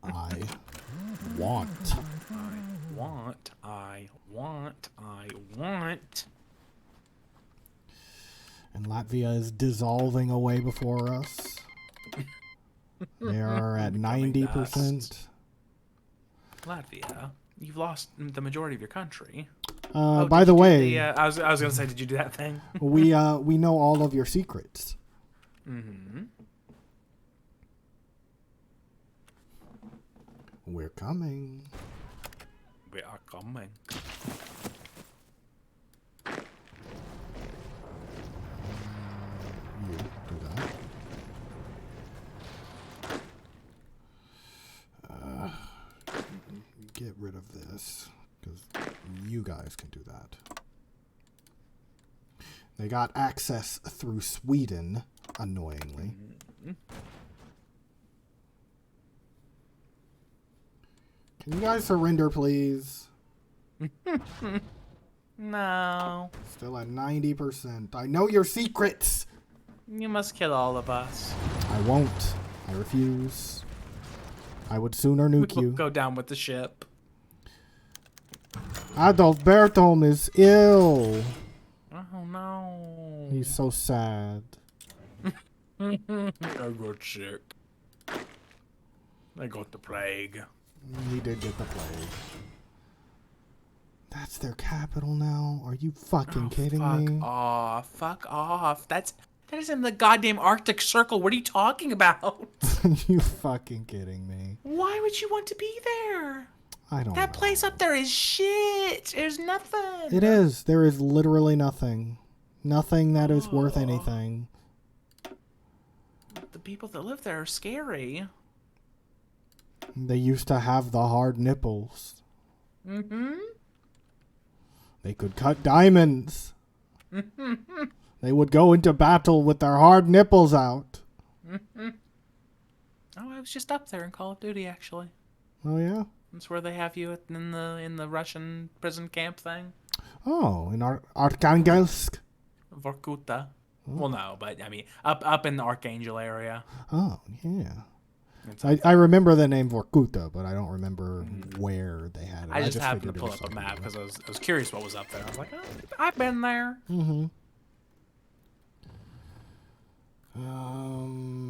I want. I want. And Latvia is dissolving away before us. They are at 90%. Latvia, you've lost the majority of your country. By the way, I was gonna say, did you do that thing? we know all of your secrets. Mm-hmm. We're coming. We are coming. You do that. Get rid of this, because you guys can do that. They got access through Sweden, annoyingly. Can you guys surrender, please? No. Still at 90%. I know your secrets! You must kill all of us. I won't. I refuse. I would sooner nuke We'll you. go down with the ship. Adolf Bertholm is ill. Oh no. He's so sad. I got sick. I got the plague. He did get the plague. That's their capital now? Are you fucking kidding me? Fuck off. That is in the goddamn Arctic Circle. What are you talking about? Are you fucking kidding me? Why would you want to be there? I don't know. That place up there is shit. There's nothing. It is. There is literally nothing. Nothing that is worth anything. the people that live there are scary. They used to have the hard nipples. Mm-hmm. They could cut diamonds. They would go into battle with their hard nipples out. Oh, I was just up there in Call of Duty, actually. Oh, yeah? That's where they have you in the Russian prison camp thing. Oh, in Arkhangelsk? Vorkuta. Well, no, but I mean, up in the Archangel area. Oh, yeah. It's I remember the name Vorkuta, but I don't remember where they had it. I just happened to figured it pull was up a map somewhere. because I was curious what was up there. I was like, oh, I've been there. Mm-hmm.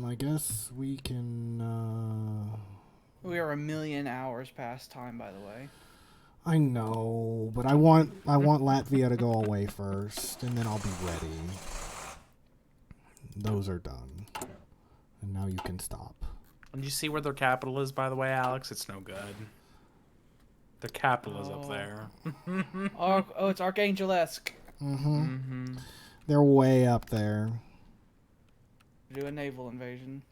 I guess we can, We are 1,000,000 hours past time, by the way. I know, but I want Latvia to go away first, and then I'll be ready. Those are done. And now you can stop. Did you see where their capital is, by the way, Alex? It's no good. Their capital is up there. Oh, it's Archangel-esque. Mm-hmm. They're way up there. Do a naval invasion.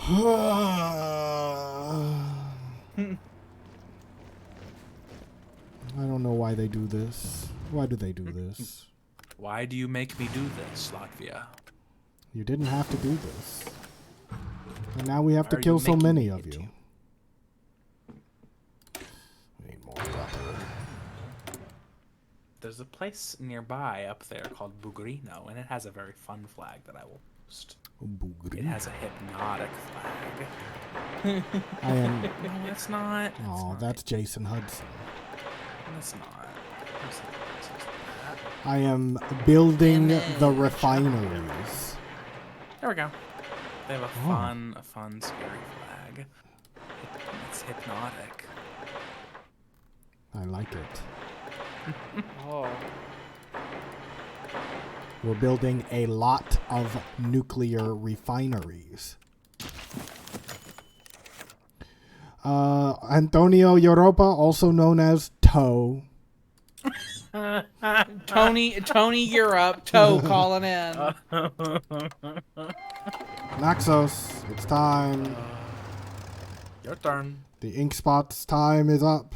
I don't know why they do this. Why do they do this? Why do you make me do this, Latvia? You didn't have to do this. And now we have to Why are kill you so making many me of do? you. We need more rubber. There's a place nearby up there called Bugrino, and it has a very fun flag that I will post. Boogri. It has a hypnotic flag. I am. No, it's not. Oh, that's Jason Hudson. It's not. It's not. It's just that. I am building the refineries. There we go. They have a fun, scary flag. It's hypnotic. I like it. Oh. We're building a lot of nuclear refineries. Antonio Europa, also known as Toe. Tony Europe, Toe calling in. Naxos, it's time. Your turn. The ink spot's time is up.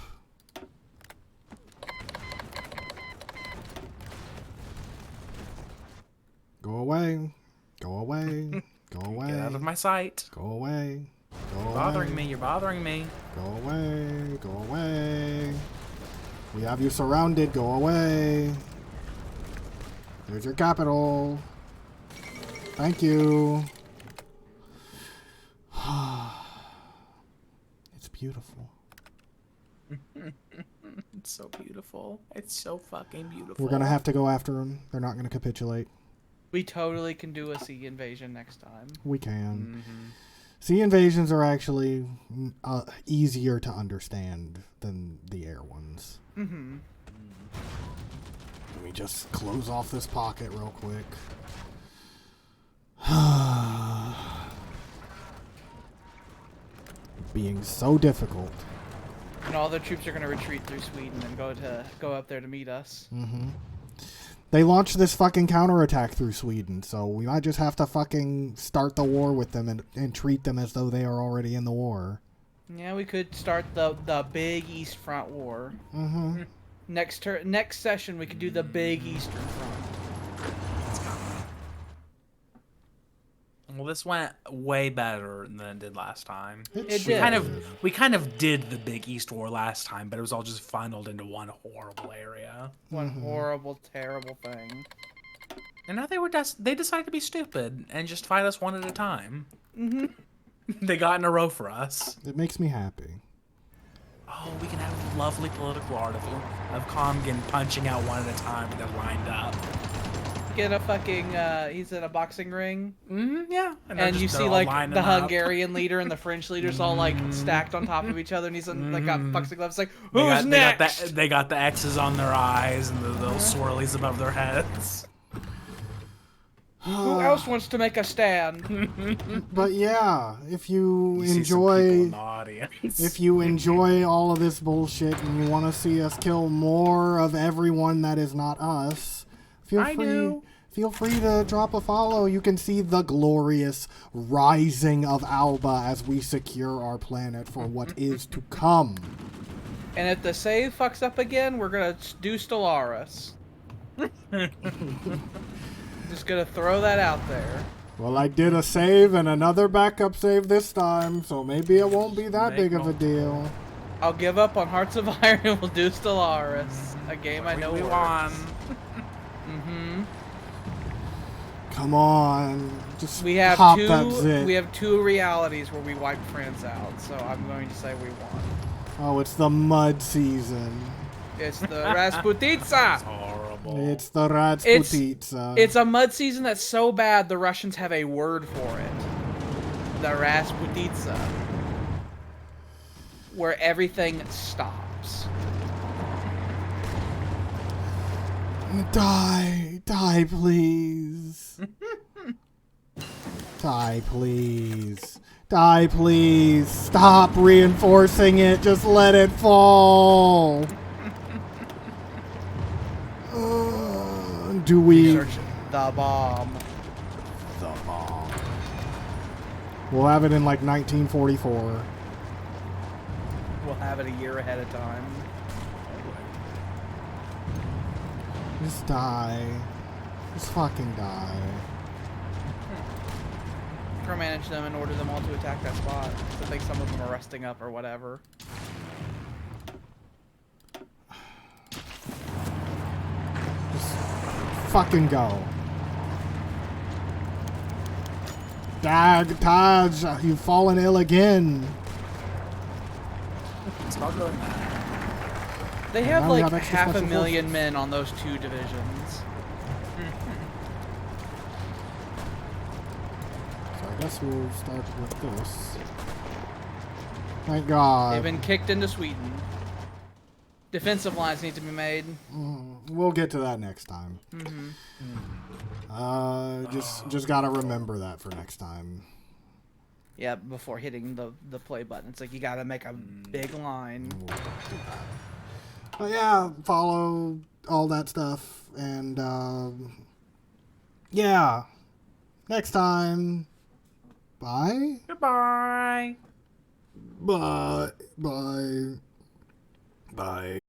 Go away. Go away. Go away. Get out of my sight. Go away. Go away. Bothering me. You're bothering me. Go away. Go away. We have you surrounded. Go away. There's your capital. Thank you. It's beautiful. It's so beautiful. It's so fucking beautiful. We're going to have to go after them. They're not going to capitulate. We totally can do a sea invasion next time. We can. Sea invasions are actually easier to understand than the air ones. Let me just close off this pocket real quick. Being so difficult. And all the troops are going to retreat through Sweden and go up there to meet us. They launched this fucking counterattack through Sweden, so we might just have to fucking start the war with them and treat them as though they are already in the war. Yeah, we could start the big East Front war. Next session, we could do the big Eastern Front. Well, this went way better than it did last time. It did. We kind of did the big East War last time, but it was all just funneled into one horrible area. One horrible, terrible thing. And now they decided to be stupid and just fight us one at a time. They got in a row for us. It makes me happy. Oh, we can have lovely political art of Comgan punching out one at a time and they're lined up. Get a fucking, he's in a boxing ring. Yeah. And you see, like, the Hungarian leader and the French leaders all, like, stacked on top of each other, and he's, like, got boxing gloves, like, who's next? They got the X's on their eyes and the little swirlies above their heads. Who else wants to make a stand? But yeah, if you See some people in the audience. if you enjoy all of this bullshit and you want to see us kill more of everyone that is not us, feel feel free to drop a follow. You can see the glorious rising of Alba as we secure our planet for what is to come. And if the save fucks up again, we're gonna do Stellaris. Just gonna throw that out there. Well, I did a save and another backup save this time, so maybe it won't be that big of a deal. I'll give up on Hearts of Iron and we'll do Stellaris. A game I know we works. won. Mm-hmm. Come on. Just We have pop that two. zit. We have two realities where we wipe France out, so I'm going to say we won. Oh, it's the mud season. It's the Rasputitsa. Horrible. It's the Ratsputitsa. It's a mud season that's so bad the Russians have a word for it. The Rasputitsa. Where everything stops. Die. Die, please. Die, please. Die, please. Stop reinforcing it. Just let it fall. Do we... Search the bomb. The bomb. We'll have it in like 1944. We'll have it a year ahead of time. Just die. Just fucking die. Micromanage them and order them all to attack that spot. I think some of them are resting up or whatever. Just fucking go. Dag, Taj, you've fallen ill again. It's not going bad. They have now we like have extra half a special million forces. men on those two divisions. So I guess we'll start with this. Thank God. They've been kicked into Sweden. Defensive lines need to be made. We'll get to that next time. Mm-hmm. Just gotta remember that for next time. Yeah, before hitting the play button. It's like you gotta make a big line. We'll do that. But yeah, follow all that stuff, and yeah, next time. Bye. Goodbye. Bye. Bye. Bye.